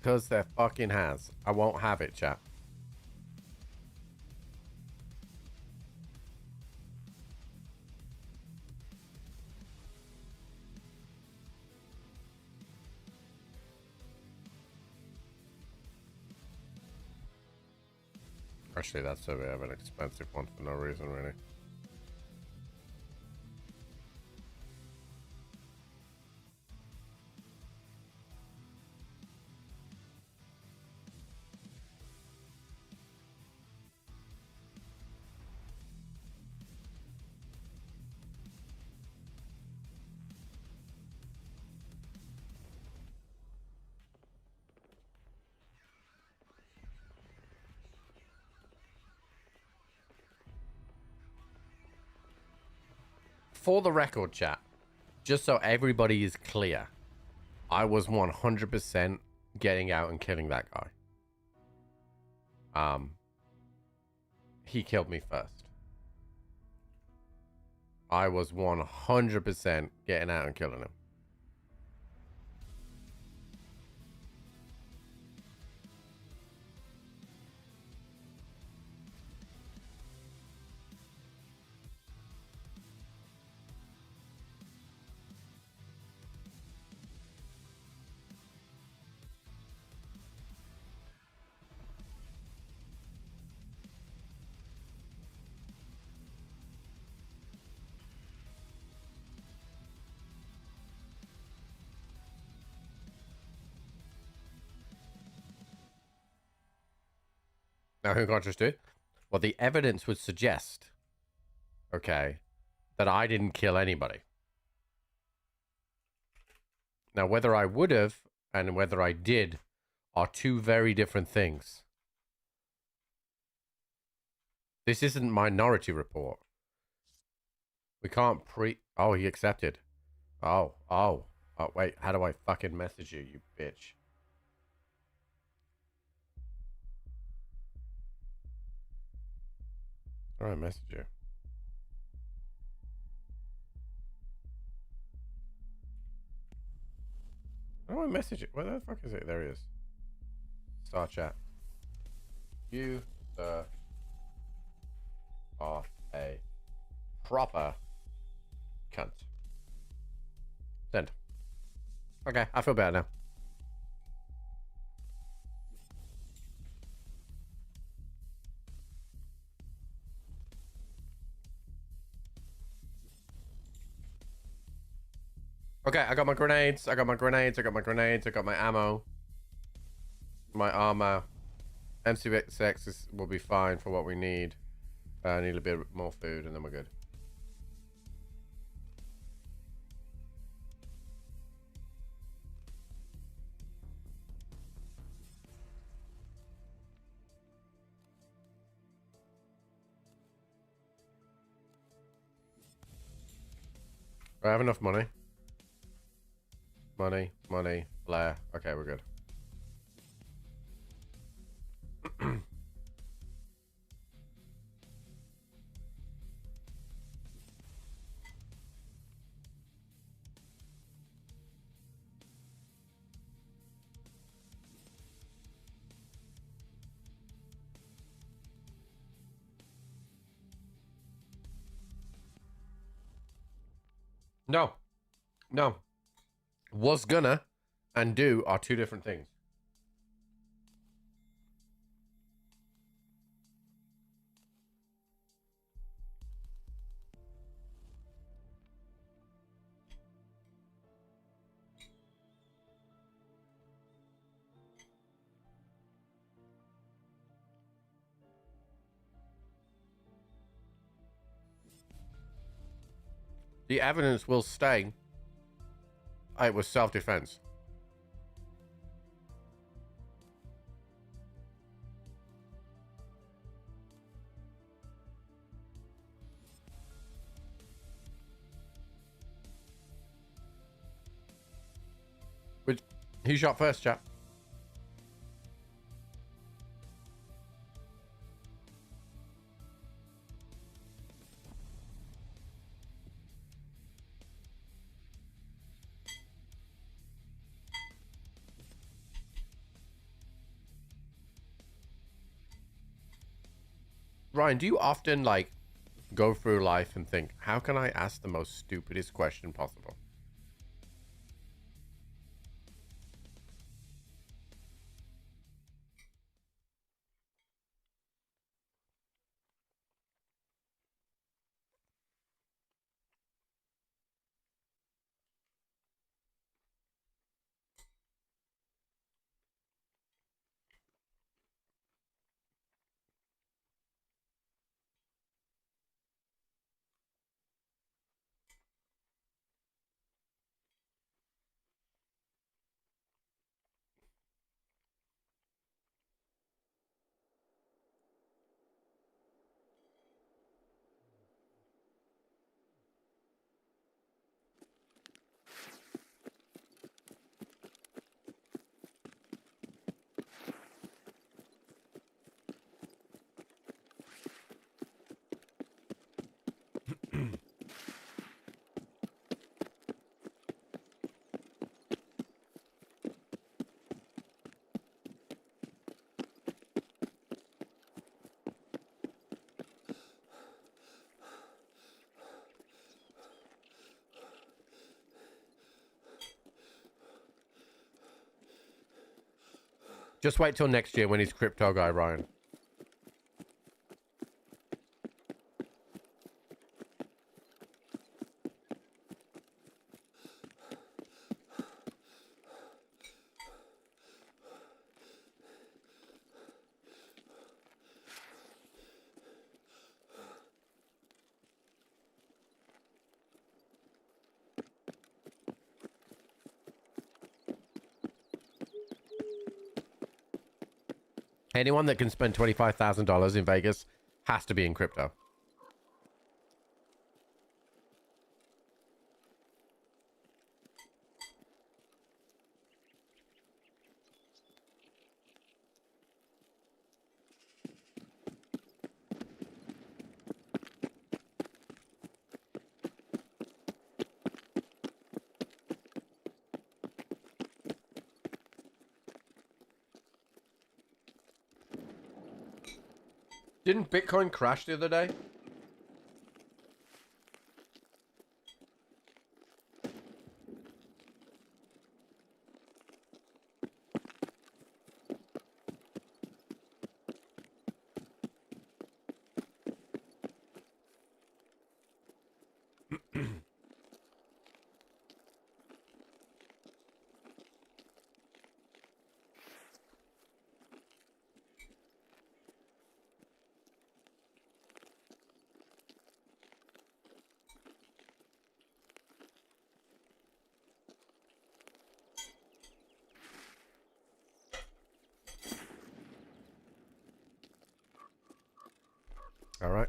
Because there fucking has. I won't have it, chap. Actually, that's a bit of an expensive one for no reason, really. For the record, chat, just so everybody is clear, I was 100% getting out and killing that guy. He killed me first. I was 100% getting out and killing him. Now, who got just do? Well, the evidence would suggest, okay, that I didn't kill anybody. Now, whether I would have and whether I did are two very different things. This isn't Minority Report. We can't Oh, he accepted. Oh, wait, how do I fucking message you, you bitch? How do I message you? How do I message it? Where the fuck is it? There he is. Start chat. You, sir, are a proper cunt. Send. Okay, I feel better now. Okay, I got my grenades. I got my grenades. I got my grenades. I got my ammo. My armor. MC6 will be fine for what we need. I need a bit more food and then we're good. I have enough money. Money, Blair. Okay, we're good. No. No. Was gonna and do are two different things. The evidence will stay. It was self-defense. Which he shot first, chap. Ryan, do you often like go through life and think, how can I ask the most stupidest question possible? Just wait till next year when he's crypto guy, Ryan. Anyone that can spend $25,000 in Vegas has to be in crypto. Didn't Bitcoin crash the other day? All right.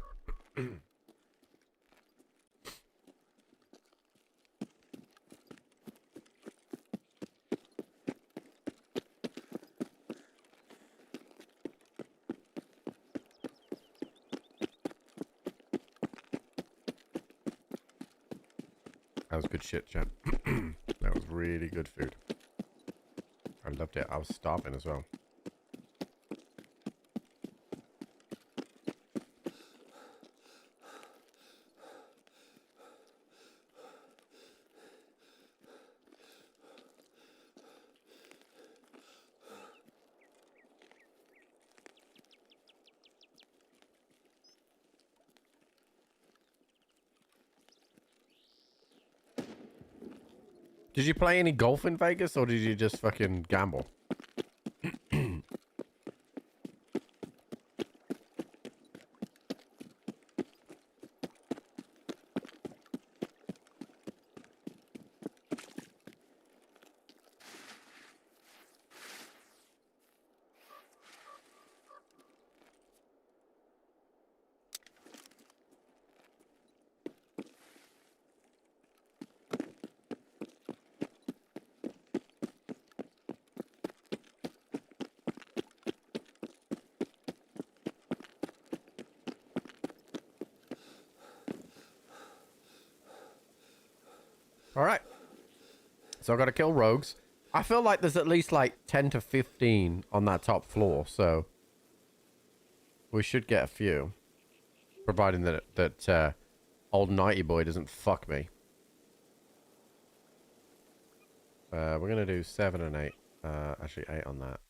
That was good shit, Jen. That was really good food. I loved it. I was starving as well. Did you play any golf in Vegas, or did you just fucking gamble? All right. So I got to kill rogues. I feel like there's at least like 10 to 15 on that top floor, so we should get a few, providing that old nighty boy doesn't fuck me. We're gonna do 7 and 8. Actually 8 on that.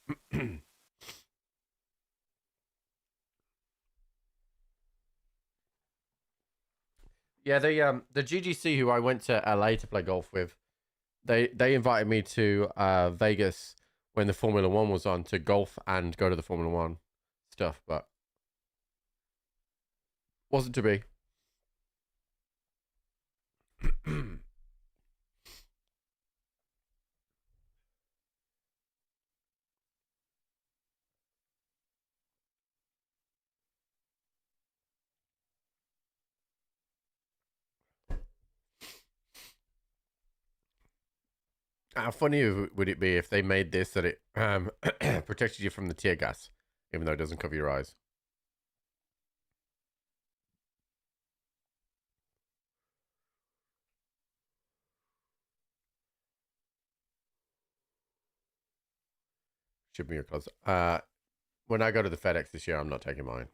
Yeah, the GGC who I went to LA to play golf with, they invited me to Vegas when the Formula One was on to golf and go to the Formula One stuff, but wasn't to be. How funny would it be if they made this that it protected you from the tear gas, even though it doesn't cover your eyes? Should be your clothes. When I go to the FedEx this year, I'm not taking mine.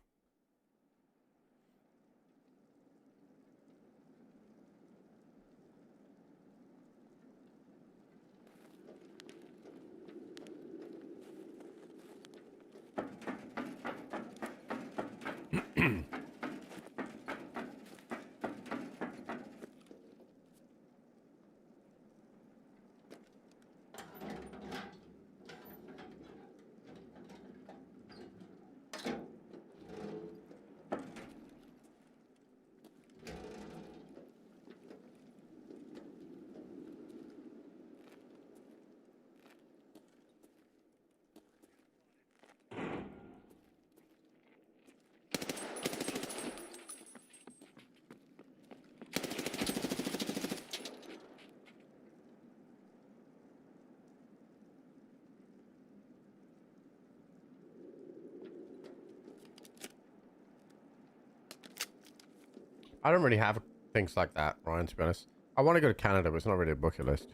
I don't really have things like that, Ryan, to be honest. I want to go to Canada, but it's not really a bucket list.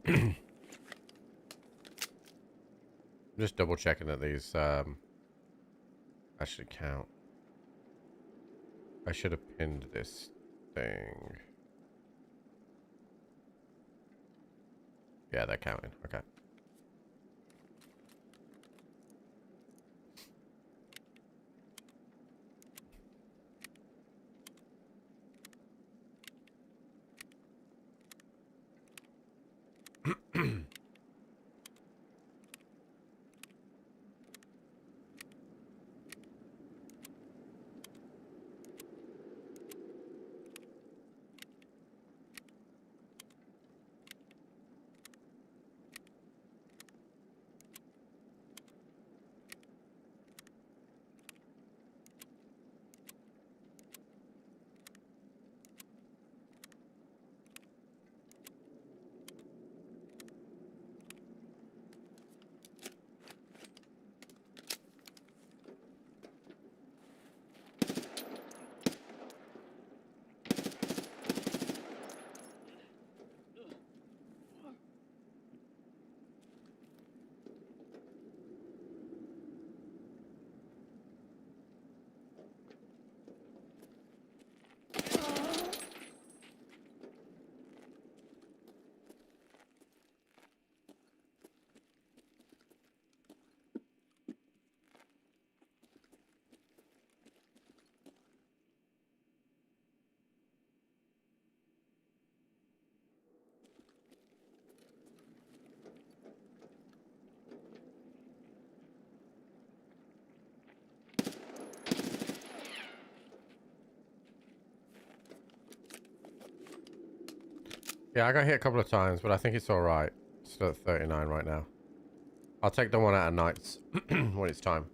I'm just double checking that these actually count. I should have pinned this thing. Yeah, they're counting. Okay. Yeah, I got hit a couple of times, but I think it's all right. Still at 39 right now. I'll take the one out of nights when it's time.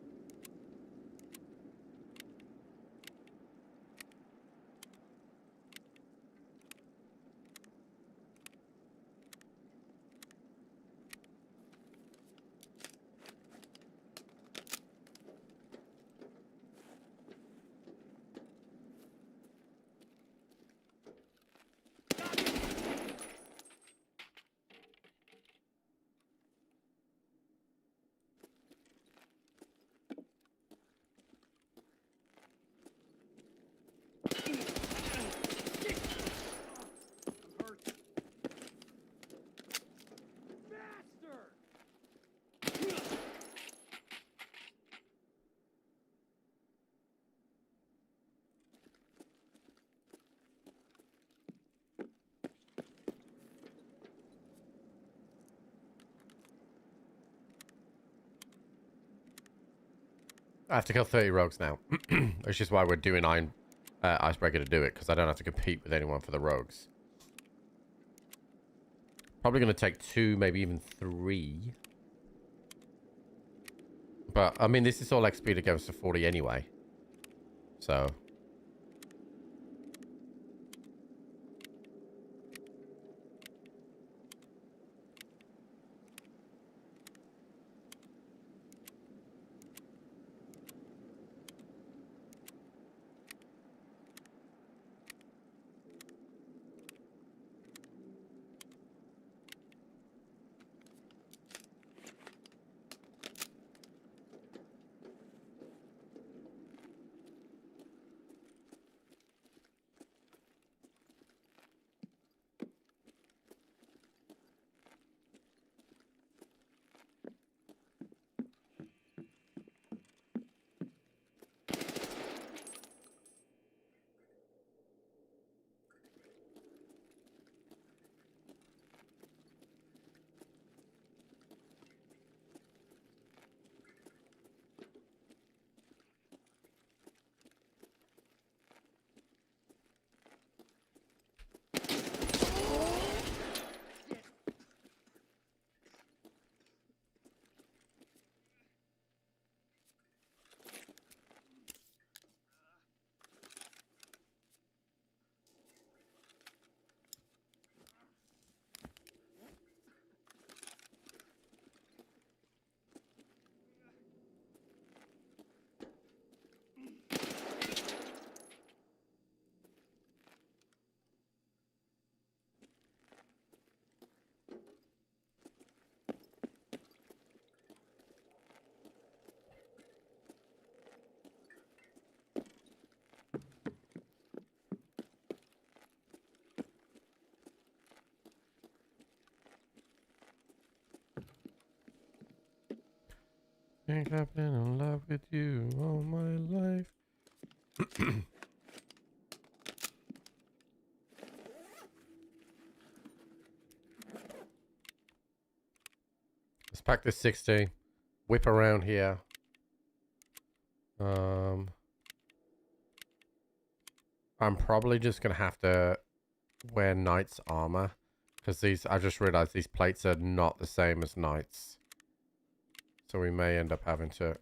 I have to kill 30 rogues now, which is why we're doing Icebreaker to do it, because I don't have to compete with anyone for the rogues. Probably going to take 2, maybe even 3. But, I mean, this is all XP that goes to 40 anyway. So... think I've been in love with you all my life. Let's pack this 60. Whip around here. I'm probably just gonna have to wear knight's armor because these. I just realized these plates are not the same as knights, so we may end up having to.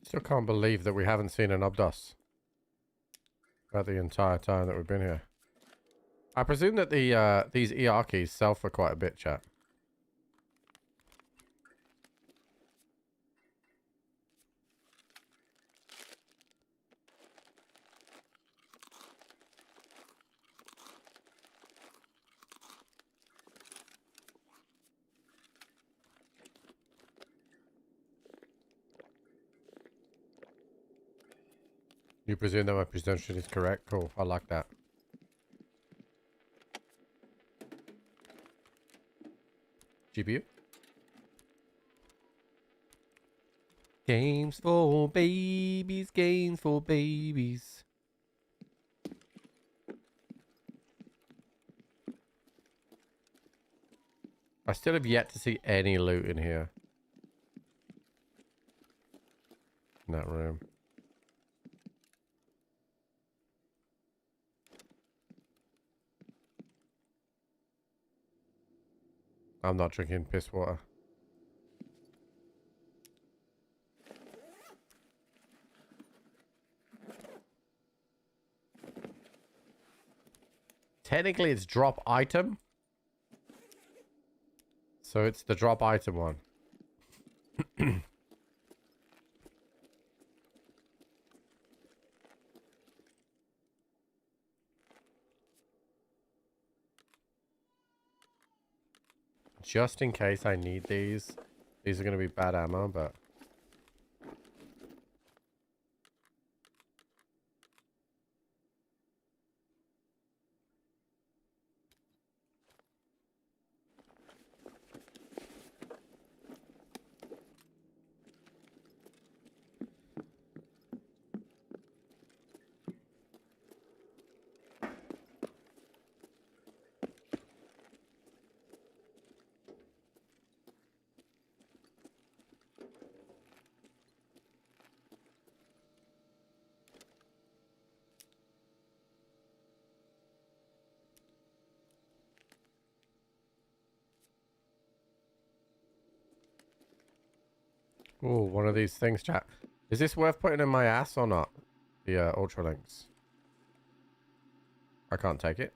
Still can't believe that we haven't seen an Obdos throughout the entire time that we've been here. I presume that the these ER keys sell for quite a bit, chat. You presume that my presumption is correct? Cool, I like that. GPU? Games for babies, games for babies. I still have yet to see any loot in here. In that room. I'm not drinking piss water. Technically, it's drop item. So it's the drop item one. Just in case I need these. These are going to be bad ammo, but... Oh, one of these things, chat. Is this worth putting in my ass or not? The Ultra Links. I can't take it.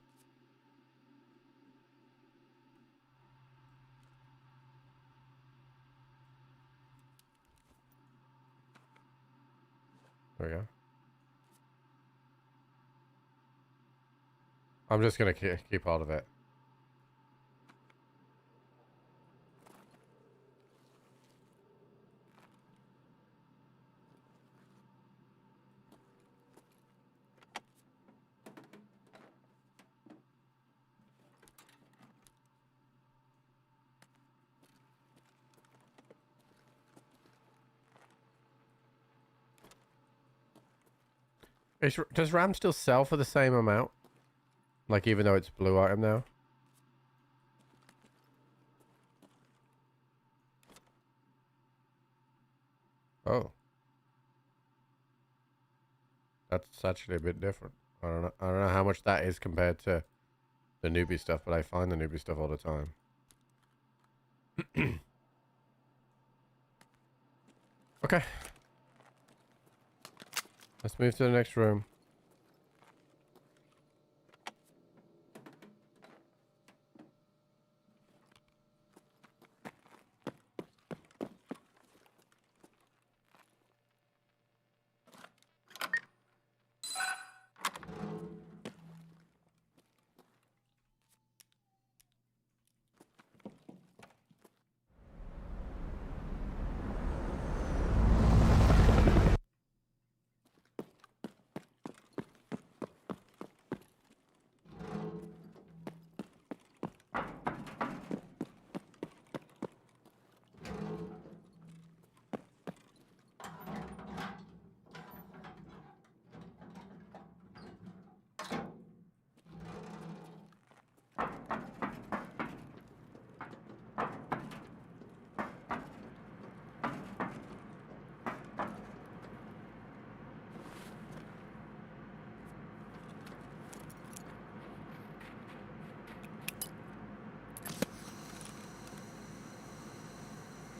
There we go. I'm just going to keep hold of it. Does RAM still sell for the same amount? Like, even though it's blue item now? Oh. That's actually a bit different. I don't know how much that is compared to the newbie stuff, but I find the newbie stuff all the time. Okay. Let's move to the next room.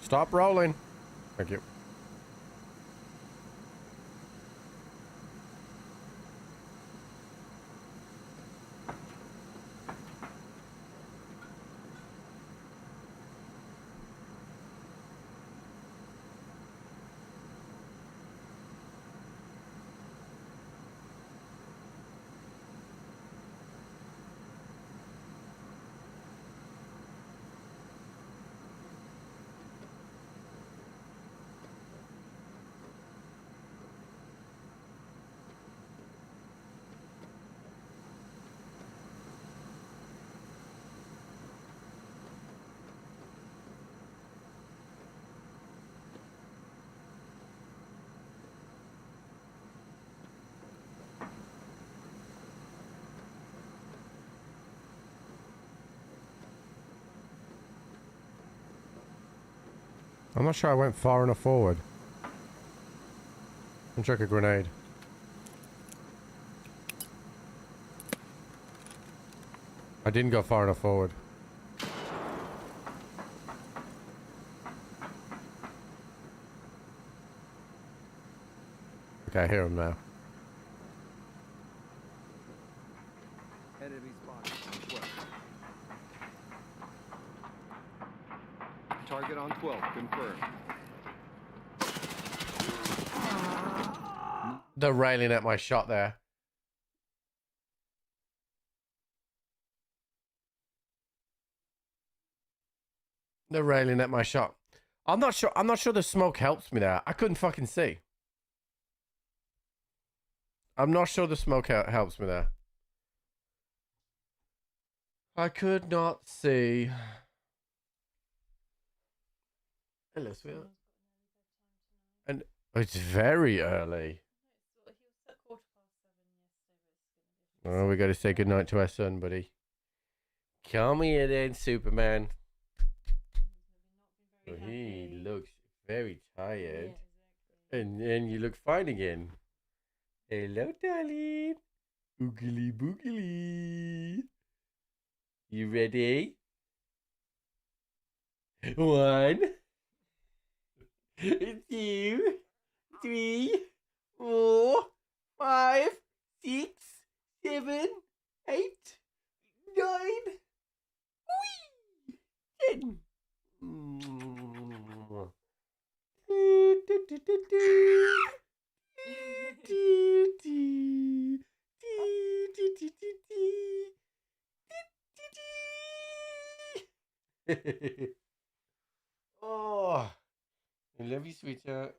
Stop rolling. Thank you. I'm not sure I went far enough forward. I'll chuck a grenade. I didn't go far enough forward. Okay, I hear him now. Enemy spotted on 12. Target on 12, confirmed. They're railing at my shot there. They're railing at my shot. I'm not sure the smoke helps me there. I couldn't fucking see. I'm not sure the smoke helps me there. I could not see. Hello, sweetheart. And it's very early. Oh, we got to say goodnight to our son, buddy. Come here then, Superman. Oh, he looks very tired. And then you look fine again. Hello, darling. Oogly boogly. You ready? 1, 2, 3, 4, 5, 6, 7, 8, 9, 10. Oh, I love you, sweetheart.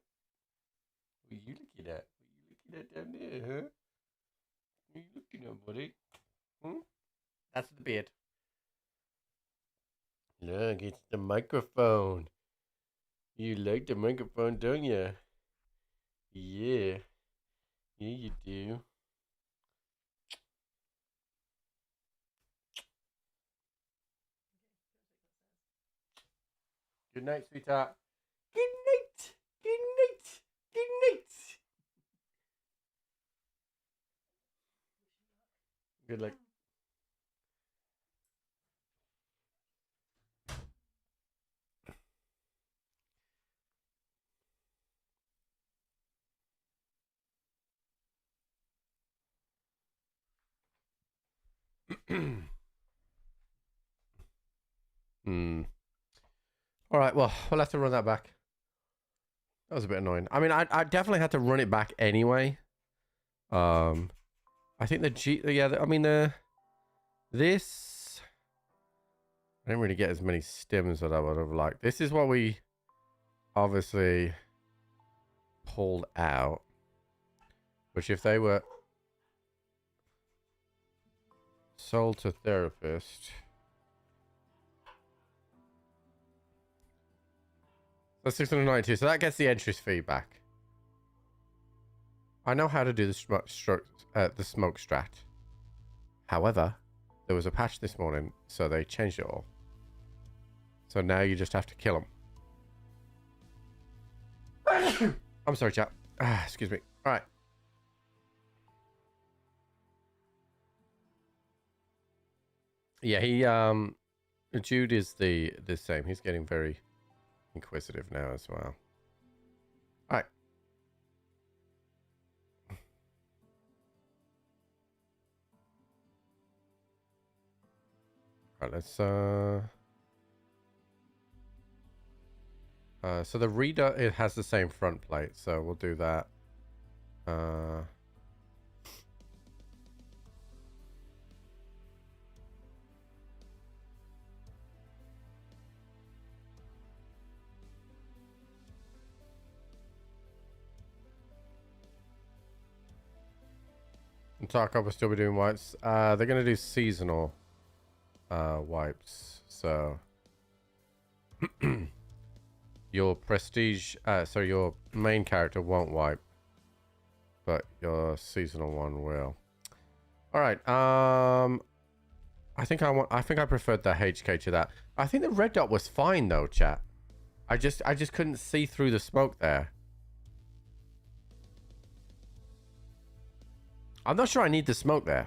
What are you looking at? What are you looking at down there, huh? What are you looking at, buddy? Hmm? That's the beard. Look, it's the microphone. You like the microphone, don't you? Yeah. Yeah, you do. Good night, sweetheart. Good night. Good night. Good night. Good luck. All right, well, we'll have to run that back. That was a bit annoying. I mean, I definitely had to run it back anyway. I think I mean, this, I didn't really get as many stims that I would have liked. This is what we obviously pulled out, which if they were sold to therapist, that's 692. So that gets the entries fee back. I know how to do the smoke strat. However, there was a patch this morning, so they changed it all. So now you just have to kill them. I'm sorry, chat. Excuse me. All right. Yeah, Jude is the same. He's getting very inquisitive now as well. All right. All right, let's so the reader, it has the same front plate, so we'll do that. And Tarkov will still be doing wipes. They're gonna do seasonal wipes, so your prestige, so your main character won't wipe, but your seasonal one will. All right. I think I preferred the HK to that. I think the red dot was fine though, chat. I just couldn't see through the smoke there. I'm not sure I need the smoke there.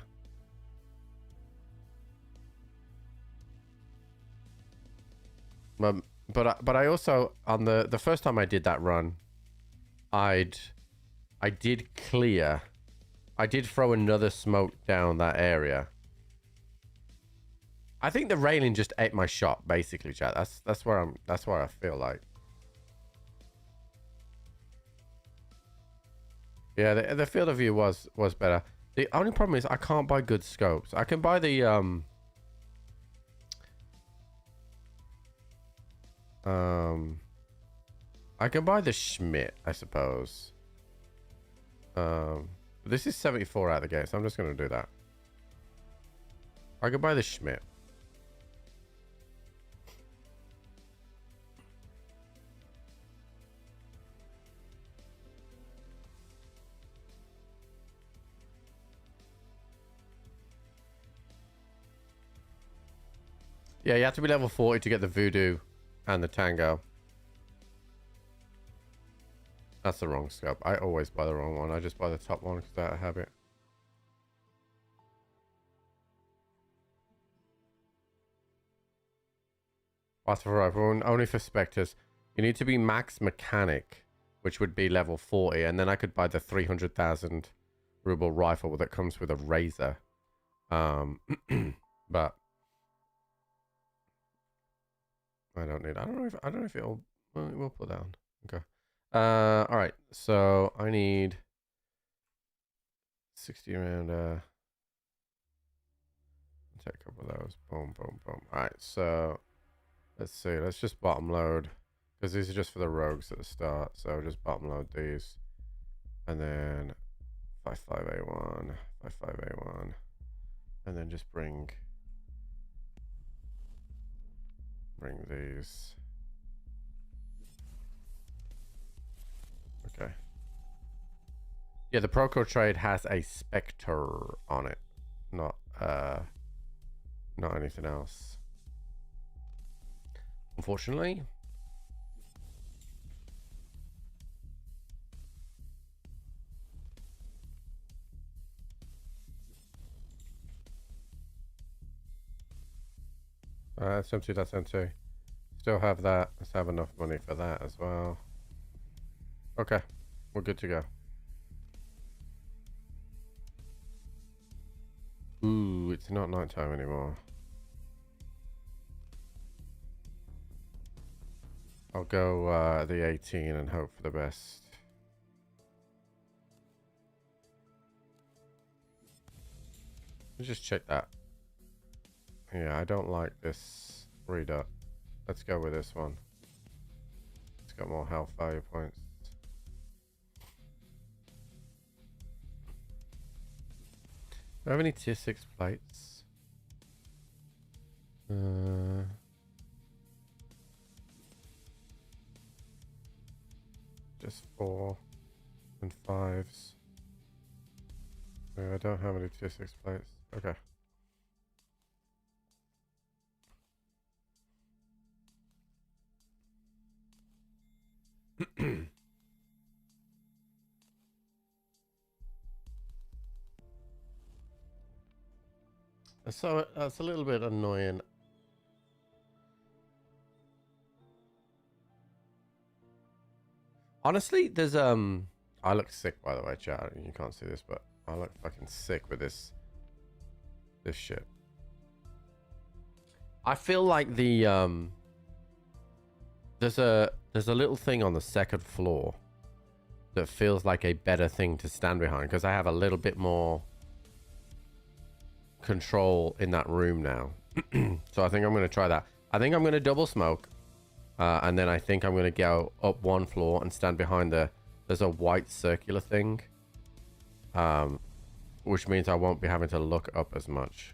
But I also, on the first time I did that run, I did clear. I did throw another smoke down that area. I think the railing just ate my shot, basically, chat. That's where I feel like. Yeah, the field of view was better. The only problem is I can't buy good scopes. I can buy the I can buy the Schmidt, I suppose. This is 74 out of the gate, so I'm just gonna do that. I could buy the Schmidt. Yeah, you have to be level 40 to get the Voodoo and the Tango. That's the wrong scope. I always buy the wrong one. I just buy the top one because out of habit. Fast for rifle, only for Spectres. You need to be max mechanic, which would be level 40, and then I could buy the 300,000 ruble rifle that comes with a razor. But I don't need. I don't know if it'll. Well, it will put down. Okay. All right. So I need 60 round. Take a couple of those. Boom, boom, boom. All right. So let's see. Let's just bottom load because these are just for the rogues at the start. So just bottom load these, and then 55A1, 55A1, and then just bring these. Okay. Yeah, the Proco trade has a Spectre on it, not anything else. Unfortunately. That's empty, that's empty. Still have that. Let's have enough money for that as well. Okay, we're good to go. Ooh, it's not nighttime anymore. I'll go the 18 and hope for the best. Let's just check that. Yeah, I don't like this reader. Let's go with this one. It's got more health value points. Do I have any tier 6 plates? Just 4 and 5s. I don't have any tier 6 plates. Okay. So that's a little bit annoying. Honestly, there's I look sick, by the way, chat. You can't see this, but I look fucking sick with this shit. I feel like the there's a little thing on the second floor that feels like a better thing to stand behind because I have a little bit more control in that room now. So I think I'm going to try that. I think I'm going to double smoke, and then I think I'm going to go up one floor and stand behind there's a white circular thing, which means I won't be having to look up as much.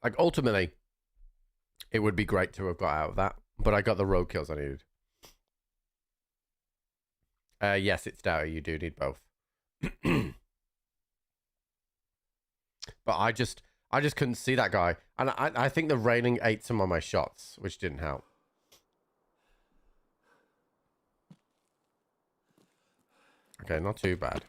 Like, ultimately, it would be great to have got out of that, but I got the road kills I needed. Yes, it's doubter. You do need both. But I just couldn't see that guy. And I think the railing ate some of my shots, which didn't help. Okay, not too bad.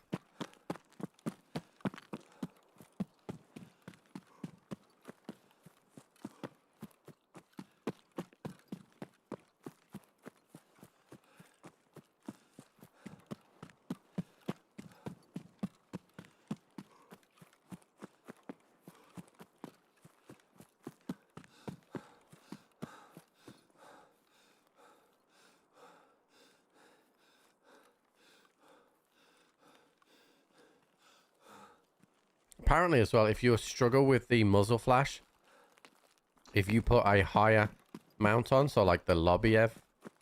Apparently as well, if you struggle with the muzzle flash, if you put a higher mount on, so like the Lobiev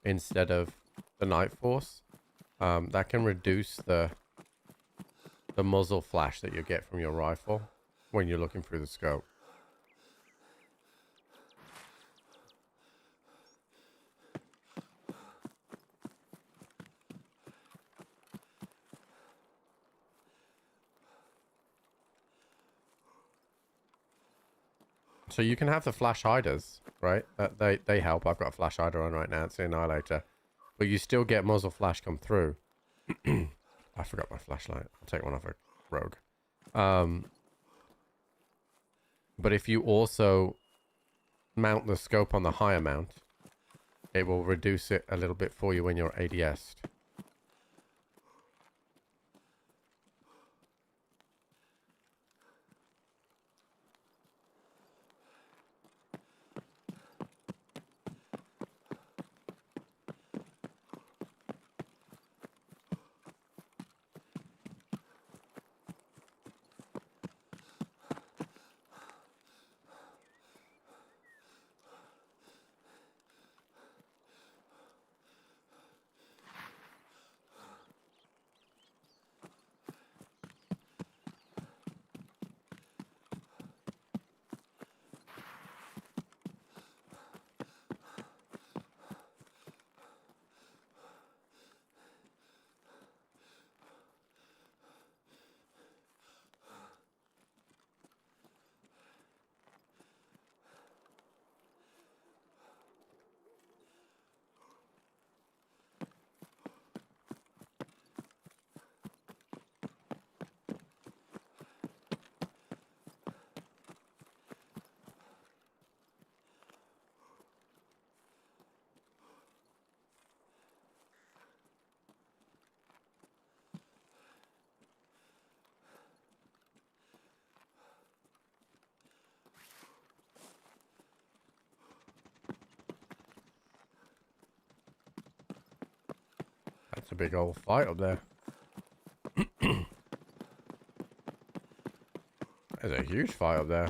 instead of the Night Force, that can reduce the muzzle flash that you get from your rifle when you're looking through the scope. So you can have the flash hiders, right? They help. I've got a flash hider on right now. It's the Annihilator. But you still get muzzle flash come through. I forgot my flashlight. I'll take one off a rogue. But if you also mount the scope on the higher mount, it will reduce it a little bit for you when you're ADS'd. That's a big old fight up there. There's a huge fight up there.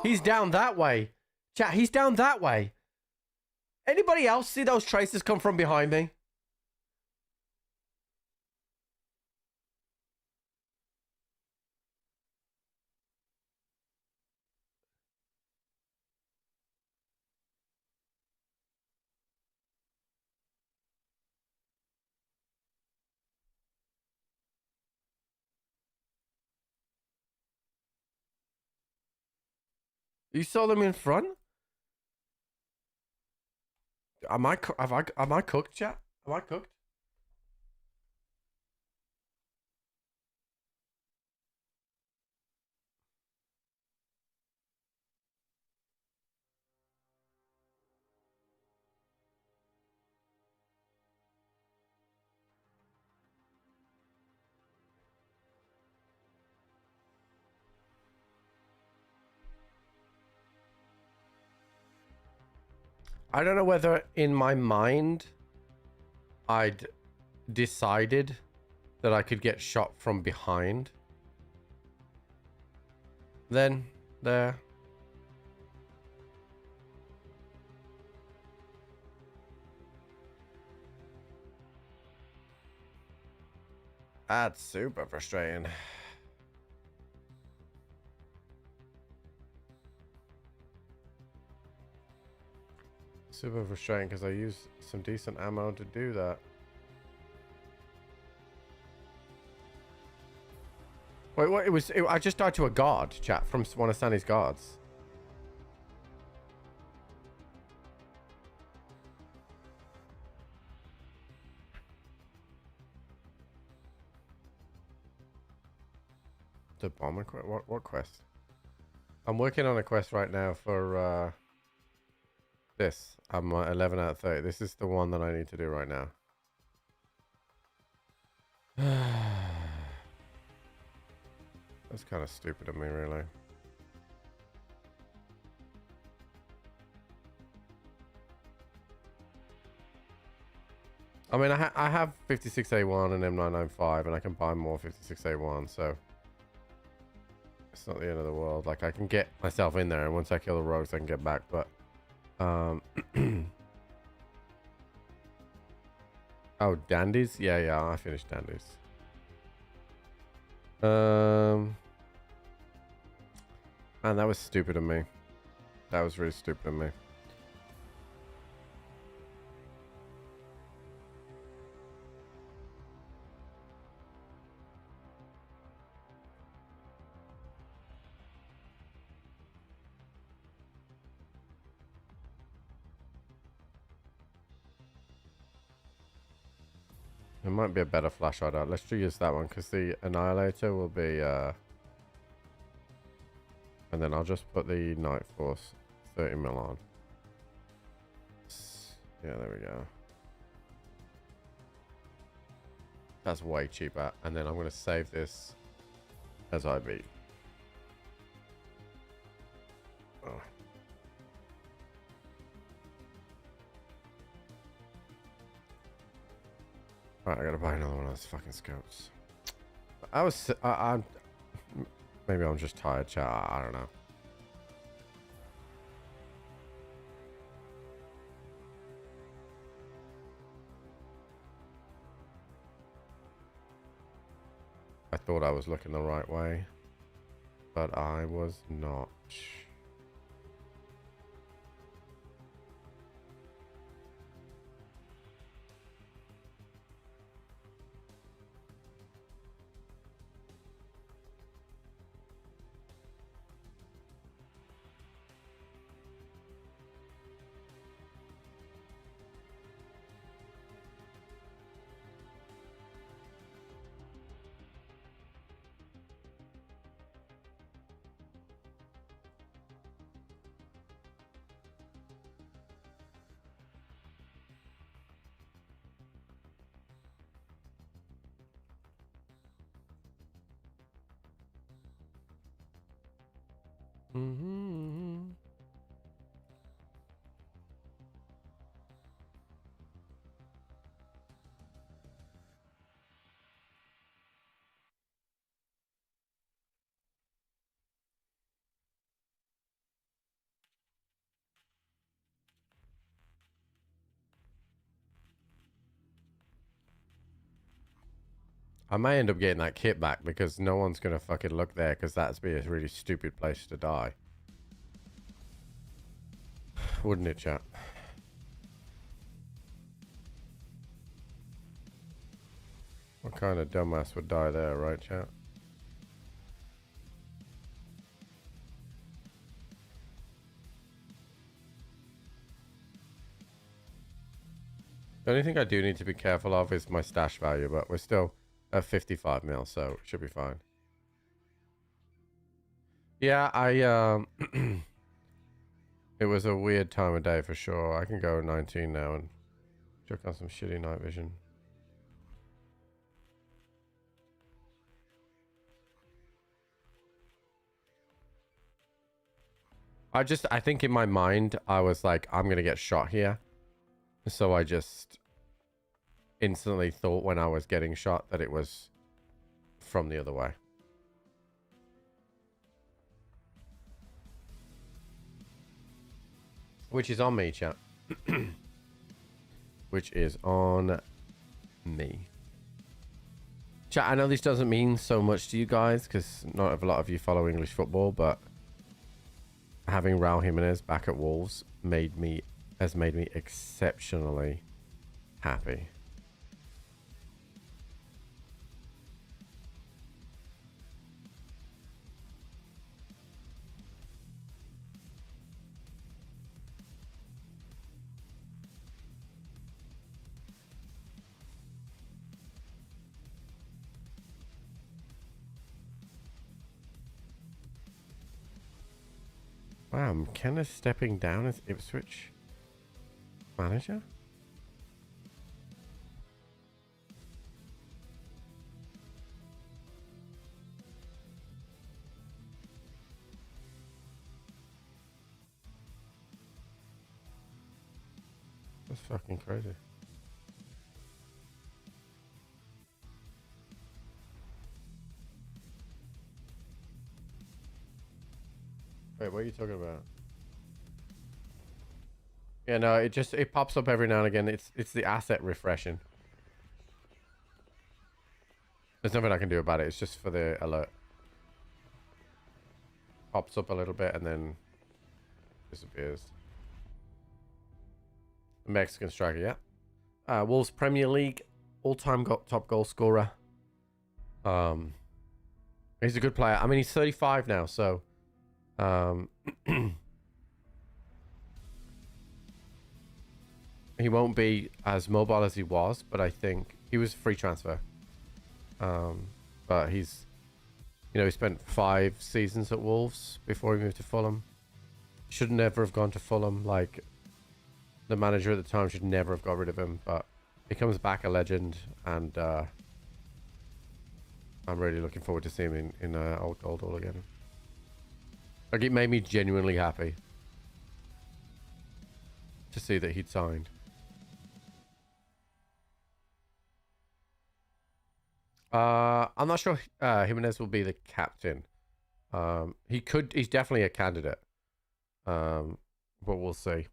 He's down that way. Chat, he's down that way. Anybody else see those traces come from behind me? You saw them in front? Am I cooked, chat? Am I cooked? I don't know whether in my mind I'd decided that I could get shot from behind. Then, there. That's super frustrating. Super frustrating because I used some decent ammo to do that. Wait, what? I just died to a guard, chat, from one of Sandy's guards. The bomber quest? What quest? I'm working on a quest right now for this. I'm 11 out of 30. This is the one that I need to do right now. That's kind of stupid of me, really. I mean, I have 56A1 and M995, and I can buy more 56A1, so it's not the end of the world. Like, I can get myself in there, and once I kill the rogues, I can get back, but oh, dandies? Yeah, I finished dandies. Man, that was stupid of me. That was really stupid of me. It might be a better flashlight out. Let's use that one because the Annihilator will be and then I'll just put the Night Force 30mm on. Yeah, there we go. That's way cheaper. And then I'm going to save this as I beat. Oh. Alright, I gotta buy another one of those fucking scopes. Maybe I'm just tired, chat. I don't know. I thought I was looking the right way, but I was not. Mm-hmm. I may end up getting that kit back because no one's going to fucking look there because that'd be a really stupid place to die. Wouldn't it, chat? What kind of dumbass would die there, right, chat? The only thing I do need to be careful of is my stash value, but we're still at 55 mil, so it should be fine. Yeah, it was a weird time of day for sure. I can go 19 now and check on some shitty night vision. I think in my mind, I was like, I'm going to get shot here. So I just instantly thought when I was getting shot that it was from the other way. Which is on me, chat. Which is on me. Chat, I know this doesn't mean so much to you guys because not a lot of you follow English football, but having Raul Jimenez back at Wolves has made me exceptionally happy. Wow, McKenna's stepping down as Ipswich manager? That's fucking crazy. Wait, what are you talking about? Yeah, no, it pops up every now and again. It's the asset refreshing. There's nothing I can do about it. It's just for the alert. Pops up a little bit and then disappears. Mexican striker, yeah. Wolves Premier League all-time top goal scorer. He's a good player. I mean, he's 35 now, so he won't be as mobile as he was, but I think he was free transfer. But he's, you know, he spent 5 seasons at Wolves before he moved to Fulham. Should never have gone to Fulham. Like, the manager at the time should never have got rid of him, but he comes back a legend, and I'm really looking forward to seeing him in Old Gold all again. Like, it made me genuinely happy to see that he'd signed. I'm not sure Jimenez will be the captain. He's definitely a candidate. But we'll see.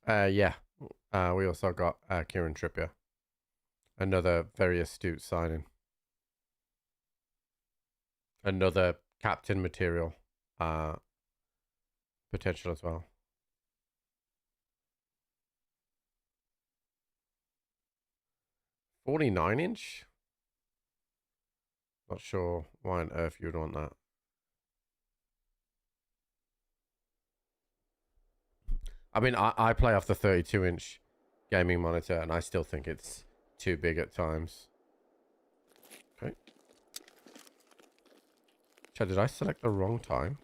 Yeah. We also got Kieran Trippier. Another very astute signing. Another captain material potential as well. 49-inch? Not sure why on earth you would want that. I mean, I play off the 32-inch gaming monitor, and I still think it's too big at times. Okay. Chad, did I select the wrong time?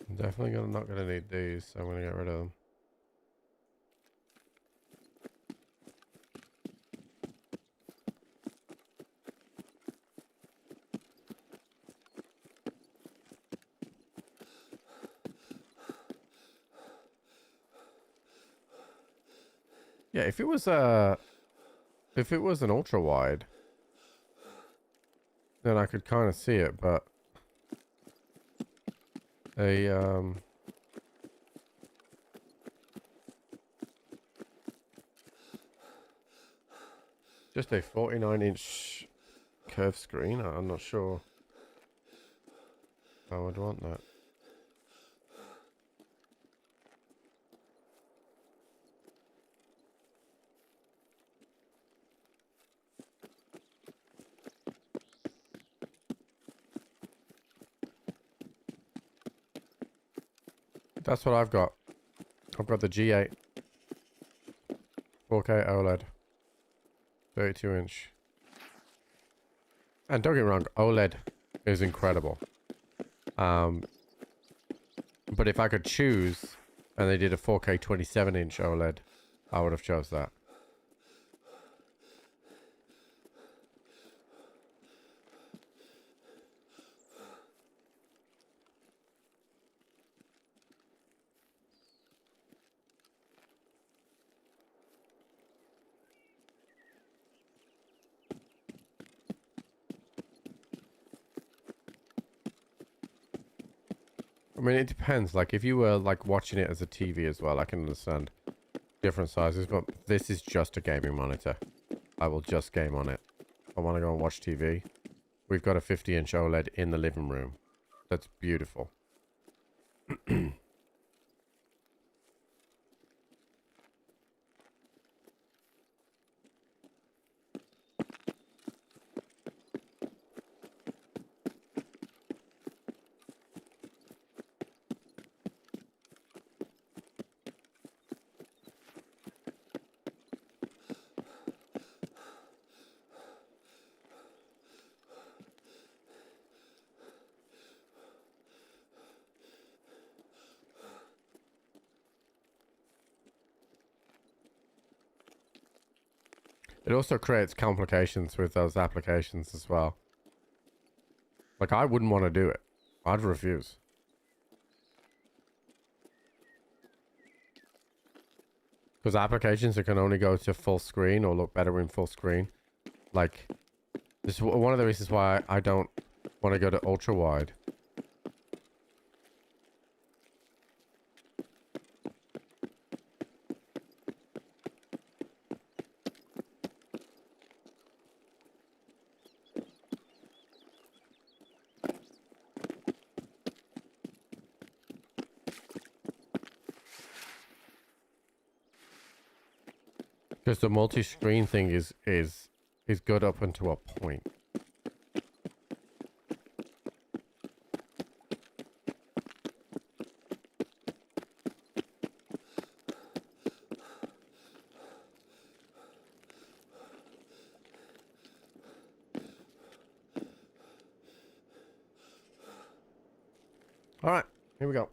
I'm definitely not gonna need these, so I'm gonna get rid of them. Yeah, if it was an ultra wide, then I could kind of see it, but just a 49-inch curved screen. I'm not sure I would want that. That's what I've got. I've got the G8 4K OLED 32-inch. And don't get me wrong, OLED is incredible. But if I could choose and they did a 4K 27-inch OLED, I would have chose that. I mean, it depends. Like, if you were, like, watching it as a TV as well, I can understand different sizes, but this is just a gaming monitor. I will just game on it. I want to go and watch TV. We've got a 50-inch OLED in the living room. That's beautiful. It also creates complications with those applications as well. Like, I wouldn't want to do it. I'd refuse. Because applications that can only go to full screen or look better in full screen. Like, this is one of the reasons why I don't want to go to ultra wide. Because the multi-screen thing is good up until a point. All right, here we go.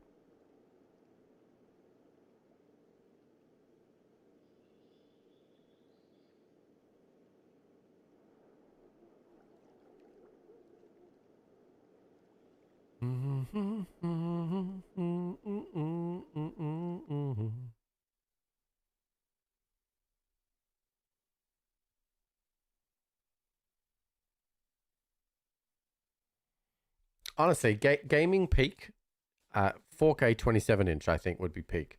Honestly, gaming peak at 4K 27-inch, I think would be peak.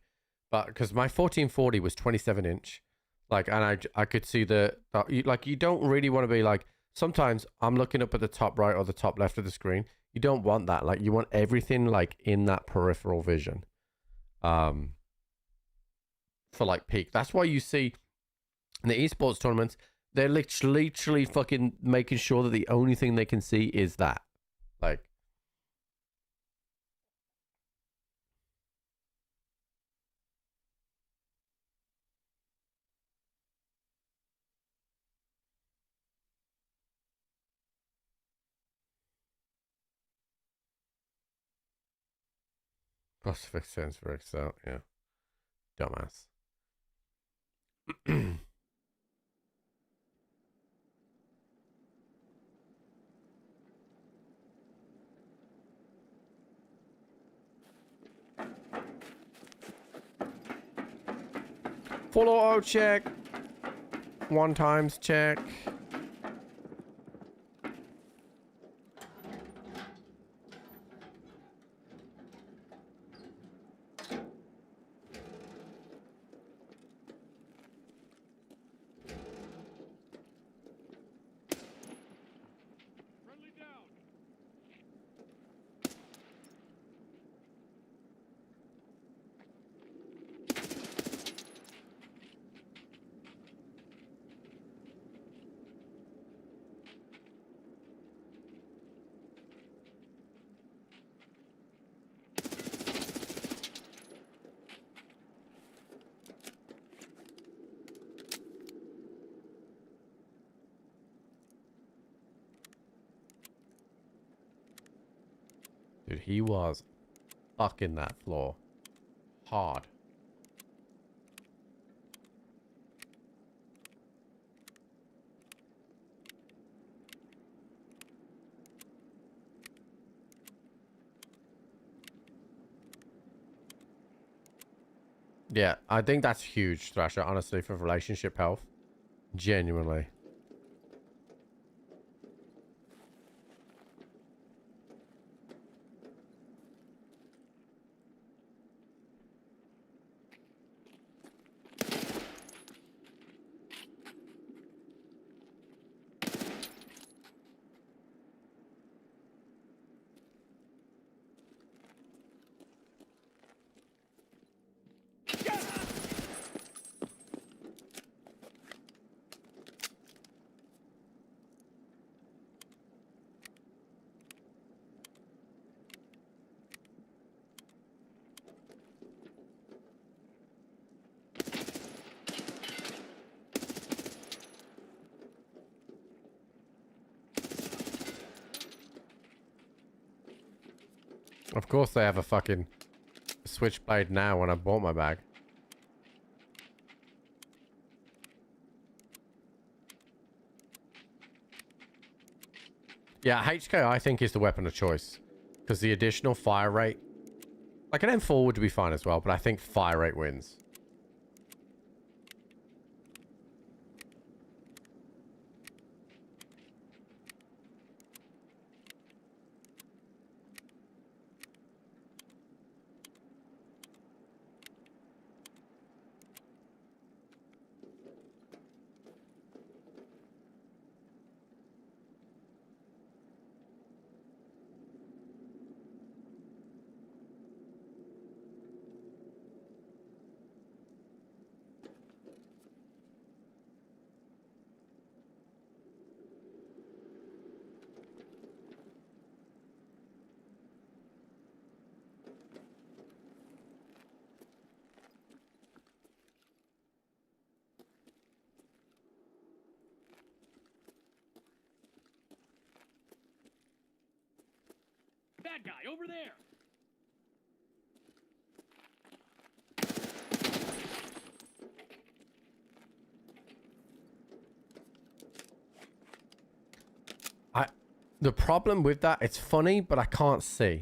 But because my 1440 was 27-inch, like, and I could see like, you don't really want to be like, sometimes I'm looking up at the top right or the top left of the screen. You don't want that. Like, you want everything like in that peripheral vision. For like peak. That's why you see in the esports tournaments, they're literally fucking making sure that the only thing they can see is that. Like, Prospect sense for Excel, yeah. Dumbass. Full auto check. 1 times check. Dude, he was fucking that floor hard. Yeah, I think that's huge, Thrasher, honestly, for relationship health. Genuinely. Of course they have a fucking switchblade now when I bought my bag. Yeah, HK I think is the weapon of choice. Because the additional fire rate... Like an M4 would be fine as well, but I think fire rate wins. That guy over there. The problem with that, it's funny, but I can't see.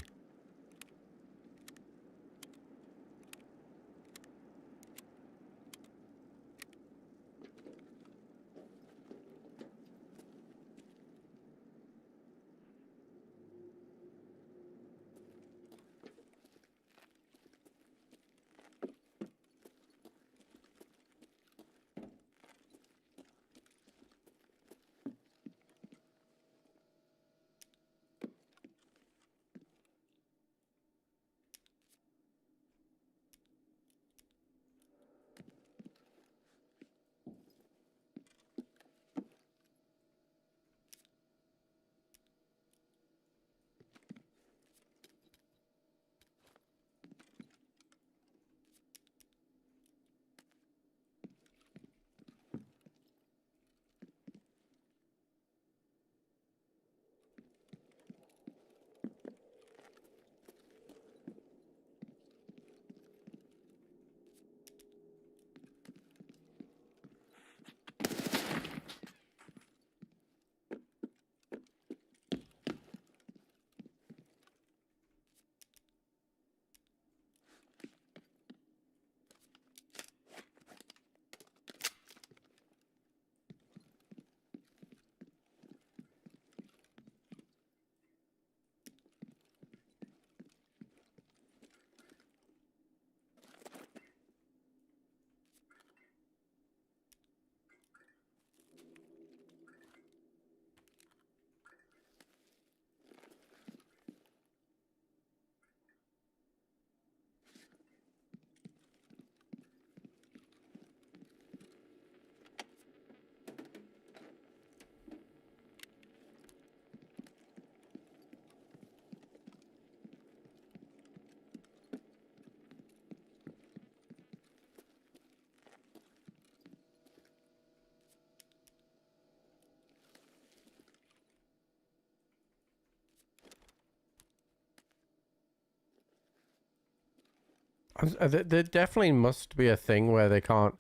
There definitely must be a thing where they can't...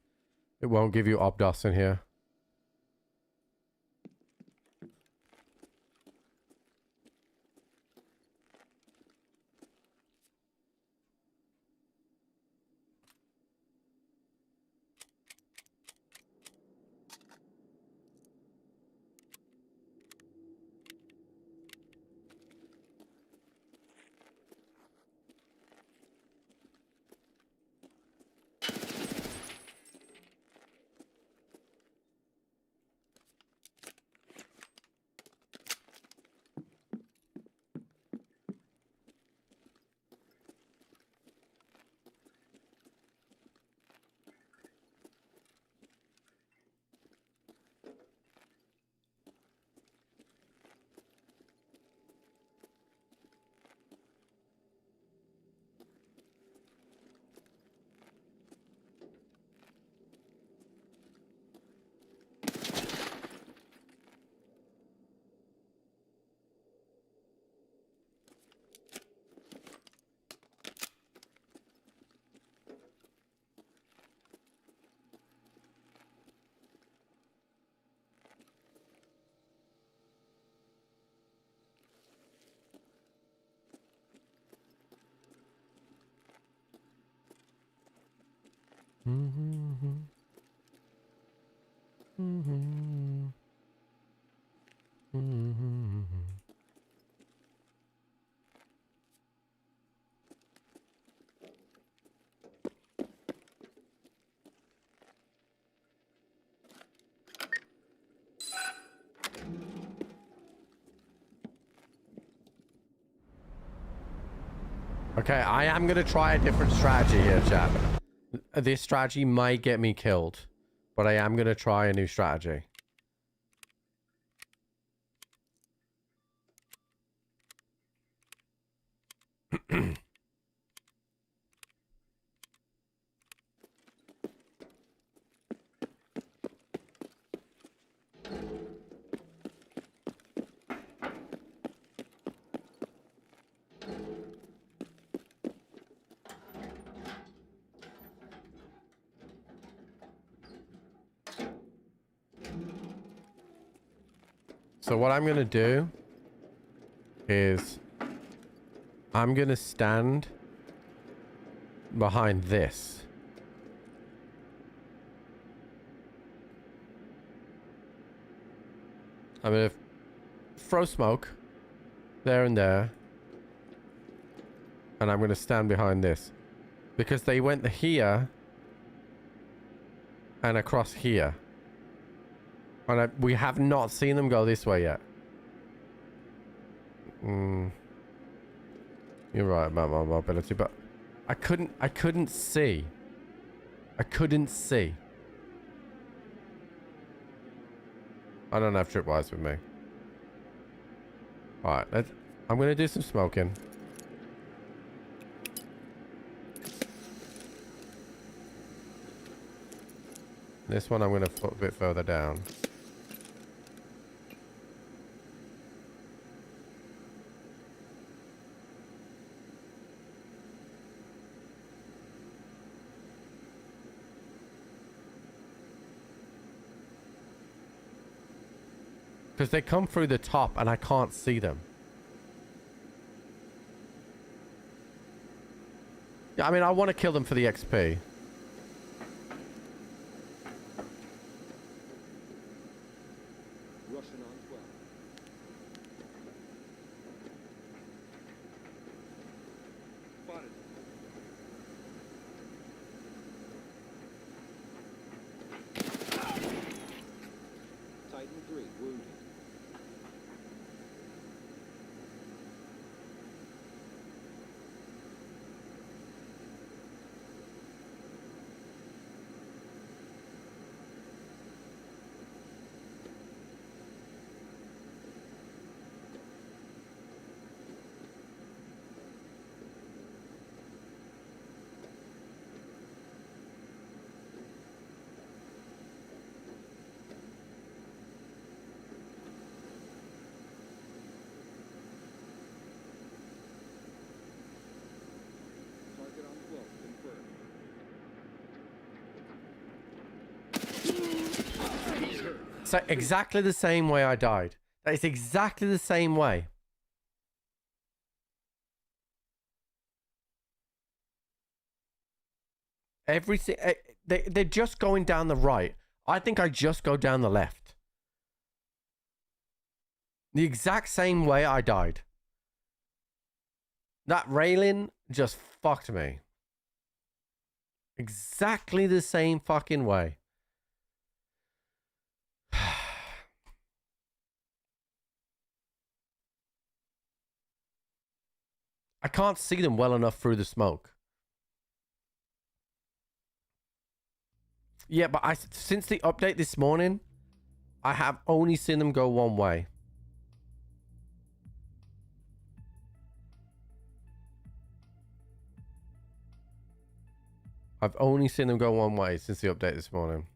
It won't give you Obdos in here. Okay, I am going to try a different strategy here, chat. This strategy might get me killed, but I am going to try a new strategy. So what I'm going to do is I'm going to stand behind this. I'm going to throw smoke there and there. And I'm going to stand behind this. Because they went here and across here. And we have not seen them go this way yet. You're right about my mobility, but I couldn't see. I couldn't see. I don't have tripwires with me. Alright, I'm gonna do some smoking. This one I'm gonna put a bit further down. Because they come through the top and I can't see them. Yeah, I mean, I want to kill them for the XP. Russian on 12. Spotted. Titan 3, wounded. exactly the same way I died. That is exactly the same way. Everything. They're just going down the right. I think I just go down the left. The exact same way I died. That railing just fucked me. Exactly the same fucking way. I can't see them well enough through the smoke. Yeah, but since the update this morning, I have only seen them go one way. I've only seen them go one way since the update this morning.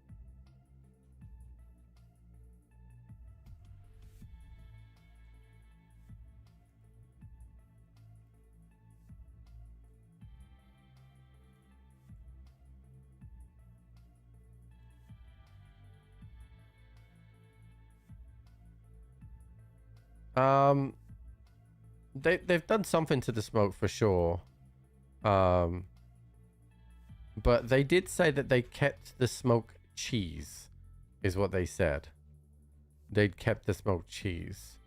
They've done something to the smoke for sure. But they did say that they kept the smoke cheese, is what they said. They'd kept the smoked cheese.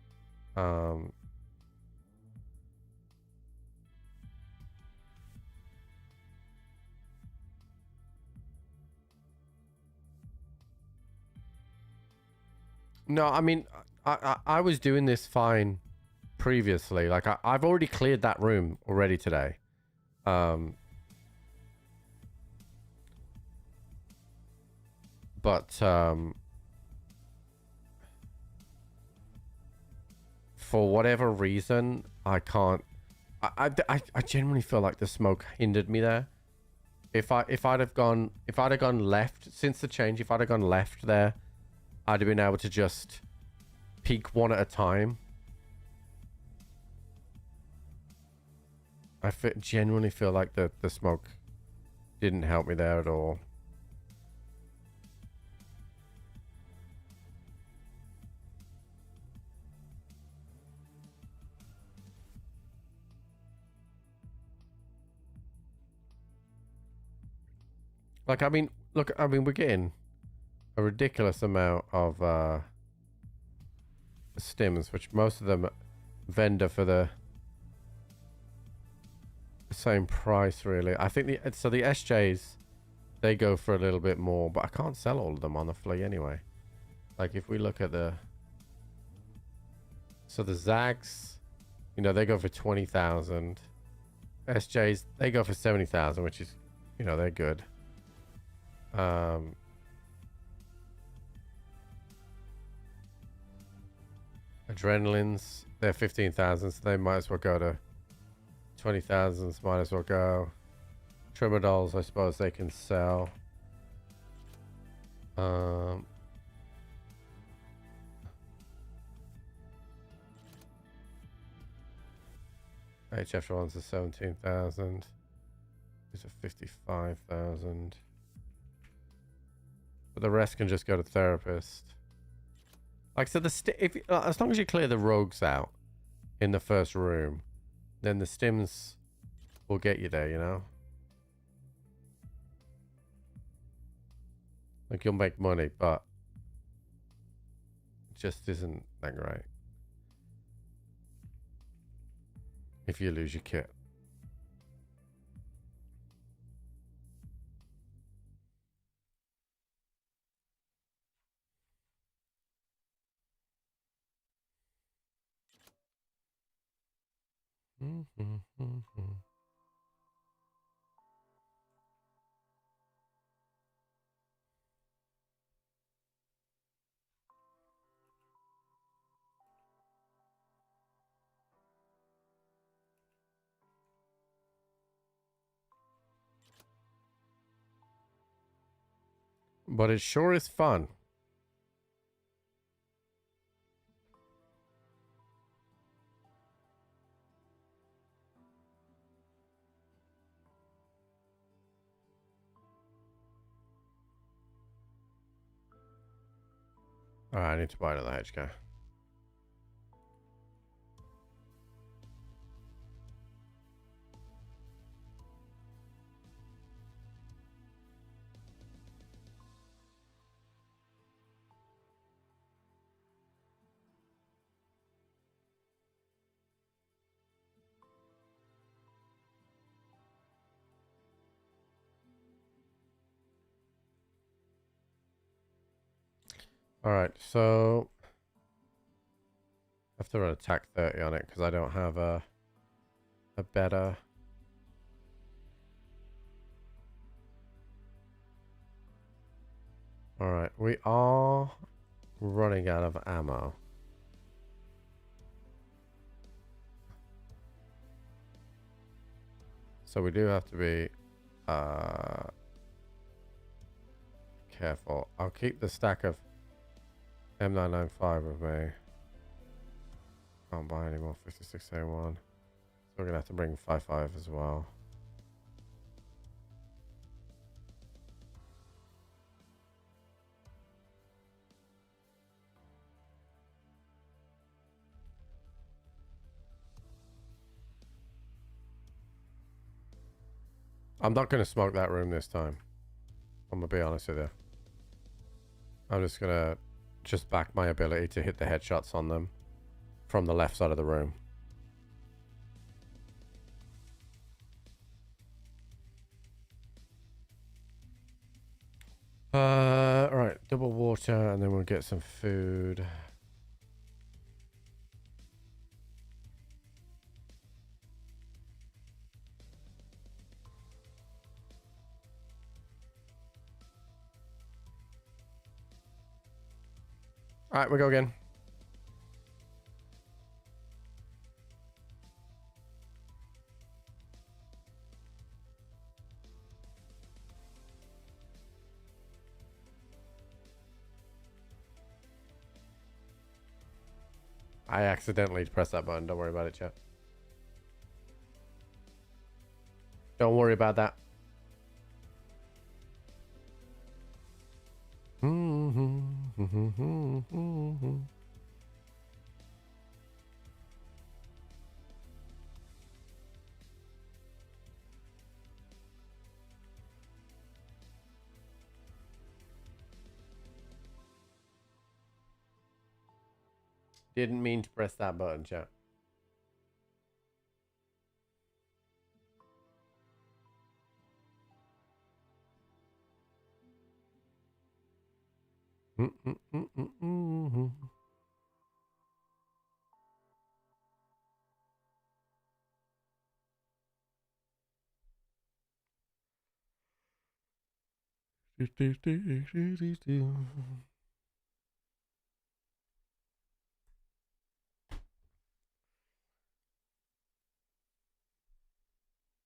No, I mean, I was doing this fine previously. Like, I've already cleared that room already today. But for whatever reason, I can't. I genuinely feel like the smoke hindered me there. If I'd have gone left since the change, if I'd have gone left there, I'd have been able to just peek one at a time. I genuinely feel like the smoke didn't help me there at all. Like, I mean, look, I mean, we're getting a ridiculous amount of stims, which most of them vendor for the same price, really. I think the SJs, they go for a little bit more, but I can't sell all of them on the flea anyway. Like, if we look at the Zags, you know, they go for 20,000. SJs, they go for 70,000, which is, you know, they're good. Adrenalines, they're 15,000, so they might as well go to 20,000s, might as well go. Trimadols, I suppose they can sell. HF ones are 17,000. These are 55,000. But the rest can just go to therapist. Like, so as long as you clear the rogues out in the first room, then the stims will get you there, you know? Like, you'll make money, but it just isn't that great if you lose your kit. But it sure is fun. Alright, I need to buy another HK. Alright, so I have to run attack 30 on it because I don't have a better... Alright, we are running out of ammo. So we do have to be careful. I'll keep the stack of M995 with me. Can't buy any more 56A1. So we're gonna have to bring 55 as well. I'm not gonna smoke that room this time. I'm gonna be honest with you. I'm just gonna back my ability to hit the headshots on them from the left side of the room. Alright, double water and then we'll get some food. Alright, we go again. I accidentally pressed that button. Don't worry about it, chat. Don't worry about that. Didn't mean to press that button, chat.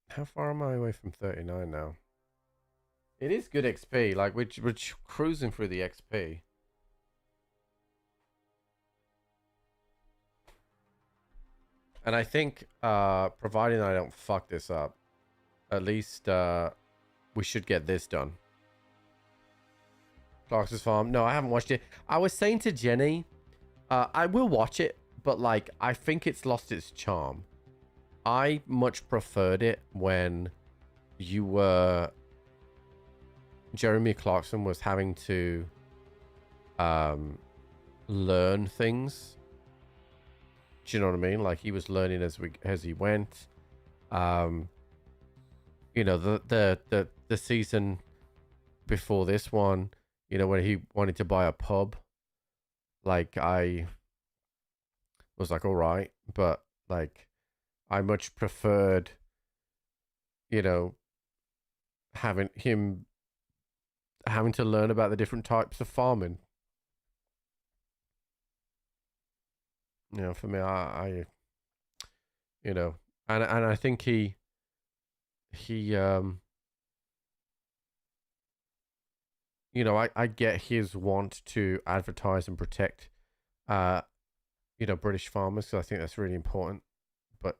How far am I away from 39 now? It is good XP. Like, we're cruising through the XP. And I think, providing I don't fuck this up, at least we should get this done. Clark's Farm. No, I haven't watched it. I was saying to Jenny, I will watch it, but like, I think it's lost its charm. I much preferred it when you were... Jeremy Clarkson was having to learn things. Do you know what I mean? Like, he was learning as he went. You know, the season before this one, you know, when he wanted to buy a pub, like, I was like, all right, but like, I much preferred, you know, having to learn about the different types of farming. You know, for me, I you know, and I think he you know, I get his want to advertise and protect you know, British farmers, so I think that's really important. But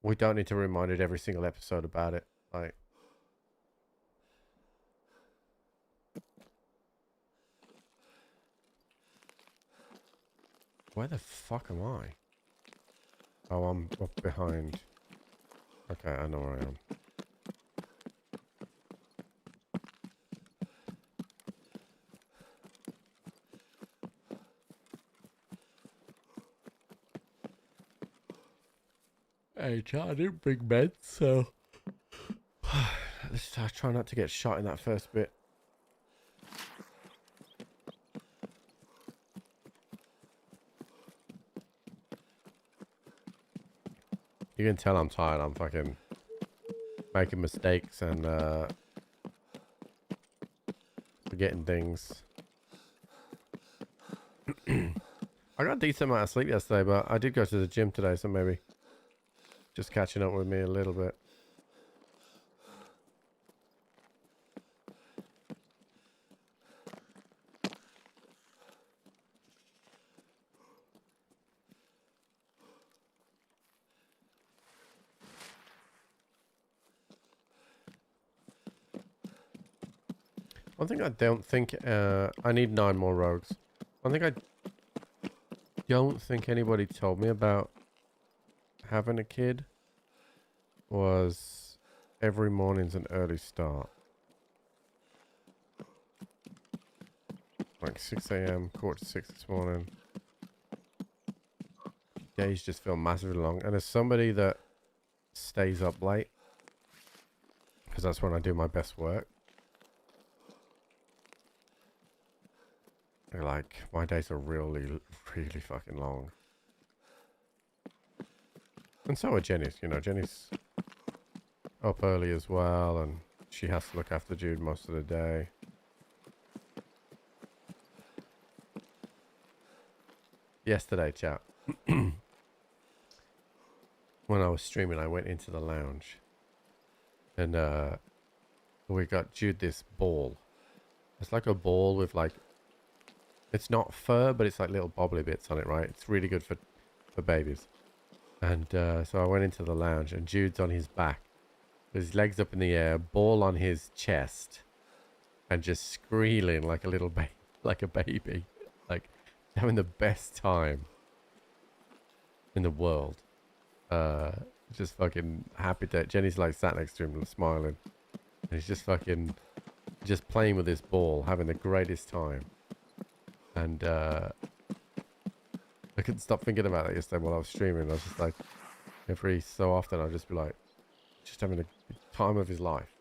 we don't need to remind it every single episode about it. Like, Where the fuck am I? Oh, I'm up behind. Okay, I know where I am. Hey, chat, I didn't bring meds, so let's try not to get shot in that first bit. You can tell I'm tired. I'm fucking making mistakes and forgetting things. I got a decent amount of sleep yesterday, but I did go to the gym today, so maybe just catching up with me a little bit. One thing I don't think, I need 9 more rogues. One thing I don't think anybody told me about having a kid was every morning's an early start. Like 6 a.m., 5:45 this morning. Days just feel massively long. And as somebody that stays up late, because that's when I do my best work, like, my days are really, really fucking long. And so are Jenny's, you know, Jenny's up early as well, and she has to look after Jude most of the day. Yesterday, chat, when I was streaming, I went into the lounge, and we got Jude this ball. It's like a ball with like, it's not fur, but it's like little bobbly bits on it, right? It's really good for babies. And so I went into the lounge, and Jude's on his back, with his legs up in the air, ball on his chest, and just squealing like a little like a baby, like having the best time in the world. Just fucking happy that Jenny's like sat next to him, smiling, and he's just fucking just playing with this ball, having the greatest time. And I couldn't stop thinking about it yesterday while I was streaming. I was just like, every so often I'd just be like, just having the time of his life.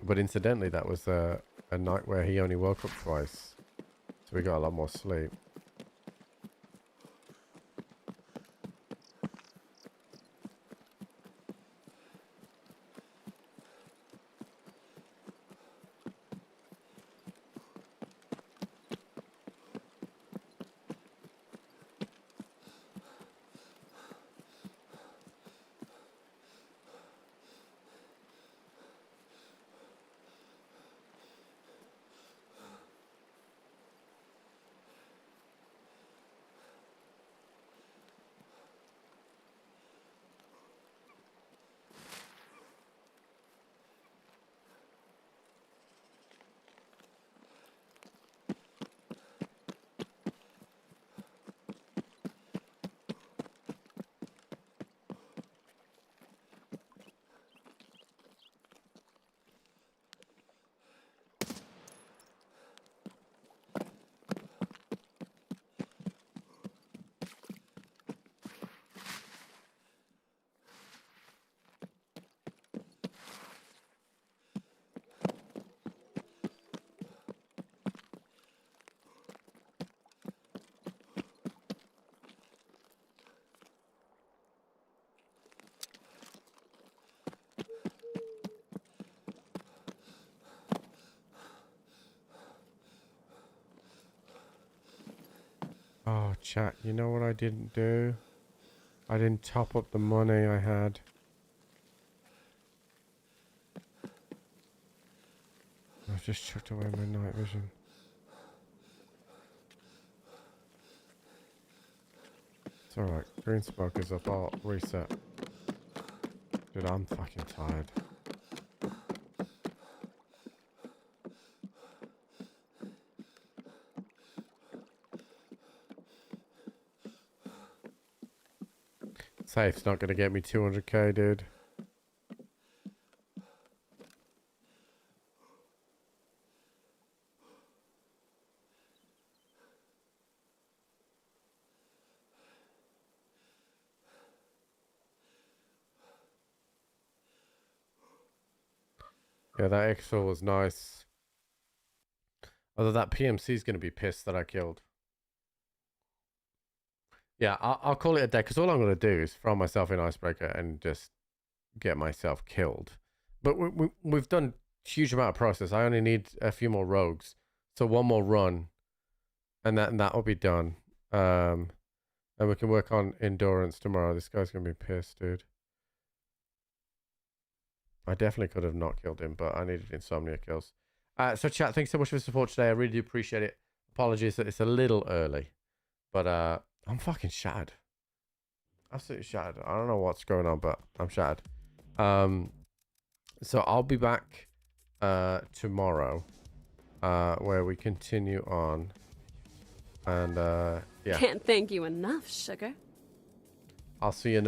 But incidentally, that was a night where he only woke up twice, so we got a lot more sleep. Oh, chat, you know what I didn't do? I didn't top up the money I had. I've just chucked away my night vision. It's alright, green smoke is up, I'll reset. Dude, I'm fucking tired. Safe's not gonna get me 200k, dude. Yeah, that XL was nice. Although that PMC is going to be pissed that I killed. Yeah, I'll call it a day, because all I'm going to do is throw myself in Icebreaker and just get myself killed. But we've done a huge amount of process. I only need a few more rogues. So one more run, and that will be done. And we can work on endurance tomorrow. This guy's going to be pissed, dude. I definitely could have not killed him, but I needed insomnia kills. So chat, thanks so much for the support today. I really do appreciate it. Apologies that it's a little early, but I'm fucking shattered. Absolutely shattered. I don't know what's going on, but I'm shattered. So I'll be back tomorrow, where we continue on, and yeah. Can't thank you enough, sugar. I'll see you in the